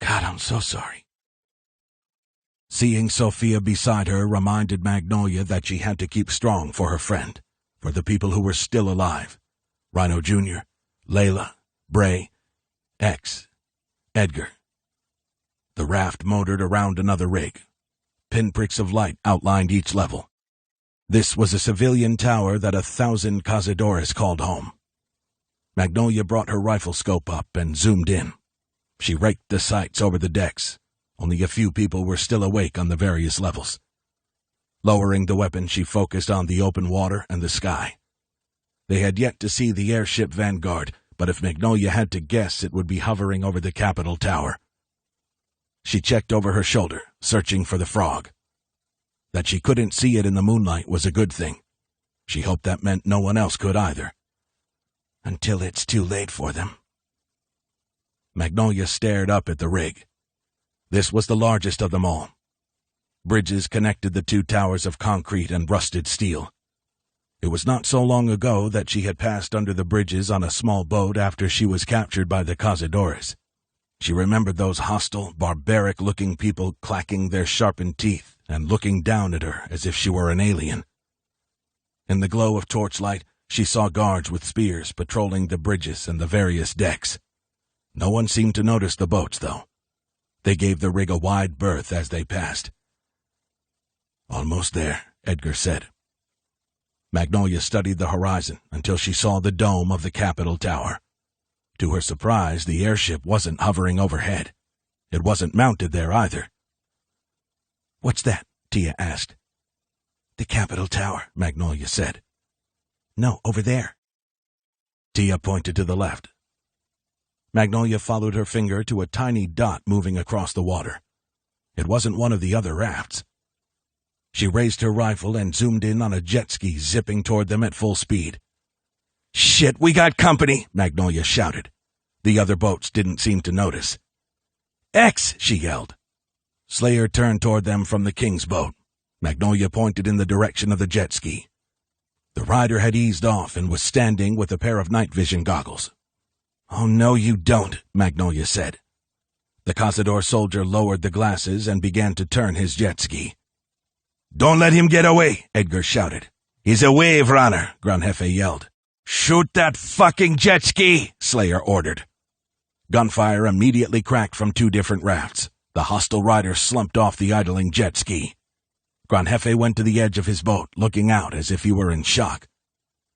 God, I'm so sorry." Seeing Sophia beside her reminded Magnolia that she had to keep strong for her friend, for the people who were still alive. Rhino Jr., Layla, Bray, X, Edgar. The raft motored around another rig. Pinpricks of light outlined each level. This was a civilian tower that 1,000 cazadores called home. Magnolia brought her rifle scope up and zoomed in. She raked the sights over the decks. Only a few people were still awake on the various levels. Lowering the weapon, she focused on the open water and the sky. They had yet to see the airship Vanguard, but if Magnolia had to guess, it would be hovering over the Capitol Tower. She checked over her shoulder, searching for the Frog. That she couldn't see it in the moonlight was a good thing. She hoped that meant no one else could either. Until it's too late for them. Magnolia stared up at the rig. This was the largest of them all. Bridges connected the 2 towers of concrete and rusted steel. It was not so long ago that she had passed under the bridges on a small boat after she was captured by the cazadores. She remembered those hostile, barbaric-looking people clacking their sharpened teeth and looking down at her as if she were an alien. In the glow of torchlight, she saw guards with spears patrolling the bridges and the various decks. No one seemed to notice the boats, though. They gave the rig a wide berth as they passed. "Almost there," Edgar said. Magnolia studied the horizon until she saw the dome of the Capitol Tower. To her surprise, the airship wasn't hovering overhead. It wasn't mounted there either. "What's that?" Tia asked. "The Capitol Tower," Magnolia said. "No, over there." Tia pointed to the left. Magnolia followed her finger to a tiny dot moving across the water. It wasn't one of the other rafts. She raised her rifle and zoomed in on a jet ski zipping toward them at full speed. "Shit, we got company!" Magnolia shouted. The other boats didn't seem to notice. "X!" she yelled. Slayer turned toward them from the King's boat. Magnolia pointed in the direction of the jet ski. The rider had eased off and was standing with a pair of night vision goggles. "Oh, no, you don't," Magnolia said. The Cazador soldier lowered the glasses and began to turn his jet ski. "Don't let him get away," Edgar shouted. "He's a wave runner," Granjefe yelled. "Shoot that fucking jet ski," Slayer ordered. Gunfire immediately cracked from 2 different rafts. The hostile rider slumped off the idling jet ski. Granjefe went to the edge of his boat, looking out as if he were in shock.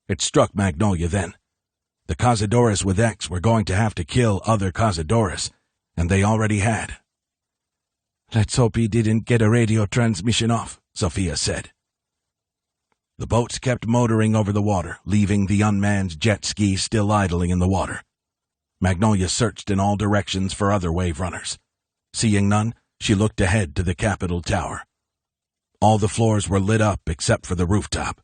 It struck Magnolia then. The Cazadores with X were going to have to kill other Cazadores, and they already had. "Let's hope he didn't get a radio transmission off," Sophia said. The boats kept motoring over the water, leaving the unmanned jet ski still idling in the water. Magnolia searched in all directions for other wave runners. Seeing none, she looked ahead to the Capitol Tower. All the floors were lit up except for the rooftop.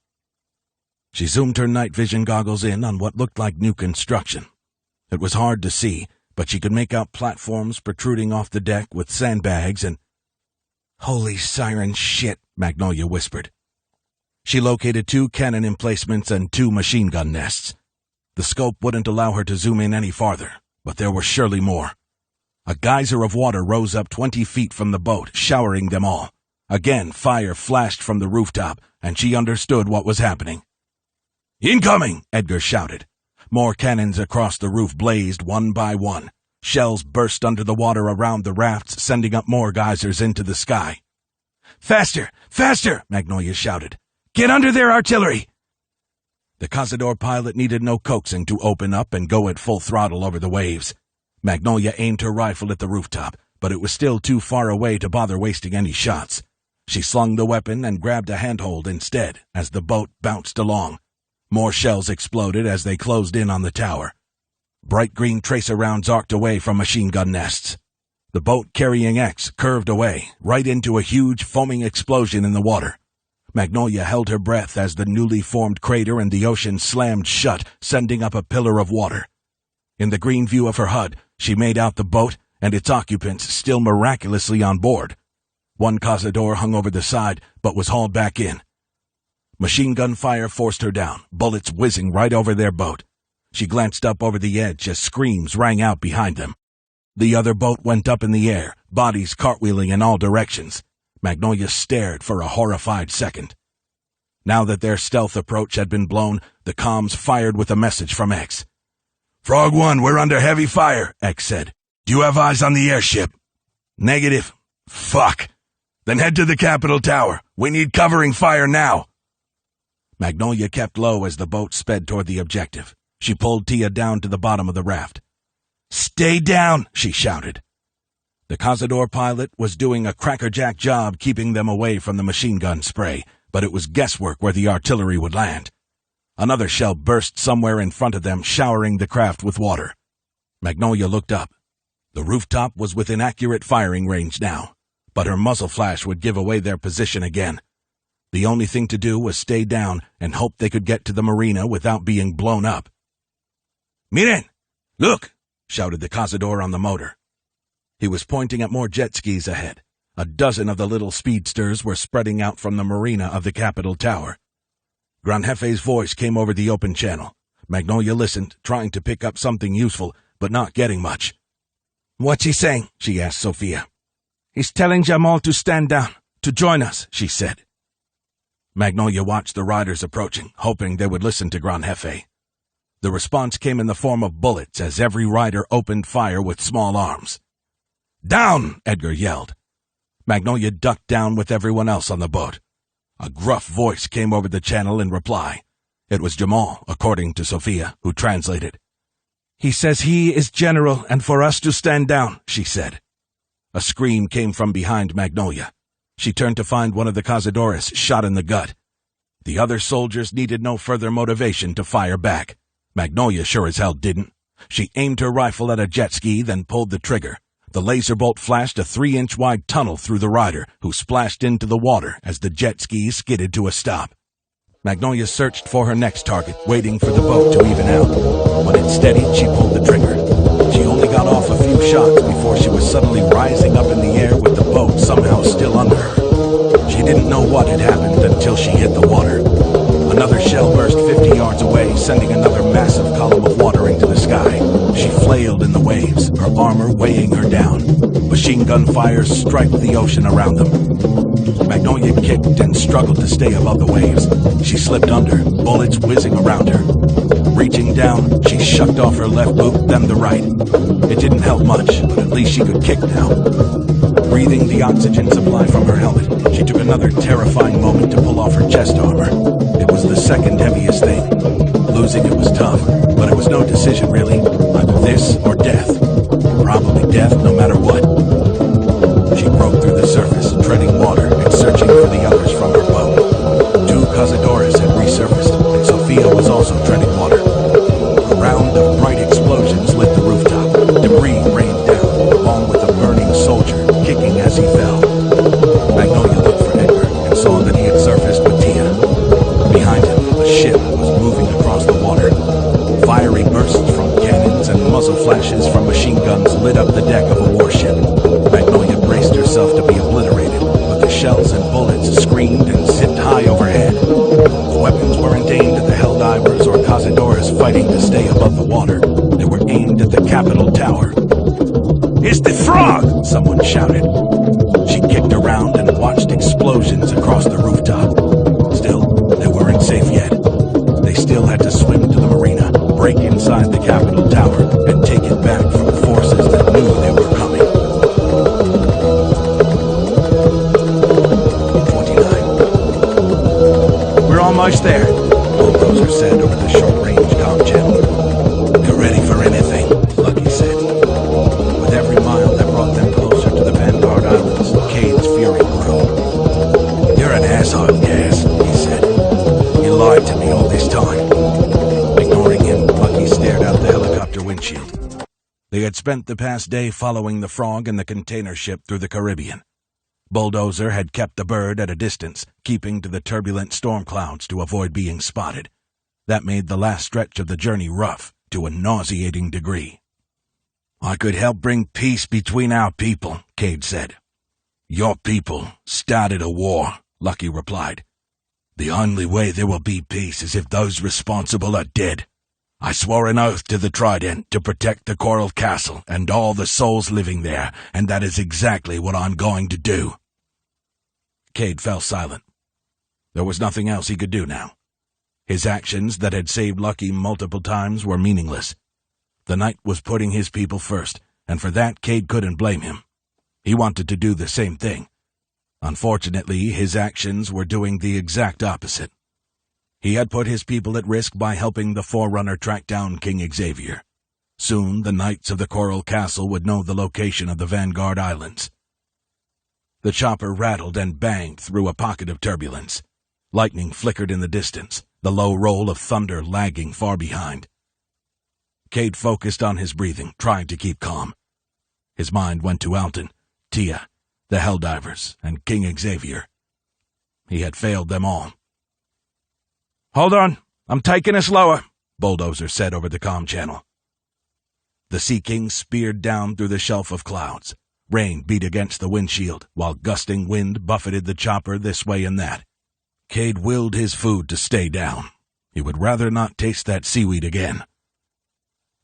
She zoomed her night vision goggles in on what looked like new construction. It was hard to see, but she could make out platforms protruding off the deck with sandbags and... "Holy siren shit," Magnolia whispered. She located 2 cannon emplacements and 2 machine gun nests. The scope wouldn't allow her to zoom in any farther, but there were surely more. A geyser of water rose up 20 feet from the boat, showering them all. Again, fire flashed from the rooftop, and she understood what was happening. "Incoming!" Edgar shouted. More cannons across the roof blazed one by one. Shells burst under the water around the rafts, sending up more geysers into the sky. "Faster! Faster!" Magnolia shouted. "Get under there, artillery!" The Cazador pilot needed no coaxing to open up and go at full throttle over the waves. Magnolia aimed her rifle at the rooftop, but it was still too far away to bother wasting any shots. She slung the weapon and grabbed a handhold instead as the boat bounced along. More shells exploded as they closed in on the tower. Bright green tracer rounds arced away from machine gun nests. The boat carrying X curved away, right into a huge foaming explosion in the water. Magnolia held her breath as the newly formed crater in the ocean slammed shut, sending up a pillar of water. In the green view of her HUD, she made out the boat and its occupants still miraculously on board. One Cazador hung over the side, but was hauled back in. Machine gun fire forced her down, bullets whizzing right over their boat. She glanced up over the edge as screams rang out behind them. The other boat went up in the air, bodies cartwheeling in all directions. Magnolia stared for a horrified second. Now that their stealth approach had been blown, the comms fired with a message from X. "Frog 1, we're under heavy fire," X said. "Do you have eyes on the airship?" "Negative." "Fuck. Then head to the Capitol Tower. We need covering fire now." Magnolia kept low as the boat sped toward the objective. She pulled Tia down to the bottom of the raft. "Stay down," she shouted. The Cazador pilot was doing a crackerjack job keeping them away from the machine gun spray, but it was guesswork where the artillery would land. Another shell burst somewhere in front of them, showering the craft with water. Magnolia looked up. The rooftop was within accurate firing range now, but her muzzle flash would give away their position again. The only thing to do was stay down and hope they could get to the marina without being blown up. "Miren! Look!" shouted the Cazador on the motor. He was pointing at more jet skis ahead. A dozen of the little speedsters were spreading out from the marina of the Capitol Tower. Gran Jefe's voice came over the open channel. Magnolia listened, trying to pick up something useful, but not getting much. "What's he saying?" she asked Sophia. "He's telling Jamal to stand down, to join us," she said. Magnolia watched the riders approaching, hoping they would listen to Gran Jefe. The response came in the form of bullets as every rider opened fire with small arms. "Down!" Edgar yelled. Magnolia ducked down with everyone else on the boat. A gruff voice came over the channel in reply. It was Jamal, according to Sophia, who translated. "He says he is general and for us to stand down," she said. A scream came from behind Magnolia. She turned to find one of the Cazadores shot in the gut. The other soldiers needed no further motivation to fire back. Magnolia sure as hell didn't. She aimed her rifle at a jet ski, then pulled the trigger. The laser bolt flashed a 3-inch wide tunnel through the rider, who splashed into the water as the jet ski skidded to a stop. Magnolia searched for her next target, waiting for the boat to even out. When it steadied, she pulled the trigger. She only got off a few shots before she was suddenly rising up in the air with the boat somehow still under her. She didn't know what had happened until she hit the water. Another shell burst 50 yards away, sending another massive column of water into the sky. She flailed in the waves, her armor weighing her down. Machine gun fire striped the ocean around them. Magnolia kicked and struggled to stay above the waves. She slipped under, bullets whizzing around her. Reaching down, she shucked off her left boot, then the right. It didn't help much, but at least she could kick now. Breathing the oxygen supply from her helmet, she took another terrifying moment to pull off her chest armor. It was the second heaviest thing. Losing it was tough, but it was no decision really. Either this or death. Probably death no matter what. She broke through the surface, treading water and searching for the others from her boat. 2 Cazadores had resurfaced, and Sophia was also treading water. A round of bright explosions lit the rooftop. Debris rained down, along with a burning soldier, kicking as he fell. Magnolia looked for Edgar and saw that he had surfaced with Tia. Behind him, a ship was moving across the water. Fiery bursts from cannons and muzzle flashes from machine guns lit up the deck of a warship. Magnolia braced herself to be obliterated, but the shells and bullets screamed and zipped high overhead. above the water. They were aimed at the Capitol Tower. "It's the frog!" someone shouted. She kicked around and watched explosions across the rooftop. Still, they weren't safe yet. They still had to swim to the marina, break inside the Capitol Tower, and take it back from forces that knew they were coming. 29. "We're almost there," Bulldozer said over the short-range comm channel. "They're ready for anything," Lucky said. With every mile that brought them closer to the Vanguard Islands, Cade's fury grew. "You're an asshole, Gaz," he said. "You lied to me all this time." Ignoring him, Lucky stared out the helicopter windshield. They had spent the past day following the frog and the container ship through the Caribbean. Bulldozer had kept the bird at a distance, keeping to the turbulent storm clouds to avoid being spotted. That made the last stretch of the journey rough to a nauseating degree. "I could help bring peace between our people," Cade said. "Your people started a war," Lucky replied. "The only way there will be peace is if those responsible are dead. I swore an oath to the Trident to protect the Coral Castle and all the souls living there, and that is exactly what I'm going to do." Cade fell silent. There was nothing else he could do now. His actions that had saved Lucky multiple times were meaningless. The Knight was putting his people first, and for that Cade couldn't blame him. He wanted to do the same thing. Unfortunately, his actions were doing the exact opposite. He had put his people at risk by helping the Forerunner track down King Xavier. Soon, the Knights of the Coral Castle would know the location of the Vanguard Islands. The chopper rattled and banged through a pocket of turbulence. Lightning flickered in the distance, the low roll of thunder lagging far behind. Cade focused on his breathing, trying to keep calm. His mind went to Alton, Tia, the Helldivers, and King Xavier. He had failed them all. "Hold on, I'm taking us lower," Bulldozer said over the comm channel. The Sea King speared down through the shelf of clouds. Rain beat against the windshield, while gusting wind buffeted the chopper this way and that. Cade willed his food to stay down. He would rather not taste that seaweed again.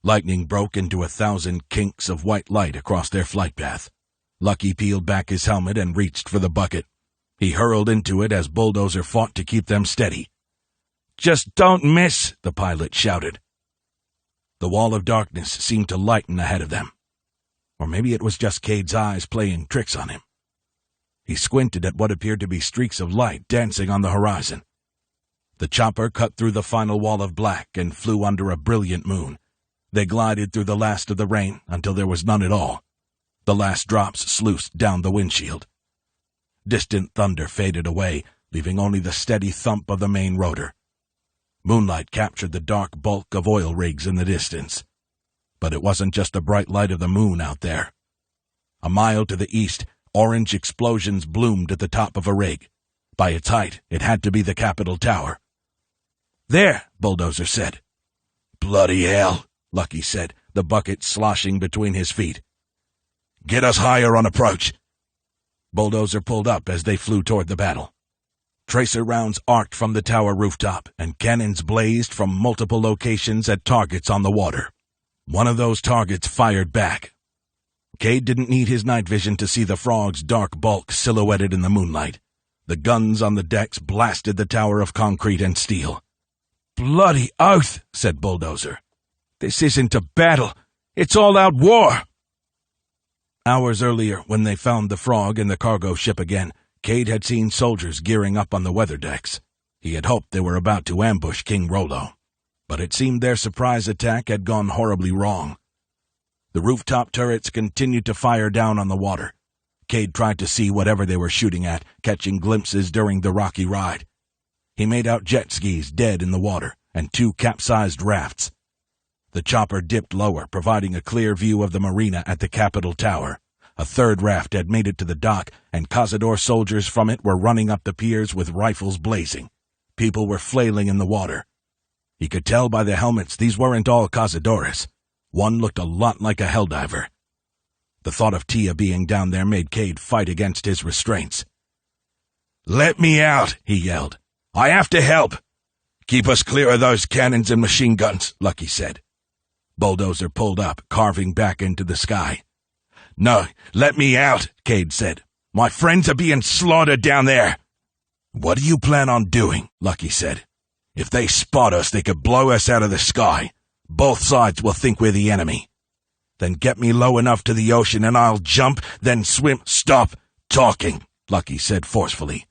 Lightning broke into 1,000 kinks of white light across their flight path. Lucky peeled back his helmet and reached for the bucket. He hurled into it as Bulldozer fought to keep them steady. "Just don't miss," the pilot shouted. The wall of darkness seemed to lighten ahead of them. Or maybe it was just Cade's eyes playing tricks on him. He squinted at what appeared to be streaks of light dancing on the horizon. The chopper cut through the final wall of black and flew under a brilliant moon. They glided through the last of the rain until there was none at all. The last drops sluiced down the windshield. Distant thunder faded away, leaving only the steady thump of the main rotor. Moonlight captured the dark bulk of oil rigs in the distance. But it wasn't just the bright light of the moon out there. A mile to the east, orange explosions bloomed at the top of a rig. By its height, it had to be the Capitol Tower. "There," Bulldozer said. "Bloody hell," Lucky said, the bucket sloshing between his feet. "Get us higher on approach." Bulldozer pulled up as they flew toward the battle. Tracer rounds arced from the tower rooftop, and cannons blazed from multiple locations at targets on the water. One of those targets fired back. Cade didn't need his night vision to see the frog's dark bulk silhouetted in the moonlight. The guns on the decks blasted the tower of concrete and steel. "Bloody oath," said Bulldozer. "This isn't a battle. It's all-out war." Hours earlier, when they found the frog in the cargo ship again, Cade had seen soldiers gearing up on the weather decks. He had hoped they were about to ambush King Rollo. But it seemed their surprise attack had gone horribly wrong. The rooftop turrets continued to fire down on the water. Cade tried to see whatever they were shooting at, catching glimpses during the rocky ride. He made out jet skis dead in the water, and 2 capsized rafts. The chopper dipped lower, providing a clear view of the marina at the Capitol Tower. A 3rd raft had made it to the dock, and Cazador soldiers from it were running up the piers with rifles blazing. People were flailing in the water. He could tell by the helmets these weren't all Cazadores. One looked a lot like a Helldiver. The thought of Tia being down there made Cade fight against his restraints. "Let me out," he yelled. "I have to help." "Keep us clear of those cannons and machine guns," Lucky said. Bulldozer pulled up, carving back into the sky. "No, let me out," Cade said. "My friends are being slaughtered down there." "What do you plan on doing?" Lucky said. "If they spot us, they could blow us out of the sky. Both sides will think we're the enemy. Then get me low enough to the ocean and I'll jump, then swim." "Stop talking," Lucky said forcefully.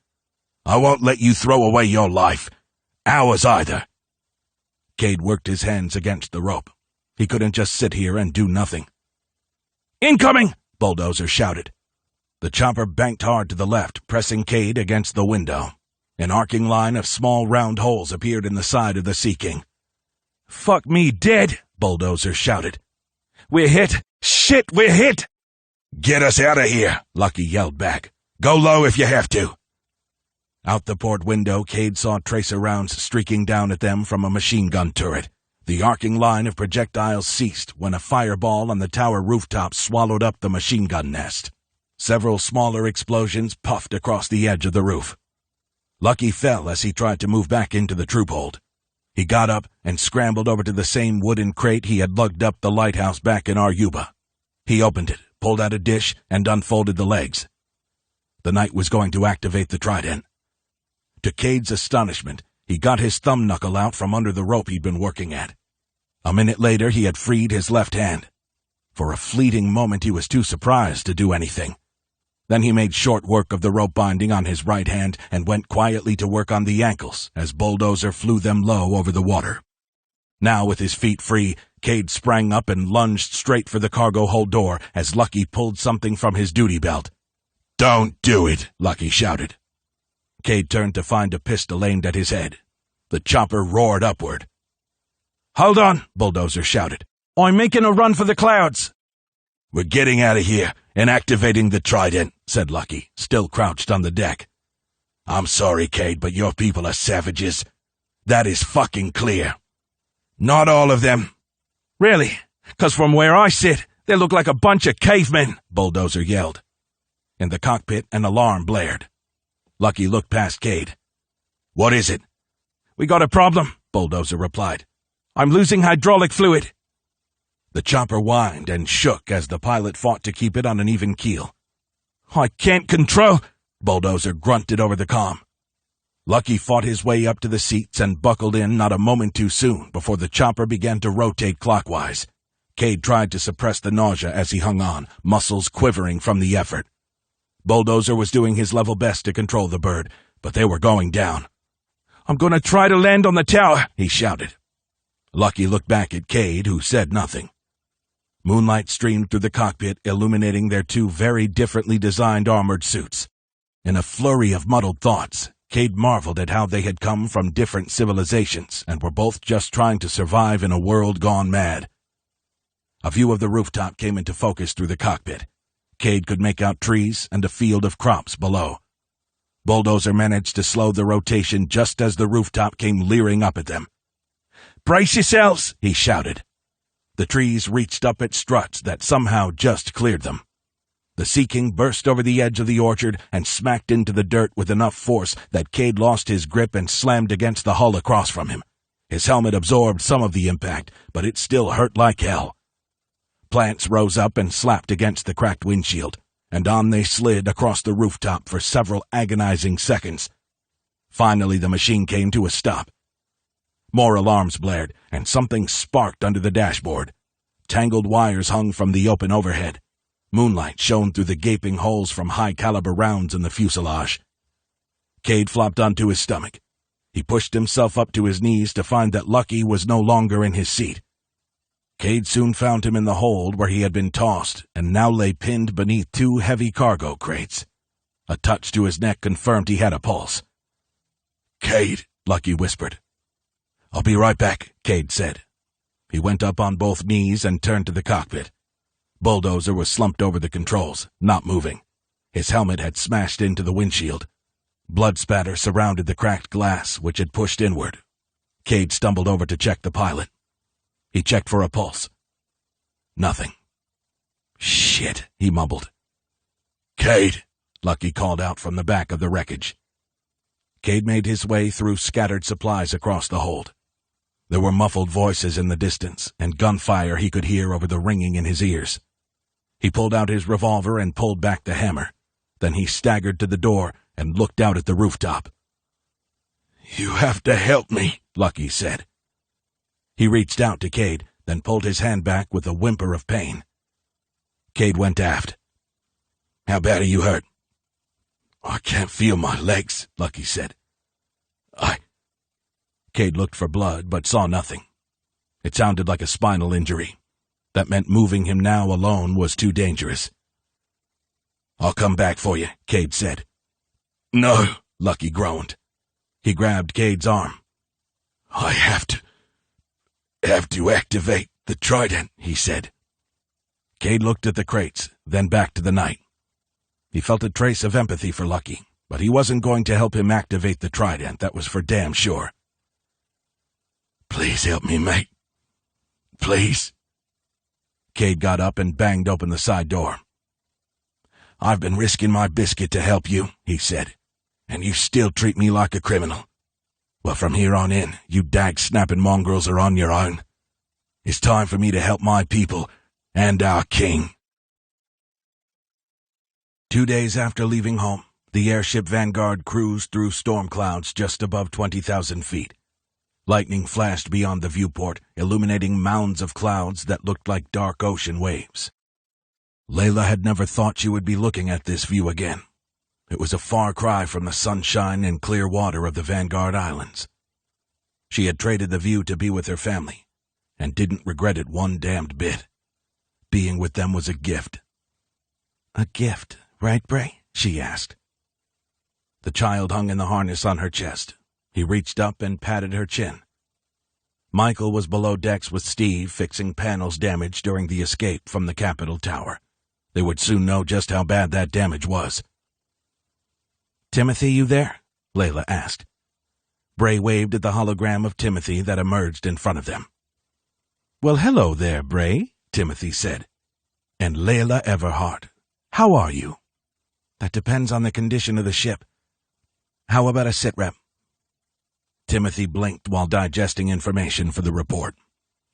"I won't let you throw away your life. Ours either." Cade worked his hands against the rope. He couldn't just sit here and do nothing. "Incoming!" Bulldozer shouted. The chopper banked hard to the left, pressing Cade against the window. An arcing line of small round holes appeared in the side of the Sea King. "Fuck me dead!" Bulldozer shouted. "We're hit! Shit, we're hit!" "Get us out of here!" Lucky yelled back. "Go low if you have to." Out the port window, Cade saw tracer rounds streaking down at them from a machine gun turret. The arcing line of projectiles ceased when a fireball on the tower rooftop swallowed up the machine gun nest. Several smaller explosions puffed across the edge of the roof. Lucky fell as he tried to move back into the troop hold. He got up and scrambled over to the same wooden crate he had lugged up the lighthouse back in Aruba. He opened it, pulled out a dish, and unfolded the legs. The knight was going to activate the trident. To Cade's astonishment, he got his thumb knuckle out from under the rope he'd been working at. A minute later, he had freed his left hand. For a fleeting moment, he was too surprised to do anything. Then he made short work of the rope binding on his right hand and went quietly to work on the ankles as Bulldozer flew them low over the water. Now, with his feet free, Cade sprang up and lunged straight for the cargo hold door as Lucky pulled something from his duty belt. "Don't do it," Lucky shouted. Cade turned to find a pistol aimed at his head. The chopper roared upward. "Hold on," Bulldozer shouted. "I'm making a run for the clouds." "We're getting out of here and activating the trident," said Lucky, still crouched on the deck. "I'm sorry, Cade, but your people are savages. That is fucking clear." "Not all of them." "Really? 'Cause from where I sit, they look like a bunch of cavemen," Bulldozer yelled. In the cockpit, an alarm blared. Lucky looked past Cade. "What is it?" "We got a problem," Bulldozer replied. "I'm losing hydraulic fluid." The chopper whined and shook as the pilot fought to keep it on an even keel. "I can't control," Bulldozer grunted over the comm. Lucky fought his way up to the seats and buckled in not a moment too soon before the chopper began to rotate clockwise. Cade tried to suppress the nausea as he hung on, muscles quivering from the effort. Bulldozer was doing his level best to control the bird, but they were going down. "I'm going to try to land on the tower," he shouted. Lucky looked back at Cade, who said nothing. Moonlight streamed through the cockpit, illuminating their two very differently designed armored suits. In a flurry of muddled thoughts, Cade marveled at how they had come from different civilizations and were both just trying to survive in a world gone mad. A view of the rooftop came into focus through the cockpit. Cade could make out trees and a field of crops below. Bulldozer managed to slow the rotation just as the rooftop came leering up at them. "Brace yourselves!" he shouted. The trees reached up at struts that somehow just cleared them. The Sea King burst over the edge of the orchard and smacked into the dirt with enough force that Cade lost his grip and slammed against the hull across from him. His helmet absorbed some of the impact, but it still hurt like hell. Plants rose up and slapped against the cracked windshield, and on they slid across the rooftop for several agonizing seconds. Finally, the machine came to a stop. More alarms blared, and something sparked under the dashboard. Tangled wires hung from the open overhead. Moonlight shone through the gaping holes from high-caliber rounds in the fuselage. Cade flopped onto his stomach. He pushed himself up to his knees to find that Lucky was no longer in his seat. Cade soon found him in the hold where he had been tossed and now lay pinned beneath two heavy cargo crates. A touch to his neck confirmed he had a pulse. "Cade," Lucky whispered. "I'll be right back," Cade said. He went up on both knees and turned to the cockpit. Bulldozer was slumped over the controls, not moving. His helmet had smashed into the windshield. Blood spatter surrounded the cracked glass, which had pushed inward. Cade stumbled over to check the pilot. He checked for a pulse. Nothing. "Shit," he mumbled. "Cade," Lucky called out from the back of the wreckage. Cade made his way through scattered supplies across the hold. There were muffled voices in the distance, and gunfire he could hear over the ringing in his ears. He pulled out his revolver and pulled back the hammer. Then he staggered to the door and looked out at the rooftop. "You have to help me," Lucky said. He reached out to Cade, then pulled his hand back with a whimper of pain. Cade went aft. "How bad are you hurt?" "I can't feel my legs," Lucky said. Cade looked for blood, but saw nothing. It sounded like a spinal injury. That meant moving him now alone was too dangerous. "I'll come back for you," Cade said. "No," Lucky groaned. He grabbed Cade's arm. "I have to activate the trident," he said. Cade looked at the crates, then back to the night. He felt a trace of empathy for Lucky, but he wasn't going to help him activate the trident, that was for damn sure. "Please help me, mate. Please." Cade got up and banged open the side door. "I've been risking my biscuit to help you," he said, "and you still treat me like a criminal. Well, from here on in, you dag-snapping mongrels are on your own. It's time for me to help my people and our king." 2 days after leaving home, the airship Vanguard cruised through storm clouds just above 20,000 feet. Lightning flashed beyond the viewport, illuminating mounds of clouds that looked like dark ocean waves. Layla had never thought she would be looking at this view again. It was a far cry from the sunshine and clear water of the Vanguard Islands. She had traded the view to be with her family, and didn't regret it one damned bit. Being with them was a gift. "A gift, right, Bray?" she asked. The child hung in the harness on her chest. He reached up and patted her chin. Michael was below decks with Steve fixing panels damaged during the escape from the Capitol Tower. They would soon know just how bad that damage was. "Timothy, you there?" Layla asked. Bray waved at the hologram of Timothy that emerged in front of them. "Well, hello there, Bray," Timothy said. "And Layla Everhart. How are you?" "That depends on the condition of the ship. How about a sit rep?" Timothy blinked while digesting information for the report.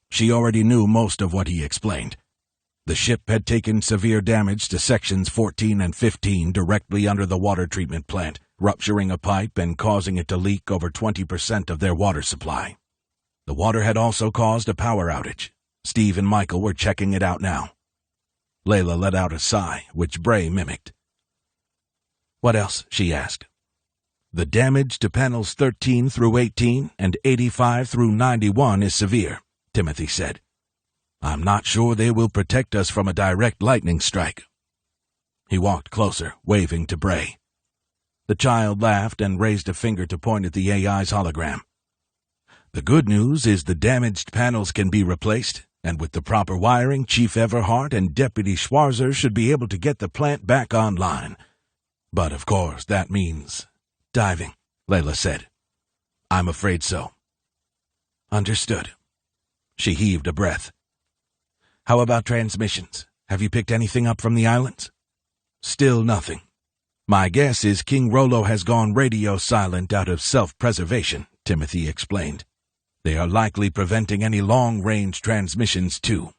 She already knew most of what he explained. The ship had taken severe damage to sections 14 and 15 directly under the water treatment plant, rupturing a pipe and causing it to leak over 20% of their water supply. The water had also caused a power outage. Steve and Michael were checking it out now. Layla let out a sigh, which Bray mimicked. "What else?" she asked. "The damage to panels 13 through 18 and 85 through 91 is severe," Timothy said. "I'm not sure they will protect us from a direct lightning strike." He walked closer, waving to Bray. The child laughed and raised a finger to point at the AI's hologram. "The good news is the damaged panels can be replaced, and with the proper wiring, Chief Everhart and Deputy Schwarzer should be able to get the plant back online. But of course that means diving," Layla said. "I'm afraid so." "Understood." She heaved a breath. "How about transmissions? Have you picked anything up from the islands?" "Still nothing. My guess is King Rollo has gone radio silent out of self-preservation," Timothy explained. "They are likely preventing any long-range transmissions, too.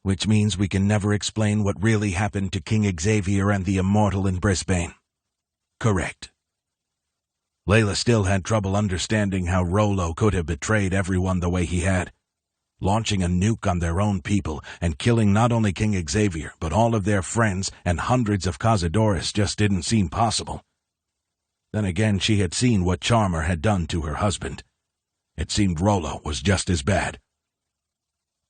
Which means we can never explain what really happened to King Xavier and the Immortal in Brisbane." "Correct." Layla still had trouble understanding how Rollo could have betrayed everyone the way he had. Launching a nuke on their own people and killing not only King Xavier, but all of their friends and hundreds of Cazadores just didn't seem possible. Then again, she had seen what Charmer had done to her husband. It seemed Rollo was just as bad.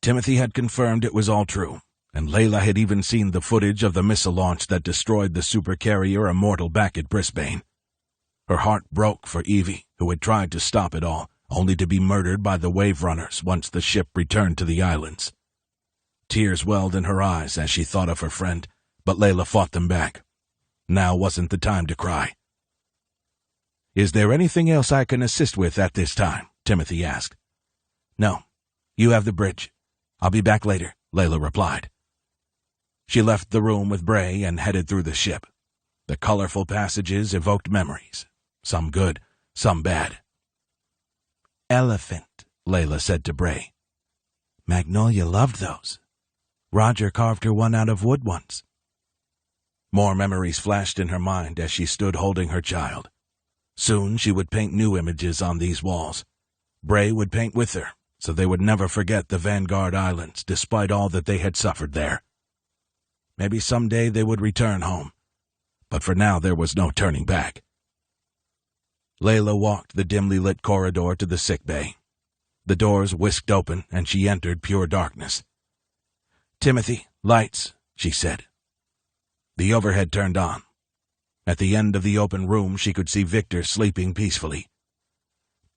Timothy had confirmed it was all true, and Layla had even seen the footage of the missile launch that destroyed the supercarrier Immortal back at Brisbane. Her heart broke for Evie, who had tried to stop it all, only to be murdered by the wave runners once the ship returned to the islands. Tears welled in her eyes as she thought of her friend, but Layla fought them back. Now wasn't the time to cry. "Is there anything else I can assist with at this time?" Timothy asked. "No. You have the bridge. I'll be back later," Layla replied. She left the room with Bray and headed through the ship. The colorful passages evoked memories, some good, some bad. "Elephant," Layla said to Bray. Magnolia loved those. Roger carved her one out of wood once. More memories flashed in her mind as she stood holding her child. Soon she would paint new images on these walls. Bray would paint with her, so they would never forget the Vanguard Islands, despite all that they had suffered there. Maybe someday they would return home, but for now there was no turning back. Layla walked the dimly lit corridor to the sick bay. The doors whisked open, and she entered pure darkness. "Timothy, lights," she said. The overhead turned on. At the end of the open room, she could see Victor sleeping peacefully.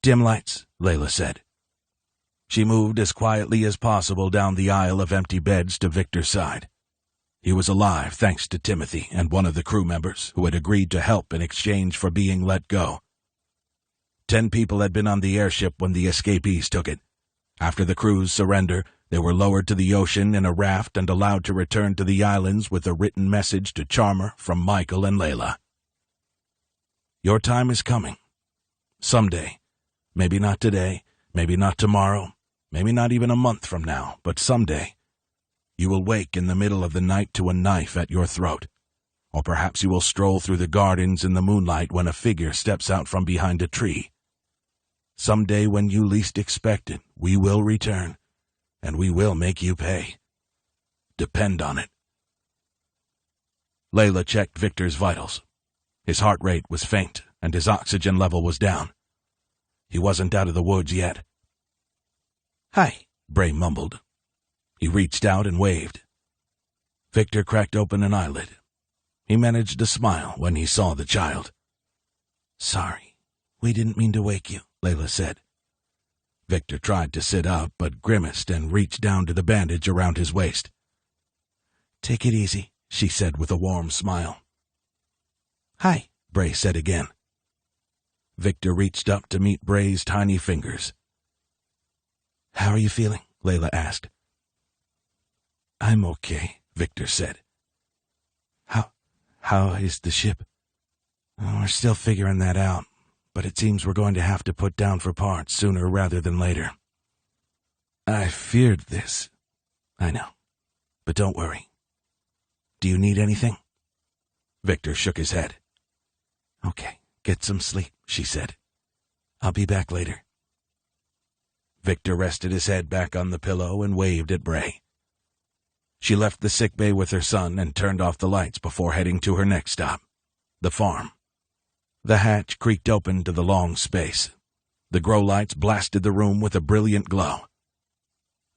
"Dim lights," Layla said. She moved as quietly as possible down the aisle of empty beds to Victor's side. He was alive thanks to Timothy and one of the crew members who had agreed to help in exchange for being let go. 10 people had been on the airship when the escapees took it. After the crew's surrender, they were lowered to the ocean in a raft and allowed to return to the islands with a written message to Charmer from Michael and Layla. "Your time is coming. Someday. Maybe not today, maybe not tomorrow, maybe not even a month from now, but someday. You will wake in the middle of the night to a knife at your throat. Or perhaps you will stroll through the gardens in the moonlight when a figure steps out from behind a tree. Someday when you least expect it, we will return, and we will make you pay. Depend on it." Layla checked Victor's vitals. His heart rate was faint, and his oxygen level was down. He wasn't out of the woods yet. "Hi," Bray mumbled. He reached out and waved. Victor cracked open an eyelid. He managed to smile when he saw the child. "Sorry, we didn't mean to wake you," Layla said. Victor tried to sit up, but grimaced and reached down to the bandage around his waist. "Take it easy," she said with a warm smile. "Hi," Bray said again. Victor reached up to meet Bray's tiny fingers. "How are you feeling?" Layla asked. "I'm okay," Victor said. How is the ship?" "We're still figuring that out, but it seems we're going to have to put down for parts sooner rather than later." "I feared this." "I know, but don't worry. Do you need anything?" Victor shook his head. "Okay, get some sleep," she said. "I'll be back later." Victor rested his head back on the pillow and waved at Bray. She left the sickbay with her son and turned off the lights before heading to her next stop, the farm. The hatch creaked open to the long space. The grow lights blasted the room with a brilliant glow.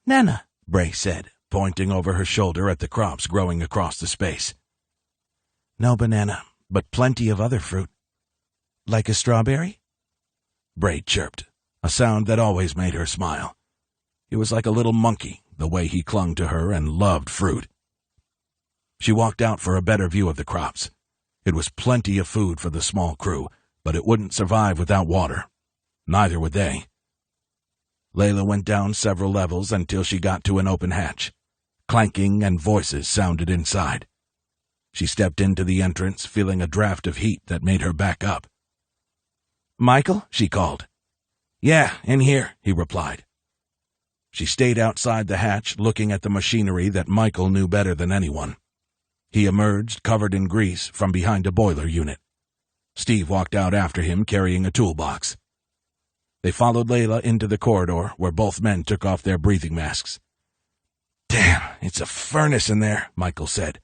"Nana," Bray said, pointing over her shoulder at the crops growing across the space. "No banana, but plenty of other fruit." "Like a strawberry?" Bray chirped, a sound that always made her smile. He was like a little monkey, the way he clung to her and loved fruit. She walked out for a better view of the crops. It was plenty of food for the small crew, but it wouldn't survive without water. Neither would they. Layla went down several levels until she got to an open hatch. Clanking and voices sounded inside. She stepped into the entrance, feeling a draft of heat that made her back up. "Michael?" she called. "Yeah, in here," he replied. She stayed outside the hatch, looking at the machinery that Michael knew better than anyone. He emerged, covered in grease, from behind a boiler unit. Steve walked out after him, carrying a toolbox. They followed Layla into the corridor, where both men took off their breathing masks. "Damn, it's a furnace in there," Michael said.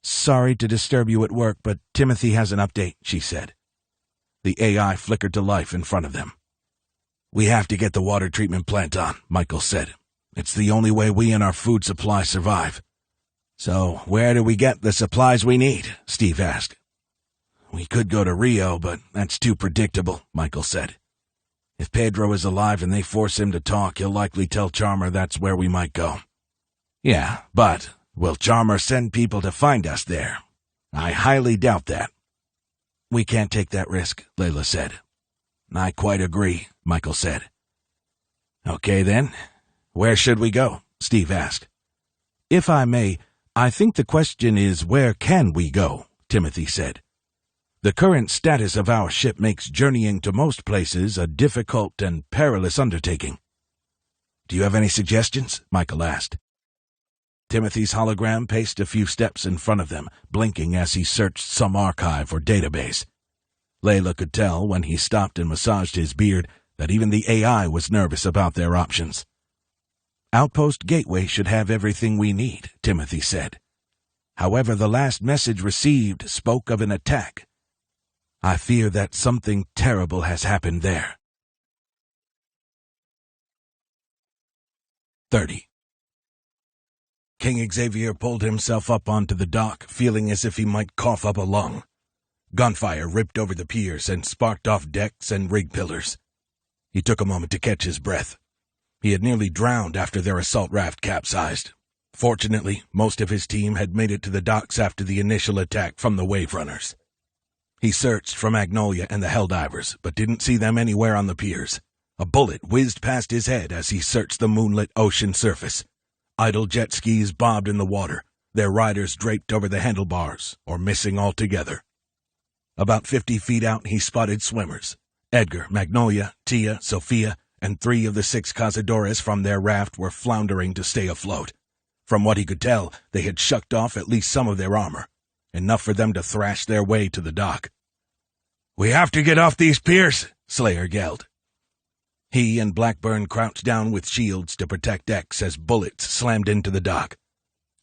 "Sorry to disturb you at work, but Timothy has an update," she said. The AI flickered to life in front of them. "We have to get the water treatment plant on," Michael said. "It's the only way we and our food supply survive." "So where do we get the supplies we need?" Steve asked. "We could go to Rio, but that's too predictable," Michael said. "If Pedro is alive and they force him to talk, he'll likely tell Charmer that's where we might go." "Yeah, but will Charmer send people to find us there? I highly doubt that." "We can't take that risk," Layla said. "I quite agree," Michael said. "Okay then, where should we go?" Steve asked. "If I may, I think the question is where can we go?" Timothy said. "The current status of our ship makes journeying to most places a difficult and perilous undertaking." "Do you have any suggestions?" Michael asked. Timothy's hologram paced a few steps in front of them, blinking as he searched some archive or database. Layla could tell when he stopped and massaged his beard that even the AI was nervous about their options. "Outpost Gateway should have everything we need," Timothy said. "However, the last message received spoke of an attack. I fear that something terrible has happened there." 30. King Xavier pulled himself up onto the dock, feeling as if he might cough up a lung. Gunfire ripped over the piers and sparked off decks and rig pillars. He took a moment to catch his breath. He had nearly drowned after their assault raft capsized. Fortunately, most of his team had made it to the docks after the initial attack from the wave runners. He searched for Magnolia and the Helldivers, but didn't see them anywhere on the piers. A bullet whizzed past his head as he searched the moonlit ocean surface. Idle jet skis bobbed in the water, their riders draped over the handlebars, or missing altogether. About 50 feet out, he spotted swimmers. Edgar, Magnolia, Tia, Sophia, and 3 of the 6 cazadores from their raft were floundering to stay afloat. From what he could tell, they had shucked off at least some of their armor, enough for them to thrash their way to the dock. "We have to get off these piers," Slayer yelled. He and Blackburn crouched down with shields to protect X as bullets slammed into the dock.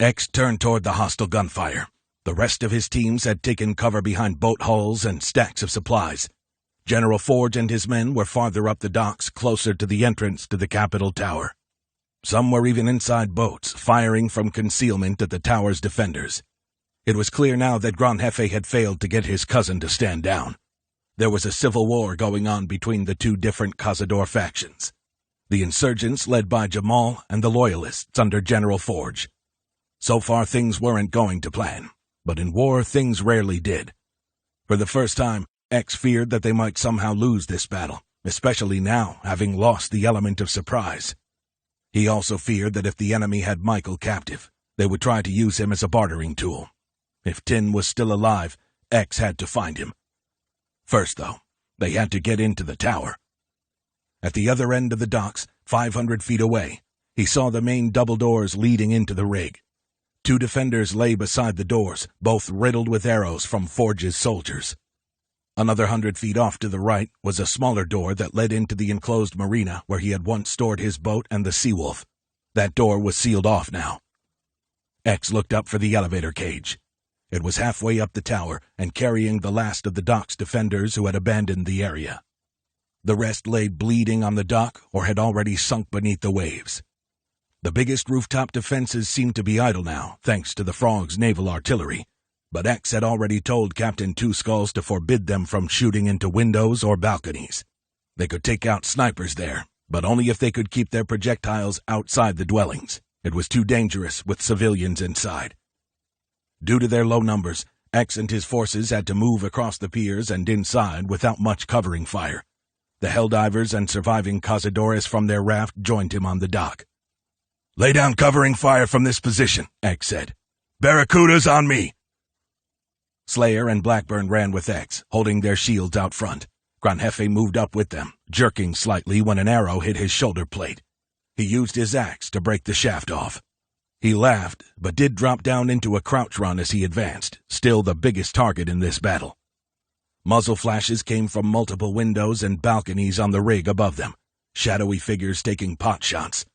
X turned toward the hostile gunfire. The rest of his teams had taken cover behind boat hulls and stacks of supplies. General Forge and his men were farther up the docks, closer to the entrance to the Capitol Tower. Some were even inside boats, firing from concealment at the tower's defenders. It was clear now that Gran Jefe had failed to get his cousin to stand down. There was a civil war going on between the 2 different Cazador factions. The insurgents led by Jamal and the Loyalists under General Forge. So far things weren't going to plan, but in war things rarely did. For the first time, X feared that they might somehow lose this battle, especially now, having lost the element of surprise. He also feared that if the enemy had Michael captive, they would try to use him as a bartering tool. If Tin was still alive, X had to find him. First, though, they had to get into the tower. At the other end of the docks, 500 feet away, he saw the main double doors leading into the rig. 2 defenders lay beside the doors, both riddled with arrows from Forge's soldiers. Another 100 feet off to the right was a smaller door that led into the enclosed marina where he had once stored his boat and the Seawolf. That door was sealed off now. X looked up for the elevator cage. It was halfway up the tower and carrying the last of the dock's defenders who had abandoned the area. The rest lay bleeding on the dock or had already sunk beneath the waves. The biggest rooftop defenses seemed to be idle now, thanks to the Frog's naval artillery, but X had already told Captain Two Skulls to forbid them from shooting into windows or balconies. They could take out snipers there, but only if they could keep their projectiles outside the dwellings. It was too dangerous with civilians inside. Due to their low numbers, X and his forces had to move across the piers and inside without much covering fire. The Helldivers and surviving Cazadores from their raft joined him on the dock. "Lay down covering fire from this position," X said. "Barracudas on me." Slayer and Blackburn ran with X, holding their shields out front. Gran Jefe moved up with them, jerking slightly when an arrow hit his shoulder plate. He used his axe to break the shaft off. He laughed, but did drop down into a crouch run as he advanced, still the biggest target in this battle. Muzzle flashes came from multiple windows and balconies on the rig above them, shadowy figures taking pot shots.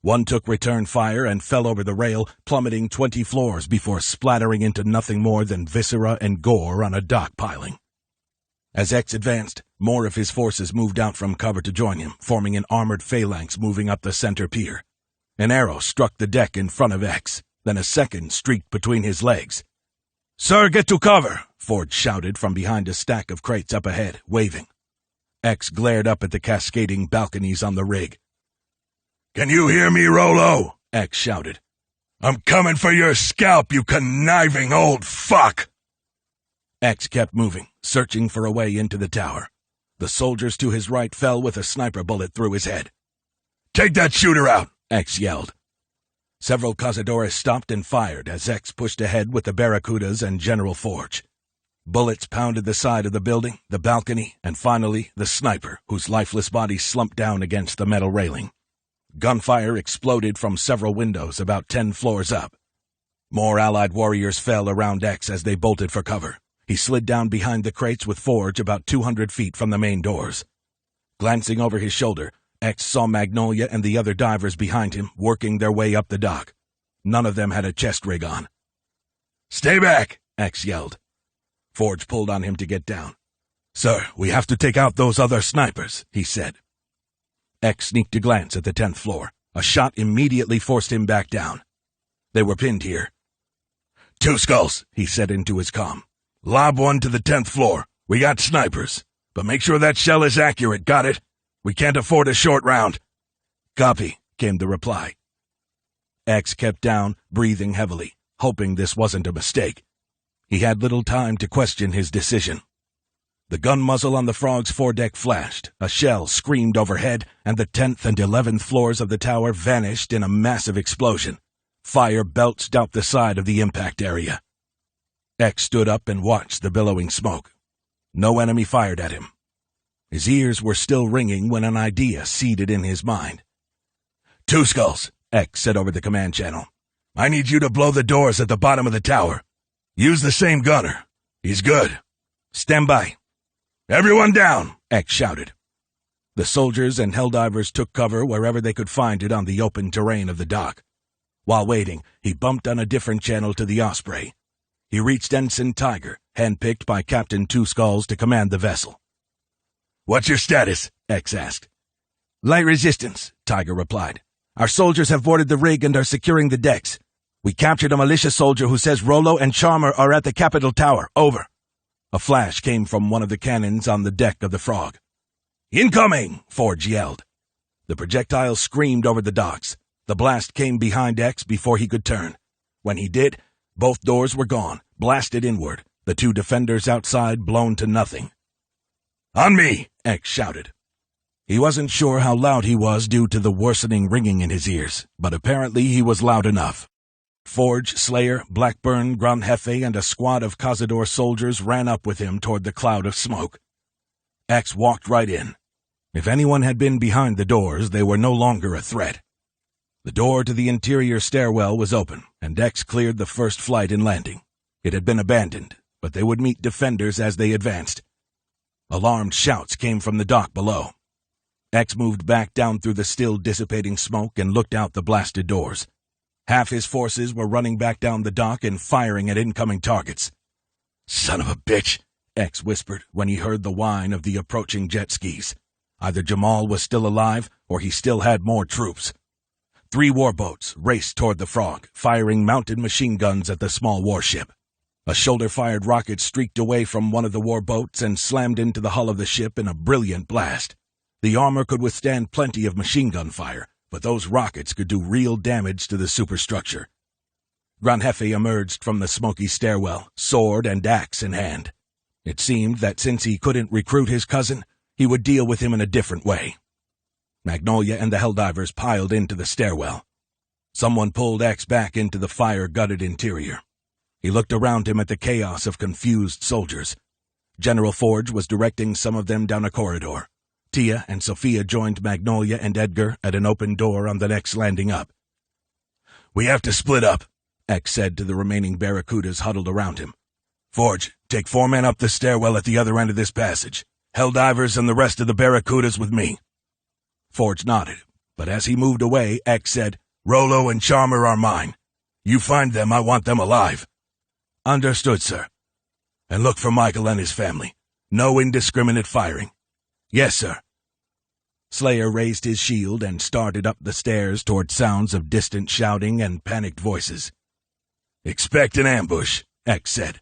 One took return fire and fell over the rail, plummeting 20 floors before splattering into nothing more than viscera and gore on a dock piling. As X advanced, more of his forces moved out from cover to join him, forming an armored phalanx moving up the center pier. An arrow struck the deck in front of X, then a second streaked between his legs. "Sir, get to cover!" Forge shouted from behind a stack of crates up ahead, waving. X glared up at the cascading balconies on the rig. "Can you hear me, Rolo?" X shouted. "I'm coming for your scalp, you conniving old fuck!" X kept moving, searching for a way into the tower. The soldiers to his right fell with a sniper bullet through his head. "Take that shooter out!" X yelled. Several Cazadores stopped and fired as X pushed ahead with the Barracudas and General Forge. Bullets pounded the side of the building, the balcony, and finally the sniper, whose lifeless body slumped down against the metal railing. Gunfire exploded from several windows about 10 floors up. More allied warriors fell around X as they bolted for cover. He slid down behind the crates with Forge about 200 feet from the main doors. Glancing over his shoulder, X saw Magnolia and the other divers behind him working their way up the dock. None of them had a chest rig on. "Stay back!" X yelled. Forge pulled on him to get down. "Sir, we have to take out those other snipers," he said. X sneaked a glance at the 10th floor. A shot immediately forced him back down. They were pinned here. "Two skulls," he said into his comm. "Lob one to the 10th floor. We got snipers. But make sure that shell is accurate, got it? We can't afford a short round." "Copy," came the reply. X kept down, breathing heavily, hoping this wasn't a mistake. He had little time to question his decision. The gun muzzle on the Frog's foredeck flashed, a shell screamed overhead, and the 10th and 11th floors of the tower vanished in a massive explosion. Fire belched out the side of the impact area. X stood up and watched the billowing smoke. No enemy fired at him. His ears were still ringing when an idea seeded in his mind. "Two skulls," X said over the command channel. "I need you to blow the doors at the bottom of the tower. Use the same gunner. He's good." "Stand by." "Everyone down!" X shouted. The soldiers and helldivers took cover wherever they could find it on the open terrain of the dock. While waiting, he bumped on a different channel to the Osprey. He reached Ensign Tiger, handpicked by Captain Two Skulls to command the vessel. "What's your status?" X asked. "Light resistance," Tiger replied. "Our soldiers have boarded the rig and are securing the decks. We captured a militia soldier who says Rollo and Charmer are at the Capitol Tower. Over." A flash came from one of the cannons on the deck of the Frog. "Incoming!" Forge yelled. The projectile screamed over the docks. The blast came behind X before he could turn. When he did, both doors were gone, blasted inward, the two defenders outside blown to nothing. "On me!" X shouted. He wasn't sure how loud he was due to the worsening ringing in his ears, but apparently he was loud enough. Forge, Slayer, Blackburn, Gran Jefe, and a squad of Cazador soldiers ran up with him toward the cloud of smoke. X walked right in. If anyone had been behind the doors, they were no longer a threat. The door to the interior stairwell was open, and X cleared the first flight and landing. It had been abandoned, but they would meet defenders as they advanced. Alarmed shouts came from the dock below. X moved back down through the still dissipating smoke and looked out the blasted doors. Half his forces were running back down the dock and firing at incoming targets. "Son of a bitch," X whispered when he heard the whine of the approaching jet skis. Either Jamal was still alive, or he still had more troops. 3 warboats raced toward the Frog, firing mounted machine guns at the small warship. A shoulder-fired rocket streaked away from one of the warboats and slammed into the hull of the ship in a brilliant blast. The armor could withstand plenty of machine gun fire, but those rockets could do real damage to the superstructure. Gran Jefe emerged from the smoky stairwell, sword and axe in hand. It seemed that since he couldn't recruit his cousin, he would deal with him in a different way. Magnolia and the Helldivers piled into the stairwell. Someone pulled X back into the fire-gutted interior. He looked around him at the chaos of confused soldiers. General Forge was directing some of them down a corridor. Tia and Sophia joined Magnolia and Edgar at an open door on the next landing up. "We have to split up," X said to the remaining Barracudas huddled around him. "Forge, take 4 men up the stairwell at the other end of this passage. Helldivers and the rest of the Barracudas with me." Forge nodded, but as he moved away, X said, "Rollo and Charmer are mine. You find them, I want them alive." "Understood, sir." "And look for Michael and his family. No indiscriminate firing." "Yes, sir." Slayer raised his shield and started up the stairs toward sounds of distant shouting and panicked voices. "Expect an ambush," X said.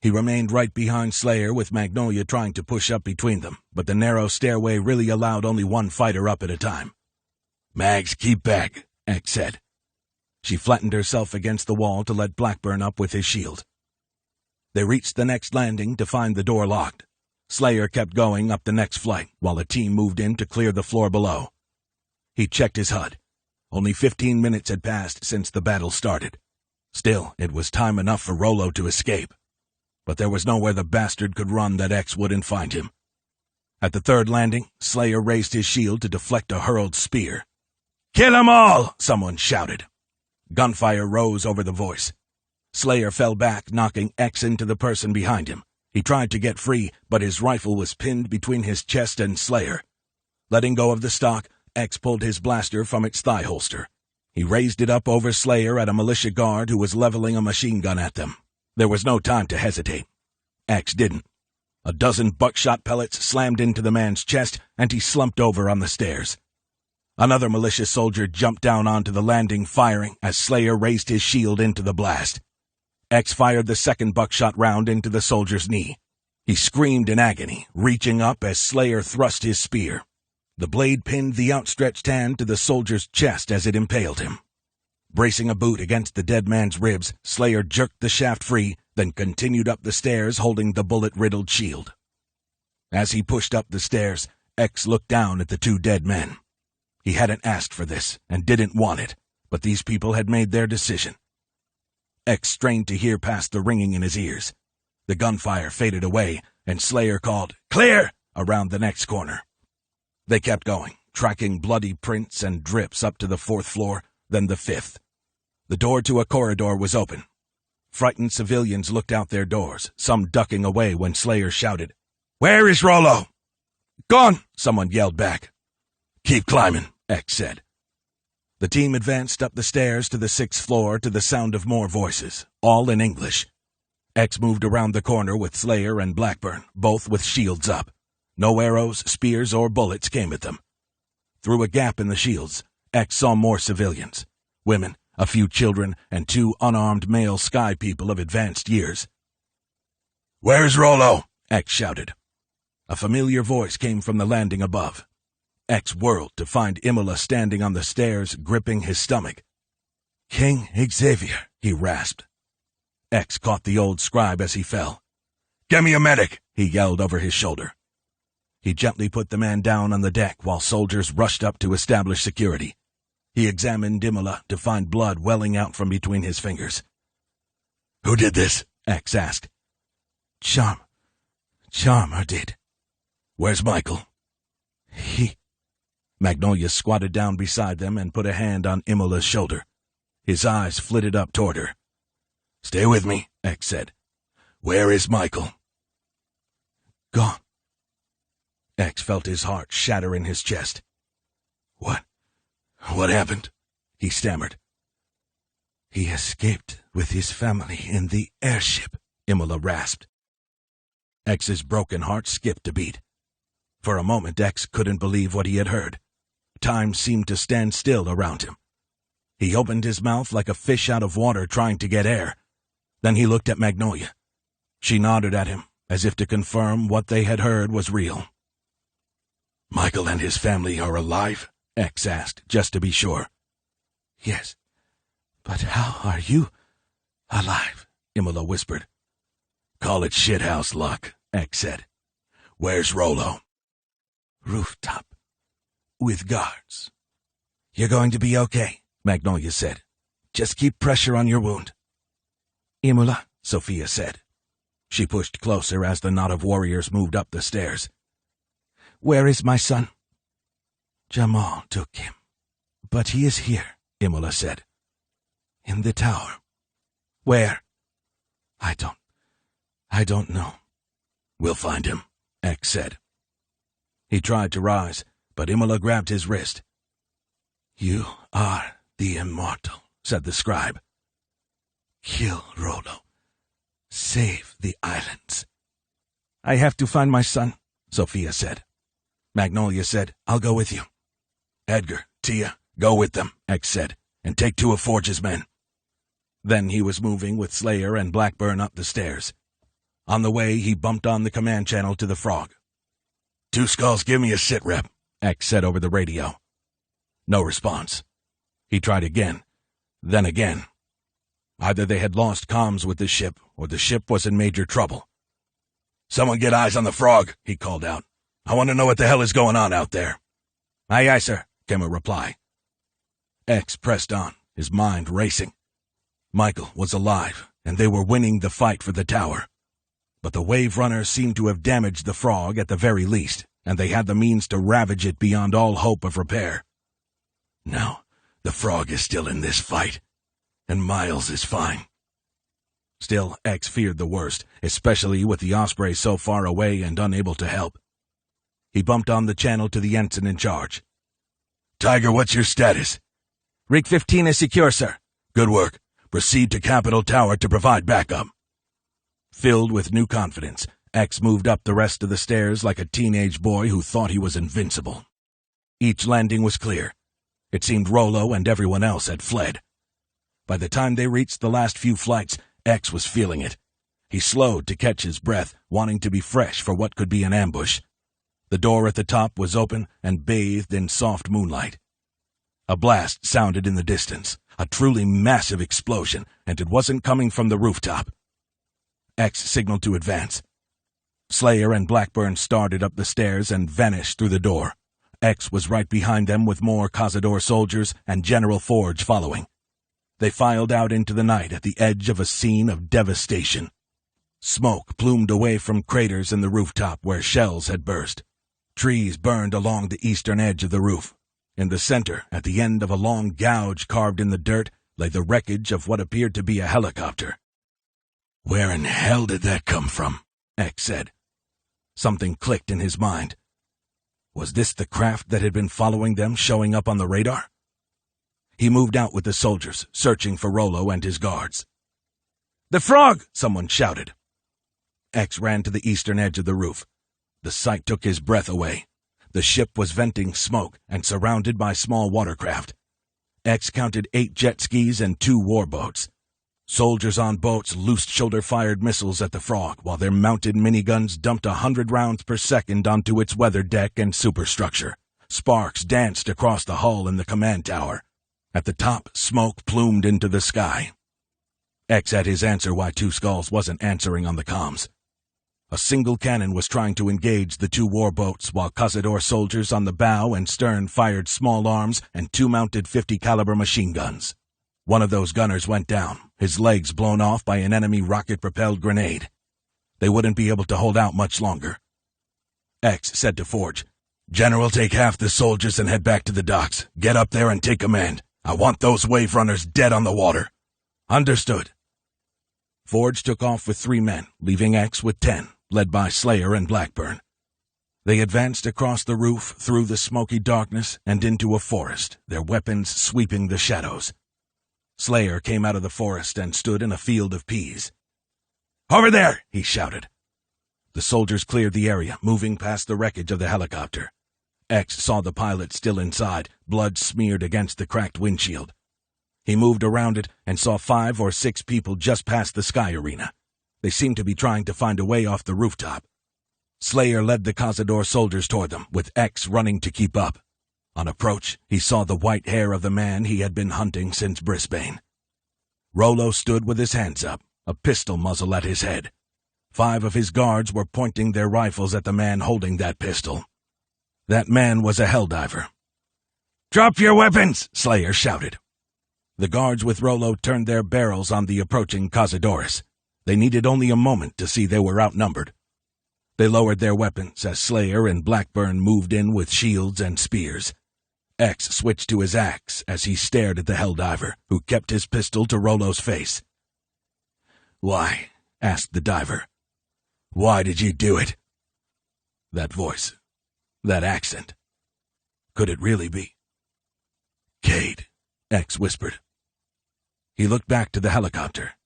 He remained right behind Slayer with Magnolia trying to push up between them, but the narrow stairway really allowed only one fighter up at a time. "Mags, keep back," X said. She flattened herself against the wall to let Blackburn up with his shield. They reached the next landing to find the door locked. Slayer kept going up the next flight, while a team moved in to clear the floor below. He checked his HUD. Only 15 minutes had passed since the battle started. Still, it was time enough for Rollo to escape. But there was nowhere the bastard could run that X wouldn't find him. At the third landing, Slayer raised his shield to deflect a hurled spear. "Kill 'em all!" someone shouted. Gunfire rose over the voice. Slayer fell back, knocking X into the person behind him. He tried to get free, but his rifle was pinned between his chest and Slayer. Letting go of the stock, X pulled his blaster from its thigh holster. He raised it up over Slayer at a militia guard who was leveling a machine gun at them. There was no time to hesitate. X didn't. A dozen buckshot pellets slammed into the man's chest, and he slumped over on the stairs. Another militia soldier jumped down onto the landing, firing as Slayer raised his shield into the blast. X fired the second buckshot round into the soldier's knee. He screamed in agony, reaching up as Slayer thrust his spear. The blade pinned the outstretched hand to the soldier's chest as it impaled him. Bracing a boot against the dead man's ribs, Slayer jerked the shaft free, then continued up the stairs holding the bullet-riddled shield. As he pushed up the stairs, X looked down at the two dead men. He hadn't asked for this and didn't want it, but these people had made their decision. X strained to hear past the ringing in his ears. The gunfire faded away, and Slayer called, "Clear!" around the next corner. They kept going, tracking bloody prints and drips up to the 4th floor, then the 5th. The door to a corridor was open. Frightened civilians looked out their doors, some ducking away when Slayer shouted, "Where is Rollo?" "Gone!" someone yelled back. "Keep climbing," X said. The team advanced up the stairs to the 6th floor to the sound of more voices, all in English. X moved around the corner with Slayer and Blackburn, both with shields up. No arrows, spears, or bullets came at them. Through a gap in the shields, X saw more civilians. Women, a few children, and 2 unarmed male sky people of advanced years. "Where's Rollo?" X shouted. A familiar voice came from the landing above. X whirled to find Imola standing on the stairs, gripping his stomach. "King Xavier," he rasped. X caught the old scribe as he fell. "Get me a medic," he yelled over his shoulder. He gently put the man down on the deck while soldiers rushed up to establish security. He examined Imola to find blood welling out from between his fingers. "Who did this?" X asked. Charmer did." "Where's Michael?" Magnolia squatted down beside them and put a hand on Imola's shoulder. His eyes flitted up toward her. "Stay with me," X said. "Where is Michael?" "Gone." X felt his heart shatter in his chest. What happened?" he stammered. "He escaped with his family in the airship," Imola rasped. X's broken heart skipped a beat. For a moment, X couldn't believe what he had heard. Time seemed to stand still around him. He opened his mouth like a fish out of water trying to get air. Then he looked at Magnolia. She nodded at him, as if to confirm what they had heard was real. "Michael and his family are alive?" X asked, just to be sure. "Yes, but how are you alive?" Imola whispered. "Call it shithouse luck," X said. "Where's Rollo?" "Rooftop. With guards." "You're going to be okay," Magnolia said. "Just keep pressure on your wound." "Imola," Sophia said. She pushed closer as the knot of warriors moved up the stairs. "Where is my son?" "Jamal took him. But he is here," Imola said. "In the tower." "Where?" I don't know." "We'll find him," X said. He tried to rise, but Imola grabbed his wrist. "You are the immortal," said the scribe. "Kill Rollo. Save the islands." "I have to find my son," Sophia said. Magnolia said, "I'll go with you." "Edgar, Tia, go with them," X said, "and take 2 of Forge's men." Then he was moving with Slayer and Blackburn up the stairs. On the way, he bumped on the command channel to the Frog. "Two Skulls, give me a sit rep," X said over the radio. No response. He tried again, then again. Either they had lost comms with the ship, or the ship was in major trouble. "Someone get eyes on the Frog," he called out. "I want to know what the hell is going on out there." "Aye, aye, sir," came a reply. X pressed on, his mind racing. Michael was alive, and they were winning the fight for the tower. But the Wave Runner seemed to have damaged the Frog at the very least, and they had the means to ravage it beyond all hope of repair. Now The frog is still in this fight, and Miles is fine. Still, X feared the worst, especially with the Osprey so far away and unable to help. He bumped on the channel to the ensign in charge. Tiger, what's your status? Rig 15 is secure, sir. Good work. Proceed to Capitol Tower to provide backup. Filled with new confidence, X moved up the rest of the stairs like a teenage boy who thought he was invincible. Each landing was clear. It seemed Rollo and everyone else had fled. By the time they reached the last few flights, X was feeling it. He slowed to catch his breath, wanting to be fresh for what could be an ambush. The door at the top was open and bathed in soft moonlight. A blast sounded in the distance, a truly massive explosion, and it wasn't coming from the rooftop. X signaled to advance. Slayer and Blackburn started up the stairs and vanished through the door. X was right behind them with more Cazador soldiers and General Forge following. They filed out into the night at the edge of a scene of devastation. Smoke plumed away from craters in the rooftop where shells had burst. Trees burned along the eastern edge of the roof. In the center, at the end of a long gouge carved in the dirt, lay the wreckage of what appeared to be a helicopter. Where in hell did that come from? X said. Something clicked in his mind. Was this the craft that had been following them showing up on the radar? He moved out with the soldiers, searching for Rollo and his guards. "The frog!" someone shouted. X ran to the eastern edge of the roof. The sight took his breath away. The ship was venting smoke and surrounded by small watercraft. X counted 8 jet skis and 2 warboats. Soldiers on boats loosed shoulder-fired missiles at the frog, while their mounted miniguns dumped 100 rounds per second onto its weather deck and superstructure. Sparks danced across the hull and the command tower. At the top, smoke plumed into the sky. X had his answer why Two Skulls wasn't answering on the comms. A single cannon was trying to engage the 2 warboats, while Cazador soldiers on the bow and stern fired small arms and 2 mounted 50-caliber machine guns. One of those gunners went down, his legs blown off by an enemy rocket-propelled grenade. They wouldn't be able to hold out much longer. X said to Forge, "General, take half the soldiers and head back to the docks. Get up there and take command. I want those wave runners dead on the water." "Understood." Forge took off with 3 men, leaving X with 10, led by Slayer and Blackburn. They advanced across the roof, through the smoky darkness, and into a forest, their weapons sweeping the shadows. Slayer came out of the forest and stood in a field of peas. "Over there!" he shouted. The soldiers cleared the area, moving past the wreckage of the helicopter. X saw the pilot still inside, blood smeared against the cracked windshield. He moved around it and saw 5 or 6 people just past the sky arena. They seemed to be trying to find a way off the rooftop. Slayer led the Cazador soldiers toward them, with X running to keep up. On approach, he saw the white hair of the man he had been hunting since Brisbane. Rollo stood with his hands up, a pistol muzzle at his head. 5 of his guards were pointing their rifles at the man holding that pistol. That man was a helldiver. "Drop your weapons!" Slayer shouted. The guards with Rollo turned their barrels on the approaching Cazadores. They needed only a moment to see they were outnumbered. They lowered their weapons as Slayer and Blackburn moved in with shields and spears. X switched to his axe as he stared at the helldiver, who kept his pistol to Rollo's face. "Why?" asked the diver. "Why did you do it?" That voice, that accent. Could it really be? "Cade," X whispered. He looked back to the helicopter.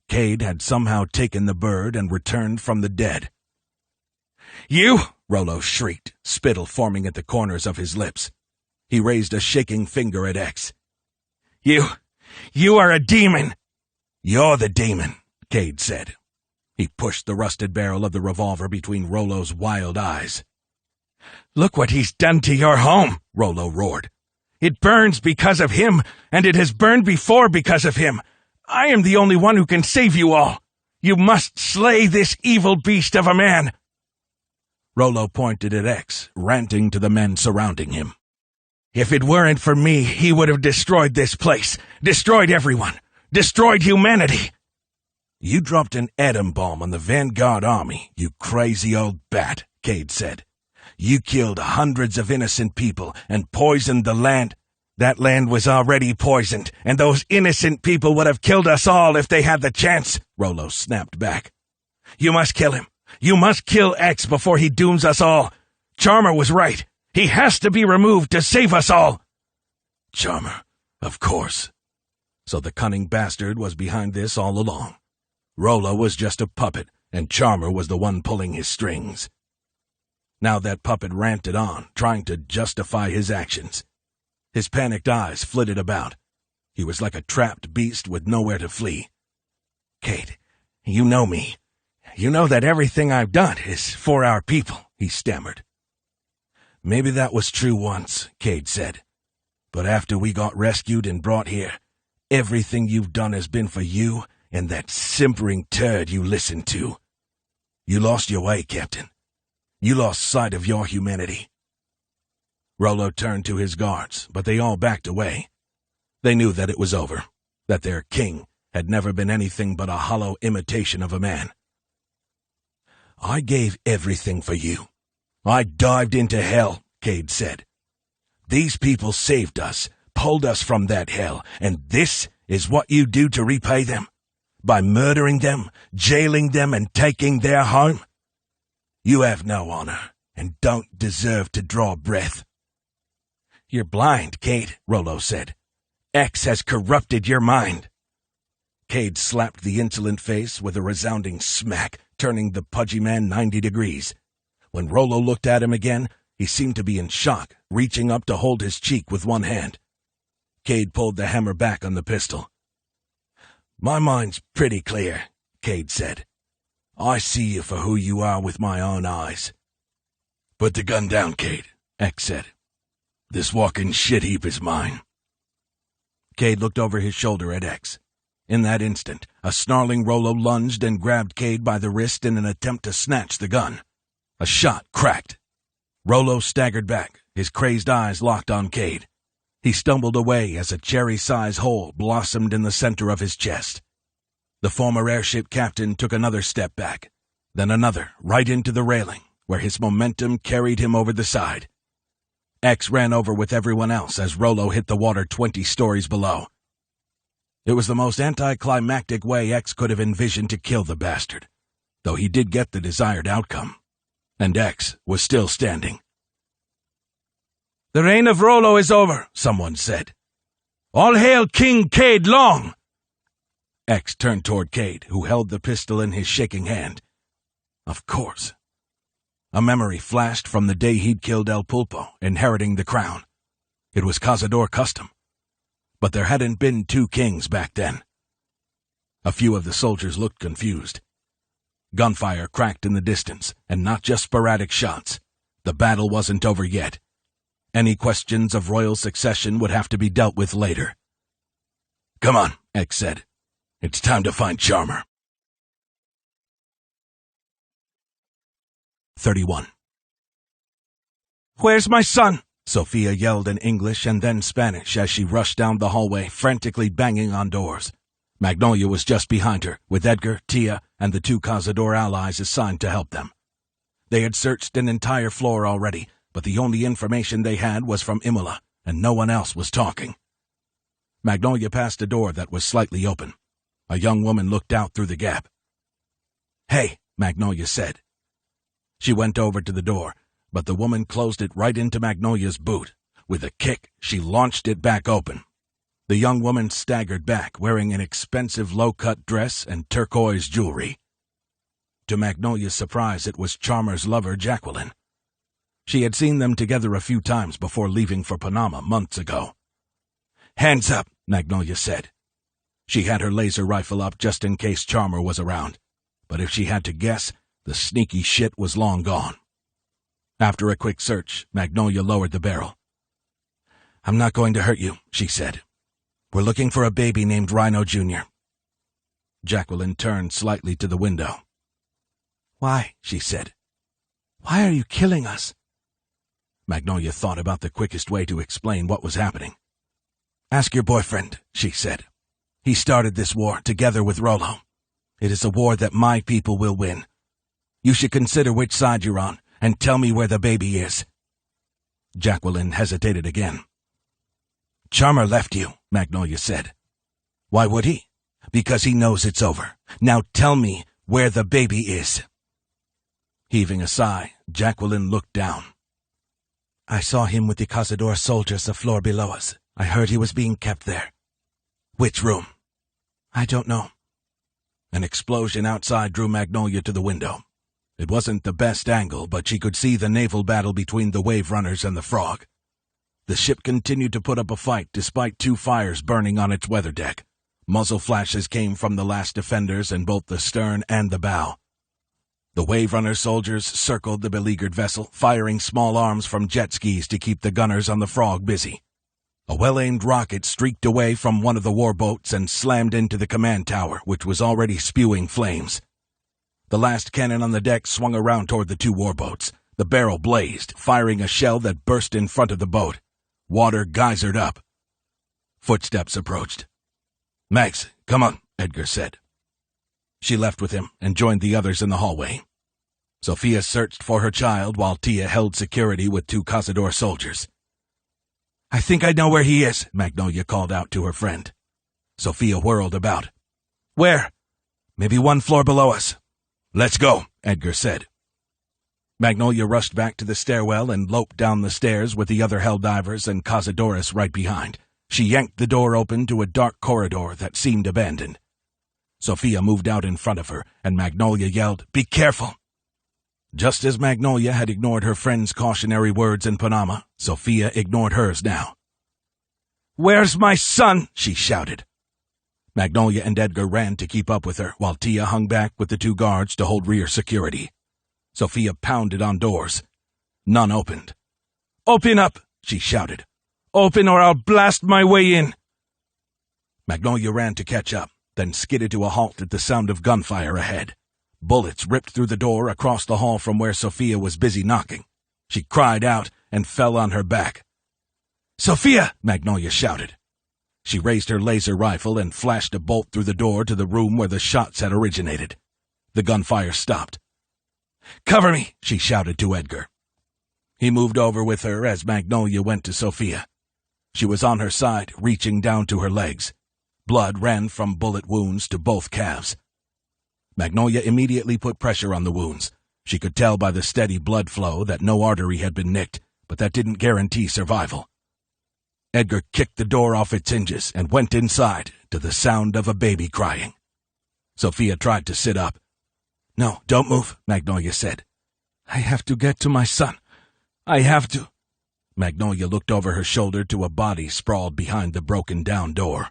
Cade had somehow taken the bird and returned from the dead. "You!" Rollo shrieked, spittle forming at the corners of his lips. He raised a shaking finger at X. You are a demon!" "You're the demon," Cade said. He pushed the rusted barrel of the revolver between Rollo's wild eyes. "Look what he's done to your home," Rollo roared. "It burns because of him, and it has burned before because of him. I am the only one who can save you all. You must slay this evil beast of a man." Rollo pointed at X, ranting to the men surrounding him. "If it weren't for me, he would have destroyed this place, destroyed everyone, destroyed humanity." "You dropped an atom bomb on the Vanguard army, you crazy old bat," Cade said. "You killed hundreds of innocent people and poisoned the land." That land was already poisoned, and those innocent people would have killed us all if they had the chance, Rollo snapped back. You must kill him. You must kill X before he dooms us all. Charmer was right. He has to be removed to save us all. Charmer, of course. So the cunning bastard was behind this all along. Rollo was just a puppet, and Charmer was the one pulling his strings. Now that puppet ranted on, trying to justify his actions. His panicked eyes flitted about. He was like a trapped beast with nowhere to flee. Cade, you know me. You know that everything I've done is for our people, he stammered. Maybe that was true once, Cade said. But after we got rescued and brought here, everything you've done has been for you and that simpering turd you listened to. You lost your way, Captain. You lost sight of your humanity. Rollo turned to his guards, but they all backed away. They knew that it was over, that their king had never been anything but a hollow imitation of a man. I gave everything for you. I dived into hell, Cade said. These people saved us, pulled us from that hell, and this is what you do to repay them? By murdering them, jailing them, and taking their home? You have no honor, and don't deserve to draw breath. You're blind, Cade, Rollo said. X has corrupted your mind. Cade slapped the insolent face with a resounding smack, turning the pudgy man 90 degrees. When Rollo looked at him again, he seemed to be in shock, reaching up to hold his cheek with one hand. Cade pulled the hammer back on the pistol. My mind's pretty clear, Cade said. I see you for who you are with my own eyes. Put the gun down, Cade, X said. This walking shit heap is mine. Cade looked over his shoulder at X. In that instant, a snarling Rollo lunged and grabbed Cade by the wrist in an attempt to snatch the gun. A shot cracked. Rollo staggered back, his crazed eyes locked on Cade. He stumbled away as a cherry-sized hole blossomed in the center of his chest. The former airship captain took another step back, then another, right into the railing, where his momentum carried him over the side. X ran over with everyone else as Rollo hit the water 20 stories below. It was the most anticlimactic way X could have envisioned to kill the bastard, though he did get the desired outcome. And X was still standing. The reign of Rollo is over, someone said. All hail King Cade Long! X turned toward Cade, who held the pistol in his shaking hand. Of course. A memory flashed from the day he'd killed El Pulpo, inheriting the crown. It was Cazador custom. But there hadn't been two kings back then. A few of the soldiers looked confused. Gunfire cracked in the distance, and not just sporadic shots. The battle wasn't over yet. Any questions of royal succession would have to be dealt with later. Come on, X said. It's time to find Charmer. 31. Where's my son? Sophia yelled in English and then Spanish as she rushed down the hallway, frantically banging on doors. Magnolia was just behind her, with Edgar, Tia, and the two Cazador allies assigned to help them. They had searched an entire floor already, but the only information they had was from Imola, and no one else was talking. Magnolia passed a door that was slightly open. A young woman looked out through the gap. "Hey," Magnolia said. She went over to the door, but the woman closed it right into Magnolia's boot. With a kick, she launched it back open. The young woman staggered back, wearing an expensive low-cut dress and turquoise jewelry. To Magnolia's surprise, it was Charmer's lover, Jacqueline. She had seen them together a few times before leaving for Panama months ago. "Hands up," Magnolia said. She had her laser rifle up just in case Charmer was around, but if she had to guess, the sneaky shit was long gone. After a quick search, Magnolia lowered the barrel. "I'm not going to hurt you," she said. "We're looking for a baby named Rhino Jr." Jacqueline turned slightly to the window. "Why?" she said. "Why are you killing us?" Magnolia thought about the quickest way to explain what was happening. "Ask your boyfriend," she said. "He started this war together with Rollo. It is a war that my people will win. You should consider which side you're on, and tell me where the baby is." Jacqueline hesitated again. Charmer left you, Magnolia said. Why would he? Because he knows it's over. Now tell me where the baby is. Heaving a sigh, Jacqueline looked down. I saw him with the Cazador soldiers the floor below us. I heard he was being kept there. Which room? I don't know. An explosion outside drew Magnolia to the window. It wasn't the best angle, but she could see the naval battle between the Wave Runners and the Frog. The ship continued to put up a fight despite 2 fires burning on its weather deck. Muzzle flashes came from the last defenders in both the stern and the bow. The Wave Runner soldiers circled the beleaguered vessel, firing small arms from jet skis to keep the gunners on the Frog busy. A well-aimed rocket streaked away from one of the warboats and slammed into the command tower, which was already spewing flames. The last cannon on the deck swung around toward the 2 warboats. The barrel blazed, firing a shell that burst in front of the boat. Water geysered up. Footsteps approached. Max, come on, Edgar said. She left with him and joined the others in the hallway. Sophia searched for her child while Tia held security with 2 Cazador soldiers. I think I know where he is, Magnolia called out to her friend. Sophia whirled about. Where? Maybe 1 floor below us. Let's go, Edgar said. Magnolia rushed back to the stairwell and loped down the stairs with the other Helldivers and Cazadores right behind. She yanked the door open to a dark corridor that seemed abandoned. Sophia moved out in front of her, and Magnolia yelled, Be careful! Just as Magnolia had ignored her friend's cautionary words in Panama, Sophia ignored hers now. Where's my son? She shouted. Magnolia and Edgar ran to keep up with her, while Tia hung back with the 2 guards to hold rear security. Sophia pounded on doors. None opened. Open up, she shouted. Open or I'll blast my way in. Magnolia ran to catch up, then skidded to a halt at the sound of gunfire ahead. Bullets ripped through the door across the hall from where Sophia was busy knocking. She cried out and fell on her back. Sophia! Magnolia shouted. She raised her laser rifle and flashed a bolt through the door to the room where the shots had originated. The gunfire stopped. Cover me, she shouted to Edgar. He moved over with her as Magnolia went to Sophia. She was on her side, reaching down to her legs. Blood ran from bullet wounds to both calves. Magnolia immediately put pressure on the wounds. She could tell by the steady blood flow that no artery had been nicked, but that didn't guarantee survival. Edgar kicked the door off its hinges and went inside to the sound of a baby crying. Sophia tried to sit up. No, don't move, Magnolia said. I have to get to my son. I have to. Magnolia looked over her shoulder to a body sprawled behind the broken-down door.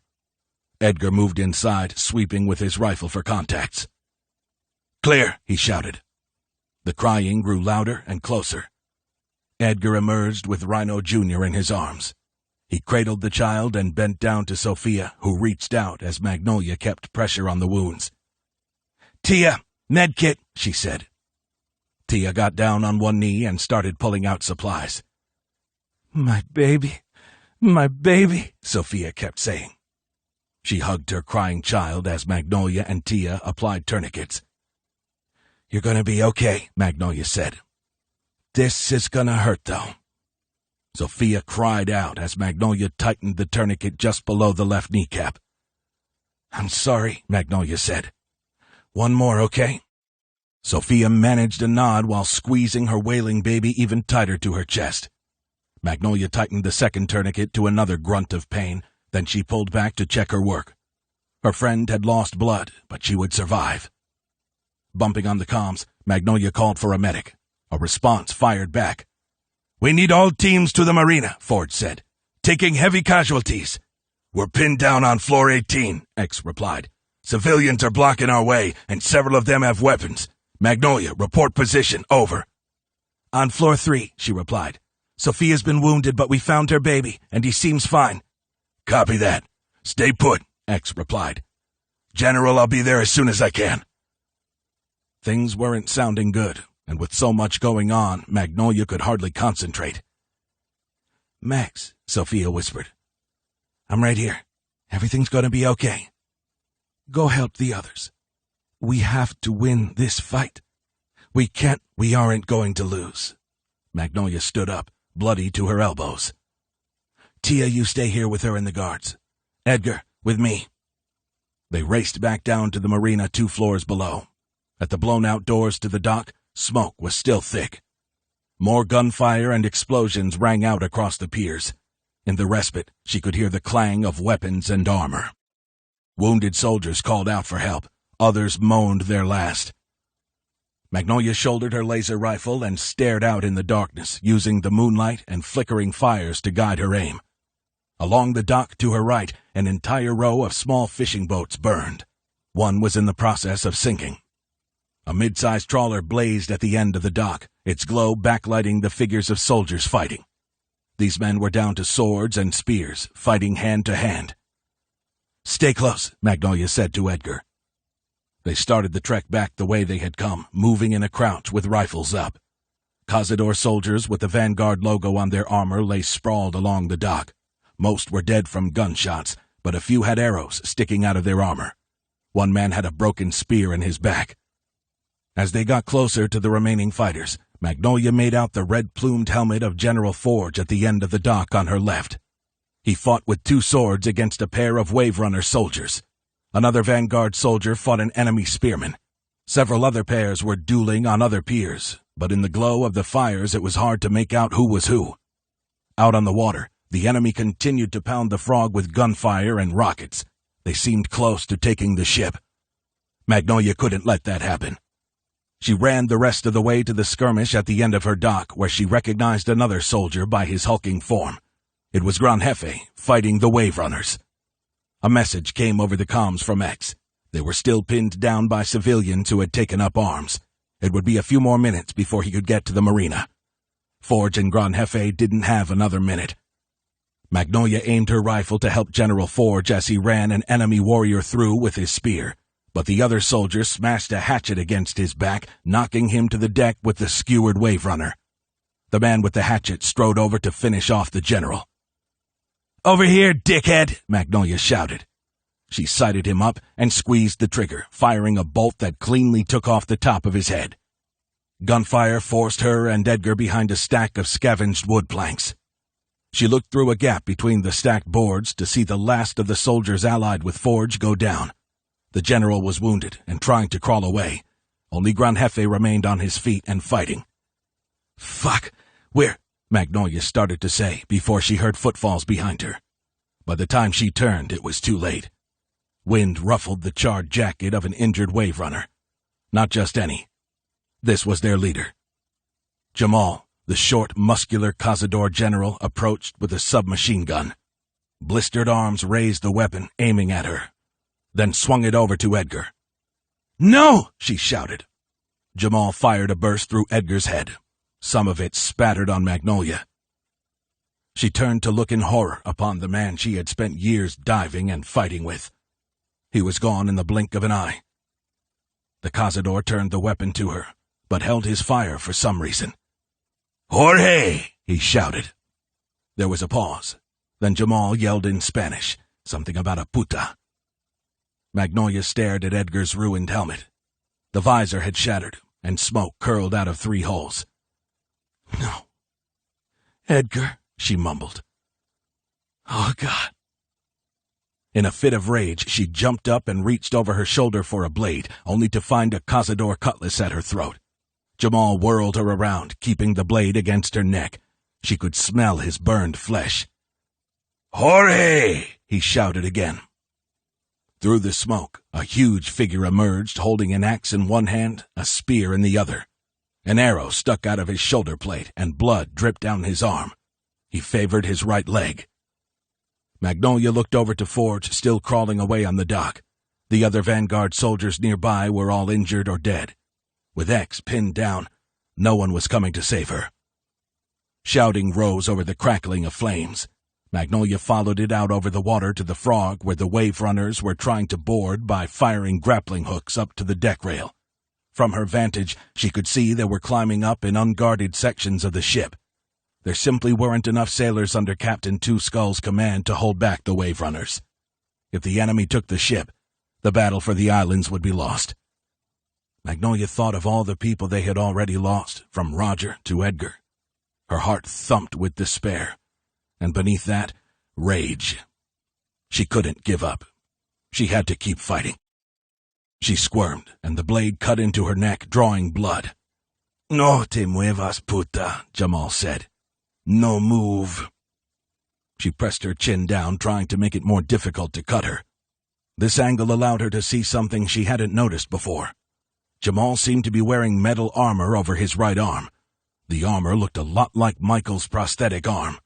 Edgar moved inside, sweeping with his rifle for contacts. Clear, he shouted. The crying grew louder and closer. Edgar emerged with Rhino Jr. in his arms. He cradled the child and bent down to Sophia, who reached out as Magnolia kept pressure on the wounds. Tia, medkit, she said. Tia got down on one knee and started pulling out supplies. My baby, Sophia kept saying. She hugged her crying child as Magnolia and Tia applied tourniquets. You're gonna be okay, Magnolia said. This is gonna hurt, though. Sophia cried out as Magnolia tightened the tourniquet just below the left kneecap. I'm sorry, Magnolia said. One more, okay? Sophia managed a nod while squeezing her wailing baby even tighter to her chest. Magnolia tightened the second tourniquet to another grunt of pain, then she pulled back to check her work. Her friend had lost blood, but she would survive. Bumping on the comms, Magnolia called for a medic. A response fired back. We need all teams to the marina, Ford said. Taking heavy casualties. We're pinned down on floor 18, X replied. Civilians are blocking our way, and several of them have weapons. Magnolia, report position, over. On floor 3, she replied. Sophia's been wounded, but we found her baby, and he seems fine. Copy that. Stay put, X replied. General, I'll be there as soon as I can. Things weren't sounding good, and with so much going on, Magnolia could hardly concentrate. Max, Sophia whispered. I'm right here. Everything's going to be okay. Go help the others. We have to win this fight. We aren't going to lose. Magnolia stood up, bloody to her elbows. Tia, you stay here with her and the guards. Edgar, with me." They raced back down to the marina 2 floors below. At the blown-out doors to the dock, smoke was still thick. More gunfire and explosions rang out across the piers. In the respite, she could hear the clang of weapons and armor. Wounded soldiers called out for help. Others moaned their last. Magnolia shouldered her laser rifle and stared out in the darkness, using the moonlight and flickering fires to guide her aim. Along the dock to her right, an entire row of small fishing boats burned. One was in the process of sinking. A mid-sized trawler blazed at the end of the dock, its glow backlighting the figures of soldiers fighting. These men were down to swords and spears, fighting hand to hand. "Stay close," Magnolia said to Edgar. They started the trek back the way they had come, moving in a crouch with rifles up. Cazador soldiers with the Vanguard logo on their armor lay sprawled along the dock. Most were dead from gunshots, but a few had arrows sticking out of their armor. One man had a broken spear in his back. As they got closer to the remaining fighters, Magnolia made out the red-plumed helmet of General Forge at the end of the dock on her left. He fought with 2 swords against a pair of Wave Runner soldiers. Another Vanguard soldier fought an enemy spearman. Several other pairs were dueling on other piers, but in the glow of the fires it was hard to make out who was who. Out on the water, the enemy continued to pound the Frog with gunfire and rockets. They seemed close to taking the ship. Magnolia couldn't let that happen. She ran the rest of the way to the skirmish at the end of her dock, where she recognized another soldier by his hulking form. It was Gran Jefe, fighting the Wave Runners. A message came over the comms from X. They were still pinned down by civilians who had taken up arms. It would be a few more minutes before he could get to the marina. Forge and Gran Jefe didn't have another minute. Magnolia aimed her rifle to help General Forge as he ran an enemy warrior through with his spear, but the other soldier smashed a hatchet against his back, knocking him to the deck with the skewered Wave Runner. The man with the hatchet strode over to finish off the general. "Over here, dickhead!" Magnolia shouted. She sighted him up and squeezed the trigger, firing a bolt that cleanly took off the top of his head. Gunfire forced her and Edgar behind a stack of scavenged wood planks. She looked through a gap between the stacked boards to see the last of the soldiers allied with Forge go down. The general was wounded and trying to crawl away. Only Gran Jefe remained on his feet and fighting. "Fuck, we're—" Magnolia started to say before she heard footfalls behind her. By the time she turned, it was too late. Wind ruffled the charred jacket of an injured Wave Runner. Not just any. This was their leader. Jamal, the short, muscular Cazador general, approached with a submachine gun. Blistered arms raised the weapon, aiming at her, then swung it over to Edgar. "No!" she shouted. Jamal fired a burst through Edgar's head. Some of it spattered on Magnolia. She turned to look in horror upon the man she had spent years diving and fighting with. He was gone in the blink of an eye. The Cazador turned the weapon to her, but held his fire for some reason. "Jorge!" he shouted. There was a pause. Then Jamal yelled in Spanish, something about a puta. Magnolia stared at Edgar's ruined helmet. The visor had shattered, and smoke curled out of 3 holes. "No. Edgar," she mumbled. "Oh, God." In a fit of rage, she jumped up and reached over her shoulder for a blade, only to find a Cazador cutlass at her throat. Jamal whirled her around, keeping the blade against her neck. She could smell his burned flesh. "Jorge!" he shouted again. Through the smoke, a huge figure emerged, holding an axe in one hand, a spear in the other. An arrow stuck out of his shoulder plate, and blood dripped down his arm. He favored his right leg. Magnolia looked over to Forge, still crawling away on the dock. The other Vanguard soldiers nearby were all injured or dead. With X pinned down, no one was coming to save her. Shouting rose over the crackling of flames. Magnolia followed it out over the water to the Frog, where the Wave Runners were trying to board by firing grappling hooks up to the deck rail. From her vantage, she could see they were climbing up in unguarded sections of the ship. There simply weren't enough sailors under Captain Two Skull's command to hold back the Wave Runners. If the enemy took the ship, the battle for the islands would be lost. Magnolia thought of all the people they had already lost, from Roger to Edgar. Her heart thumped with despair, and beneath that, Rage. She couldn't give up. She had to keep fighting. She squirmed, and the blade cut into her neck, drawing blood. "No te muevas, puta," Jamal said. "No move." She pressed her chin down, trying to make it more difficult to cut her. This angle allowed her to see something she hadn't noticed before. Jamal seemed to be wearing metal armor over his right arm. The armor looked a lot like Michael's prosthetic arm.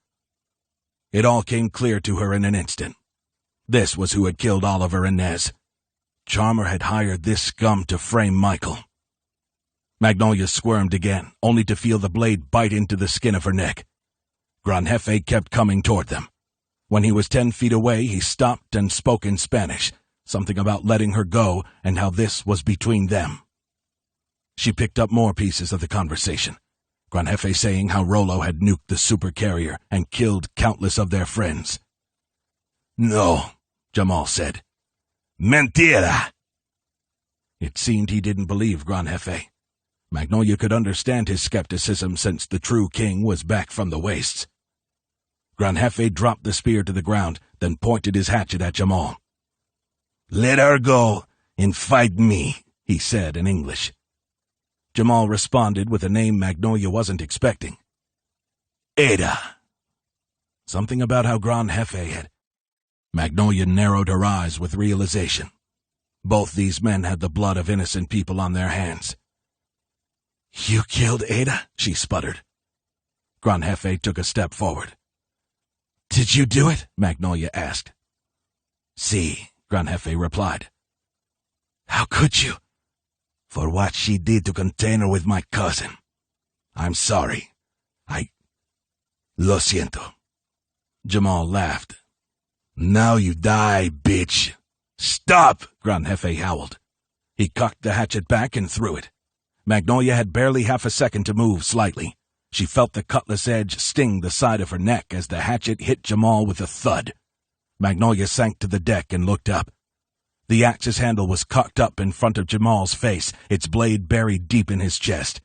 It all came clear to her in an instant. This was who had killed Oliver and Nez. Charmer had hired this scum to frame Michael. Magnolia squirmed again, only to feel the blade bite into the skin of her neck. Gran Jefe kept coming toward them. When he was 10 feet away, he stopped and spoke in Spanish, something about letting her go and how this was between them. She picked up more pieces of the conversation. Gran Jefe saying how Rollo had nuked the supercarrier and killed countless of their friends. "No," Jamal said. "Mentira." It seemed he didn't believe Gran Jefe. Magnolia could understand his skepticism since the true king was back from the wastes. Gran Jefe dropped the spear to the ground, then pointed his hatchet at Jamal. "Let her go and fight me," he said in English. Jamal responded with a name Magnolia wasn't expecting. "Ada." Something about how Gran Jefe had... Magnolia narrowed her eyes with realization. Both these men had the blood of innocent people on their hands. "You killed Ada?" she sputtered. Gran Jefe took a step forward. "Did you do it?" Magnolia asked. "Si," Gran Jefe replied. "How could you?" "For what she did to contain her with my cousin. I'm sorry. Lo siento." Jamal laughed. "Now you die, bitch." "Stop!" Gran Jefe howled. He cocked the hatchet back and threw it. Magnolia had barely half a second to move slightly. She felt the cutlass edge sting the side of her neck as the hatchet hit Jamal with a thud. Magnolia sank to the deck and looked up. The axe's handle was cocked up in front of Jamal's face, its blade buried deep in his chest.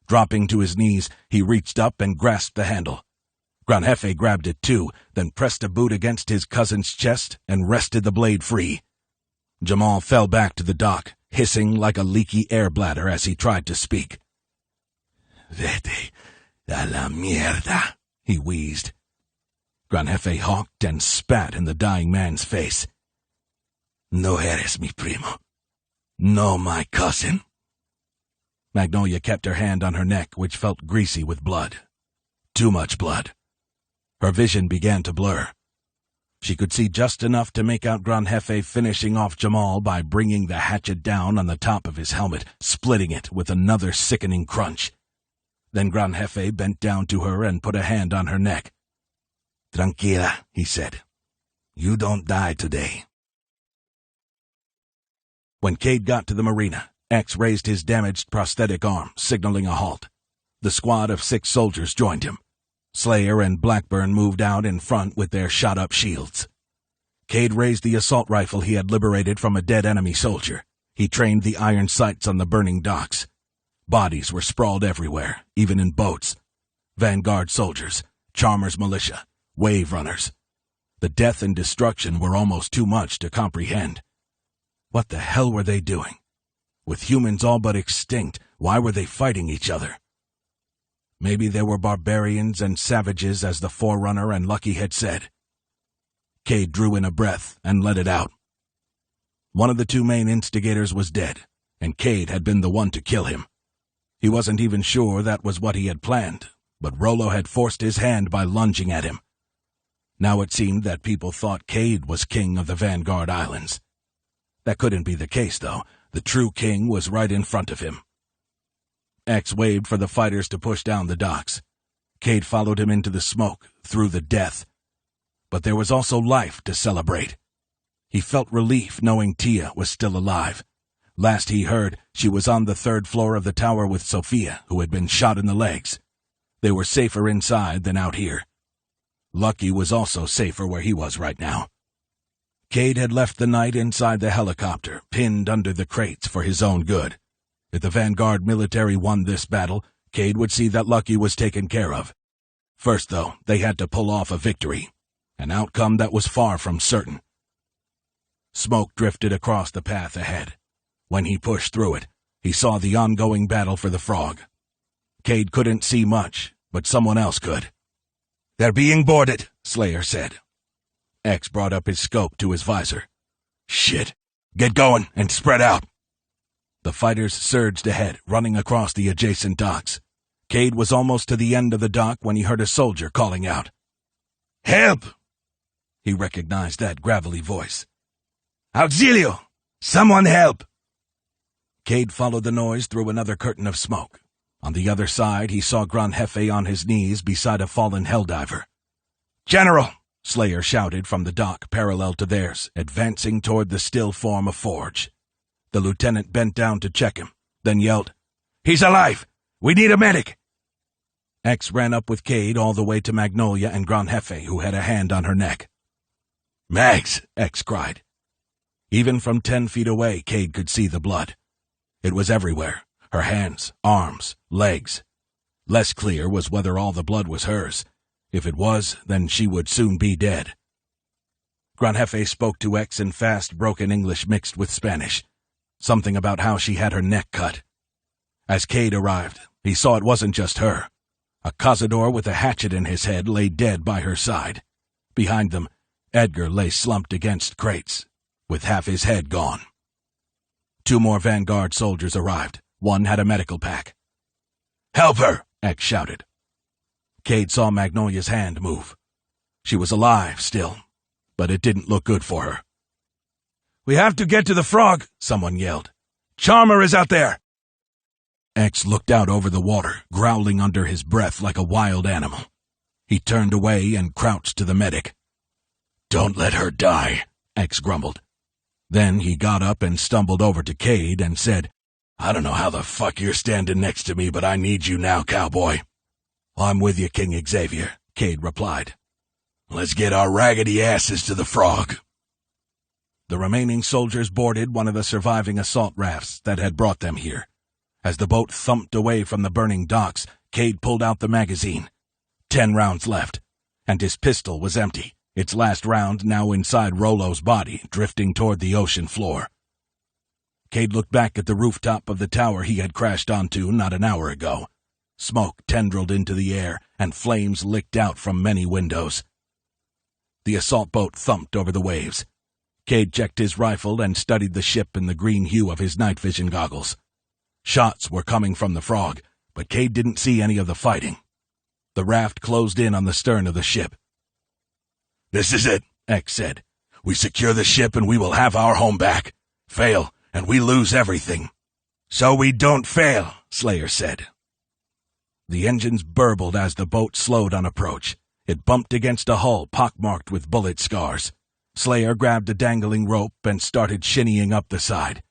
Dropping to his knees, he reached up and grasped the handle. Gran Jefe grabbed it too, then pressed a boot against his cousin's chest and wrested the blade free. Jamal fell back to the dock, hissing like a leaky air bladder as he tried to speak. "Vete a la mierda," he wheezed. Gran Jefe hawked and spat in the dying man's face. "No eres mi primo. No my cousin." Magnolia kept her hand on her neck, which felt greasy with blood. Too much blood. Her vision began to blur. She could see just enough to make out Gran Jefe finishing off Jamal by bringing the hatchet down on the top of his helmet, splitting it with another sickening crunch. Then Gran Jefe bent down to her and put a hand on her neck. "Tranquila," he said. "You don't die today." When Cade got to the marina, X raised his damaged prosthetic arm, signaling a halt. The squad of 6 soldiers joined him. Slayer and Blackburn moved out in front with their shot-up shields. Cade raised the assault rifle he had liberated from a dead enemy soldier. He trained the iron sights on the burning docks. Bodies were sprawled everywhere, even in boats. Vanguard soldiers, Charmer's militia, wave runners. The death and destruction were almost too much to comprehend. What the hell were they doing? With humans all but extinct, why were they fighting each other? Maybe they were barbarians and savages, as the Forerunner and Lucky had said. Cade drew in a breath and let it out. One of the 2 main instigators was dead, and Cade had been the one to kill him. He wasn't even sure that was what he had planned, but Rollo had forced his hand by lunging at him. Now it seemed that people thought Cade was king of the Vanguard Islands. That couldn't be the case, though. The true king was right in front of him. X waved for the fighters to push down the docks. Cade followed him into the smoke, through the death. But there was also life to celebrate. He felt relief knowing Tia was still alive. Last he heard, she was on the 3rd floor of the tower with Sophia, who had been shot in the legs. They were safer inside than out here. Lucky was also safer where he was right now. Cade had left the night inside the helicopter, pinned under the crates for his own good. If the Vanguard military won this battle, Cade would see that Lucky was taken care of. First, though, they had to pull off a victory. an outcome that was far from certain. Smoke drifted across the path ahead. When he pushed through it, he saw the ongoing battle for the frog. Cade couldn't see much, but someone else could. "They're being boarded," Slayer said. X brought up his scope to his visor. "Shit! Get going and spread out!" The fighters surged ahead, running across the adjacent docks. Cade was almost to the end of the dock when he heard a soldier calling out. "Help!" He recognized that gravelly voice. "Auxilio! Someone help!" Cade followed the noise through another curtain of smoke. On the other side, he saw Gran Jefe on his knees beside a fallen helldiver. "General!" Slayer shouted from the dock parallel to theirs, advancing toward the still form of Forge. The lieutenant bent down to check him, then yelled, "He's alive! We need a medic!" X ran up with Cade all the way to Magnolia and Gran Jefe, who had a hand on her neck. "Mags!" X cried. Even from 10 feet away, Cade could see the blood. It was everywhere, her hands, arms, legs. Less clear was whether all the blood was hers. If it was, then she would soon be dead. Gran Jefe spoke to X in fast, broken English mixed with Spanish. Something about how she had her neck cut. As Cade arrived, he saw it wasn't just her. A cazador with a hatchet in his head lay dead by her side. Behind them, Edgar lay slumped against crates, with half his head gone. 2 more Vanguard soldiers arrived. One had a medical pack. "Help her!" X shouted. Cade saw Magnolia's hand move. She was alive still, but it didn't look good for her. "We have to get to the frog," someone yelled. "Charmer is out there!" X looked out over the water, growling under his breath like a wild animal. He turned away and crouched to the medic. "Don't let her die," X grumbled. Then he got up and stumbled over to Cade and said, "I don't know how the fuck you're standing next to me, but I need you now, cowboy." "I'm with you, King Xavier," Cade replied. "Let's get our raggedy asses to the frog." The remaining soldiers boarded one of the surviving assault rafts that had brought them here. As the boat thumped away from the burning docks, Cade pulled out the magazine. 10 rounds left, and his pistol was empty, its last round now inside Rollo's body, drifting toward the ocean floor. Cade looked back at the rooftop of the tower he had crashed onto not an hour ago. Smoke tendrilled into the air, and flames licked out from many windows. The assault boat thumped over the waves. Cade checked his rifle and studied the ship in the green hue of his night vision goggles. Shots were coming from the frog, but Cade didn't see any of the fighting. The raft closed in on the stern of the ship. "This is it," X said. "We secure the ship and we will have our home back. Fail, and we lose everything." "So we don't fail," Slayer said. The engines burbled as the boat slowed on approach. It bumped against a hull pockmarked with bullet scars. Slayer grabbed a dangling rope and started shinnying up the side.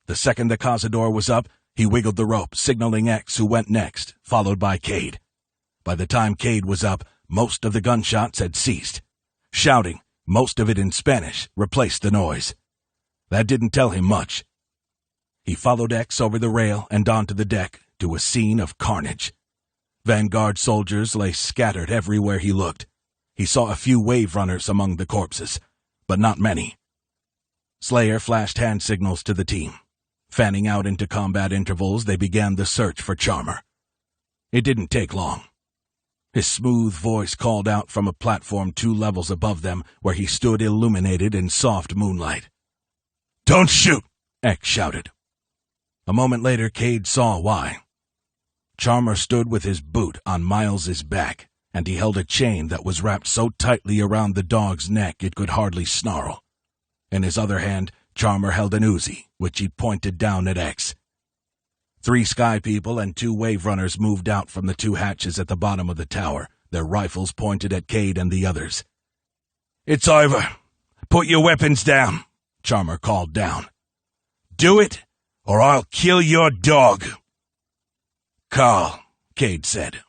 The second the cazador was up, he wiggled the rope, signaling X, who went next, followed by Cade. By the time Cade was up, most of the gunshots had ceased. Shouting, most of it in Spanish, replaced the noise. That didn't tell him much. He followed X over the rail and onto the deck to a scene of carnage. Vanguard soldiers lay scattered everywhere he looked. He saw a few wave runners among the corpses, but not many. Slayer flashed hand signals to the team. Fanning out into combat intervals, they began the search for Charmer. It didn't take long. His smooth voice called out from a platform 2 levels above them, where he stood illuminated in soft moonlight. "Don't shoot!" X shouted. A moment later, Cade saw why. Charmer stood with his boot on Miles's back, and he held a chain that was wrapped so tightly around the dog's neck it could hardly snarl. In his other hand, Charmer held an Uzi, which he pointed down at X. 3 sky people and 2 wave runners moved out from the 2 hatches at the bottom of the tower, their rifles pointed at Cade and the others. "It's over. Put your weapons down," Charmer called down. "Do it, or I'll kill your dog." "Carl," Cade said.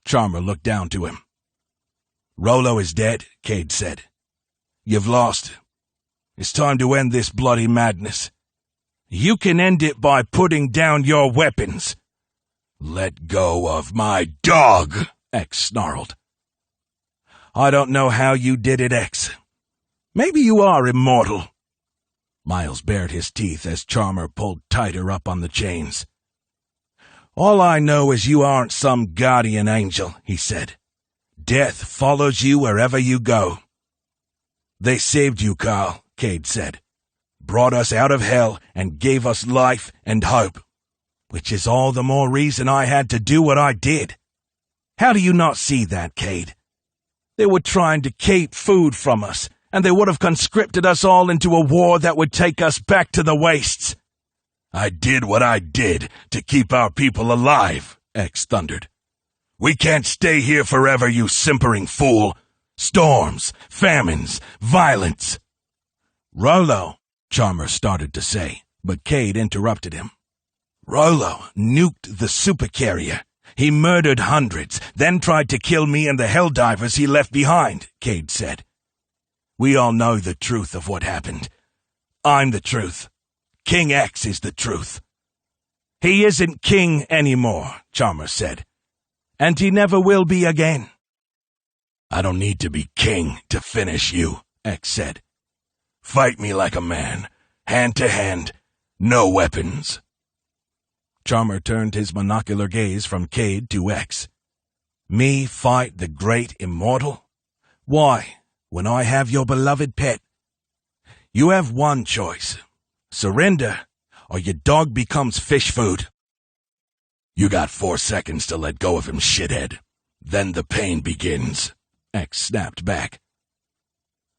Charmer looked down to him. "Rollo is dead," Cade said. "You've lost. It's time to end this bloody madness. You can end it by putting down your weapons." "Let go of my dog," X snarled. I don't know how you did it, X. Maybe you are immortal." Miles bared his teeth as Charmer pulled tighter up on the chains. "All I know is you aren't some guardian angel," he said. "Death follows you wherever you go." "They saved you, Carl," Cade said. "Brought us out of hell and gave us life and hope. Which is all the more reason I had to do what I did. How do you not see that, Cade? They were trying to keep food from us, and they would have conscripted us all into a war that would take us back to the wastes." "I did what I did to keep our people alive," X thundered. "We can't stay here forever, you simpering fool. Storms, famines, violence." "Rollo," Charmer started to say, but Cade interrupted him. "Rollo nuked the supercarrier. He murdered hundreds, then tried to kill me and the Helldivers he left behind," Cade said. "We all know the truth of what happened. I'm the truth. King X is the truth." "He isn't king anymore," Charmer said. "And he never will be again." "I don't need to be king to finish you," X said. "Fight me like a man, hand to hand, no weapons." Charmer turned his monocular gaze from Cade to X. "Me fight the great immortal? Why, when I have your beloved pet? You have one choice. Surrender, or your dog becomes fish food." "You got 4 seconds to let go of him, shithead. Then the pain begins," X snapped back.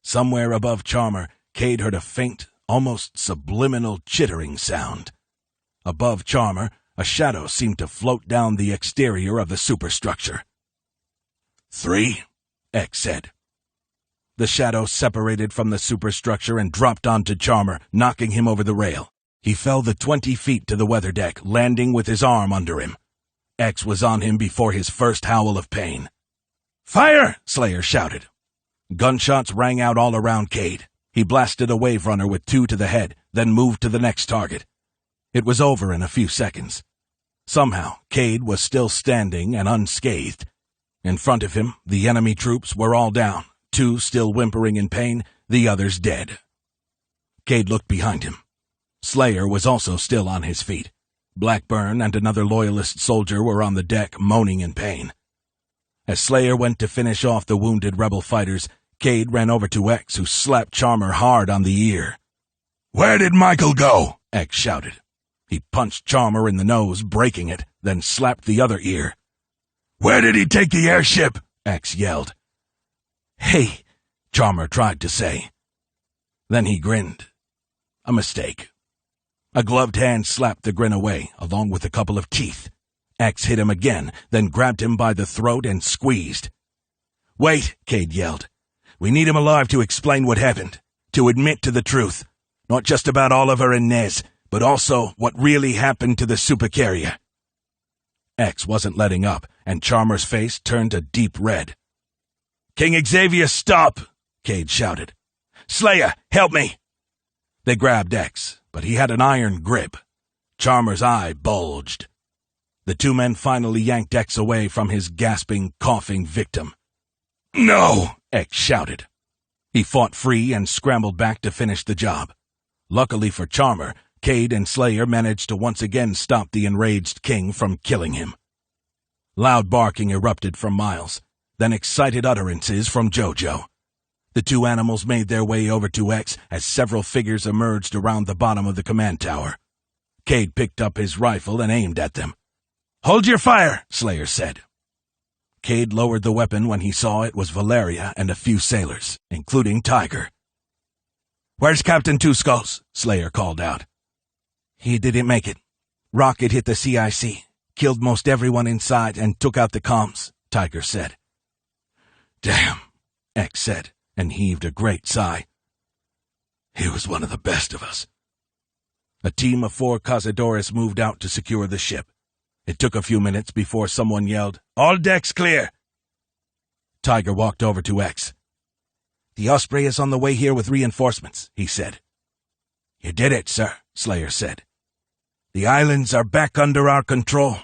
Somewhere above Charmer, Cade heard a faint, almost subliminal chittering sound. Above Charmer, a shadow seemed to float down the exterior of the superstructure. 3, X said. The shadow separated from the superstructure and dropped onto Charmer, knocking him over the rail. He fell the 20 feet to the weather deck, landing with his arm under him. X was on him before his first howl of pain. "Fire!" Slayer shouted. Gunshots rang out all around Cade. He blasted a wave runner with 2 to the head, then moved to the next target. It was over in a few seconds. Somehow, Cade was still standing and unscathed. In front of him, the enemy troops were all down, 2 still whimpering in pain, the others dead. Cade looked behind him. Slayer was also still on his feet. Blackburn and another loyalist soldier were on the deck, moaning in pain. As Slayer went to finish off the wounded rebel fighters, Cade ran over to X, who slapped Charmer hard on the ear. "Where did Michael go?" X shouted. He punched Charmer in the nose, breaking it, then slapped the other ear. "Where did he take the airship?" X yelled. "Hey," Charmer tried to say. Then he grinned. A mistake. A gloved hand slapped the grin away, along with a couple of teeth. X hit him again, then grabbed him by the throat and squeezed. "Wait," Cade yelled. "We need him alive to explain what happened, to admit to the truth, not just about Oliver and Nez, but also what really happened to the supercarrier." X wasn't letting up, and Charmer's face turned a deep red. "King Xavier, stop!" Cade shouted. "Slayer, help me!" They grabbed X, but he had an iron grip. Charmer's eye bulged. The 2 men finally yanked X away from his gasping, coughing victim. "No!" X shouted. He fought free and scrambled back to finish the job. Luckily for Charmer, Cade and Slayer managed to once again stop the enraged king from killing him. Loud barking erupted from Miles, then excited utterances from Jojo. The 2 animals made their way over to X as several figures emerged around the bottom of the command tower. Cade picked up his rifle and aimed at them. "Hold your fire," Slayer said. Cade lowered the weapon when he saw it was Valeria and a few sailors, including Tiger. "Where's Captain Two Skulls?" Slayer called out. "He didn't make it. Rocket hit the CIC, killed most everyone inside, and took out the comms," Tiger said. "Damn," X said, and heaved a great sigh. "He was one of the best of us." A team of 4 Cazadores moved out to secure the ship. It took a few minutes before someone yelled, "All decks clear!" Tiger walked over to X. "The Osprey is on the way here with reinforcements," he said. "You did it, sir," Slayer said. "The islands are back under our control."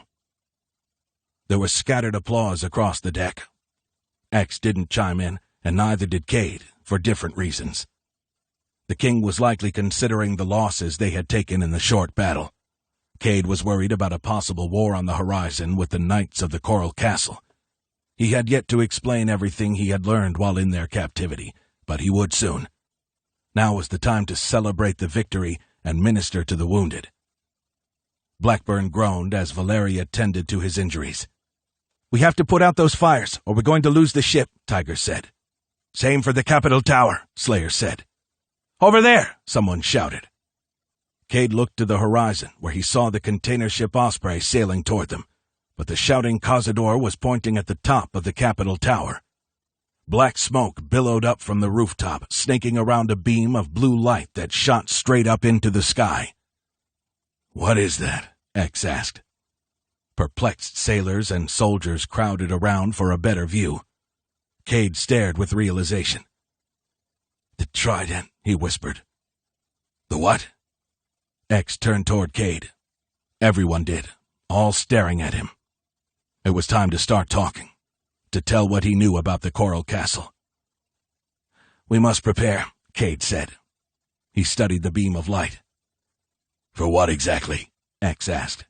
There was scattered applause across the deck. X didn't chime in, and neither did Cade, for different reasons. The king was likely considering the losses they had taken in the short battle. Cade was worried about a possible war on the horizon with the Knights of the Coral Castle. He had yet to explain everything he had learned while in their captivity, but he would soon. Now was the time to celebrate the victory and minister to the wounded. Blackburn groaned as Valeria tended to his injuries. "We have to put out those fires, or we're going to lose the ship," Tiger said. "Same for the Capitol Tower," Slayer said. "Over there!" someone shouted. Cade looked to the horizon, where he saw the container ship Osprey sailing toward them, but the shouting Cazador was pointing at the top of the Capitol Tower. Black smoke billowed up from the rooftop, snaking around a beam of blue light that shot straight up into the sky. "What is that?" X asked. Perplexed sailors and soldiers crowded around for a better view. Cade stared with realization. "The Trident," he whispered. "The what?" X turned toward Cade. Everyone did, all staring at him. It was time to start talking, to tell what he knew about the Coral Castle. "We must prepare," Cade said. He studied the beam of light. "For what exactly?" X asked.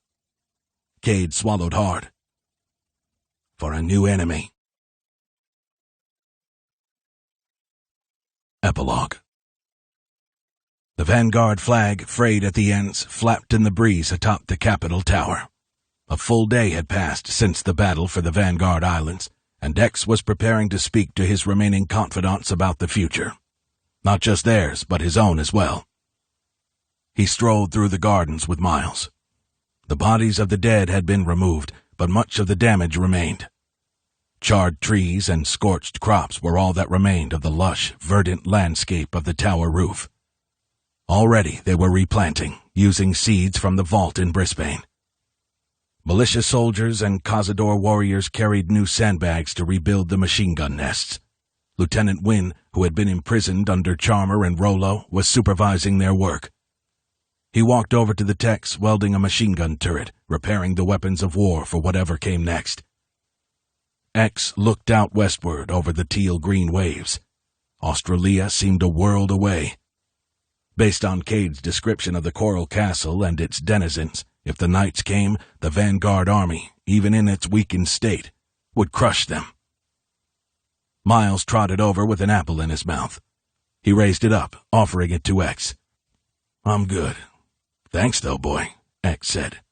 Cade swallowed hard. "For a new enemy." Epilogue. The Vanguard flag, frayed at the ends, flapped in the breeze atop the Capitol Tower. A full day had passed since the battle for the Vanguard Islands, and X was preparing to speak to his remaining confidants about the future. Not just theirs, but his own as well. He strolled through the gardens with Miles. The bodies of the dead had been removed, but much of the damage remained. Charred trees and scorched crops were all that remained of the lush, verdant landscape of the tower roof. Already they were replanting, using seeds from the vault in Brisbane. Militia soldiers and Cazador warriors carried new sandbags to rebuild the machine gun nests. Lieutenant Wynne, who had been imprisoned under Charmer and Rollo, was supervising their work. He walked over to the techs welding a machine gun turret, repairing the weapons of war for whatever came next. X looked out westward over the teal-green waves. Australia seemed a world away. Based on Cade's description of the Coral Castle and its denizens, if the Knights came, the Vanguard army, even in its weakened state, would crush them. Miles trotted over with an apple in his mouth. He raised it up, offering it to X. "I'm good. Thanks, though, boy," X said.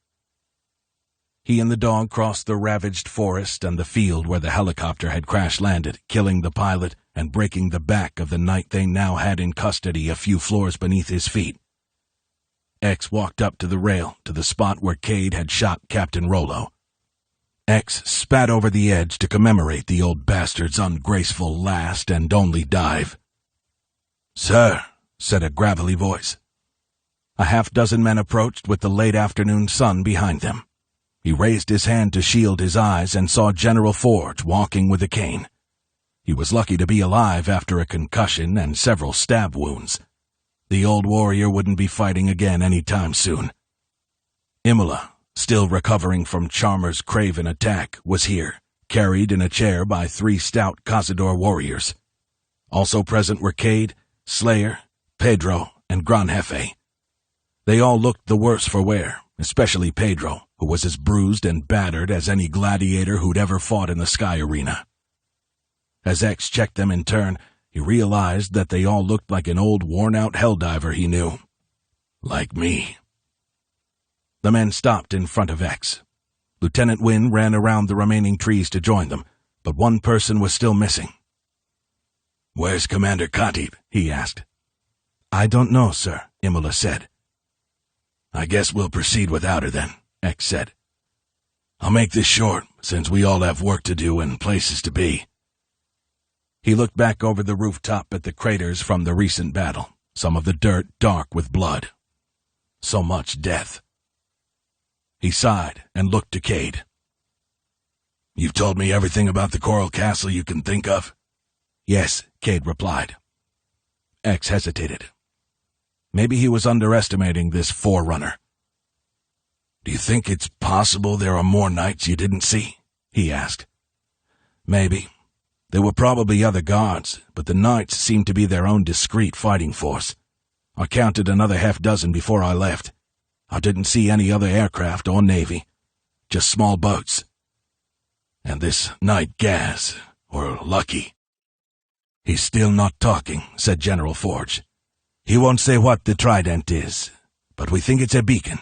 He and the dog crossed the ravaged forest and the field where the helicopter had crash-landed, killing the pilot and breaking the back of the knight they now had in custody a few floors beneath his feet. X walked up to the rail, to the spot where Cade had shot Captain Rollo. X spat over the edge to commemorate the old bastard's ungraceful last and only dive. "Sir," said a gravelly voice. A half-dozen men approached with the late afternoon sun behind them. He raised his hand to shield his eyes and saw General Forge walking with a cane. He was lucky to be alive after a concussion and several stab wounds. The old warrior wouldn't be fighting again any time soon. Imola, still recovering from Charmer's craven attack, was here, carried in a chair by 3 stout Cazador warriors. Also present were Cade, Slayer, Pedro, and Gran Jefe. They all looked the worse for wear, especially Pedro, who was as bruised and battered as any gladiator who'd ever fought in the sky arena. As X checked them in turn, he realized that they all looked like an old worn-out helldiver he knew. Like me. The men stopped in front of X. Lieutenant Wynne ran around the remaining trees to join them, but one person was still missing. "Where's Commander Khatib?" he asked. "I don't know, sir," Imola said. "I guess we'll proceed without her then," X said. "I'll make this short, since we all have work to do and places to be." He looked back over the rooftop at the craters from the recent battle, some of the dirt dark with blood. So much death. He sighed and looked to Cade. "You've told me everything about the Coral Castle you can think of?" "Yes," Cade replied. X hesitated. Maybe he was underestimating this forerunner. "Do you think it's possible there are more knights you didn't see?" he asked. "Maybe. There were probably other guards, but the knights seemed to be their own discreet fighting force. I counted another half-dozen before I left. I didn't see any other aircraft or navy, just small boats. And this night gas, we're lucky." "He's still not talking," said General Forge. "He won't say what the trident is, but we think it's a beacon."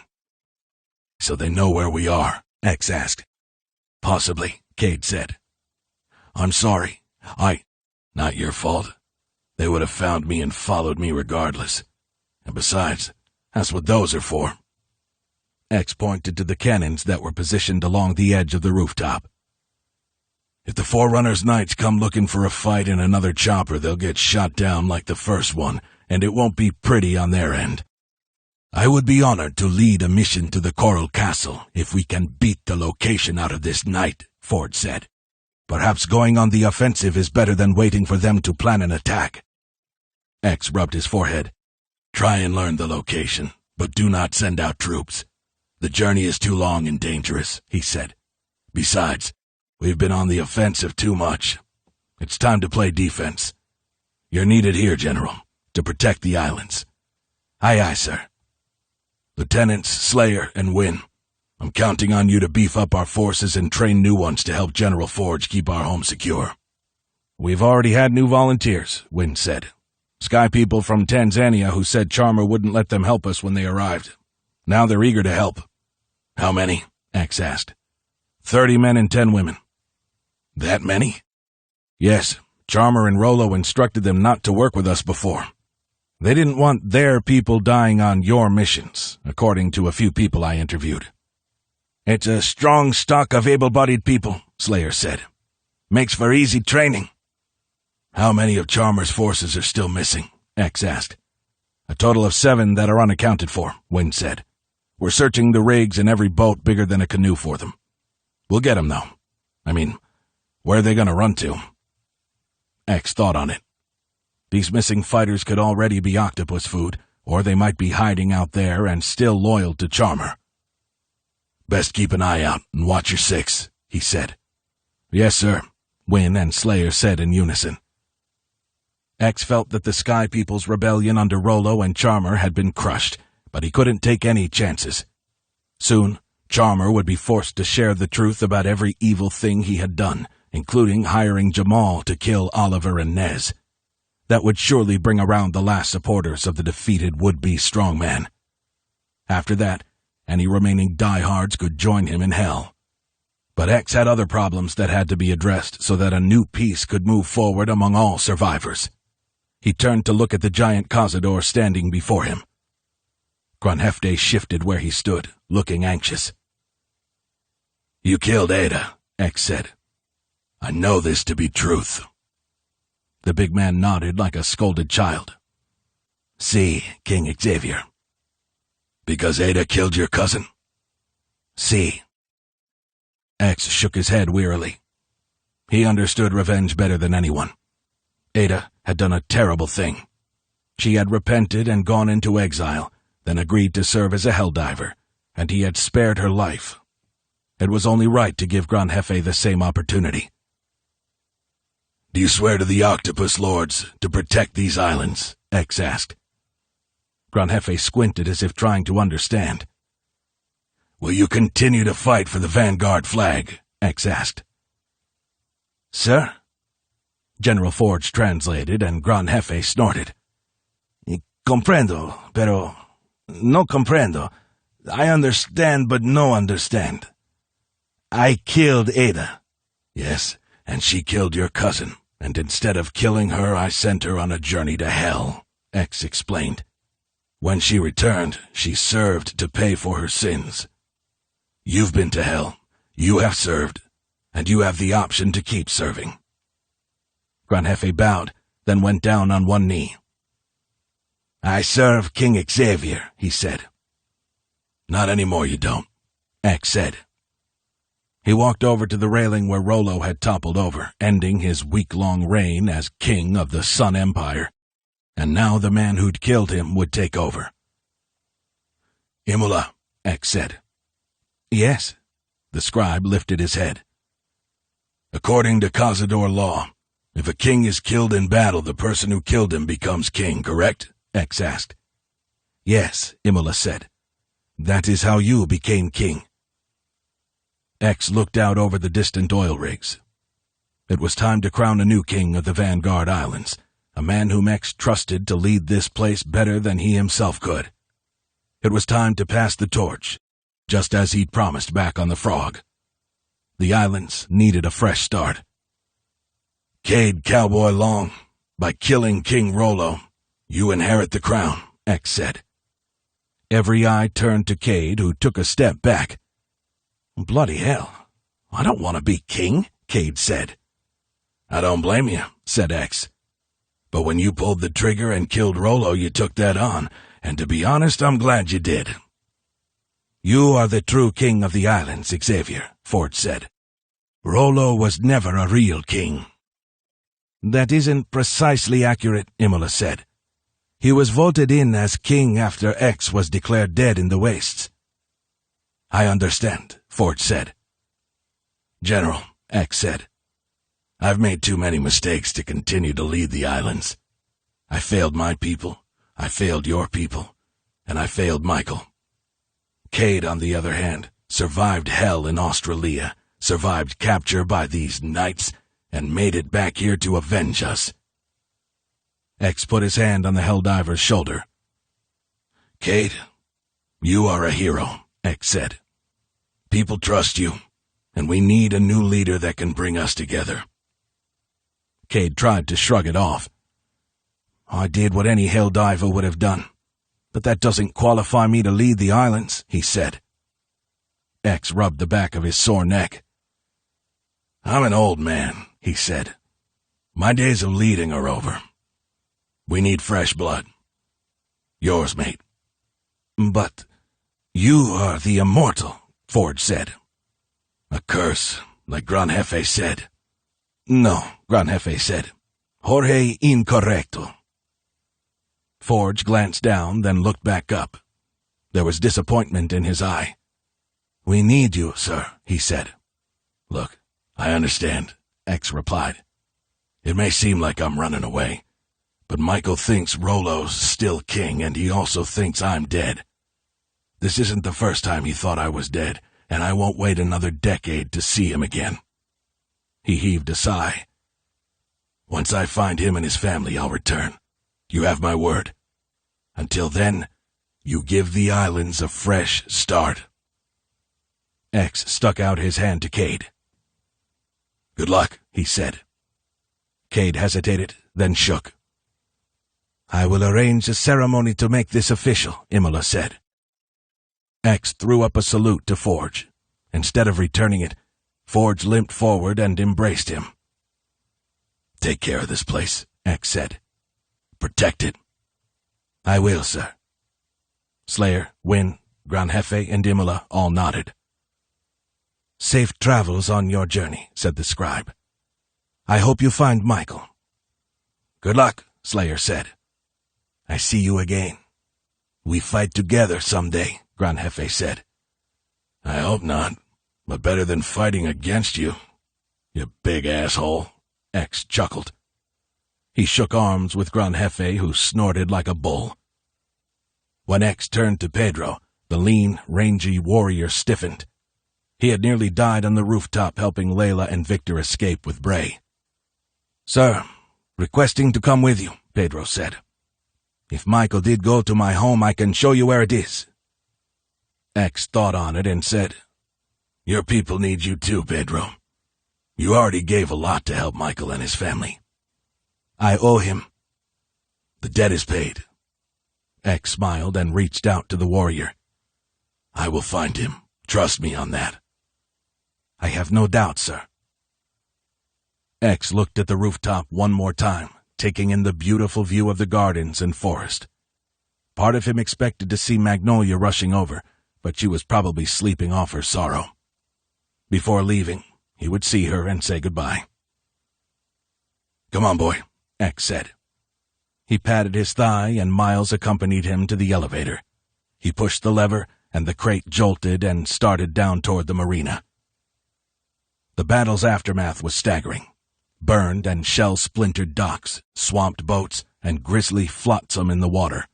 "So they know where we are?" X asked. "Possibly," Cade said. "I'm sorry. Not your fault. They would have found me and followed me regardless. And besides, that's what those are for." X pointed to the cannons that were positioned along the edge of the rooftop. "If the Forerunner's Knights come looking for a fight in another chopper, they'll get shot down like the first one, and it won't be pretty on their end." "I would be honored to lead a mission to the Coral Castle if we can beat the location out of this night," Ford said. "Perhaps going on the offensive is better than waiting for them to plan an attack." X rubbed his forehead. "Try and learn the location, but do not send out troops. The journey is too long and dangerous," he said. "Besides, we've been on the offensive too much. It's time to play defense. You're needed here, General, to protect the islands." "Aye, aye, sir." "Lieutenants Slayer and Wynn, I'm counting on you to beef up our forces and train new ones to help General Forge keep our home secure." "We've already had new volunteers," Wynn said. "Sky people from Tanzania who said Charmer wouldn't let them help us when they arrived. Now they're eager to help." "How many?" X asked. 30 men and 10 women. "That many?" "Yes. Charmer and Rollo instructed them not to work with us before. They didn't want their people dying on your missions, according to a few people I interviewed." "It's a strong stock of able-bodied people," Slayer said. "Makes for easy training." "How many of Charmer's forces are still missing?" X asked. "A total of 7 that are unaccounted for," Wynn said. "We're searching the rigs in every boat bigger than a canoe for them. We'll get them, though. I mean, where are they going to run to?" X thought on it. These missing fighters could already be octopus food, or they might be hiding out there and still loyal to Charmer. "Best keep an eye out and watch your 6, he said. "Yes, sir," Wynn and Slayer said in unison. X felt that the Sky People's rebellion under Rollo and Charmer had been crushed, but he couldn't take any chances. Soon, Charmer would be forced to share the truth about every evil thing he had done, including hiring Jamal to kill Oliver and Nez. That would surely bring around the last supporters of the defeated would-be strongman. After that, any remaining diehards could join him in hell. But X had other problems that had to be addressed so that a new peace could move forward among all survivors. He turned to look at the giant cazador standing before him. Granhefte shifted where he stood, looking anxious. "You killed Ada," X said. "I know this to be truth." The big man nodded like a scolded child. "Si, King Xavier." "Because Ada killed your cousin?" "Si." X shook his head wearily. He understood revenge better than anyone. Ada had done a terrible thing. She had repented and gone into exile, then agreed to serve as a helldiver, and he had spared her life. It was only right to give Granhefe the same opportunity. "Do you swear to the Octopus Lords to protect these islands?" X asked. Granhefe squinted as if trying to understand. "Will you continue to fight for the Vanguard flag?" X asked. "Sir?" General Forge translated, and Granhefe snorted. "Comprendo, pero no comprendo. I understand, but no understand. I killed Ada." "Yes, and she killed your cousin, and instead of killing her, I sent her on a journey to hell," X explained. "When she returned, she served to pay for her sins. You've been to hell, you have served, and you have the option to keep serving." Granhefe bowed, then went down on one knee. "I serve King Xavier," he said. "Not anymore, you don't," X said. He walked over to the railing where Rollo had toppled over, ending his week-long reign as king of the Sun Empire, and now the man who'd killed him would take over. "Imola," X said. "Yes." The scribe lifted his head. "According to Cazador law, If a king is killed in battle, the person who killed him becomes king, correct? X asked. Yes, Imola said. That is how you became king. X looked out over the distant oil rigs. It was time to crown a new king of the Vanguard Islands, a man whom X trusted to lead this place better than he himself could. It was time to pass the torch, just as he'd promised back on the Frog. The islands needed a fresh start. Cade Cowboy Long, by killing King Rollo, you inherit the crown, X said. Every eye turned to Cade, who took a step back. Bloody hell, I don't want to be king, Cade said. I don't blame you, said X. But when you pulled the trigger and killed Rollo, you took that on, and to be honest, I'm glad you did. You are the true king of the islands, Xavier, Forge said. Rollo was never a real king. That isn't precisely accurate, Imola said. He was voted in as king after X was declared dead in the wastes. I understand, Forge said. General, X said, I've made too many mistakes to continue to lead the islands. I failed my people, I failed your people, and I failed Michael. Cade, on the other hand, survived hell in Australia, survived capture by these knights, and made it back here to avenge us. X put his hand on the Helldiver's shoulder. Cade, you are a hero, X said. People trust you, and we need a new leader that can bring us together. Cade tried to shrug it off. I did what any Helldiver would have done, but that doesn't qualify me to lead the islands, he said. X rubbed the back of his sore neck. I'm an old man, he said. My days of leading are over. We need fresh blood. Yours, mate. But you are the immortal, Forge said. A curse, like Gran Jefe said. No, Gran Jefe said. Jorge incorrecto. Forge glanced down, then looked back up. There was disappointment in his eye. We need you, sir, he said. Look, I understand, X replied. It may seem like I'm running away, but Michael thinks Rollo's still king, and he also thinks I'm dead. This isn't the first time he thought I was dead, and I won't wait another decade to see him again. He heaved a sigh. Once I find him and his family, I'll return. You have my word. Until then, you give the islands a fresh start. X stuck out his hand to Cade. Good luck, he said. Cade hesitated, then shook. I will arrange a ceremony to make this official, Imola said. X threw up a salute to Forge. Instead of returning it, Forge limped forward and embraced him. Take care of this place, X said. Protect it. I will, sir. Slayer, Wynn, Gran Jefe, and Imola all nodded. Safe travels on your journey, said the scribe. I hope you find Michael. Good luck, Slayer said. I see you again. We fight together someday, Gran Jefe said. I hope not, but better than fighting against you, you big asshole, X chuckled. He shook arms with Gran Jefe, who snorted like a bull. When X turned to Pedro, the lean, rangy warrior stiffened. He had nearly died on the rooftop helping Layla and Victor escape with Bray. Sir, requesting to come with you, Pedro said. If Michael did go to my home, I can show you where it is. X thought on it and said, Your people need you too, Pedro. You already gave a lot to help Michael and his family. I owe him. The debt is paid. X smiled and reached out to the warrior. I will find him. Trust me on that. I have no doubt, sir. X looked at the rooftop one more time, taking in the beautiful view of the gardens and forest. Part of him expected to see Magnolia rushing over, but she was probably sleeping off her sorrow. Before leaving, he would see her and say goodbye. Come on, boy, X said. He patted his thigh, and Miles accompanied him to the elevator. He pushed the lever, and the crate jolted and started down toward the marina. The battle's aftermath was staggering. burned and shell-splintered docks, swamped boats, and grisly flotsam in the water.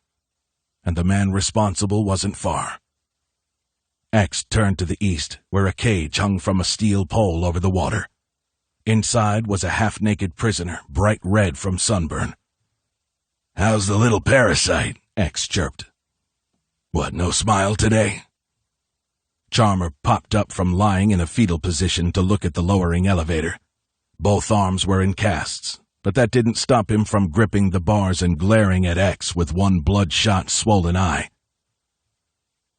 And the man responsible wasn't far. X turned to the east, where a cage hung from a steel pole over the water. Inside was a half-naked prisoner, bright red from sunburn. "How's the little parasite?" X chirped. "What, no smile today?" Charmer popped up from lying in a fetal position to look at the lowering elevator. Both arms were in casts, but that didn't stop him from gripping the bars and glaring at X with one bloodshot, swollen eye.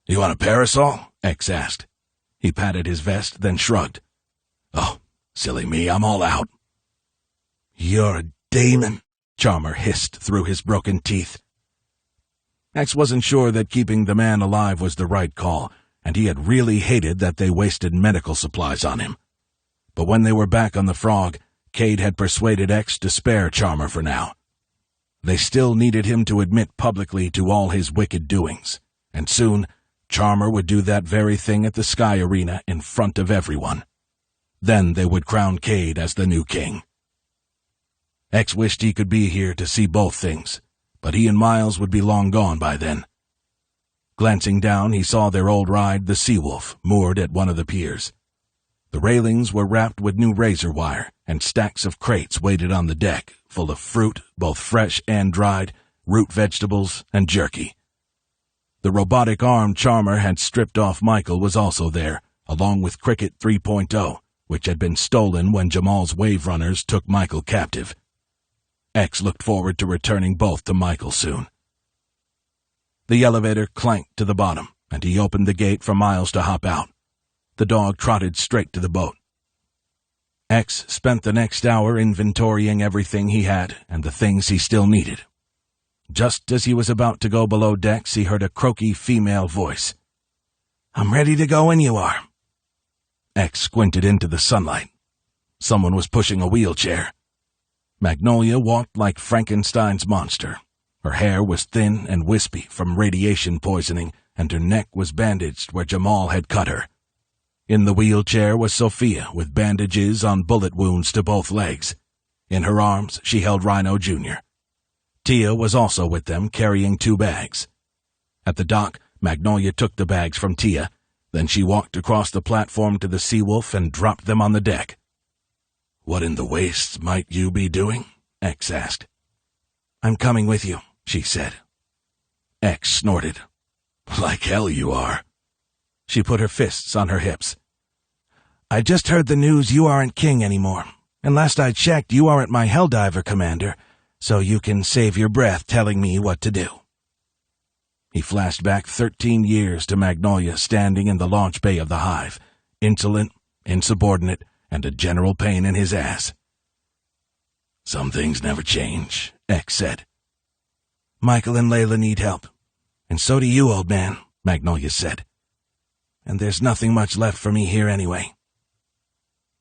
"You want a parasol?" X asked. He patted his vest, then shrugged. "Oh, silly me, I'm all out." "You're a demon," Charmer hissed through his broken teeth. X wasn't sure that keeping the man alive was the right call, and he had really hated that they wasted medical supplies on him. But when they were back on the Frog, Cade had persuaded X to spare Charmer for now. They still needed him to admit publicly to all his wicked doings, and soon Charmer would do that very thing at the Sky Arena in front of everyone. Then they would crown Cade as the new king. X wished he could be here to see both things, but he and Miles would be long gone by then. Glancing down, he saw their old ride, the Seawolf, moored at one of the piers. The railings were wrapped with new razor wire, and stacks of crates waited on the deck, full of fruit, both fresh and dried, root vegetables, and jerky. The robotic arm Charmer had stripped off Michael was also there, along with Cricket 3.0, which had been stolen when Jamal's wave runners took Michael captive. X looked forward to returning both to Michael soon. The elevator clanked to the bottom, and he opened the gate for Miles to hop out. The dog trotted straight to the boat. X spent the next hour inventorying everything he had and the things he still needed. Just as he was about to go below decks, he heard a croaky female voice. "I'm ready to go when you are." X squinted into the sunlight. Someone was pushing a wheelchair. Magnolia walked like Frankenstein's monster. Her hair was thin and wispy from radiation poisoning, and her neck was bandaged where Jamal had cut her. In the wheelchair was Sophia, with bandages on bullet wounds to both legs. In her arms, she held Rhino Jr. Tia was also with them, carrying 2 bags. At the dock, Magnolia took the bags from Tia. Then she walked across the platform to the Seawolf and dropped them on the deck. "What in the wastes might you be doing?" X asked. "I'm coming with you," she said. X snorted. "Like hell you are." She put her fists on her hips. "I just heard the news you aren't king anymore, and last I checked you aren't my Helldiver commander, so you can save your breath telling me what to do." He flashed back 13 years to Magnolia standing in the launch bay of the Hive, insolent, insubordinate, and a general pain in his ass. "Some things never change," X said. "Michael and Layla need help, and so do you, old man," Magnolia said. "And there's nothing much left for me here anyway."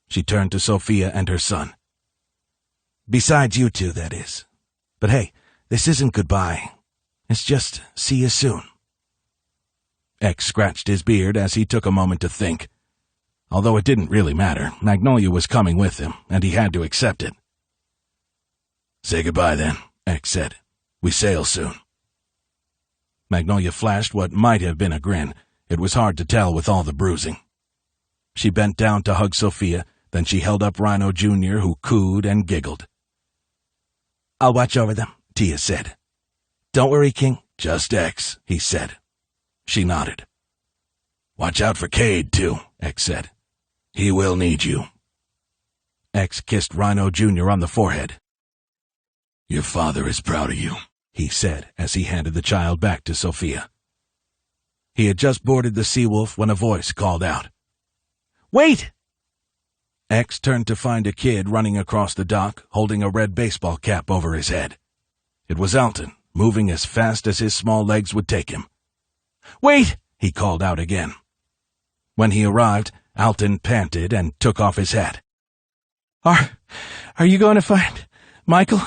She turned to Sophia and her son. "Besides you two, that is. But hey, this isn't goodbye. It's just see you soon." X scratched his beard as he took a moment to think. Although it didn't really matter, Magnolia was coming with him, and he had to accept it. "Say goodbye then," X said. "We sail soon." Magnolia flashed what might have been a grin. It was hard to tell with all the bruising. She bent down to hug Sophia, then she held up Rhino Jr., who cooed and giggled. "I'll watch over them," Tia said. "Don't worry, King." "Just X," he said. She nodded. "Watch out for Cade, too," X said. "He will need you." X kissed Rhino Jr. on the forehead. "Your father is proud of you," he said as he handed the child back to Sophia. He had just boarded the Seawolf when a voice called out. "Wait!" X turned to find a kid running across the dock, holding a red baseball cap over his head. It was Alton, moving as fast as his small legs would take him. "Wait!" he called out again. When he arrived, Alton panted and took off his hat. Are you going to find Michael?"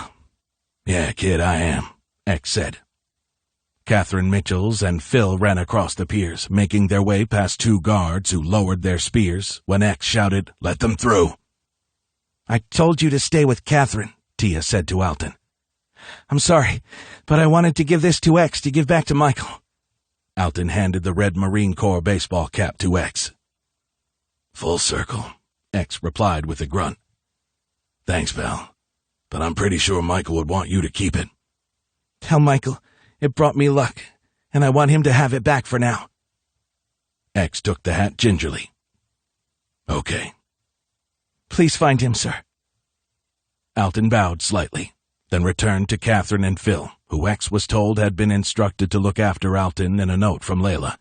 "Yeah, kid, I am," X said. Catherine Mitchells and Phil ran across the piers, making their way past 2 guards who lowered their spears when X shouted, "Let them through!" "I told you to stay with Catherine," Tia said to Alton. "I'm sorry, but I wanted to give this to X to give back to Michael." Alton handed the red Marine Corps baseball cap to X. "Full circle," X replied with a grunt. "Thanks, Val, but I'm pretty sure Michael would want you to keep it." "Tell Michael it brought me luck, and I want him to have it back for now." X took the hat gingerly. "Okay." "Please find him, sir." Alton bowed slightly, then returned to Catherine and Phil, who X was told had been instructed to look after Alton in a note from Layla.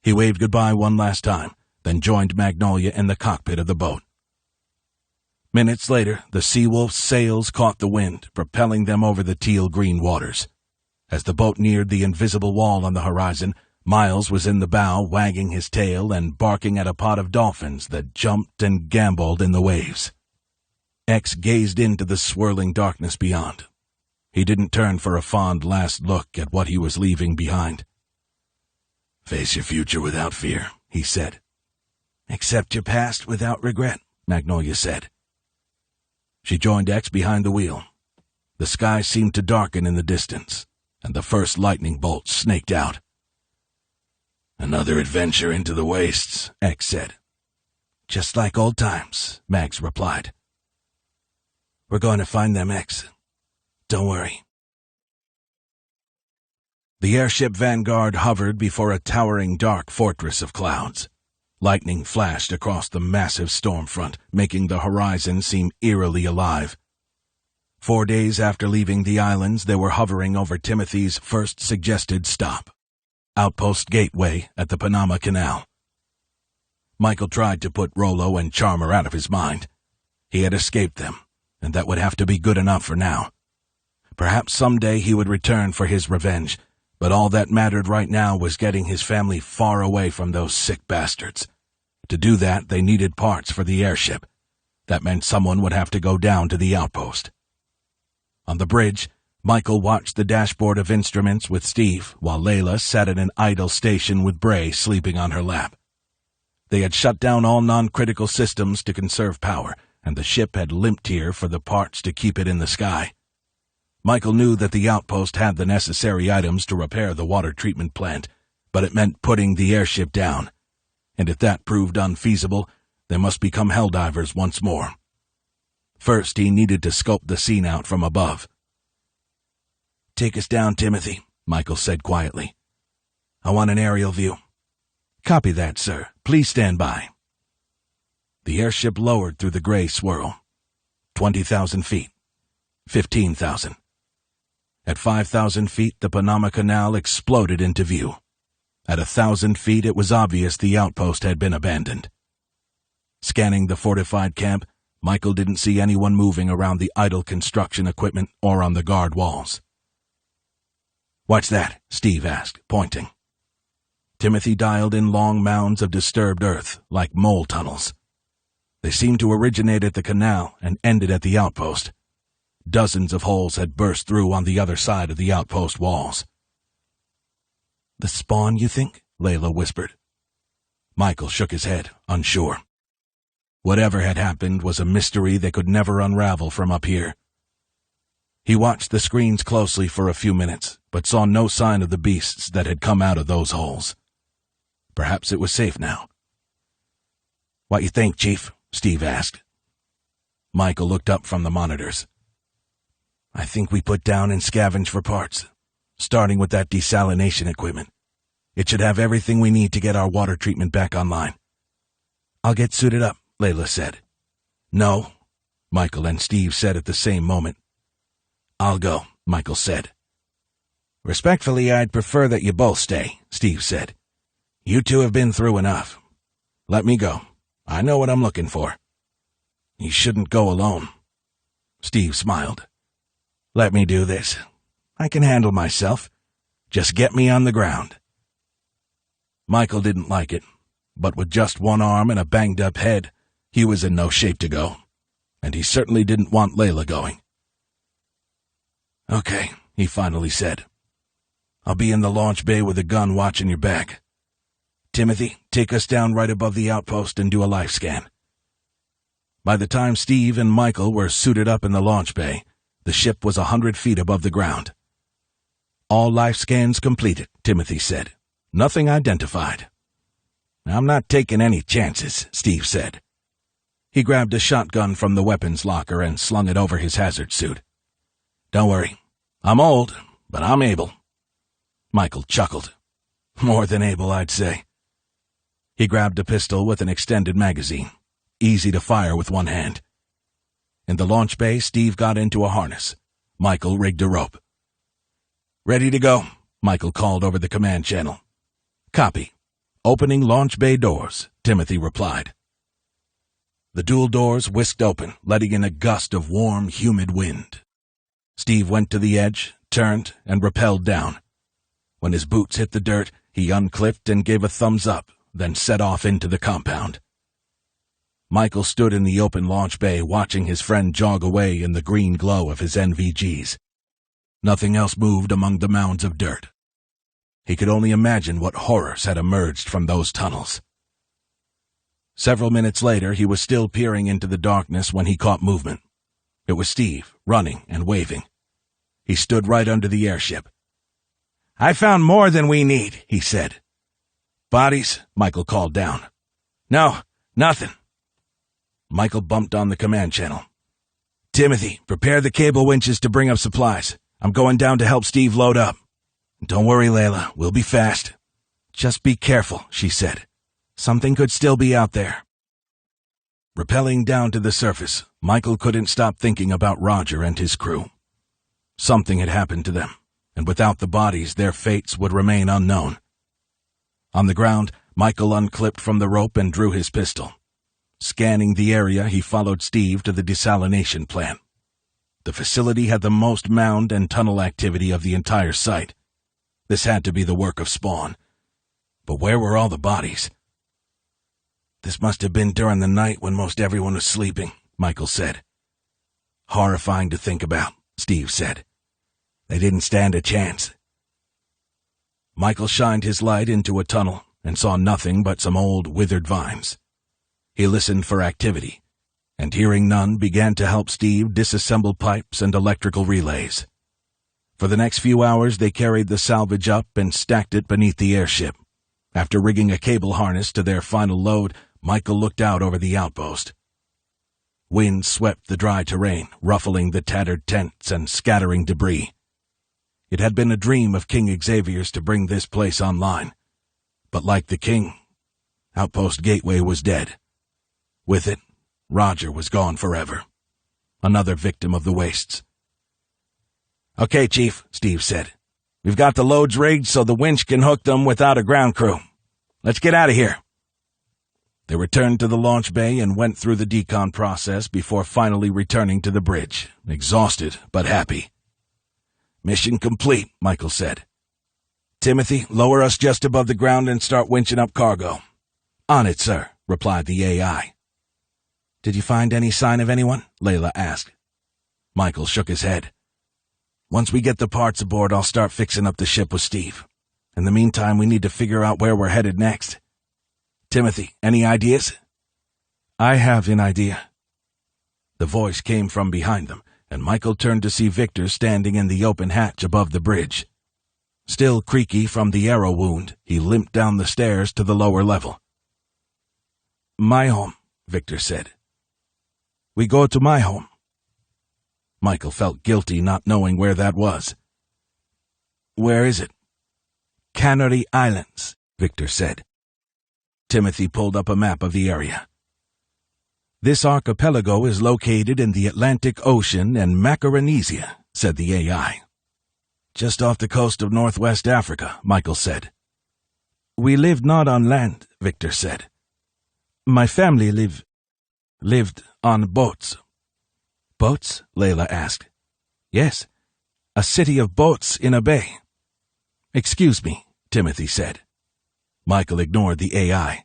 He waved goodbye one last time, then joined Magnolia in the cockpit of the boat. Minutes later, the Seawolf's sails caught the wind, propelling them over the teal-green waters. As the boat neared the invisible wall on the horizon, Miles was in the bow, wagging his tail and barking at a pod of dolphins that jumped and gamboled in the waves. X gazed into the swirling darkness beyond. He didn't turn for a fond last look at what he was leaving behind. "Face your future without fear," he said. "Accept your past without regret," Magnolia said. She joined X behind the wheel. The sky seemed to darken in the distance, and the first lightning bolt snaked out. "Another adventure into the wastes," X said. "Just like old times," Mags replied. "We're going to find them, X. Don't worry." The airship Vanguard hovered before a towering dark fortress of clouds. Lightning flashed across the massive storm front, making the horizon seem eerily alive. 4 days after leaving the islands, they were hovering over Timothy's first suggested stop, Outpost Gateway at the Panama Canal. Michael tried to put Rollo and Charmer out of his mind. He had escaped them, and that would have to be good enough for now. Perhaps someday he would return for his revenge, but all that mattered right now was getting his family far away from those sick bastards. To do that, they needed parts for the airship. That meant someone would have to go down to the outpost. On the bridge, Michael watched the dashboard of instruments with Steve, while Layla sat at an idle station with Bray sleeping on her lap. They had shut down all non-critical systems to conserve power, and the ship had limped here for the parts to keep it in the sky. Michael knew that the outpost had the necessary items to repair the water treatment plant, but it meant putting the airship down. And if that proved unfeasible, they must become helldivers once more. First, he needed to scope the scene out from above. "Take us down, Timothy," Michael said quietly. "I want an aerial view." "Copy that, sir. Please stand by." The airship lowered through the gray swirl. 20,000 feet. 15,000. At 5,000 feet, the Panama Canal exploded into view. At 1,000 feet, it was obvious the outpost had been abandoned. Scanning the fortified camp, Michael didn't see anyone moving around the idle construction equipment or on the guard walls. "What's that?" Steve asked, pointing. Timothy dialed in long mounds of disturbed earth, like mole tunnels. They seemed to originate at the canal and ended at the outpost. Dozens of holes had burst through on the other side of the outpost walls. "The spawn, you think?" Layla whispered. Michael shook his head, unsure. Whatever had happened was a mystery they could never unravel from up here. He watched the screens closely for a few minutes, but saw no sign of the beasts that had come out of those holes. Perhaps it was safe now. "What you think, Chief?" Steve asked. Michael looked up from the monitors. "I think we put down and scavenge for parts, starting with that desalination equipment. It should have everything we need to get our water treatment back online." "I'll get suited up," Layla said. "No," Michael and Steve said at the same moment. "I'll go," Michael said. "Respectfully, I'd prefer that you both stay," Steve said. "You two have been through enough. Let me go. I know what I'm looking for." "You shouldn't go alone." Steve smiled. "Let me do this. I can handle myself. Just get me on the ground." Michael didn't like it, but with just one arm and a banged-up head, he was in no shape to go, and he certainly didn't want Layla going. "Okay," he finally said. "I'll be in the launch bay with a gun watching your back. Timothy, take us down right above the outpost and do a life scan." By the time Steve and Michael were suited up in the launch bay, the ship was 100 feet above the ground. "All life scans completed," Timothy said. "Nothing identified." "I'm not taking any chances," Steve said. He grabbed a shotgun from the weapons locker and slung it over his hazard suit. "Don't worry. I'm old, but I'm able." Michael chuckled. "More than able, I'd say." He grabbed a pistol with an extended magazine, easy to fire with one hand. In the launch bay, Steve got into a harness. Michael rigged a rope. "Ready to go," Michael called over the command channel. "Copy. Opening launch bay doors," Timothy replied. The dual doors whisked open, letting in a gust of warm, humid wind. Steve went to the edge, turned, and rappelled down. When his boots hit the dirt, he unclipped and gave a thumbs up, then set off into the compound. Michael stood in the open launch bay watching his friend jog away in the green glow of his NVGs. Nothing else moved among the mounds of dirt. He could only imagine what horrors had emerged from those tunnels. Several minutes later, he was still peering into the darkness when he caught movement. It was Steve, running and waving. He stood right under the airship. "I found more than we need," he said. "Bodies?" Michael called down. "No, nothing." Michael bumped on the command channel. "Timothy, prepare the cable winches to bring up supplies. I'm going down to help Steve load up." "Don't worry, Layla. We'll be fast." "Just be careful," she said. "Something could still be out there." Rappelling down to the surface, Michael couldn't stop thinking about Roger and his crew. Something had happened to them, and without the bodies, their fates would remain unknown. On the ground, Michael unclipped from the rope and drew his pistol. Scanning the area, he followed Steve to the desalination plant. The facility had the most mound and tunnel activity of the entire site. This had to be the work of Spawn. But where were all the bodies? "This must have been during the night when most everyone was sleeping," Michael said. "Horrifying to think about," Steve said. "They didn't stand a chance." Michael shined his light into a tunnel and saw nothing but some old, withered vines. He listened for activity, and hearing none, began to help Steve disassemble pipes and electrical relays. For the next few hours, they carried the salvage up and stacked it beneath the airship. After rigging a cable harness to their final load, Michael looked out over the outpost. Wind swept the dry terrain, ruffling the tattered tents and scattering debris. It had been a dream of King Xavier's to bring this place online. But like the king, Outpost Gateway was dead. With it, Roger was gone forever. Another victim of the wastes. "Okay, Chief," Steve said. "We've got the loads rigged so the winch can hook them without a ground crew. Let's get out of here." They returned to the launch bay and went through the decon process before finally returning to the bridge, exhausted but happy. "Mission complete," Michael said. "Timothy, lower us just above the ground and start winching up cargo." "On it, sir," replied the AI. "Did you find any sign of anyone?" Layla asked. Michael shook his head. "Once we get the parts aboard, I'll start fixing up the ship with Steve. In the meantime, we need to figure out where we're headed next. Timothy, any ideas?" "I have an idea." The voice came from behind them, and Michael turned to see Victor standing in the open hatch above the bridge. Still creaky from the arrow wound, he limped down the stairs to the lower level. "My home," Victor said. "We go to my home." Michael felt guilty not knowing where that was. "Where is it?" "Canary Islands," Victor said. Timothy pulled up a map of the area. "This archipelago is located in the Atlantic Ocean and Macaronesia," said the AI. "Just off the coast of northwest Africa," Michael said. "We live not on land," Victor said. "My family lived on boats." "Boats?" Layla asked. "Yes, a city of boats in a bay." "Excuse me," Timothy said. Michael ignored the AI.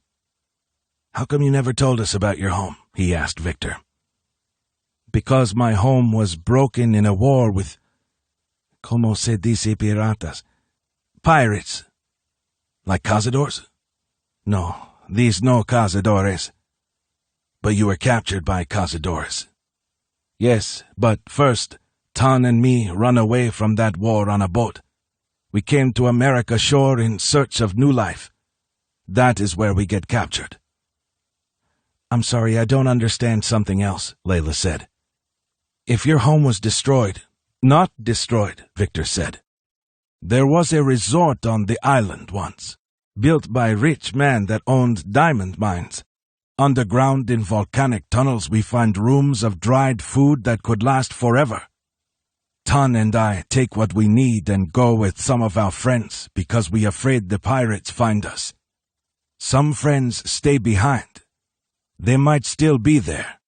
"How come you never told us about your home?" he asked Victor. "Because my home was broken in a war with, como se dice piratas, pirates." "Like cazadores?" "No, these no cazadores." but you were captured by cazadores. Yes, but first, Tan and me run away from that war on a boat. We came to America shore in search of new life. That is where we get captured. I'm sorry, I don't understand something else, Layla said. If your home was destroyed, not destroyed, Victor said. There was a resort on the island once, built by a rich man that owned diamond mines. Underground in volcanic tunnels we find rooms of dried food that could last forever. Tan and I take what we need and go with some of our friends because we are afraid the pirates find us. Some friends stay behind. They might still be there.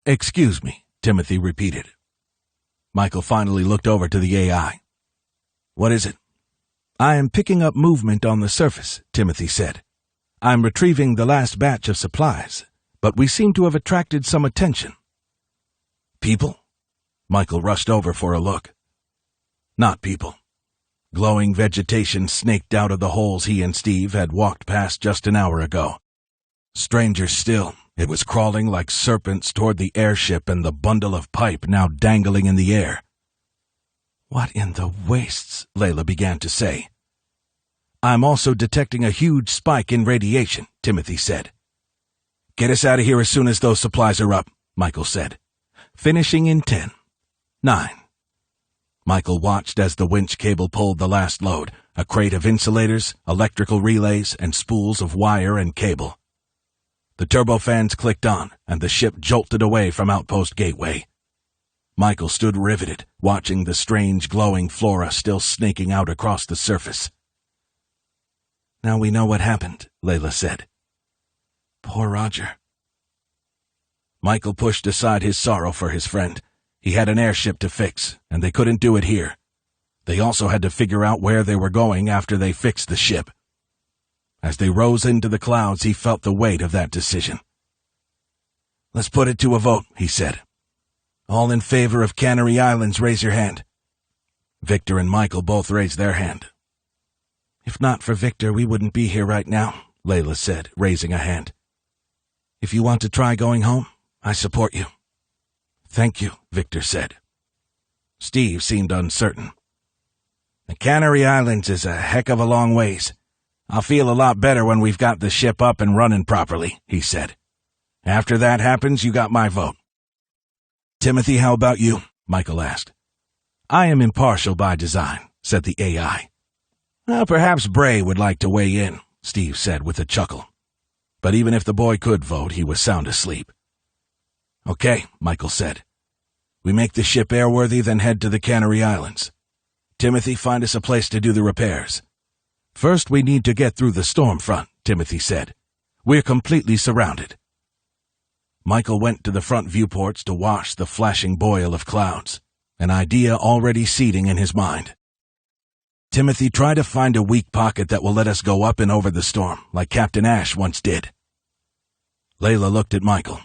Excuse me, Timothy repeated. Michael finally looked over to the AI. What is it? I am picking up movement on the surface, Timothy said. I'm retrieving the last batch of supplies, but we seem to have attracted some attention. People? Michael rushed over for a look. Not people. Glowing vegetation snaked out of the holes he and Steve had walked past just an hour ago. Stranger still, it was crawling like serpents toward the airship and the bundle of pipe now dangling in the air. What in the wastes? Layla began to say. I'm also detecting a huge spike in radiation, Timothy said. Get us out of here as soon as those supplies are up, Michael said. Finishing in 10, 9. Michael watched as the winch cable pulled the last load, a crate of insulators, electrical relays, and spools of wire and cable. The turbofans clicked on, and the ship jolted away from Outpost Gateway. Michael stood riveted, watching the strange glowing flora still snaking out across the surface. Now we know what happened, Layla said. Poor Roger. Michael pushed aside his sorrow for his friend. He had an airship to fix, and they couldn't do it here. They also had to figure out where they were going after they fixed the ship. As they rose into the clouds, he felt the weight of that decision. Let's put it to a vote, he said. All in favor of Canary Islands, raise your hand. Victor and Michael both raised their hand. If not for Victor, we wouldn't be here right now, Layla said, raising a hand. If you want to try going home, I support you. Thank you, Victor said. Steve seemed uncertain. The Canary Islands is a heck of a long ways. I'll feel a lot better when we've got the ship up and running properly, he said. After that happens, you got my vote. Timothy, how about you? Michael asked. I am impartial by design, said the AI. Well, perhaps Bray would like to weigh in, Steve said with a chuckle. But even if the boy could vote, he was sound asleep. Okay, Michael said. We make the ship airworthy, then head to the Canary Islands. Timothy, find us a place to do the repairs. First, we need to get through the storm front, Timothy said. We're completely surrounded. Michael went to the front viewports to watch the flashing boil of clouds, an idea already seeding in his mind. Timothy, try to find a weak pocket that will let us go up and over the storm, like Captain Ash once did. Layla looked at Michael.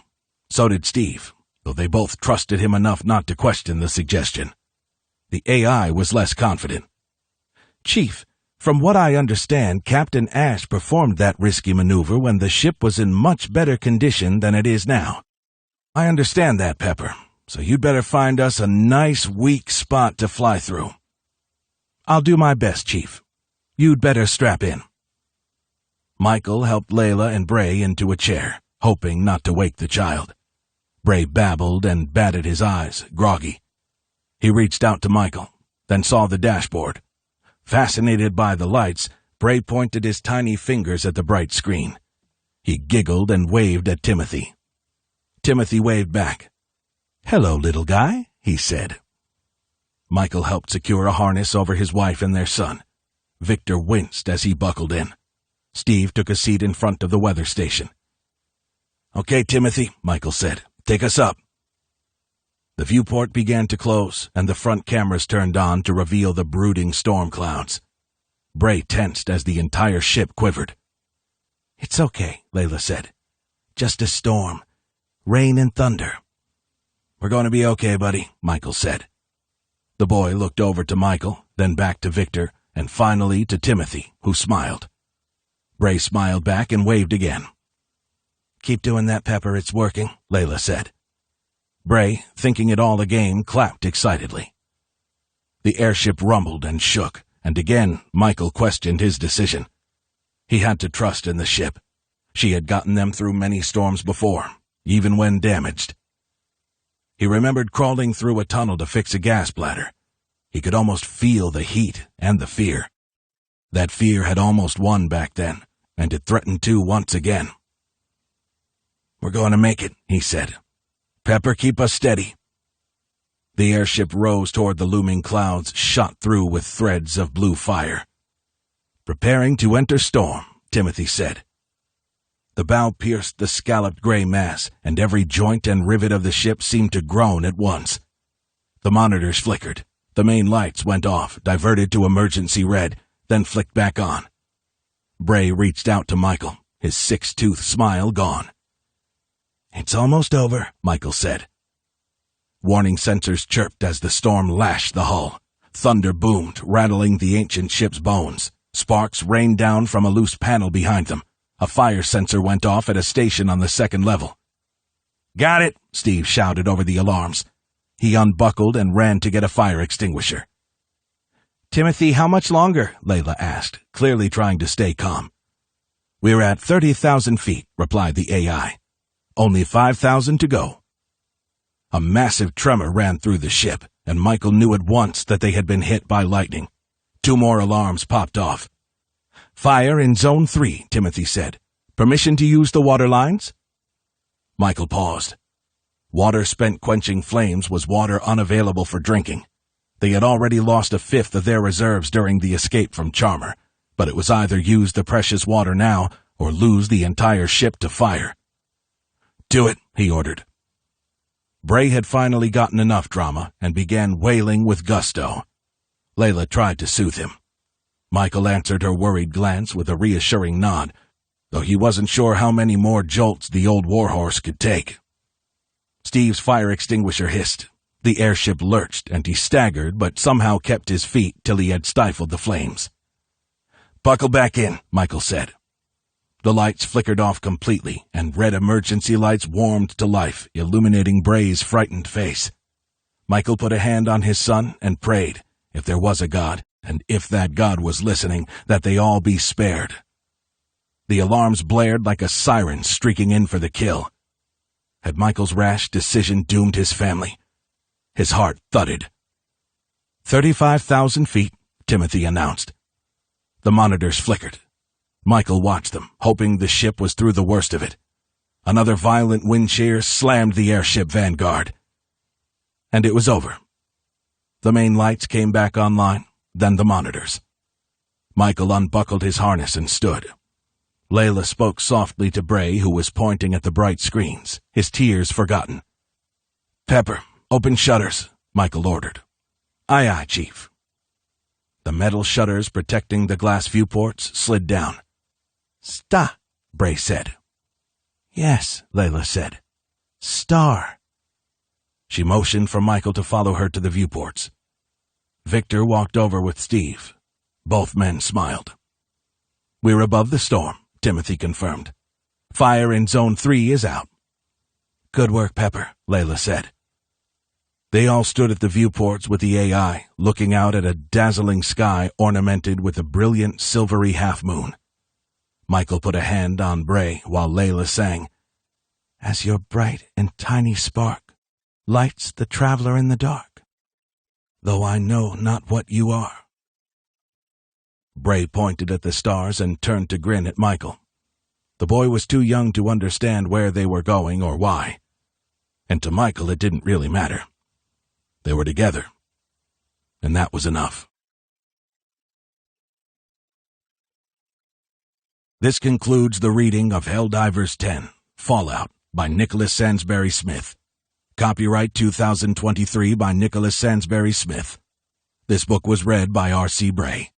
So did Steve, though they both trusted him enough not to question the suggestion. The AI was less confident. Chief, from what I understand, Captain Ash performed that risky maneuver when the ship was in much better condition than it is now. I understand that, Pepper, so you'd better find us a nice weak spot to fly through. I'll do my best, Chief. You'd better strap in. Michael helped Layla and Bray into a chair, hoping not to wake the child. Bray babbled and batted his eyes, groggy. He reached out to Michael, then saw the dashboard. Fascinated by the lights, Bray pointed his tiny fingers at the bright screen. He giggled and waved at Timothy. Timothy waved back. "Hello, little guy," he said. Michael helped secure a harness over his wife and their son. Victor winced as he buckled in. Steve took a seat in front of the weather station. "Okay, Timothy," Michael said. "Take us up." The viewport began to close, and the front cameras turned on to reveal the brooding storm clouds. Bray tensed as the entire ship quivered. "It's okay," Layla said. "Just a storm. Rain and thunder." "We're going to be okay, buddy," Michael said. The boy looked over to Michael, then back to Victor, and finally to Timothy, who smiled. Bray smiled back and waved again. Keep doing that, Pepper, it's working, Layla said. Bray, thinking it all a game, clapped excitedly. The airship rumbled and shook, and again Michael questioned his decision. He had to trust in the ship. She had gotten them through many storms before, even when damaged. He remembered crawling through a tunnel to fix a gas bladder. He could almost feel the heat and the fear. That fear had almost won back then, and it threatened to once again. "We're going to make it," he said. "Pepper, keep us steady." The airship rose toward the looming clouds, shot through with threads of blue fire. "Preparing to enter storm," Timothy said. The bow pierced the scalloped gray mass, and every joint and rivet of the ship seemed to groan at once. The monitors flickered. The main lights went off, diverted to emergency red, then flicked back on. Bray reached out to Michael, his six-tooth smile gone. "It's almost over," Michael said. Warning sensors chirped as the storm lashed the hull. Thunder boomed, rattling the ancient ship's bones. Sparks rained down from a loose panel behind them. A fire sensor went off at a station on the second level. "Got it," Steve shouted over the alarms. He unbuckled and ran to get a fire extinguisher. "Timothy, how much longer?" Layla asked, clearly trying to stay calm. "We're at 30,000 feet," replied the AI. "Only 5,000 to go." A massive tremor ran through the ship, and Michael knew at once that they had been hit by lightning. 2 more alarms popped off. "Fire in Zone 3, Timothy said. "Permission to use the water lines?" Michael paused. Water spent quenching flames was water unavailable for drinking. They had already lost 1/5 of their reserves during the escape from Charmer, but it was either use the precious water now or lose the entire ship to fire. "Do it," he ordered. Bray had finally gotten enough drama and began wailing with gusto. Layla tried to soothe him. Michael answered her worried glance with a reassuring nod, though he wasn't sure how many more jolts the old warhorse could take. Steve's fire extinguisher hissed. The airship lurched, and he staggered but somehow kept his feet till he had stifled the flames. "Buckle back in," Michael said. The lights flickered off completely, and red emergency lights warmed to life, illuminating Bray's frightened face. Michael put a hand on his son and prayed, if there was a God, and if that God was listening, that they all be spared. The alarms blared like a siren streaking in for the kill. Had Michael's rash decision doomed his family? His heart thudded. 35,000 feet, Timothy announced. The monitors flickered. Michael watched them, hoping the ship was through the worst of it. Another violent wind shear slammed the airship Vanguard. And it was over. The main lights came back online, then the monitors. Michael unbuckled his harness and stood. Layla spoke softly to Bray, who was pointing at the bright screens, his tears forgotten. "Pepper, open shutters," Michael ordered. "Aye, aye, Chief." The metal shutters protecting the glass viewports slid down. "Sta," Bray said. "Yes," Layla said. "Star." She motioned for Michael to follow her to the viewports. Victor walked over with Steve. Both men smiled. "We're above the storm," Timothy confirmed. "Fire in Zone 3 is out." "Good work, Pepper," Layla said. They all stood at the viewports with the AI, looking out at a dazzling sky ornamented with a brilliant silvery half-moon. Michael put a hand on Bray while Layla sang, "As your bright and tiny spark lights the traveler in the dark, though I know not what you are." Bray pointed at the stars and turned to grin at Michael. The boy was too young to understand where they were going or why. And to Michael it didn't really matter. They were together, and that was enough. This concludes the reading of Helldivers 10, Fallout, by Nicholas Sansbury Smith. Copyright 2023 by Nicholas Sansbury Smith. This book was read by R.C. Bray.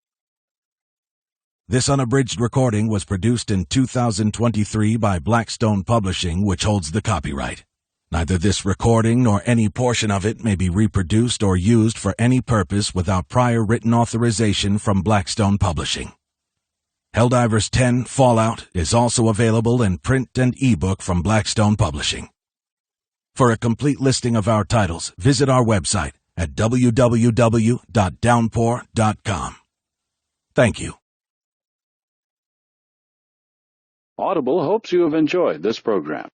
This unabridged recording was produced in 2023 by Blackstone Publishing, which holds the copyright. Neither this recording nor any portion of it may be reproduced or used for any purpose without prior written authorization from Blackstone Publishing. Helldivers 10 Fallout is also available in print and ebook from Blackstone Publishing. For a complete listing of our titles, visit our website at www.downpour.com. Thank you. Audible hopes you have enjoyed this program.